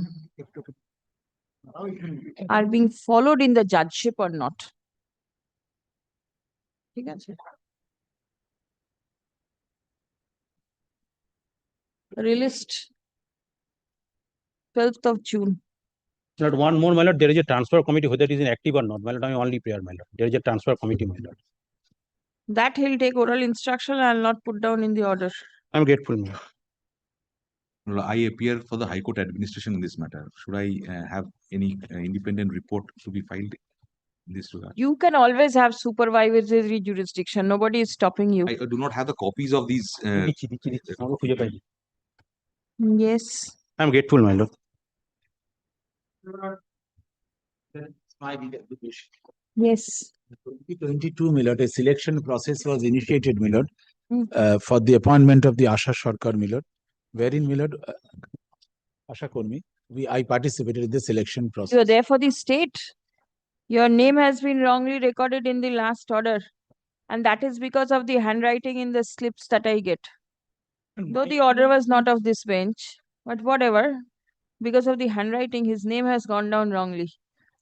being followed in the judgeship or not. ঠিক আছে? Released 12th of June. Not one more, my lord, there is a transfer committee, whether it is inactive or not. My lord, I am only prayer, my lord. There is a transfer committee, my lord. That he'll take oral instruction and I'll not put down in the order. I am grateful, my lord. Well, I appear for the High Court administration in this matter. Should I have any independent report to be filed in this regard? You can always have supervisory jurisdiction. Nobody is stopping you. I do not have the copies of these. Yes. I am grateful, my lord. Yes. 2022, my lord, a selection process was initiated, my lord, for the appointment of the Asha Sarkar, my lord, wherein, my lord, Asha Kormi, I participated in the selection process. You are there for the state. Your name has been wrongly recorded in the last order. And that is because of the handwriting in the slips that I get. Though the order was not of this bench, but whatever, because of the handwriting, his name has gone down wrongly.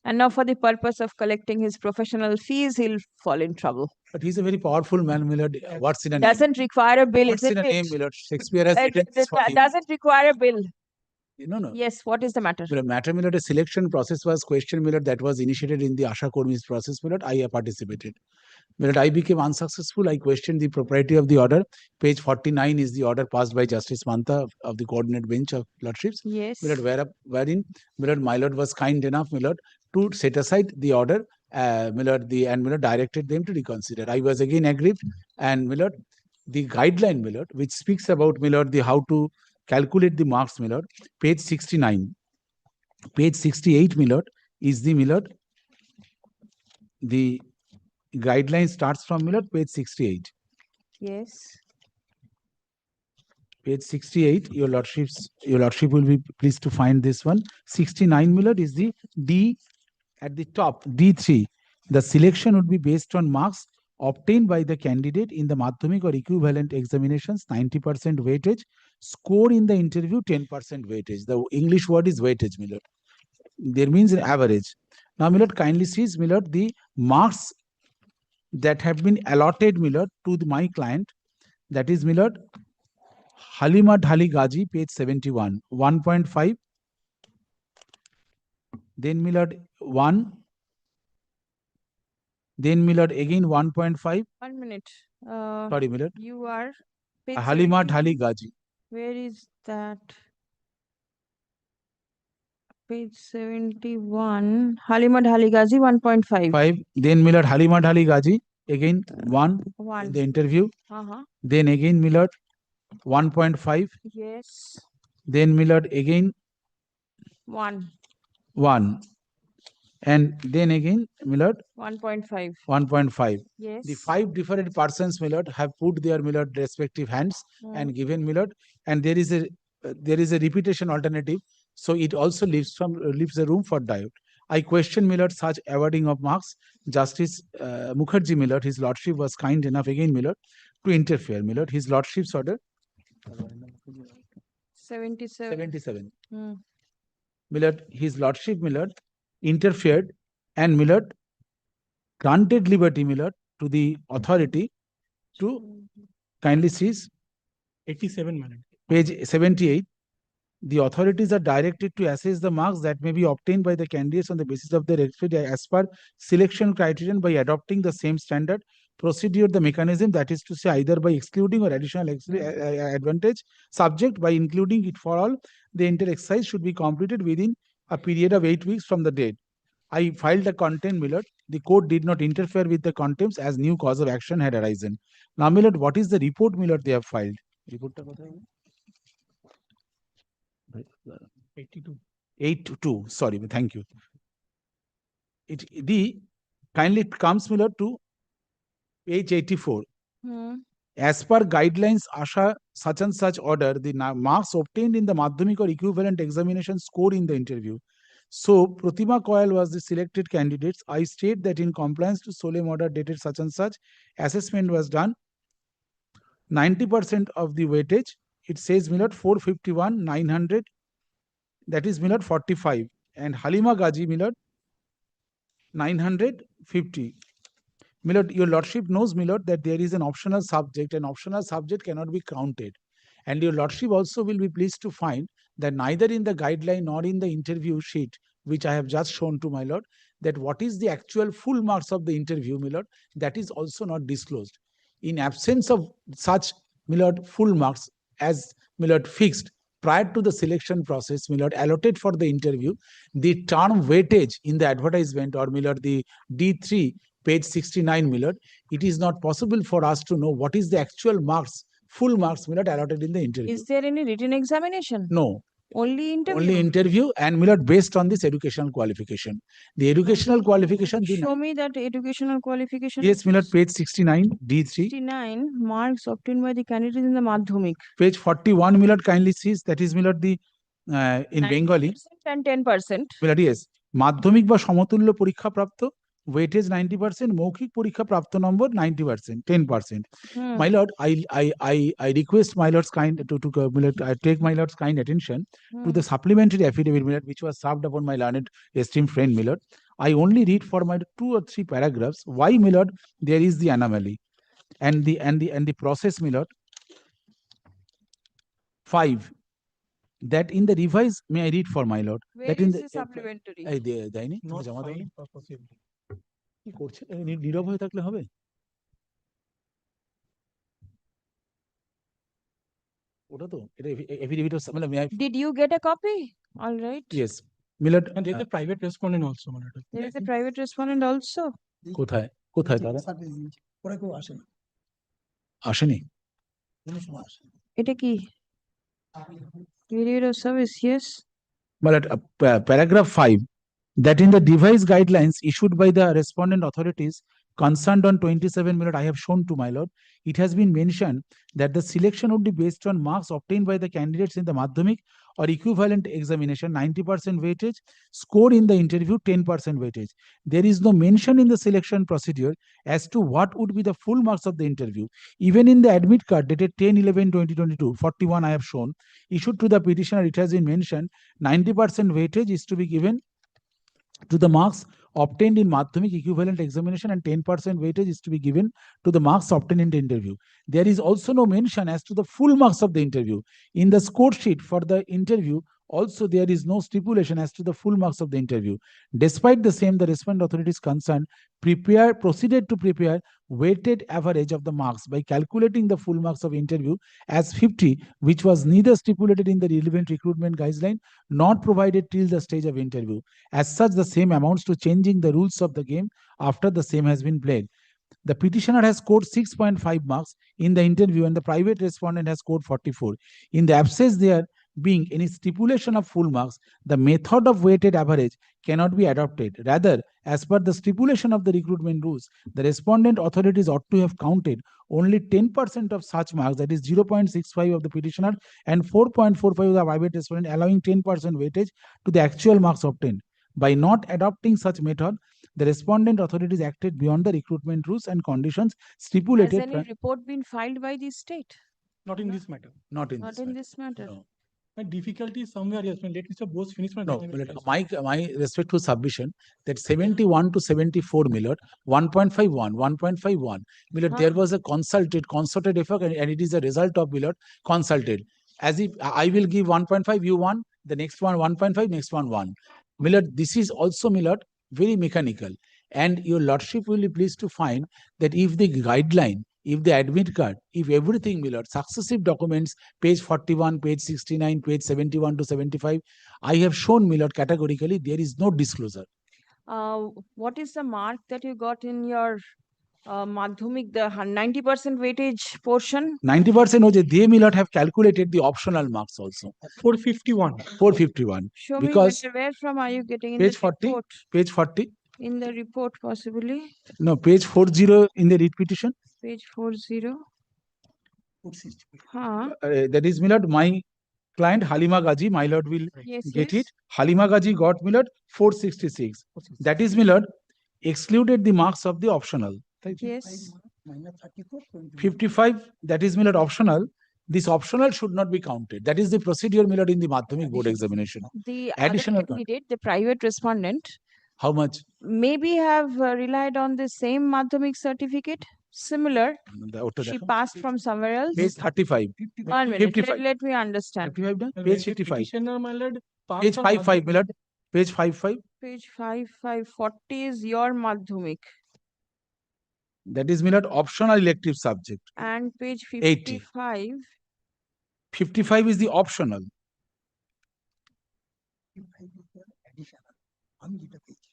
And now for the purpose of collecting his professional fees, he'll fall in trouble. But he's a very powerful man, my lord. What's in a Doesn't require a bill, What's isn't in a it? name, my lord? Shakespeare has written this for him. Doesn't require a bill. No. Yes, what is the matter? The matter, my lord, a selection process was questioned, my lord, that was initiated in the Asha Kormi's process, my lord. I participated. My lord, I became unsuccessful. I questioned the propriety of the order. Page 49 is the order passed by Justice Manta of the coordinate bench of lordships. Yes. My lord, wherein my lord was kind enough, my lord, to set aside the order, my lord, directed them to reconsider. I was again aggrieved, and my lord, the guideline, my lord, which speaks about, my lord, the how to calculate the marks, my lord, page 69. Page 68, my lord, is the, my lord, the guideline starts from, my lord, page 68. Yes. Page 68, your lordship will be pleased to find this one. 69, my lord, is the D at the top, D3. The selection would be based on marks obtained by the candidate in the Madhyamik or equivalent examinations, 90% weightage. Score in the interview, 10% weightage. The English word is weightage, my lord. There means an average. Now, my lord, kindly sees, my lord, the marks that have been allotted, my lord, to my client. That is, my lord, Halima Dhali Gaji, page 71, 1.5. Then, my lord, 1. Then, my lord, again 1.5. 1 minute. Sorry, my lord. You are page Halima 71. Dhali Gaji. Where is that? Page 71. Halima Dhali Gazi 1.5. 5. Then, my lord, Halima Dhali Gaji, again 1 in the interview. Then again, my lord, 1.5. Yes. Then, my lord, again 1. 1. And then again, my lord, 1.5. 1.5. Yes. The 5 different persons, my lord, have put their, my lord, respective hands and given, my lord, and there is a repetition alternative, so it also leaves a room for doubt. I question, my lord, such awarding of marks. Justice Mukherjee, my lord, his lordship was kind enough again, my lord, to interfere, my lord. His lordship's order 77. 77. Hmm. My lord, his lordship, my lord, interfered and my lord granted liberty, my lord, to the authority to kindly seize 87, my lord. page 78. The authorities are directed to assess the marks that may be obtained by the candidates on the basis of their experience as per selection criterion by adopting the same standard procedure, the mechanism, that is to say either by excluding or additional advantage subject by including it for all. The entire exercise should be completed within a period of 8 weeks from the date. I filed a contempt, my lord. The court did not interfere with the contempts as new cause of action had arisen. Now, my lord, what is the report, my lord, they have filed? Report 82. 82. Sorry, thank you. The kindly comes, my lord, to page 84. Hmm. As per guidelines, Asha such and such order, the marks obtained in the Madhyamik or equivalent examination score in the interview. So, Pratima Koyal was the selected candidates. I state that in compliance to Solemn order dated such and such, assessment was done. 90% of the weightage, it says, my lord, 451, 900, that is, my lord, 45. And Halima Gaji, my lord, 950. My lord, your lordship knows, my lord, that there is an optional subject. An optional subject cannot be counted. And your lordship also will be pleased to find that neither in the guideline nor in the interview sheet, which I have just shown to my lord, that what is the actual full marks of the interview, my lord, that is also not disclosed. In absence of such, my lord, full marks as, my lord, fixed prior to the selection process, my lord, allotted for the interview, the term weightage in the advertisement, or my lord, the D3, page 69, my lord, it is not possible for us to know what is the actual marks, full marks, my lord, allotted in the interview. Is there any written examination? No. Only interview. Only interview, and my lord, based on this educational qualification. The educational qualification. Show me that educational qualification. Yes, my lord, page 69, D3. 69 marks obtained by the candidates in the Madhyamik. Page 41, my lord, kindly sees, that is, my lord, the in Bengali. And 10%. My lord, yes. মাধ্যমিক বা সমতুল্য পরীক্ষা প্রাপ্ত, weightage 90%, মৌখিক পরীক্ষা প্রাপ্ত নম্বর 90%, 10%. My lord, I request my lord's kind my lord, I take my lord's kind attention to the supplementary affidavit, my lord, which was served upon my learned esteemed friend, my lord. I only read for my 2 or 3 paragraphs why, my lord, there is the anomaly and the process, my lord. 5. That in the revise, may I read for my lord? Where That in is the supplementary? দেয়নি, Not জমা দাওনি? filed for proceeding. কি করছে? নীরব হয়ে থাকলে হবে? ওটা তো এটা এফিডেভিট অফ, মানে Did you get a copy? All right. Yes, my lord. And there is a private respondent also, my lord. There is a private respondent also. কোথায় কোথায় তারা ওরা কেউ আসেনি। আসেনি? এটা কি? Video of service, yes. My lord, paragraph 5, that in the device guidelines issued by the respondent authorities concerned on 27, my lord, I have shown to my lord, it has been mentioned that the selection would be based on marks obtained by the candidates in the Madhyamik or equivalent examination, 90% weightage, score in the interview, 10% weightage. There is no mention in the selection procedure as to what would be the full marks of the interview. Even in the admit card dated 10/11/2022, 41 I have shown, issued to the petitioner, it has been mentioned 90% weightage is to be given to the marks obtained in Madhyamik equivalent examination, and 10% weightage is to be given to the marks obtained in the interview. There is also no mention as to the full marks of the interview. In the score sheet for the interview, also there is no stipulation as to the full marks of the interview. Despite the same, the respondent authorities concerned proceeded to prepare weighted average of the marks by calculating the full marks of interview as 50, which was neither stipulated in the relevant recruitment guideline nor provided till the stage of interview. As such, the same amounts to changing the rules of the game after the same has been played. The petitioner has scored 6.5 marks in the interview and the private respondent has scored 44. In the absence there being any stipulation of full marks, the method of weighted average cannot be adopted. Rather, as per the stipulation of the recruitment rules, the respondent authorities ought to have counted only 10% of such marks, that is 0.65 of the petitioner and 4.45 of the private respondent, allowing 10% weightage to the actual marks obtained. By not adopting such method, the respondent authorities acted beyond the recruitment rules and conditions Has stipulated. any report been filed by the state? Not in this matter. Not in Not this in matter. this matter. No. My difficulty is somewhere, yes, let Mr. Bose finish my No, document. my respectful submission that 71 to 74 Millard, 1.51, 1.51 Millard, there was a concerted effort and it is a result of Millard consulted. As if I will give 1.5, you 1, the next one 1.5, next one 1. Millard, this is also Millard very mechanical. And your lordship will be pleased to find that if the guideline, if the admit card, if everything Millard, successive documents, page 41, page 69, page 71 to 75, I have shown Millard categorically there is no disclosure. What is the mark that you got in your Madhyamik, the 90% weightage portion? 90% of they Millard have calculated the optional marks also. 451. 451. Show Because me where from are you getting in page the 40, report? page 40. In the report possibly? No, page 40 in the read petition. Page 40. Huh? That is Millard, my client Halima Gaji, my lord will get it. Halima Gaji got Millard 466. That is Millard excluded the marks of the optional. Yes. 55, that is Millard optional. This optional should not be counted. That is the procedure Millard in the Madhyamik board examination. The Additional other candidate, the private respondent, how much? maybe have relied on the same Madhyamik certificate, similar. She passed from somewhere else. Page 35. 1 minute, 55. let me understand. 55 done? Page 55. Petitioner, my lord, Page 55, Millard. Page 55. Page 5540 is your Madhyamik. That is Millard optional elective subject. And page 80. 55. 55 is the optional.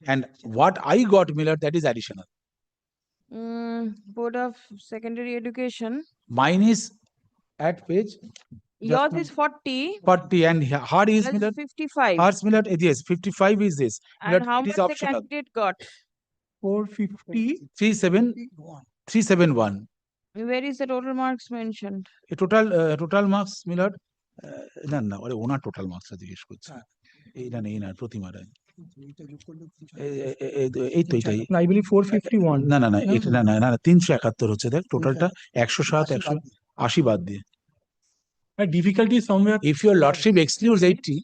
And what I got Millard, that is additional. Board of Secondary Education. Mine is at page. Yours is 40. 40 and hard is Yours Millard. 55. Hers Millard, yes, 55 is this. And Millard, how it much is the optional. candidate got? 450. 371. Where is the total marks mentioned? Total marks Millard. না ওরে ওনার total মার্কসটা জিজ্ঞেস করছে এইটা নেই না প্রতিমার এই তো এটাই I believe 451. না 371 হচ্ছে দেখ টোটালটা 107 180 বাদ দিয়ে My difficulty is somewhere. if your lordship excludes 80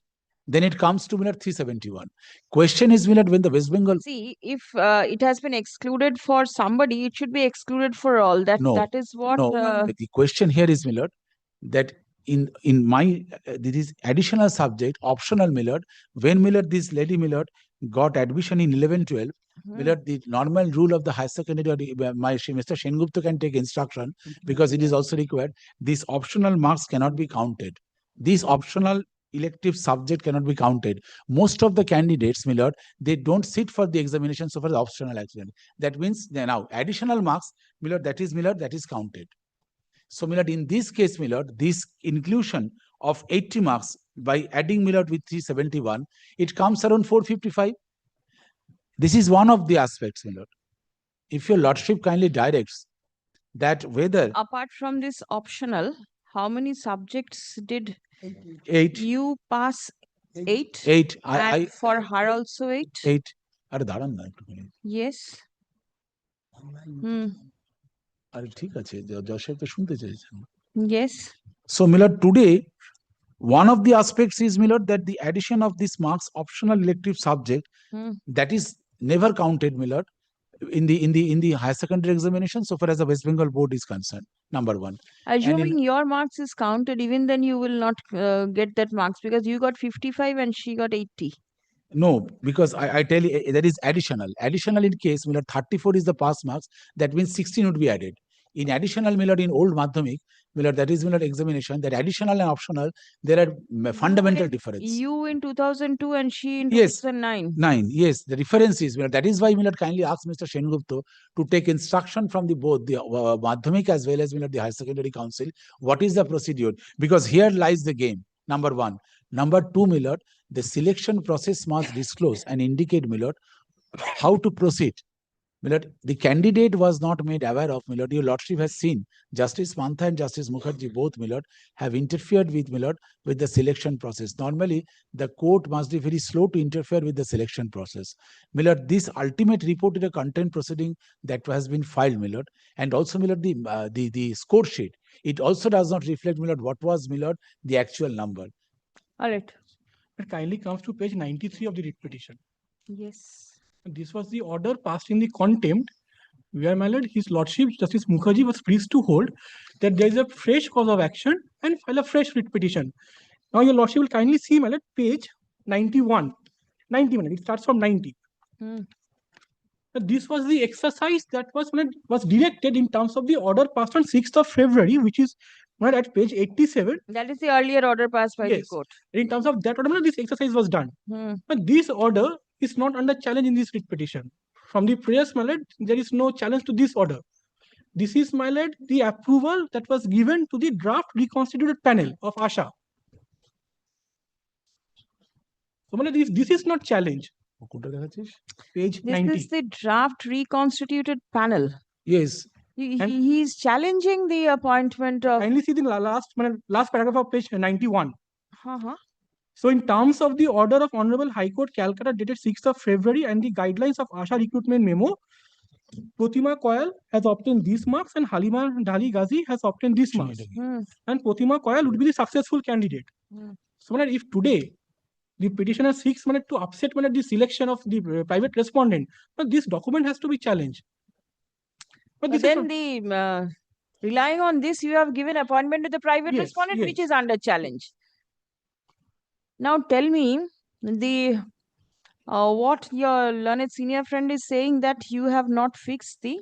then it comes to Millard 371. Question is Millard when the West Bengal. See, if it has been excluded for somebody, it should be excluded for all. That is what. The question here is Millard that in my this is additional subject optional Millard. When Millard this lady Millard got admission in 11-12, Millard the normal rule of the higher secondary Mr. Sengupta can take instruction because it is also required. These optional marks cannot be counted. These optional elective subject cannot be counted. Most of the candidates, Millard, they don't sit for the examination so for the optional accident. That means now additional marks, Millard, that is counted. So Millard, in this case, Millard, this inclusion of 80 marks by adding Millard with 371, it comes around 455. This is one of the aspects, Millard. If your lordship kindly directs that whether apart from this optional, how many subjects did 8 you pass? 8? 8. And for her also 8? 8. আরে দাঁড়ান না একটুখানি Yes. আরে ঠিক আছে জশের তো শুনতে চাইছেন Yes. So Millard, today one of the aspects is Millard that the addition of this marks optional elective subject that is never counted Millard in the higher secondary examination so far as the West Bengal board is concerned. Number one. Assuming your marks is counted, even then you will not get that marks because you got 55 and she got 80. No, because I tell you that is additional. Additional in case Millard 34 is the pass marks. That means 16 would be added. In additional Millard in old Madhyamik, Millard that is Millard examination. That additional and optional there are fundamental difference. You in 2002 and she in Yes. 2009. 9. Yes, the difference is Millard. That is why Millard kindly asked Mr. Sengupta to take instruction from the both the Madhyamik as well as Millard the Higher Secondary Council. What is the procedure? Because here lies the game. Number one. Number two, Millard, the selection process must disclose and indicate Millard how to proceed. My lord, the candidate was not made aware of, my lord. Your lordship has seen Justice Mantha and Justice Mukherjee both, my lord, have interfered with, my lord, with the selection process. Normally, the court must be very slow to interfere with the selection process. My lord, this ultimate report is a content proceeding that has been filed, my lord, and also, my lord, the score sheet. It also does not reflect, my lord, what was, my lord, the actual number. All right. It kindly comes to page 93 of the writ petition. Yes. This was the order passed in the contempt, where, my lord, his lordship Justice Mukherjee was pleased to hold that there is a fresh cause of action and file a fresh writ petition. Now your lordship will kindly see, my lord, page 91. 90, my lord, it starts from 90. This was the exercise that was directed in terms of the order passed on 6th of February, which is at page 87. That is the earlier order passed by the Yes. court. In terms of that order, this exercise was done. But this order is not under challenge in this writ petition. From the previous, my lord, there is no challenge to this order. This is, my lord, the approval that was given to the draft reconstituted panel of ASHA. So, my lord, this is not challenge. Page This 90. is the draft reconstituted panel. Yes. He's challenging the appointment of. Kindly see the last paragraph of page 91. Uh-huh. So, in terms of the order of Honorable High Court, Calcutta, dated 6th of February, and the guidelines of ASHA recruitment memo, Protima Koyal has obtained these marks, and Halima Dali Ghazi has obtained these marks. And Protima Koyal would be the successful candidate. So, if today the petitioner seeks to upset the selection of the private respondent, but this document has to be challenged. But then relying on this, you have given appointment to the private respondent, which is under challenge. Now tell me what your learned senior friend is saying, that you have not fixed the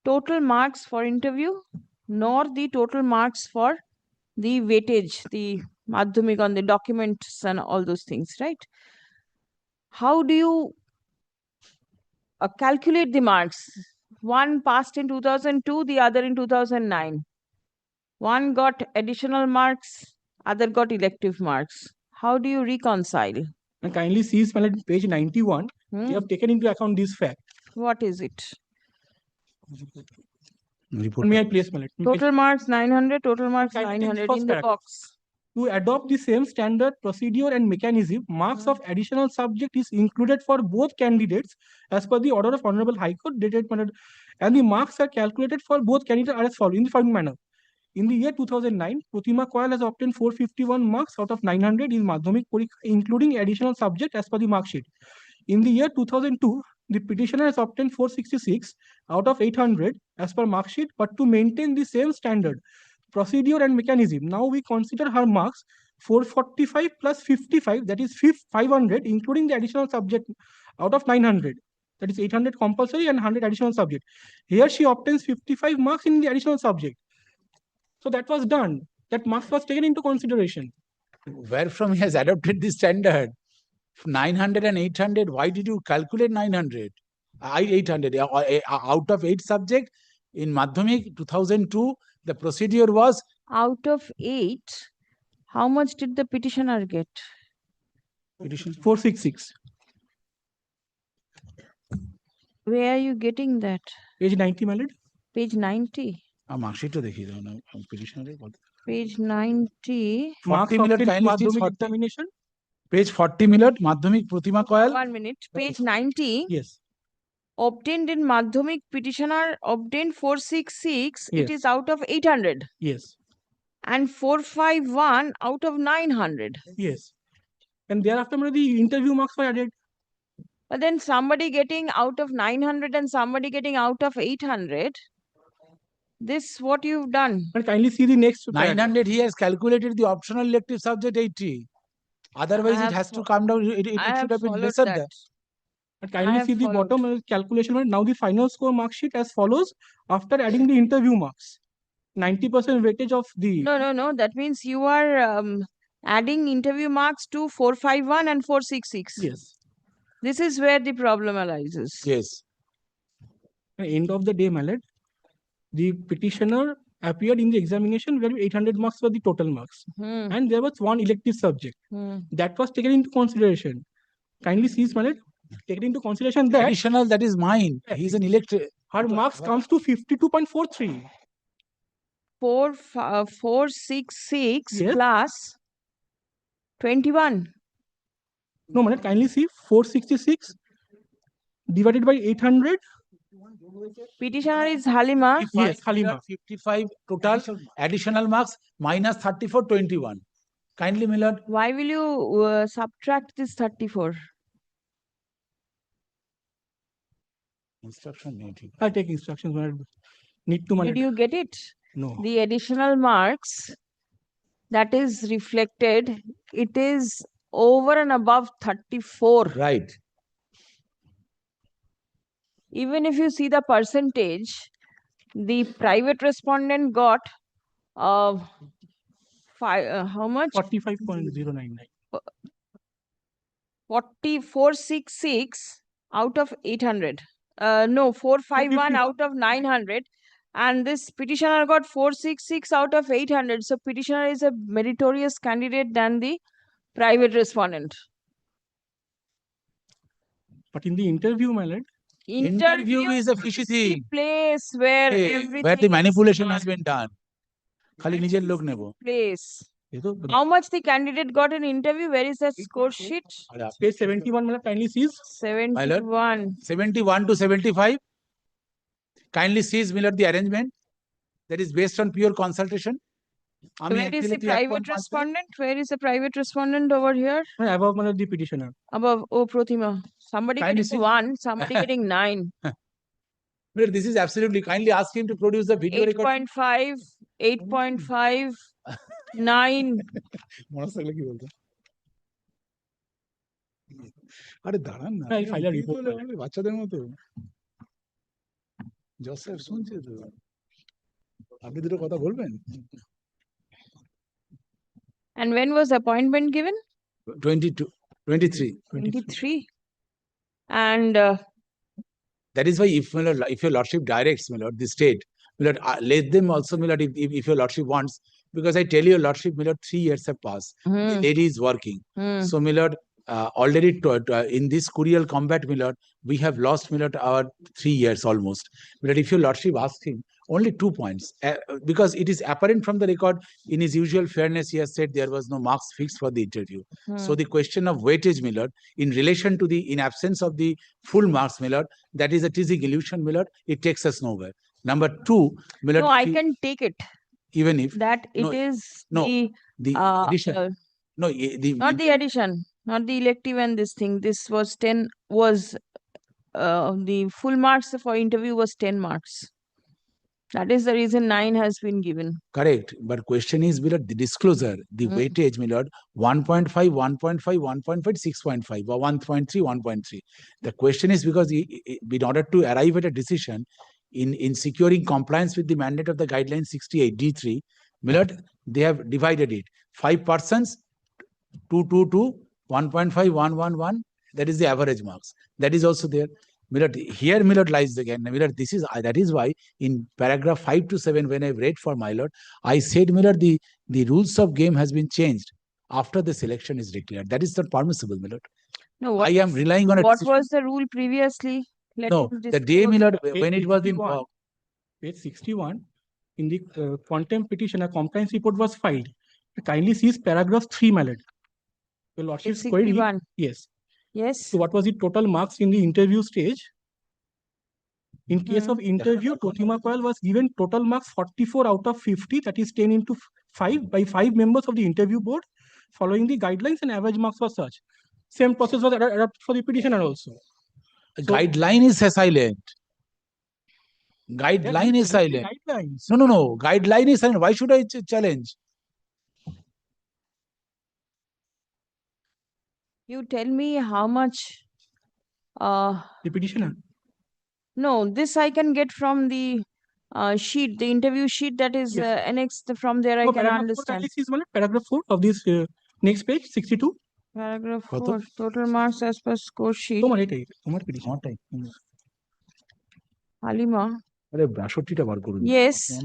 total marks for interview nor the total marks for the weightage, the madhyamik on the documents and all those things, right? How do you calculate the marks? One passed in 2002, the other in 2009. One got additional marks, other got elective marks. How do you reconcile? And kindly see page 91. You have taken into account this fact. What is it? May I place Total marks 900, total marks 900 in the box. To adopt the same standard procedure and mechanism, marks of additional subject is included for both candidates as per the order of Honorable High Court dated, and the marks are calculated for both candidates are as follows in the following manner. In the year 2009, Protima Koyal has obtained 451 marks out of 900 in Madhyamik Parikha, including additional subject as per the mark sheet. In the year 2002, the petitioner has obtained 466 out of 800 as per mark sheet, but to maintain the same standard procedure and mechanism, now we consider her marks 445 plus 55, that is 500, including the additional subject out of 900. That is 800 compulsory and 100 additional subject. Here she obtains 55 marks in the additional subject. So that was done. That marks was taken into consideration. Where from he has adopted this standard? 900 and 800, why did you calculate 900? 800, out of 8 subject in Madhyamik 2002, the procedure was? Out of 8, how much did the petitioner get? Petition 466. Where are you getting that? Page 90, my lord. Page 90. Mark sheet to dekhi do na petitioner. Page 90. 40 minute kindly examination. Page 40 minute Madhyamik Protima Koyal. 1 minute. Page 90. Yes. Obtained in Madhyamik, petitioner obtained 466. Yes. It is out of 800. Yes. And 451 out of 900. Yes. And thereafter the interview marks were added. But then somebody getting out of 900 and somebody getting out of 800. This what you've done. And kindly see the next 900 he has calculated the optional elective subject 80. Otherwise it has to come down, it should have been lesser than. And kindly see the bottom calculation. Now the final score mark sheet as follows after adding the interview marks. 90% weightage of the... No. That means you are adding interview marks to 451 and 466. Yes. This is where the problem arises. Yes. At the end of the day, my lord, the petitioner appeared in the examination where 800 marks were the total marks. And there was one elective subject. That was taken into consideration. Kindly see, my lord, taking into consideration that Additional, that is mine. He's an elected. her marks comes to 52.43. 466 Yes. plus 21. No, man, kindly see 466 divided by 800. Petitioner is Halima. Yes, Halima. 55 total additional marks minus 34, 21. Kindly, my lord. Why will you subtract this 34? Instruction needed. I take instructions when I need to. Did you get it? No. The additional marks that is reflected, it is over and above 34. Right. Even if you see the percentage, the private respondent got how much? 45.099. 466 out of 800. No, 451 out of 900. And this petitioner got 466 out of 800. So petitioner is a meritorious candidate than the private respondent. But in the interview, my lord, Interview is a fishy is the thing. place where Hey, everything where the is manipulation done. has been done. Khali nijer log nebo. Place. ये तो How much the candidate got in interview? Where is that score sheet? page 71, my lord, kindly sees. 71. 71 to 75. Kindly seize, my lord, the arrangement that is based on pure consultation. Where is the private respondent? Where is the private respondent over here? Above, my lord, the petitioner. Above, oh, Pratima. Somebody Kindly getting see. 1, somebody getting 9. But this is absolutely, kindly ask him to produce the video record. 8.5, 8.5, 9. মনস লাগলে কি বলতো? আরে দাঁড়ান না। এই ফাইলের report বাচ্চাদের মতো। জোসেফ শুনছে তো। আপনি দুটো কথা বলবেন? And when was the appointment given? 22, 23. 23. And That is why if your lordship directs, my lord, the state, my lord, let them also, my lord, if your lordship wants, because I tell you, lordship, my lord, 3 years have passed. The lady is working. So, my lord, already in this Kurial combat, my lord, we have lost, my lord, our 3 years almost. But if your lordship asks him, only 2 points, because it is apparent from the record, in his usual fairness, he has said there was no marks fixed for the interview. So the question of weightage, my lord, in relation to the, in absence of the full marks, my lord, that is a teasing illusion, my lord, it takes us nowhere. Number 2, my lord, no, I can take it. Even if That it is the addition. No, not the addition, not the elective and this thing. This was 10, was the full marks for interview was 10 marks. That is the reason 9 has been given. Correct. But question is, my lord, the disclosure, the weightage, my lord, 1.5, 1.5, 1.5, 6.5, or 1.3, 1.3. The question is because in order to arrive at a decision in securing compliance with the mandate of the guideline 68 D3, my lord, they have divided it. 5 persons, 2, 2, 2, 1.5, 1, 1, 1. That is the average marks. That is also there. Milord, here Milord lies again. Milord, this is that is why in paragraph 5 to 7, when I read for my lord, I said, Milord, the rules of game has been changed after the selection is declared. That is not permissible, Milord. No, I am relying on a what decision. was the rule previously? Let No, him the day, disclose. Milord, when it was in page 61, in the contempt petition, a compliance report was filed. Kindly sees paragraph 3, my lord. Your lordship's query. 61. Yes. Yes. So what was the total marks in the interview stage? In case of interview, Pratima Koyal was given total marks 44 out of 50, that is 10 into 5 by 5 members of the interview board, following the guidelines, and average marks were such. Same process was adopted for the petitioner also. Guideline is silent. Guideline is silent. Guidelines. No. Guideline is silent. Why should I challenge? You tell me how much. The petitioner. No, this I can get from the sheet, the interview sheet that is annexed from there. I can understand. Paragraph 4 of this next page, 62. Paragraph 4, total marks as per score sheet. Halima. Yes.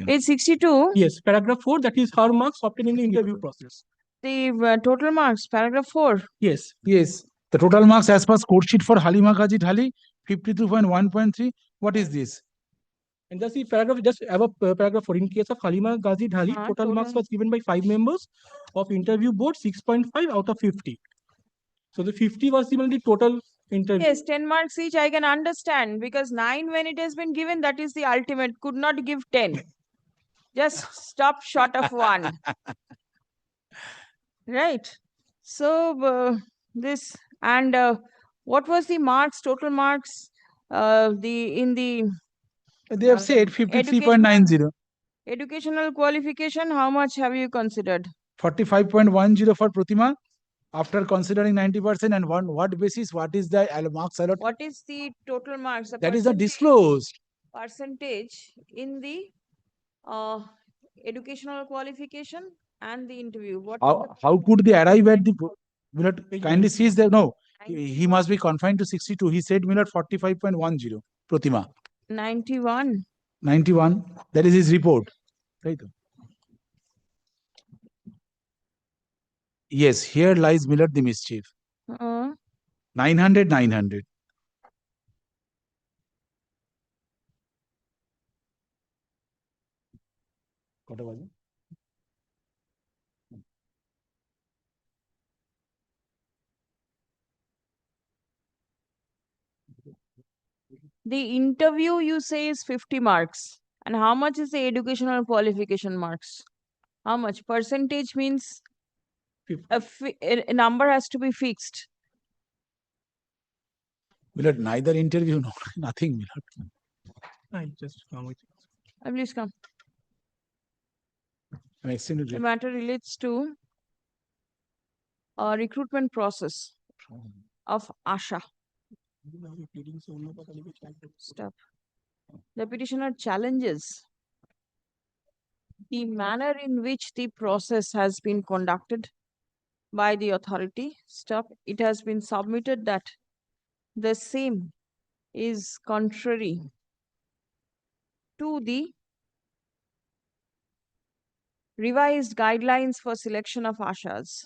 Page 62. Yes, paragraph 4, that is her marks obtained in the interview process. The total marks, paragraph 4. Yes. Yes. The total marks as per score sheet for Halima Ghazi Dhali, 52.1.3. What is this? And just the paragraph, just above paragraph 4, in case of Halima Ghazi Dhali, total marks was given by 5 members of interview board, 6.5 out of 50. So the 50 was even the total interview. Yes, 10 marks each I can understand, because 9 when it has been given, that is the ultimate. Could not give 10. Just stop short of 1. Right. So this, and what was the marks, total marks? They have said 53.90. Educational qualification, how much have you considered? 45.10 for Pratima, after considering 90%, and what basis, what is the marks allotted? What is the total marks? The That is not disclosed. percentage in the educational qualification and the interview. What is the How could they arrive at the, Milord, kindly sees that, no, he must be confined to 62. He said, Milord, 45.10, Pratima. 91. 91, that is his report. Right. Yes, here lies, Milord, the mischief. 900, 900. The interview you say is 50 marks. And how much is the educational qualification marks? How much? Percentage means a number has to be fixed. Milord, neither interview, no, nothing, Milord. I just come with you. Please come. I'm extremely The grateful. matter relates to a recruitment process of Asha. Stop. The petitioner challenges the manner in which the process has been conducted by the authority. Stop. It has been submitted that the same is contrary to the revised guidelines for selection of Ashas,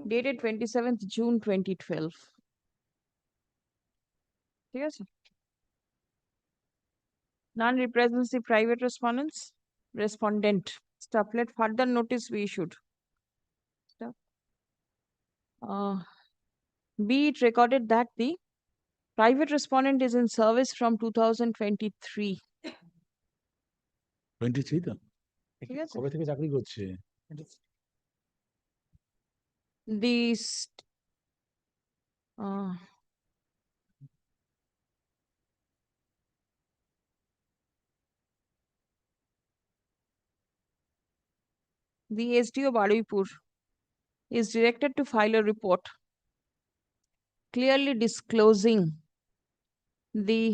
dated 27th June 2012. Yes. None represents the private respondents. Respondent. Stop. Let further notice be issued. Stop. Be it recorded that the private respondent is in service from 2023. 23 তো? ঠিক আছে? কবে থেকে চাকরি করছে? The SDO Badipur is directed to file a report clearly disclosing the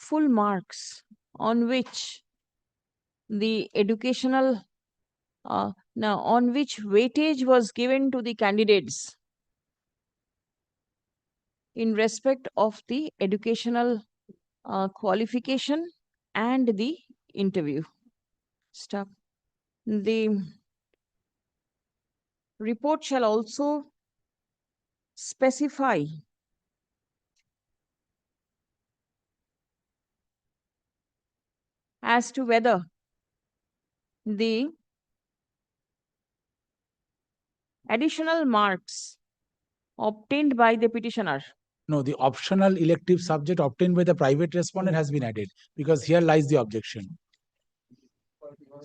full marks on which the educational on which weightage was given to the candidates in respect of the educational qualification and the interview. Stop. The report shall also specify as to whether the additional marks obtained by the petitioner. No, the optional elective subject obtained by the private respondent has been added, because here lies the objection.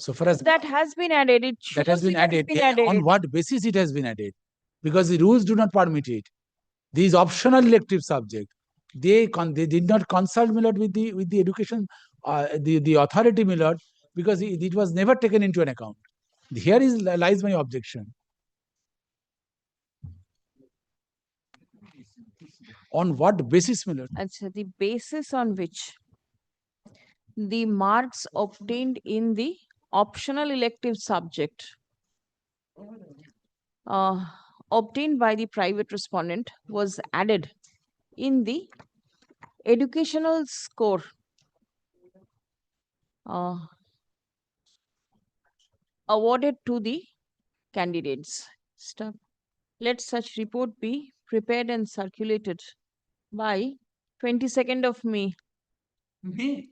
So far as that has been added, it shows that has been it added, on what basis it has been added? Because the rules do not permit it. These optional elective subject, they did not consult, Milord, with the education, the authority, Milord, because it was never taken into an account. Here lies my objection. On what basis, Milord? The basis on which the marks obtained in the optional elective subject obtained by the private respondent was added in the educational score awarded to the candidates. Stop. Let such report be prepared and circulated by 22nd of May. The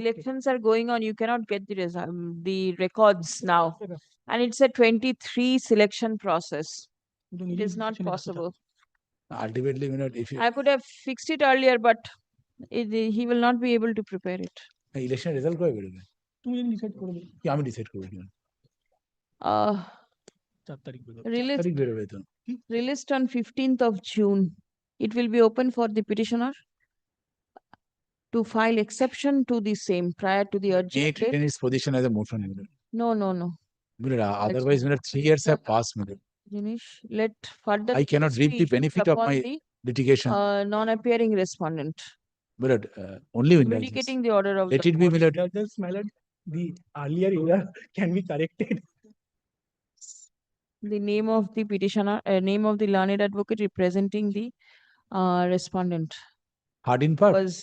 elections are going on. You cannot get the records now. And it's a 23 selection process. It is not possible. Ultimately, if you I could have fixed it earlier, but he will not be able to prepare it. election result কবে বেরোবে? তুমি decide করে দেবে। কি আমি decide করব কি? Released on 15th of June. It will be open for the petitioner to file exception to the same prior to the urgent It date. in its position as a motion. No. Otherwise, 3 years have passed. Jinish, let further I cannot reap the be benefit of upon my the litigation. non-appearing respondent. Only indulgence. Vindicating the order of Let the it be, court. Indulgence, my lord, the earlier error can be corrected. The name of the petitioner, name of the learned advocate representing the respondent Hardin Park. was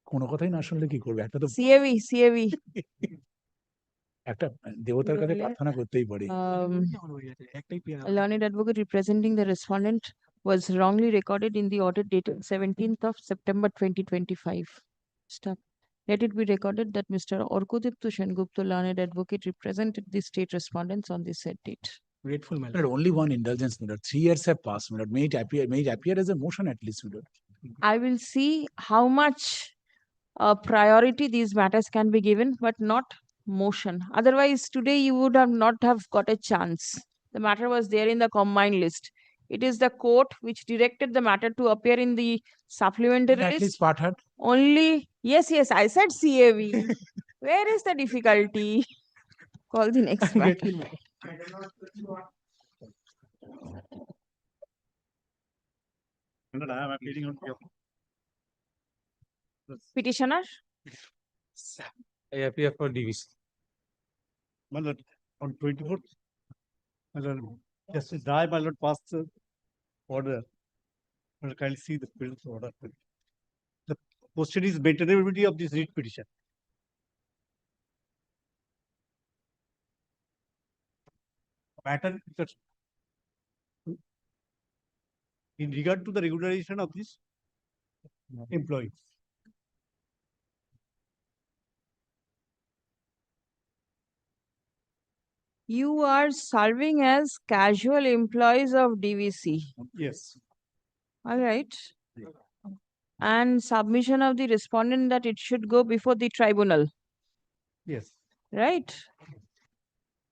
কোনো কথাই না শুনলে কি করবে? একটা তো CAV. একটা দেবতার কাছে প্রার্থনা করতেই পারি। A learned advocate representing the respondent was wrongly recorded in the order dated 17th of September 2025. Stop. Let it be recorded that Mr. Orkodipto Sengupta, learned advocate, represented the state respondents on the said date. Grateful, my But only one indulgence, my lord. 3 years have passed, my lord. May it appear as a motion at least, my lord. I will see how much priority these matters can be given, but not motion. Otherwise, today you would have not have got a chance. The matter was there in the combined list. It is the court which directed the matter to appear in the supplementary At list. least part had. Only, yes, I said CAV. Where is the difficulty? Call the next one. Petitioner? I appear for DVC. My lord, on 24th, my lord, Justice Rai, my lord, passed the order. My lord, kindly see the print order. The question is maintainability of this writ petition. Matter that in regard to the regularization of this employees. You are serving as casual employees of DVC. Yes. All right. And submission of the respondent that it should go before the tribunal. Yes. Right?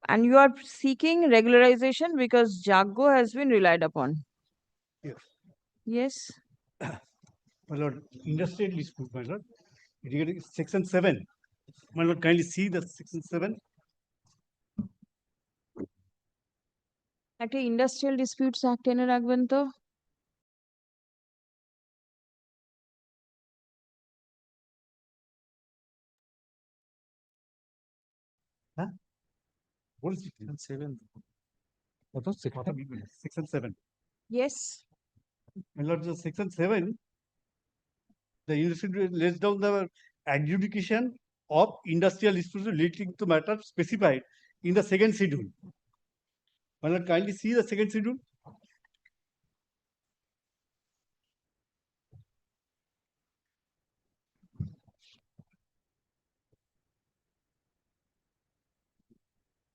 And you are seeking regularization because Jago has been relied upon. Yes. Yes. My lord, industrial dispute, my lord. Regarding section 7. My lord, kindly see the section 7. একটা industrial disputes act এনে রাখবেন তো। হ্যাঁ বলছি seven কত section 7 Yes. My lord, the section 7, the industry lays down the adjudication of industrial disputes relating to matters specified in the second schedule. My lord, kindly see the second schedule.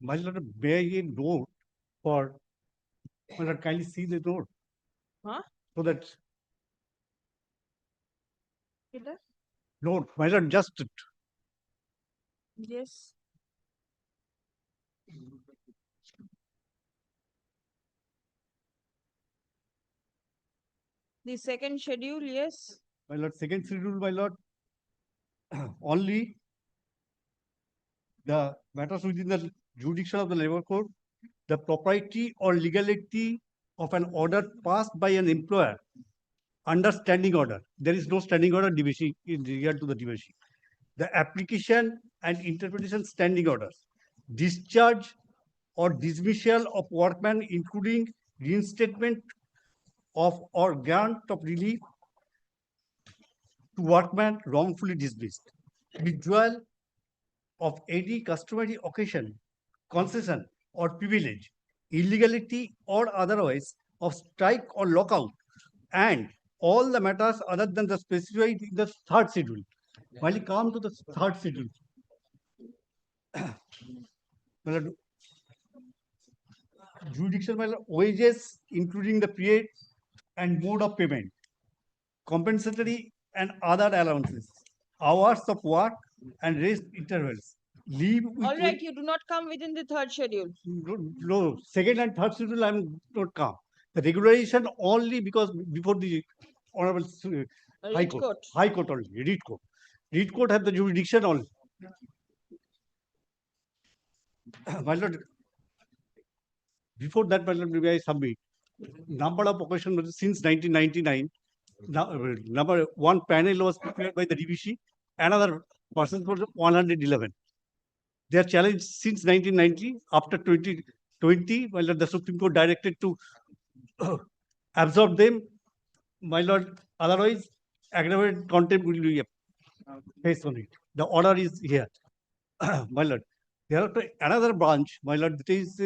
My lord, may I note for, my lord, kindly see the note. Huh? So that এটা? note, my lord, just Yes. The second schedule, yes. my lord, second schedule, my lord, only the matters within the jurisdiction of the labor court, the propriety or legality of an order passed by an employer under standing order. There is no standing order DVC in regard to the DVC. The application and interpretation standing orders, discharge or dismissal of workman, including reinstatement of or grant of relief to workman wrongfully dismissed, withdrawal of any customary occasion, concession or privilege illegality or otherwise of strike or lockout, and all the matters other than the specified in the third schedule. While you come to the third schedule, jurisdiction wages, including the period and mode of payment, compensatory and other allowances, hours of work and rest intervals, leave with All right, you do not come within the third schedule. no, second and third schedule I'm not come. The regulation only because before the Honorable High Court. High Court only, Reed Court. Reed Court have the jurisdiction only. My lord, before that, my lord, maybe I submit. Number of occasions since 1999, number one panel was prepared by the DVC, another person was 111. They are challenged since 1990. After 2020, my lord, the Supreme Court directed to absorb them. My lord, otherwise, aggravated contempt will be based on it. The order is here. My lord, there are another branch, my lord, that is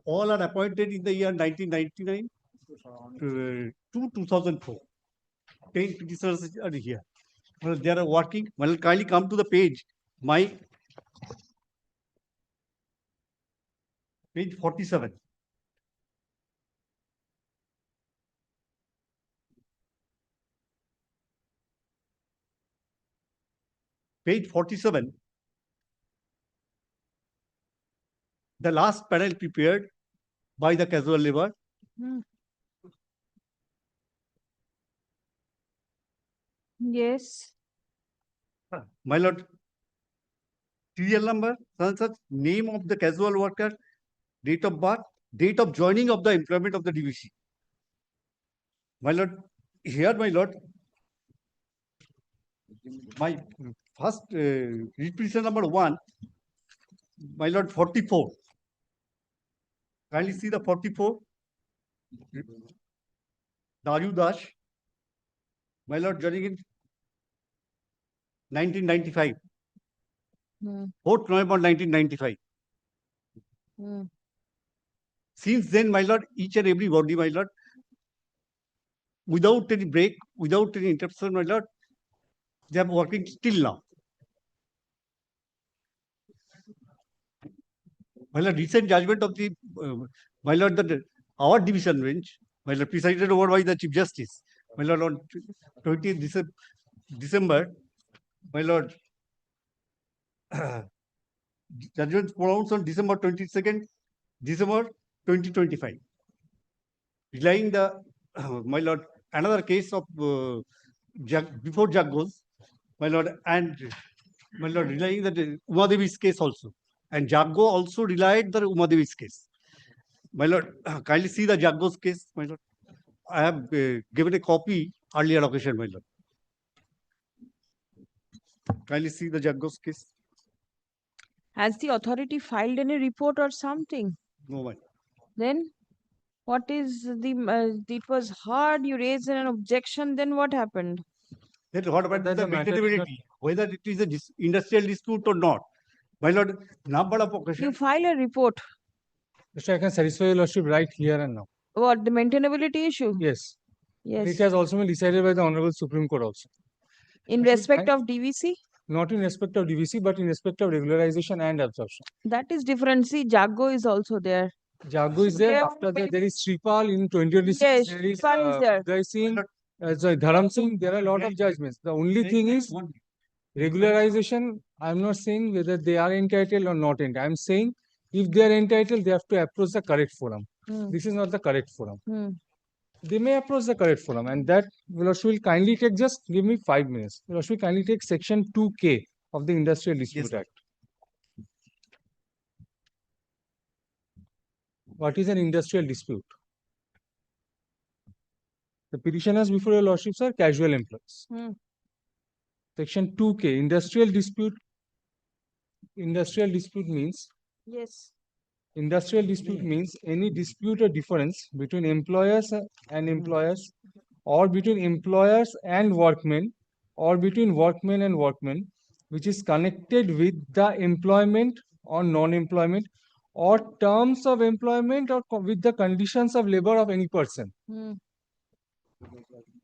all are appointed in the year 1999 to 2004. 10 petitioners are here. Well, they are working. Well, kindly come to the page. My page 47. Page 47. The last panel prepared by the casual labor. Yes. My lord, serial number, such name of the casual worker, date of birth, date of joining of the employment of the DVC. My lord, here, my lord, my first representation number 1, my lord, 44. Kindly see the 44. Daru Dash, my lord, joining in 1995. 4th November 1995. Since then, my lord, each and every body, my lord, without any break, without any interruption, my lord, they are working still now. My lord, recent judgment of the, my lord, our division bench, my lord, presided over by the Chief Justice, my lord, on 20th December, my lord, judgment pronounced on December 22nd, December 2025. Relying the, my lord, another case of before Jaggos, my lord, and my lord, relying the Umadevi's case also. And Jaggo also relied the Umadevi's case. My lord, kindly see the Jaggo's case, my lord. I have given a copy earlier occasion, my lord. Kindly see the Jaggo's case. Has the authority filed any report or something? No, my. Then what is the, it was hard, you raised an objection, then what happened? Then what about the maintainability? Whether it is a industrial dispute or not. My lord, number of occasions. You file a report. Mr. I can satisfy your lordship right here and now. What, the maintainability issue? Yes. Yes. It has also been decided by the Honorable Supreme Court also. In respect of DVC? Not in respect of DVC, but in respect of regularization and absorption. That is different. See, Jaggo is also there. Jaggo is there. After that, there is Sripal in 2026. Yes, there is Sripal is there. Uday Singh, sorry, Dharam Singh. There are a lot of judgments. The only thing is regularization. I'm not saying whether they are entitled or not entitled. I'm saying if they are entitled, they have to approach the correct forum. This is not the correct forum. They may approach the correct forum, and that will kindly take, just give me 5 minutes. Will kindly take section 2K of the Industrial Dispute Act. What is an industrial dispute? The petitioners before your lordships are casual employees. Section 2K, industrial dispute. Industrial dispute means? Yes. Industrial dispute means any dispute or difference between employers and employers, or between employers and workmen, or between workmen and workmen, which is connected with the employment or non-employment or terms of employment or with the conditions of labor of any person.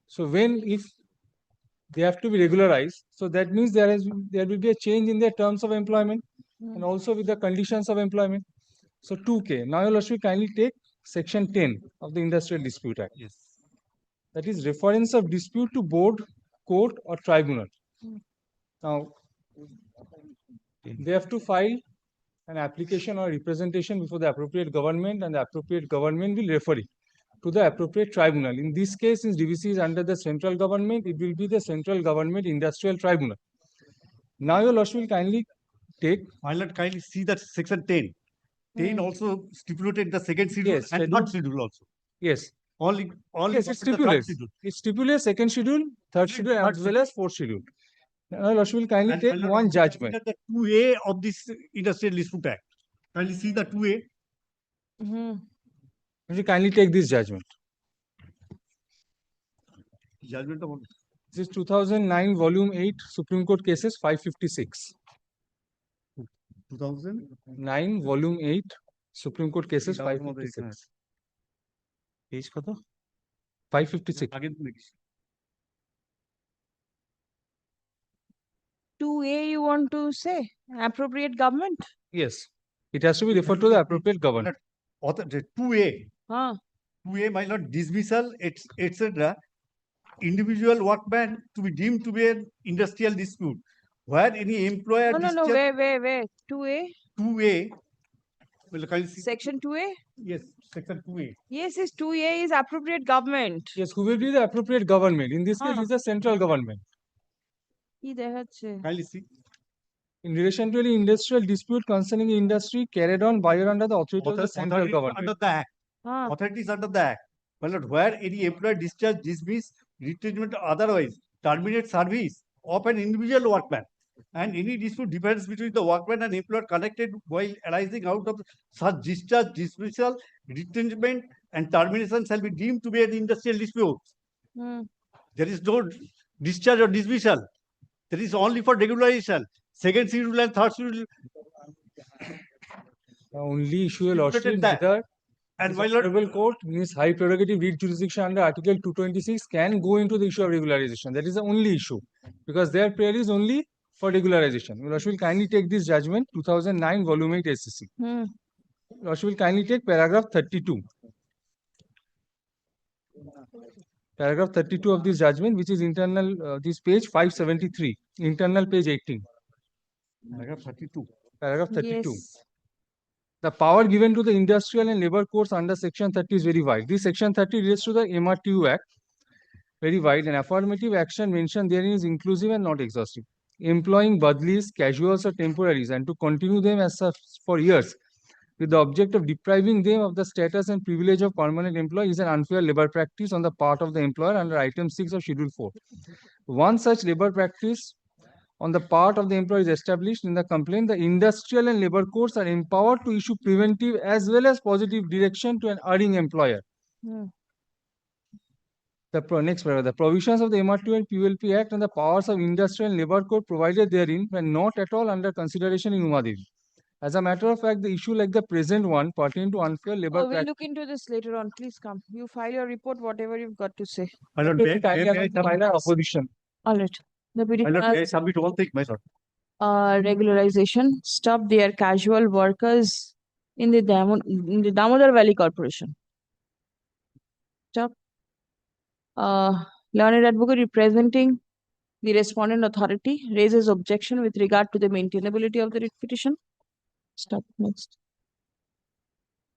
So if they have to be regularized, so that means there will be a change in their terms of employment and also with the conditions of employment. So 2K. Now you should kindly take section 10 of the Industrial Dispute Act. Yes. That is reference of dispute to board, court or tribunal. Now they have to file an application or representation before the appropriate government, and the appropriate government will refer it to the appropriate tribunal. In this case, since DVC is under the central government, it will be the Central Government Industrial Tribunal. Now your lordship will kindly take. I'll not kindly see that section 10. 10 also stipulated the second schedule Yes, and third schedule also. Yes. Only Yes, it stipulates. It stipulates second schedule, third schedule, as well as fourth schedule. Now lordship will kindly And take my lord, one judgment. The 2A of this Industrial Dispute Act. Kindly see the 2A. You will kindly take this judgment. Judgment of This is 2009 volume 8 Supreme Court cases 556. 2009 volume 8 Supreme Court cases 556. Page কত? 556. 2A you want to say? Appropriate government? Yes. It has to be referred to the appropriate government. 2A. 2A, my lord, dismissal, etc. Individual workman to be deemed to be an industrial dispute. Where any employer. No, wait. 2A? 2A. Well, can you see? Section 2A? Yes, section 2A. Yes, 2A is appropriate government. Yes, who will be the appropriate government? In this case, is the central government. Kindly see. In relation to any industrial dispute concerning industry carried on by or under the authority of the central government. Under the Act. Authorities under the Act. Well, where any employer discharge, dismiss, retrenchment or otherwise terminate service of an individual workman, and any dispute difference between the workman and employer connected while arising out of such discharge, dismissal, retrenchment and termination shall be deemed to be an industrial dispute. There is no discharge or dismissal. There is only for regularization. Second schedule and third schedule. The only issue lordship whether and the Honorable Court means high prerogative lead jurisdiction under Article 226 can go into the issue of regularization. That is the only issue, because their prayer is only for regularization. Lordship will kindly take this judgment, 2009 volume 8 SCC. Lordship will kindly take paragraph 32. Paragraph 32 of this judgment, which is internal, this page 573, internal page 18. Paragraph 32. Paragraph 32. Yes. The power given to the industrial and labor courts under section 30 is very wide. This section 30 relates to the MRTU Act, very wide, and affirmative action mentioned therein is inclusive and not exhaustive. Employing badlis, casuals or temporaries, and to continue them as such for years with the object of depriving them of the status and privilege of permanent employee is an unfair labor practice on the part of the employer under item 6 of schedule 4. One such labor practice on the part of the employer is established in the complaint. The industrial and labor courts are empowered to issue preventive as well as positive direction to an erring employer. Next paragraph. The provisions of the MRTU and PULP Act and the powers of industrial and labor court provided therein were not at all under consideration in Umadevi. As a matter of fact, the issue like the present one pertaining to unfair labor We'll look into this later on. Please come. You file your report, whatever you've got to say. Opposition. All right. The submit one thing, my lord. Regularization. Stop their casual workers in the Damodar Valley Corporation. Stop. Learned advocate representing the respondent authority raises objection with regard to the maintainability of the writ petition. Stop. Next.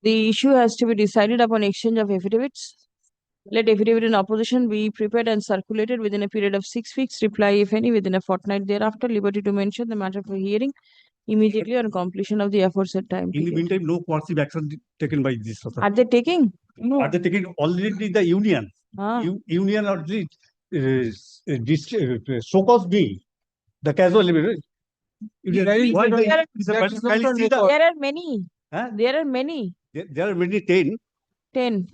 The issue has to be decided upon exchange of affidavits. Let affidavit in opposition be prepared and circulated within a period of 6 weeks. Reply, if any, within a fortnight thereafter. Liberty to mention the matter for hearing immediately on completion of the aforesaid time. In the meantime, no coercive action taken by this authority. Are they taking? No. Are they taking already the union? Union or the so-called being the casual labor. There are many. There are many. There are many 10. 10.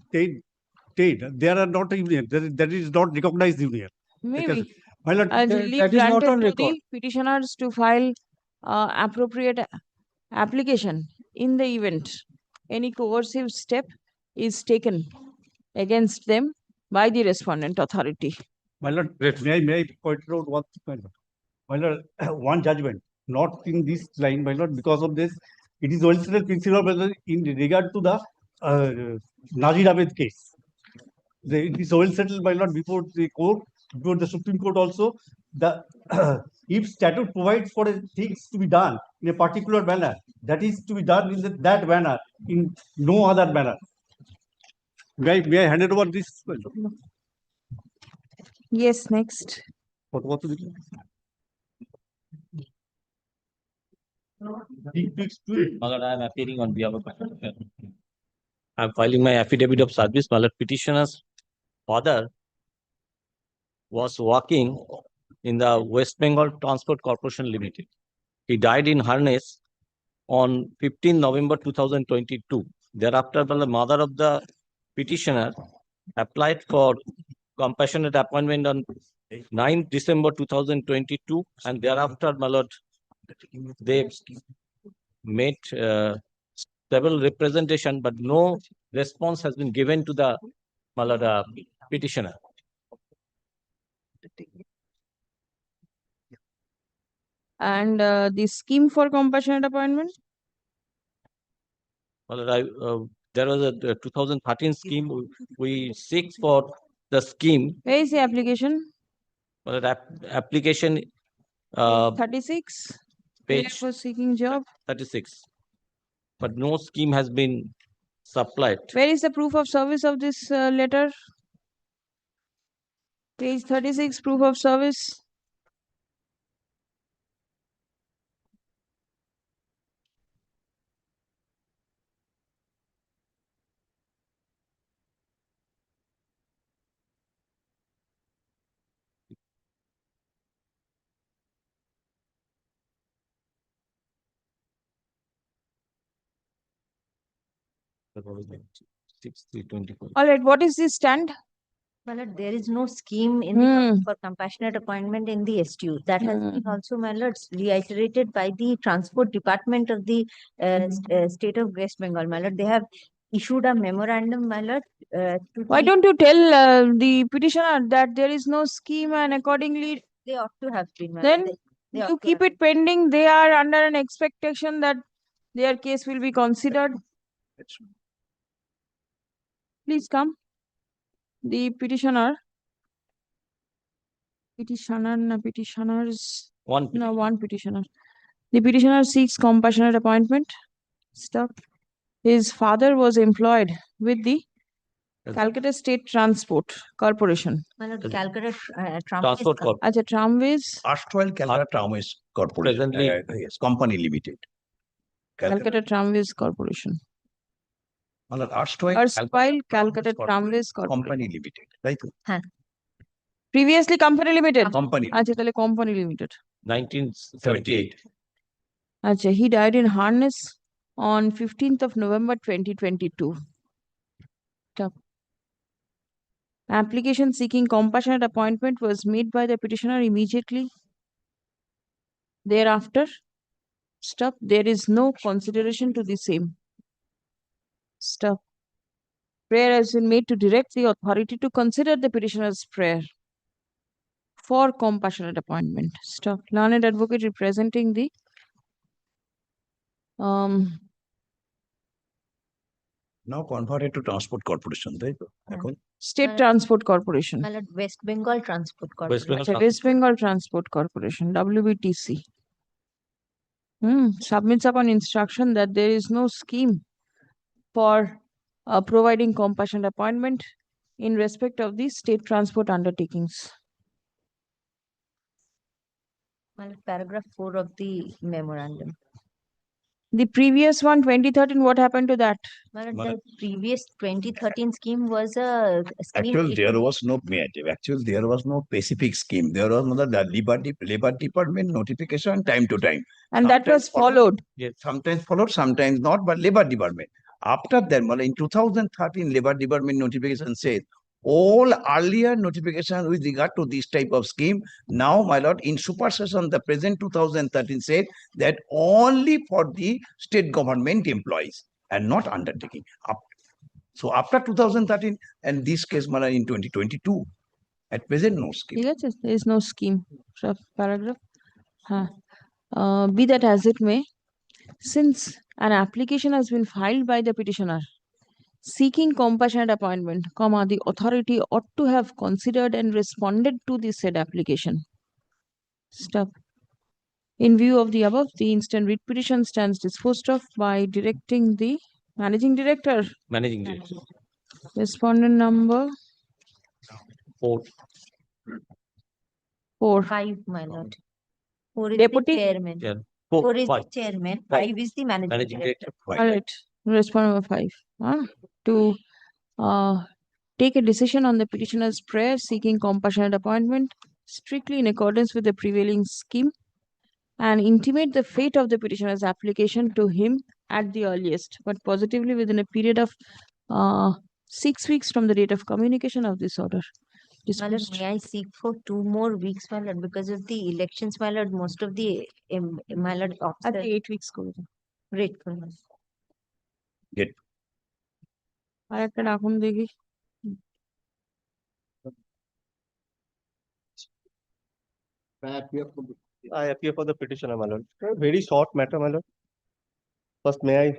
There are not union. That is not recognized union. Maybe. My lord, As relief granted to the petitioners to file appropriate application in the event any coercive step is taken against them by the respondent authority. My lord, may I point out one thing, my lord? One judgment, not in this line, my lord, because of this, it is well settled principle, my lord, in regard to the Nazir Ahmed case. It is well settled, my lord, before the court, before the Supreme Court also, the if statute provides for things to be done in a particular manner, that is to be done in that manner, in no other manner. May I hand it over this? My lord? Yes, next. What to do? My lord, I am appearing on behalf of my lord. I am filing my affidavit of service. My lord, petitioner's father was working in the West Bengal Transport Corporation Limited. He died in harness on 15 November 2022. Thereafter, the mother of the petitioner applied for compassionate appointment on 9 December 2022, and thereafter, my lord, they made several representation, but no response has been given to the my lord, petitioner. And the scheme for compassionate appointment? Well, there was a 2013 scheme. We seek for the scheme. Where is the application? Well, application 36. page For seeking job. 36. But no scheme has been supplied. Where is the proof of service of this letter? Page 36, proof of service. All right, what is the stand? My lord, there is no scheme in the for compassionate appointment in the STU. That has been also, my lord, reiterated by the Transport Department of the state of West Bengal. My lord, they have issued a memorandum, my lord. Why don't you tell the petitioner that there is no scheme and accordingly they ought to have been, my then lord. They ought you to keep it pending. They are under an expectation that their case will be considered. Please come. The petitioners. One petitioner. The petitioner seeks compassionate appointment. Stop. His father was employed with the Calcutta State Transport Corporation. My lord, Calcutta Transport Corp. Acha, Tramways. Erstwhile Calcutta Tramways Corporation. Presently- Yes, Company Limited. Calcutta Tramways Corporation. Erstwhile Erstwhile Calcutta Tramways Corporation. Company Limited. Right? Previously Company Limited. Company. Acha, tale Company Limited. 1978. Acha, he died in harness on 15th of November 2022. Stop. Application seeking compassionate appointment was made by the petitioner immediately. Thereafter, stop. There is no consideration to the same. Stop. Prayer has been made to direct the authority to consider the petitioner's prayer for compassionate appointment. Stop. Learned advocate representing the Now converted to Transport Corporation, right? State Transport Corporation. My lord, West Bengal Transport Corporation. Acha, West Bengal Transport Corporation, WBTC. Submits upon instruction that there is no scheme for providing compassionate appointment in respect of the state transport undertakings. My lord, paragraph 4 of the memorandum. The previous one, 2013, what happened to that? My lord, the previous 2013 scheme was a scheme. Actually, there was no specific scheme. There was no labor department notification time to time. And that was followed. Yes, sometimes followed, sometimes not, but labor department. After that, in 2013, labor department notification says all earlier notification with regard to this type of scheme. Now, my lord, in supersession, the present 2013 said that only for the state government employees and not undertaking. So after 2013, and this case, my lord, in 2022, at present, no scheme. ঠিক আছে, there is no scheme. Paragraph. Be that as it may, since an application has been filed by the petitioner seeking compassionate appointment, the authority ought to have considered and responded to the said application. Stop. In view of the above, the instant writ petition stands disposed of by directing the managing director. Managing director. Respondent number 4. 4. 5, my lord. 4 is Deputy the chairman. Yeah. 4 is the 5. chairman. Five. 5 is the managing director. All right. Respondent number 5. To take a decision on the petitioner's prayer seeking compassionate appointment strictly in accordance with the prevailing scheme and intimate the fate of the petitioner's application to him at the earliest, but positively within a period of 6 weeks from the date of communication of this order. My lord, may I seek for 2 more weeks, my lord, because of the elections, my lord, most of the, my lord, At the 8 weeks করে দাও। grateful. Get. আর একটা রাখুন দেখি। I appear for the petitioner, my lord. A very short matter, my lord. First, may I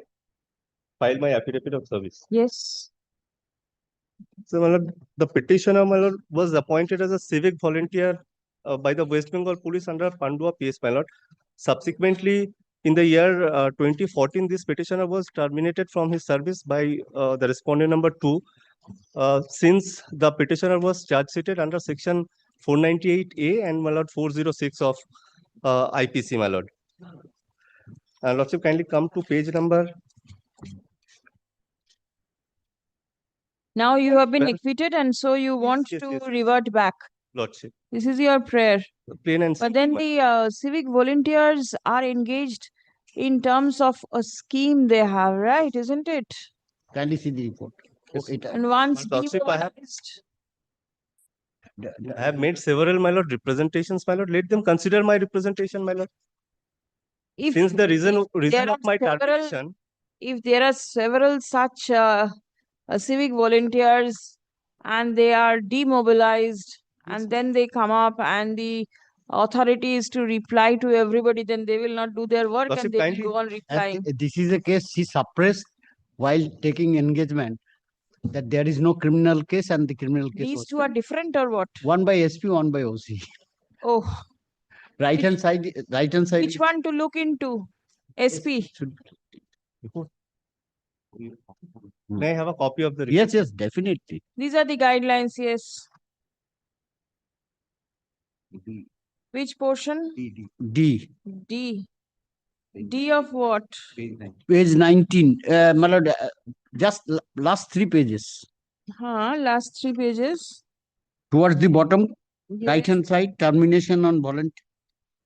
file my affidavit of service? Yes. So, my lord, the petitioner, my lord, was appointed as a civic volunteer by the West Bengal Police under Pandua PS, my lord. Subsequently, in the year 2014, this petitioner was terminated from his service by the respondent number 2, since the petitioner was charge sheeted under section 498A and my lord 406 of IPC, my lord. Lordship, kindly come to page number. Now you have been acquitted and so you want to revert back. Lordship. This is your prayer. Plain and But then the civic volunteers are engaged in terms of a scheme they have, right? Isn't it? Kindly see the report. And once Lordship, demobilized, I have made several, my lord, representations, my lord. Let them consider my representation, my lord. if Since the reason there of my are several, termination, if there are several such civic volunteers and they are demobilized and then they come up and the authority is to reply to everybody, then they will not do their work and they will go on replying. This is a case she suppressed while taking engagement, that there is no criminal case and the criminal case These was two are different or what? one by SP, one by OC. Oh, Right hand side, which one to look into? SP. may I have a copy of the report? Yes, yes, definitely. These are the guidelines, yes. Which portion? D. D. D of what? Page 19. My lord, just last 3 pages. Last 3 pages. Towards the bottom, Yes. right hand side, termination on volunteer.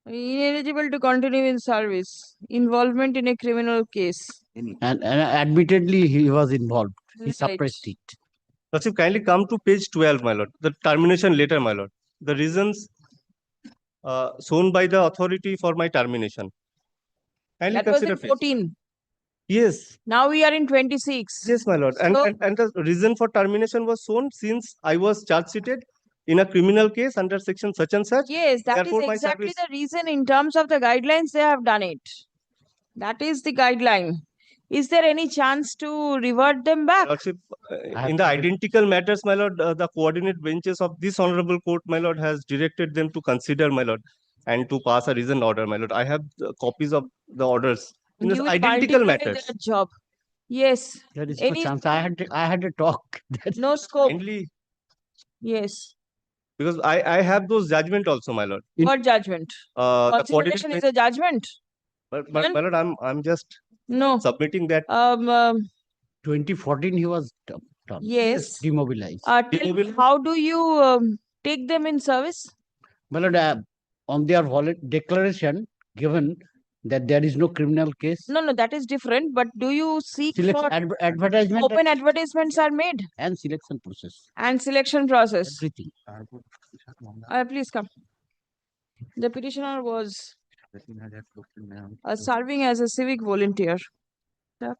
Ineligible to continue in service. Involvement in a criminal case. And admittedly, he was involved. He Right. suppressed it. Lordship, kindly come to page 12, my lord. The termination letter, my lord. The reasons shown by the authority for my termination. Kindly That was consider in page. 14. Yes. Now we are in 26. Yes, my lord. And the reason for termination was shown since I was charge sheeted in a criminal case under section such and such. Yes, that Therefore, is my exactly service- the reason in terms of the guidelines they have done it. That is the guideline. Is there any chance to revert them back? Lordship, in the identical matters, my lord, the coordinate benches of this honorable court, my lord, has directed them to consider, my lord, and to pass a reasoned order, my lord. I have copies of the orders in the You will identical multiply matters. their job. Yes. There is no chance. I had a talk. No scope. Kindly, Yes. because I have those judgment also, my lord. What judgment? The Consideration is a judgment. But my lord, I'm just No. submitting that. 2014, he was Yes. demobilized. Tell me, how do you take them in service? My lord, on their declaration given, that there is no criminal case. No, no, that is different. But do you seek Selection, for advertisement open advertisements are made and selection process. and selection process? Everything. Please come. The petitioner was serving as a civic volunteer. Sir.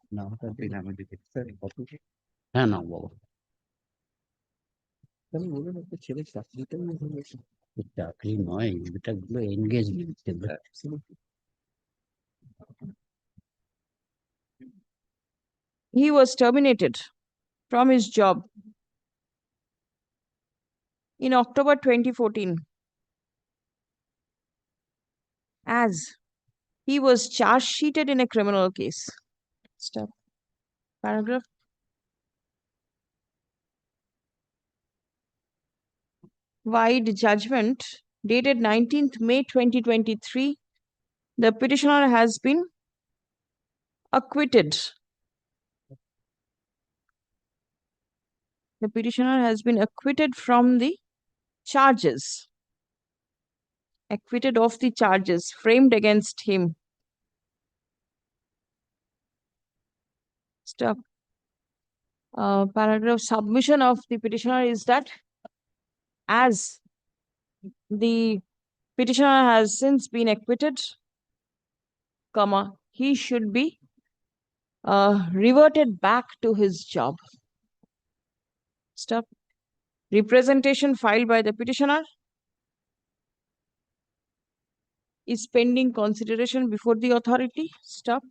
হ্যাঁ না বাবা চাকরি নয় এটা গুলো engagement He was terminated from his job in October 2014 as he was charge sheeted in a criminal case. Stop. Paragraph. Wide judgment dated 19th May 2023. The petitioner has been acquitted. The petitioner has been acquitted from the charges. Acquitted of the charges framed against him. Stop. Paragraph. Submission of the petitioner is that as the petitioner has since been acquitted, comma, he should be reverted back to his job. Stop. Representation filed by the petitioner is pending consideration before the authority. Stop.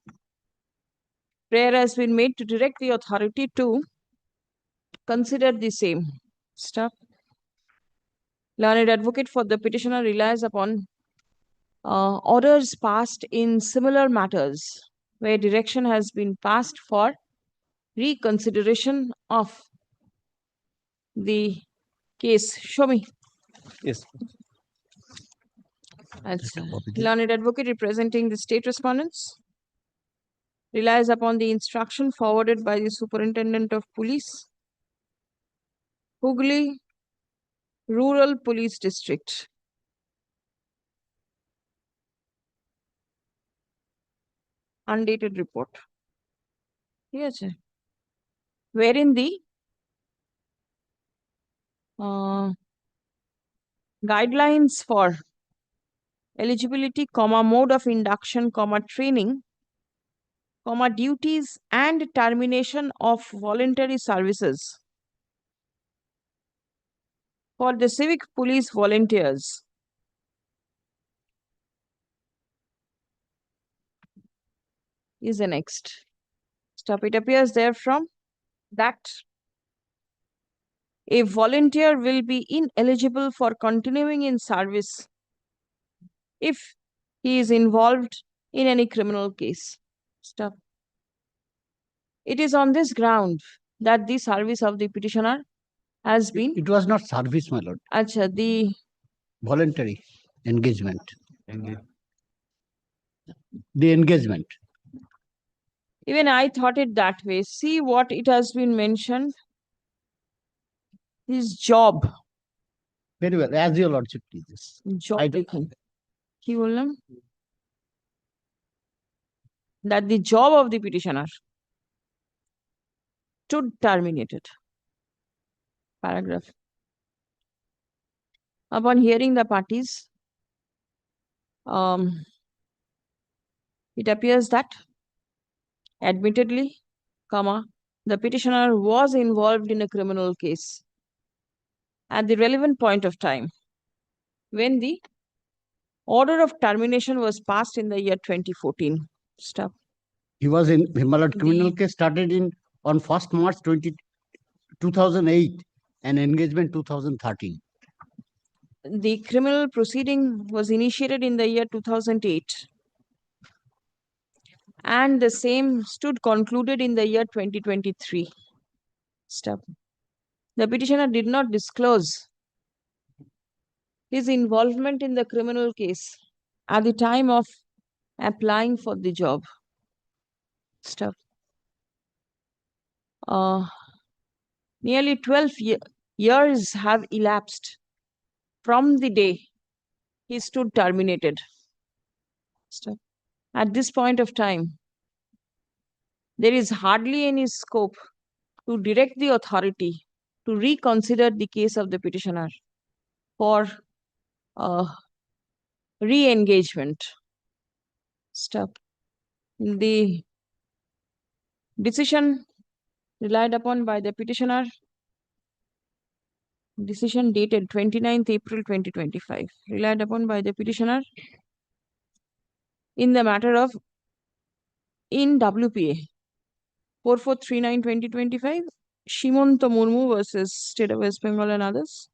Prayer has been made to direct the authority to consider the same. Stop. Learned advocate for the petitioner relies upon orders passed in similar matters where direction has been passed for reconsideration of the case. Show me. Yes. Learned advocate representing the state respondents relies upon the instruction forwarded by the Superintendent of Police, Hooghly Rural Police District. Undated report. Yes, sir. Wherein the guidelines for eligibility, mode of induction, training, duties and termination of voluntary services for the civic police volunteers is the next. Stop. It appears therefrom that a volunteer will be ineligible for continuing in service if he is involved in any criminal case. Stop. It is on this ground that the service of the petitioner has been. It was not service, my lord. Acha, the voluntary engagement. The engagement. Even I thought it that way. See what it has been mentioned. His job. Very well, as your lordship pleases. Job. Ki bollam? That the job of the petitioner stood terminated. Paragraph. Upon hearing the parties, it appears that admittedly, the petitioner was involved in a criminal case at the relevant point of time when the order of termination was passed in the year 2014. Stop. He was in Himalaya criminal case started on 1st March 2008 and engagement 2013. The criminal proceeding was initiated in the year 2008 and the same stood concluded in the year 2023. Stop. The petitioner did not disclose his involvement in the criminal case at the time of applying for the job. Stop. Nearly 12 years have elapsed from the day he stood terminated. Stop. At this point of time, there is hardly any scope to direct the authority to reconsider the case of the petitioner for re-engagement. Stop. The decision relied upon by the petitioner, decision dated 29th April 2025, relied upon by the petitioner in the matter of in WPA 4439/2025, Shimonto Murmu versus State of West Bengal and others.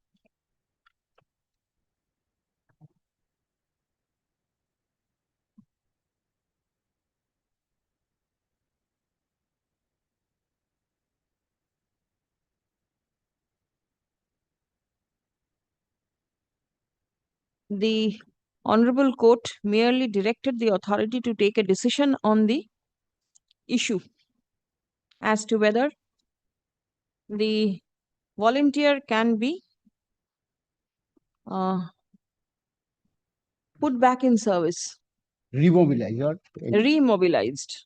The Honorable Court merely directed the authority to take a decision on the issue as to whether the volunteer can be put back in service, remobilized.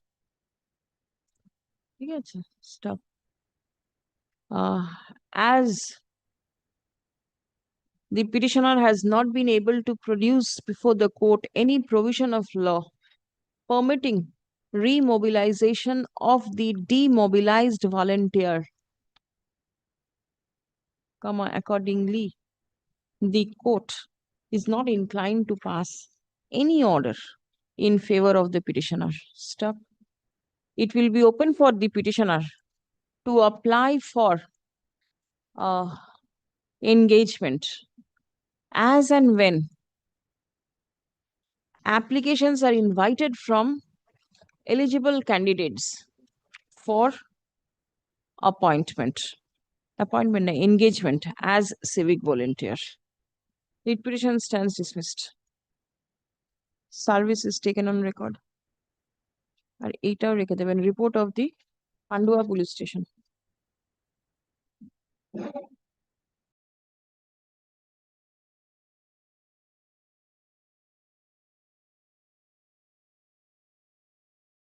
Stop. As the petitioner has not been able to produce before the court any provision of law permitting remobilization of the demobilized volunteer. Accordingly, the court is not inclined to pass any order in favor of the petitioner. Stop. It will be open for the petitioner to apply for engagement as and when applications are invited from eligible candidates for engagement as civic volunteer. The petition stands dismissed. Service is taken on record. আর এইটাও রেখে দেবেন, report of the Pandua police station.